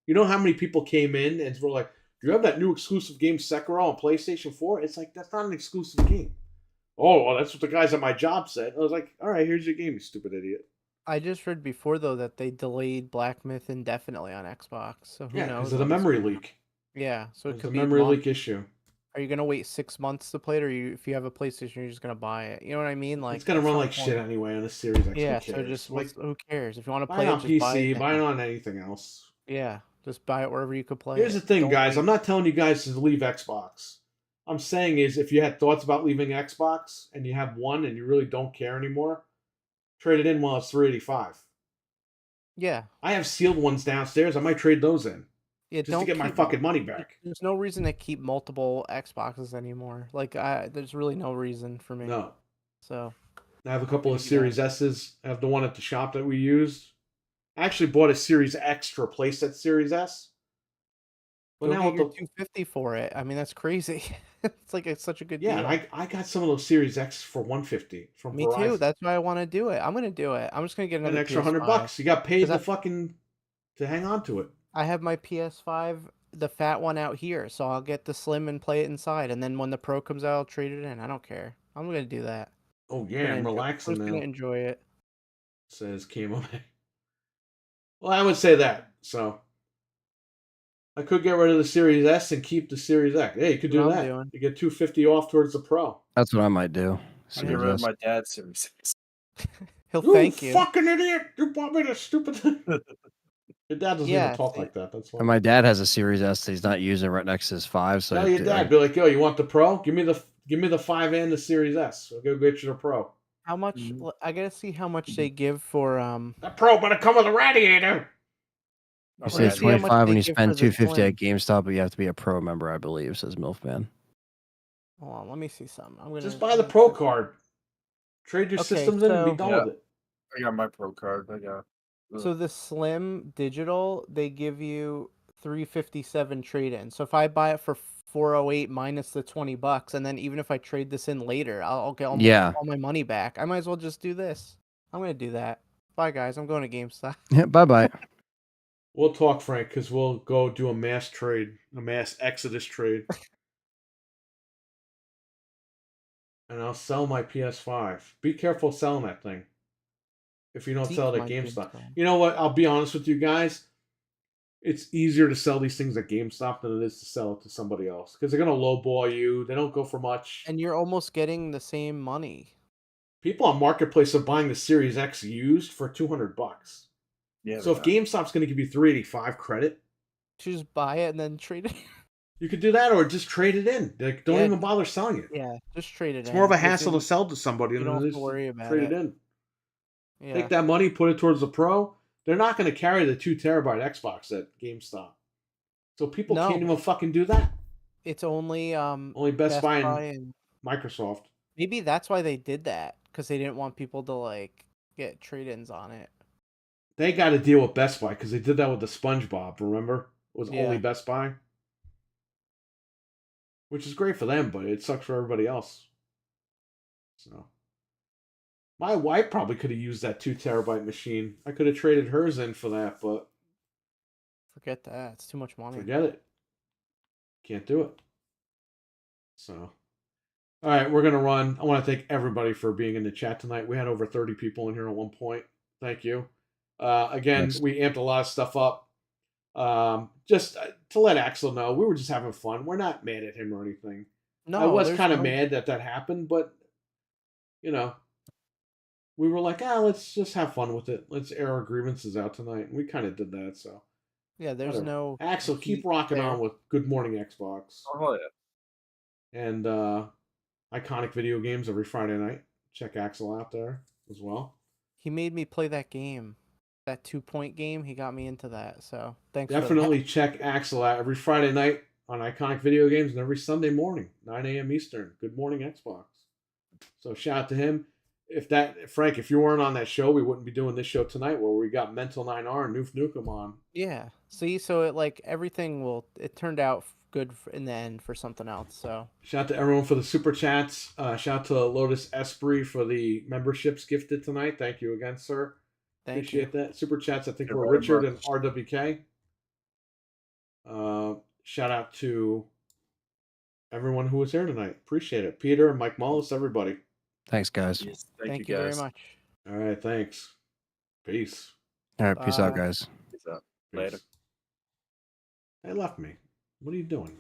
You know how many people came in and were like, "Do you have that new exclusive game Sekiro on PlayStation 4?" It's like, that's not an exclusive game. Oh, well, that's what the guys at my job said. I was like, all right, here's your game, you stupid idiot. I just read before though that they delayed Black Myth indefinitely on Xbox. So who Yeah, knows? because of the when it's memory gonna- leak. Yeah, so it It's could a be memory months. leak issue. Are you gonna wait 6 months to play it, or if you have a PlayStation, you're just gonna buy it? You know what I mean? Like It's gonna at run some like point- shit anyway on a Series X. Yeah, Who so cares? just like, who cares? If you want to buy play it it, on just buy PC, it. buy it now. on anything else. Yeah, just buy it wherever you could play Here's it. the thing, Don't guys. wait. I'm not telling you guys to leave Xbox. I'm saying is if you had thoughts about leaving Xbox and you have one and you really don't care anymore, trade it in while it's $385. Yeah. I have sealed ones downstairs. I might trade those in Yeah, just to get my fucking money back. There's no reason to keep multiple Xboxes anymore. Like, there's really no reason for me. No. So I have a couple of Maybe Series S's. I have the one at the shop that we used. I actually bought a Series X to replace that Series S. But go now get with your the 250 for it. I mean, that's crazy. It's such a good yeah, deal. and I got some of those Series X for $150 from Me Verizon. too. That's why I want to do it. I'm gonna do it. I'm just gonna get An another extra PS5. $100. You got paid 'Cause to hang on to it. I have my PS5, the fat one out here, so I'll get the slim and play it inside. And then when the Pro comes out, I'll trade it in. I don't care. I'm gonna do that. Oh yeah, I'm relaxing I'm just now. gonna enjoy it. Says Camo. Well, I would say that. So I could get rid of the Series S and keep the Series X. Hey, you could do That's what I'm that. doing. You get $250 off towards the Pro. That's what I might do. I get rid of my dad's Series 6. He'll You thank you. fucking idiot! You bought me the stupid thing. Your dad doesn't even talk see- like that. That's why. And my dad has a Series S that he's not using right next to his 5. So Tell your dad, be like, yo, you want the Pro? Give me the 5 and the Series S. I'll go get you the Pro. How much? I gotta see how much they give for That Pro better come with a radiator. you Let's save see how much 25 when they you give spend for the $250 at Slim. GameStop, but you have to be a Pro member, I believe, says Milfman. Hold on, let me see something. I'm gonna Just buy the Pro card. Trade your Okay, systems in and be so- done Yeah. with it. I got my Pro card. I got. So the Slim Digital, they give you 357 trade-in. So if I buy it for 408 minus the $20, and then even if I trade this in later, I'll get all my money back. I might as well just do this. I'm gonna do that. Bye guys, I'm going to GameStop. Yeah, bye-bye. We'll talk, Frank, because we'll go do a mass trade, a mass Exodus trade. And I'll sell my PS5. Be careful selling that thing. If you don't Seek sell it at my GameStop. PS5. You know what? I'll be honest with you guys. It's easier to sell these things at GameStop than it is to sell it to somebody else. Because they're going to lowball you. They don't go for much. And you're almost getting the same money. People on Marketplace are buying the Series X used for $200. Yeah. So if GameStop's going to give you $385 credit, Just buy it and then trade it. you could do that or just trade it in. Like, don't Yeah. even bother selling it. Yeah, just trade it It's in. more of a because hassle then to sell to somebody you than don't it have is to to worry about trade it it. in. Yeah. Take that money, put it towards the Pro. They're not going to carry the 2 terabyte Xbox at GameStop. So people No. can't even fucking do that. It's only Only Best Buy and and Microsoft. maybe that's why they did that, because they didn't want people to like get trade-ins on it. They got to deal with Best Buy because they did that with the SpongeBob, remember? It was only Yeah. Best Buy. Which is great for them, but it sucks for everybody else. So my wife probably could have used that 2 terabyte machine. I could have traded hers in for that, but Forget that. It's too much money. forget it. Can't do it. So, all right, we're going to run. I want to thank everybody for being in the chat tonight. We had over 30 people in here at one point. Thank you. Again, Nice. we amped a lot of stuff up. Just to let Axel know, we were just having fun. We're not mad at him or anything. No, I was there's kind of no- mad that happened, but, you know, we were like, let's just have fun with it. Let's air our grievances out tonight. And we kind of did that, so. Yeah, there's whatever. no Axel, keep heat rocking there. on with Good Morning Xbox. Oh yeah. And Iconic Video Games every Friday night. Check Axel out there as well. He made me play that game, that 2-point game. He got me into that. So thanks. Definitely check Axel out every Friday night on Iconic Video Games and every Sunday morning, 9 a.m. Eastern. Good Morning Xbox. So shout out to him. Frank, if you weren't on that show, we wouldn't be doing this show tonight where we got Mental 9R and Noof Nukem on. Yeah. See, so everything it turned out good in the end for something else. So shout out to everyone for the super chats. Shout out to Lotus Esprit for the memberships gifted tonight. Thank you again, sir. Appreciate that. Super chats, I think, You're were very Richard and much. RWK. Shout out to everyone who was here tonight. Appreciate it. Peter, Mike Mullis, everybody. Thanks, guys. Yes, thank you you guys. very much. All right, thanks. Peace. All right, peace out, Bye. guys. Peace out. Peace. Later. They left me. What are you doing?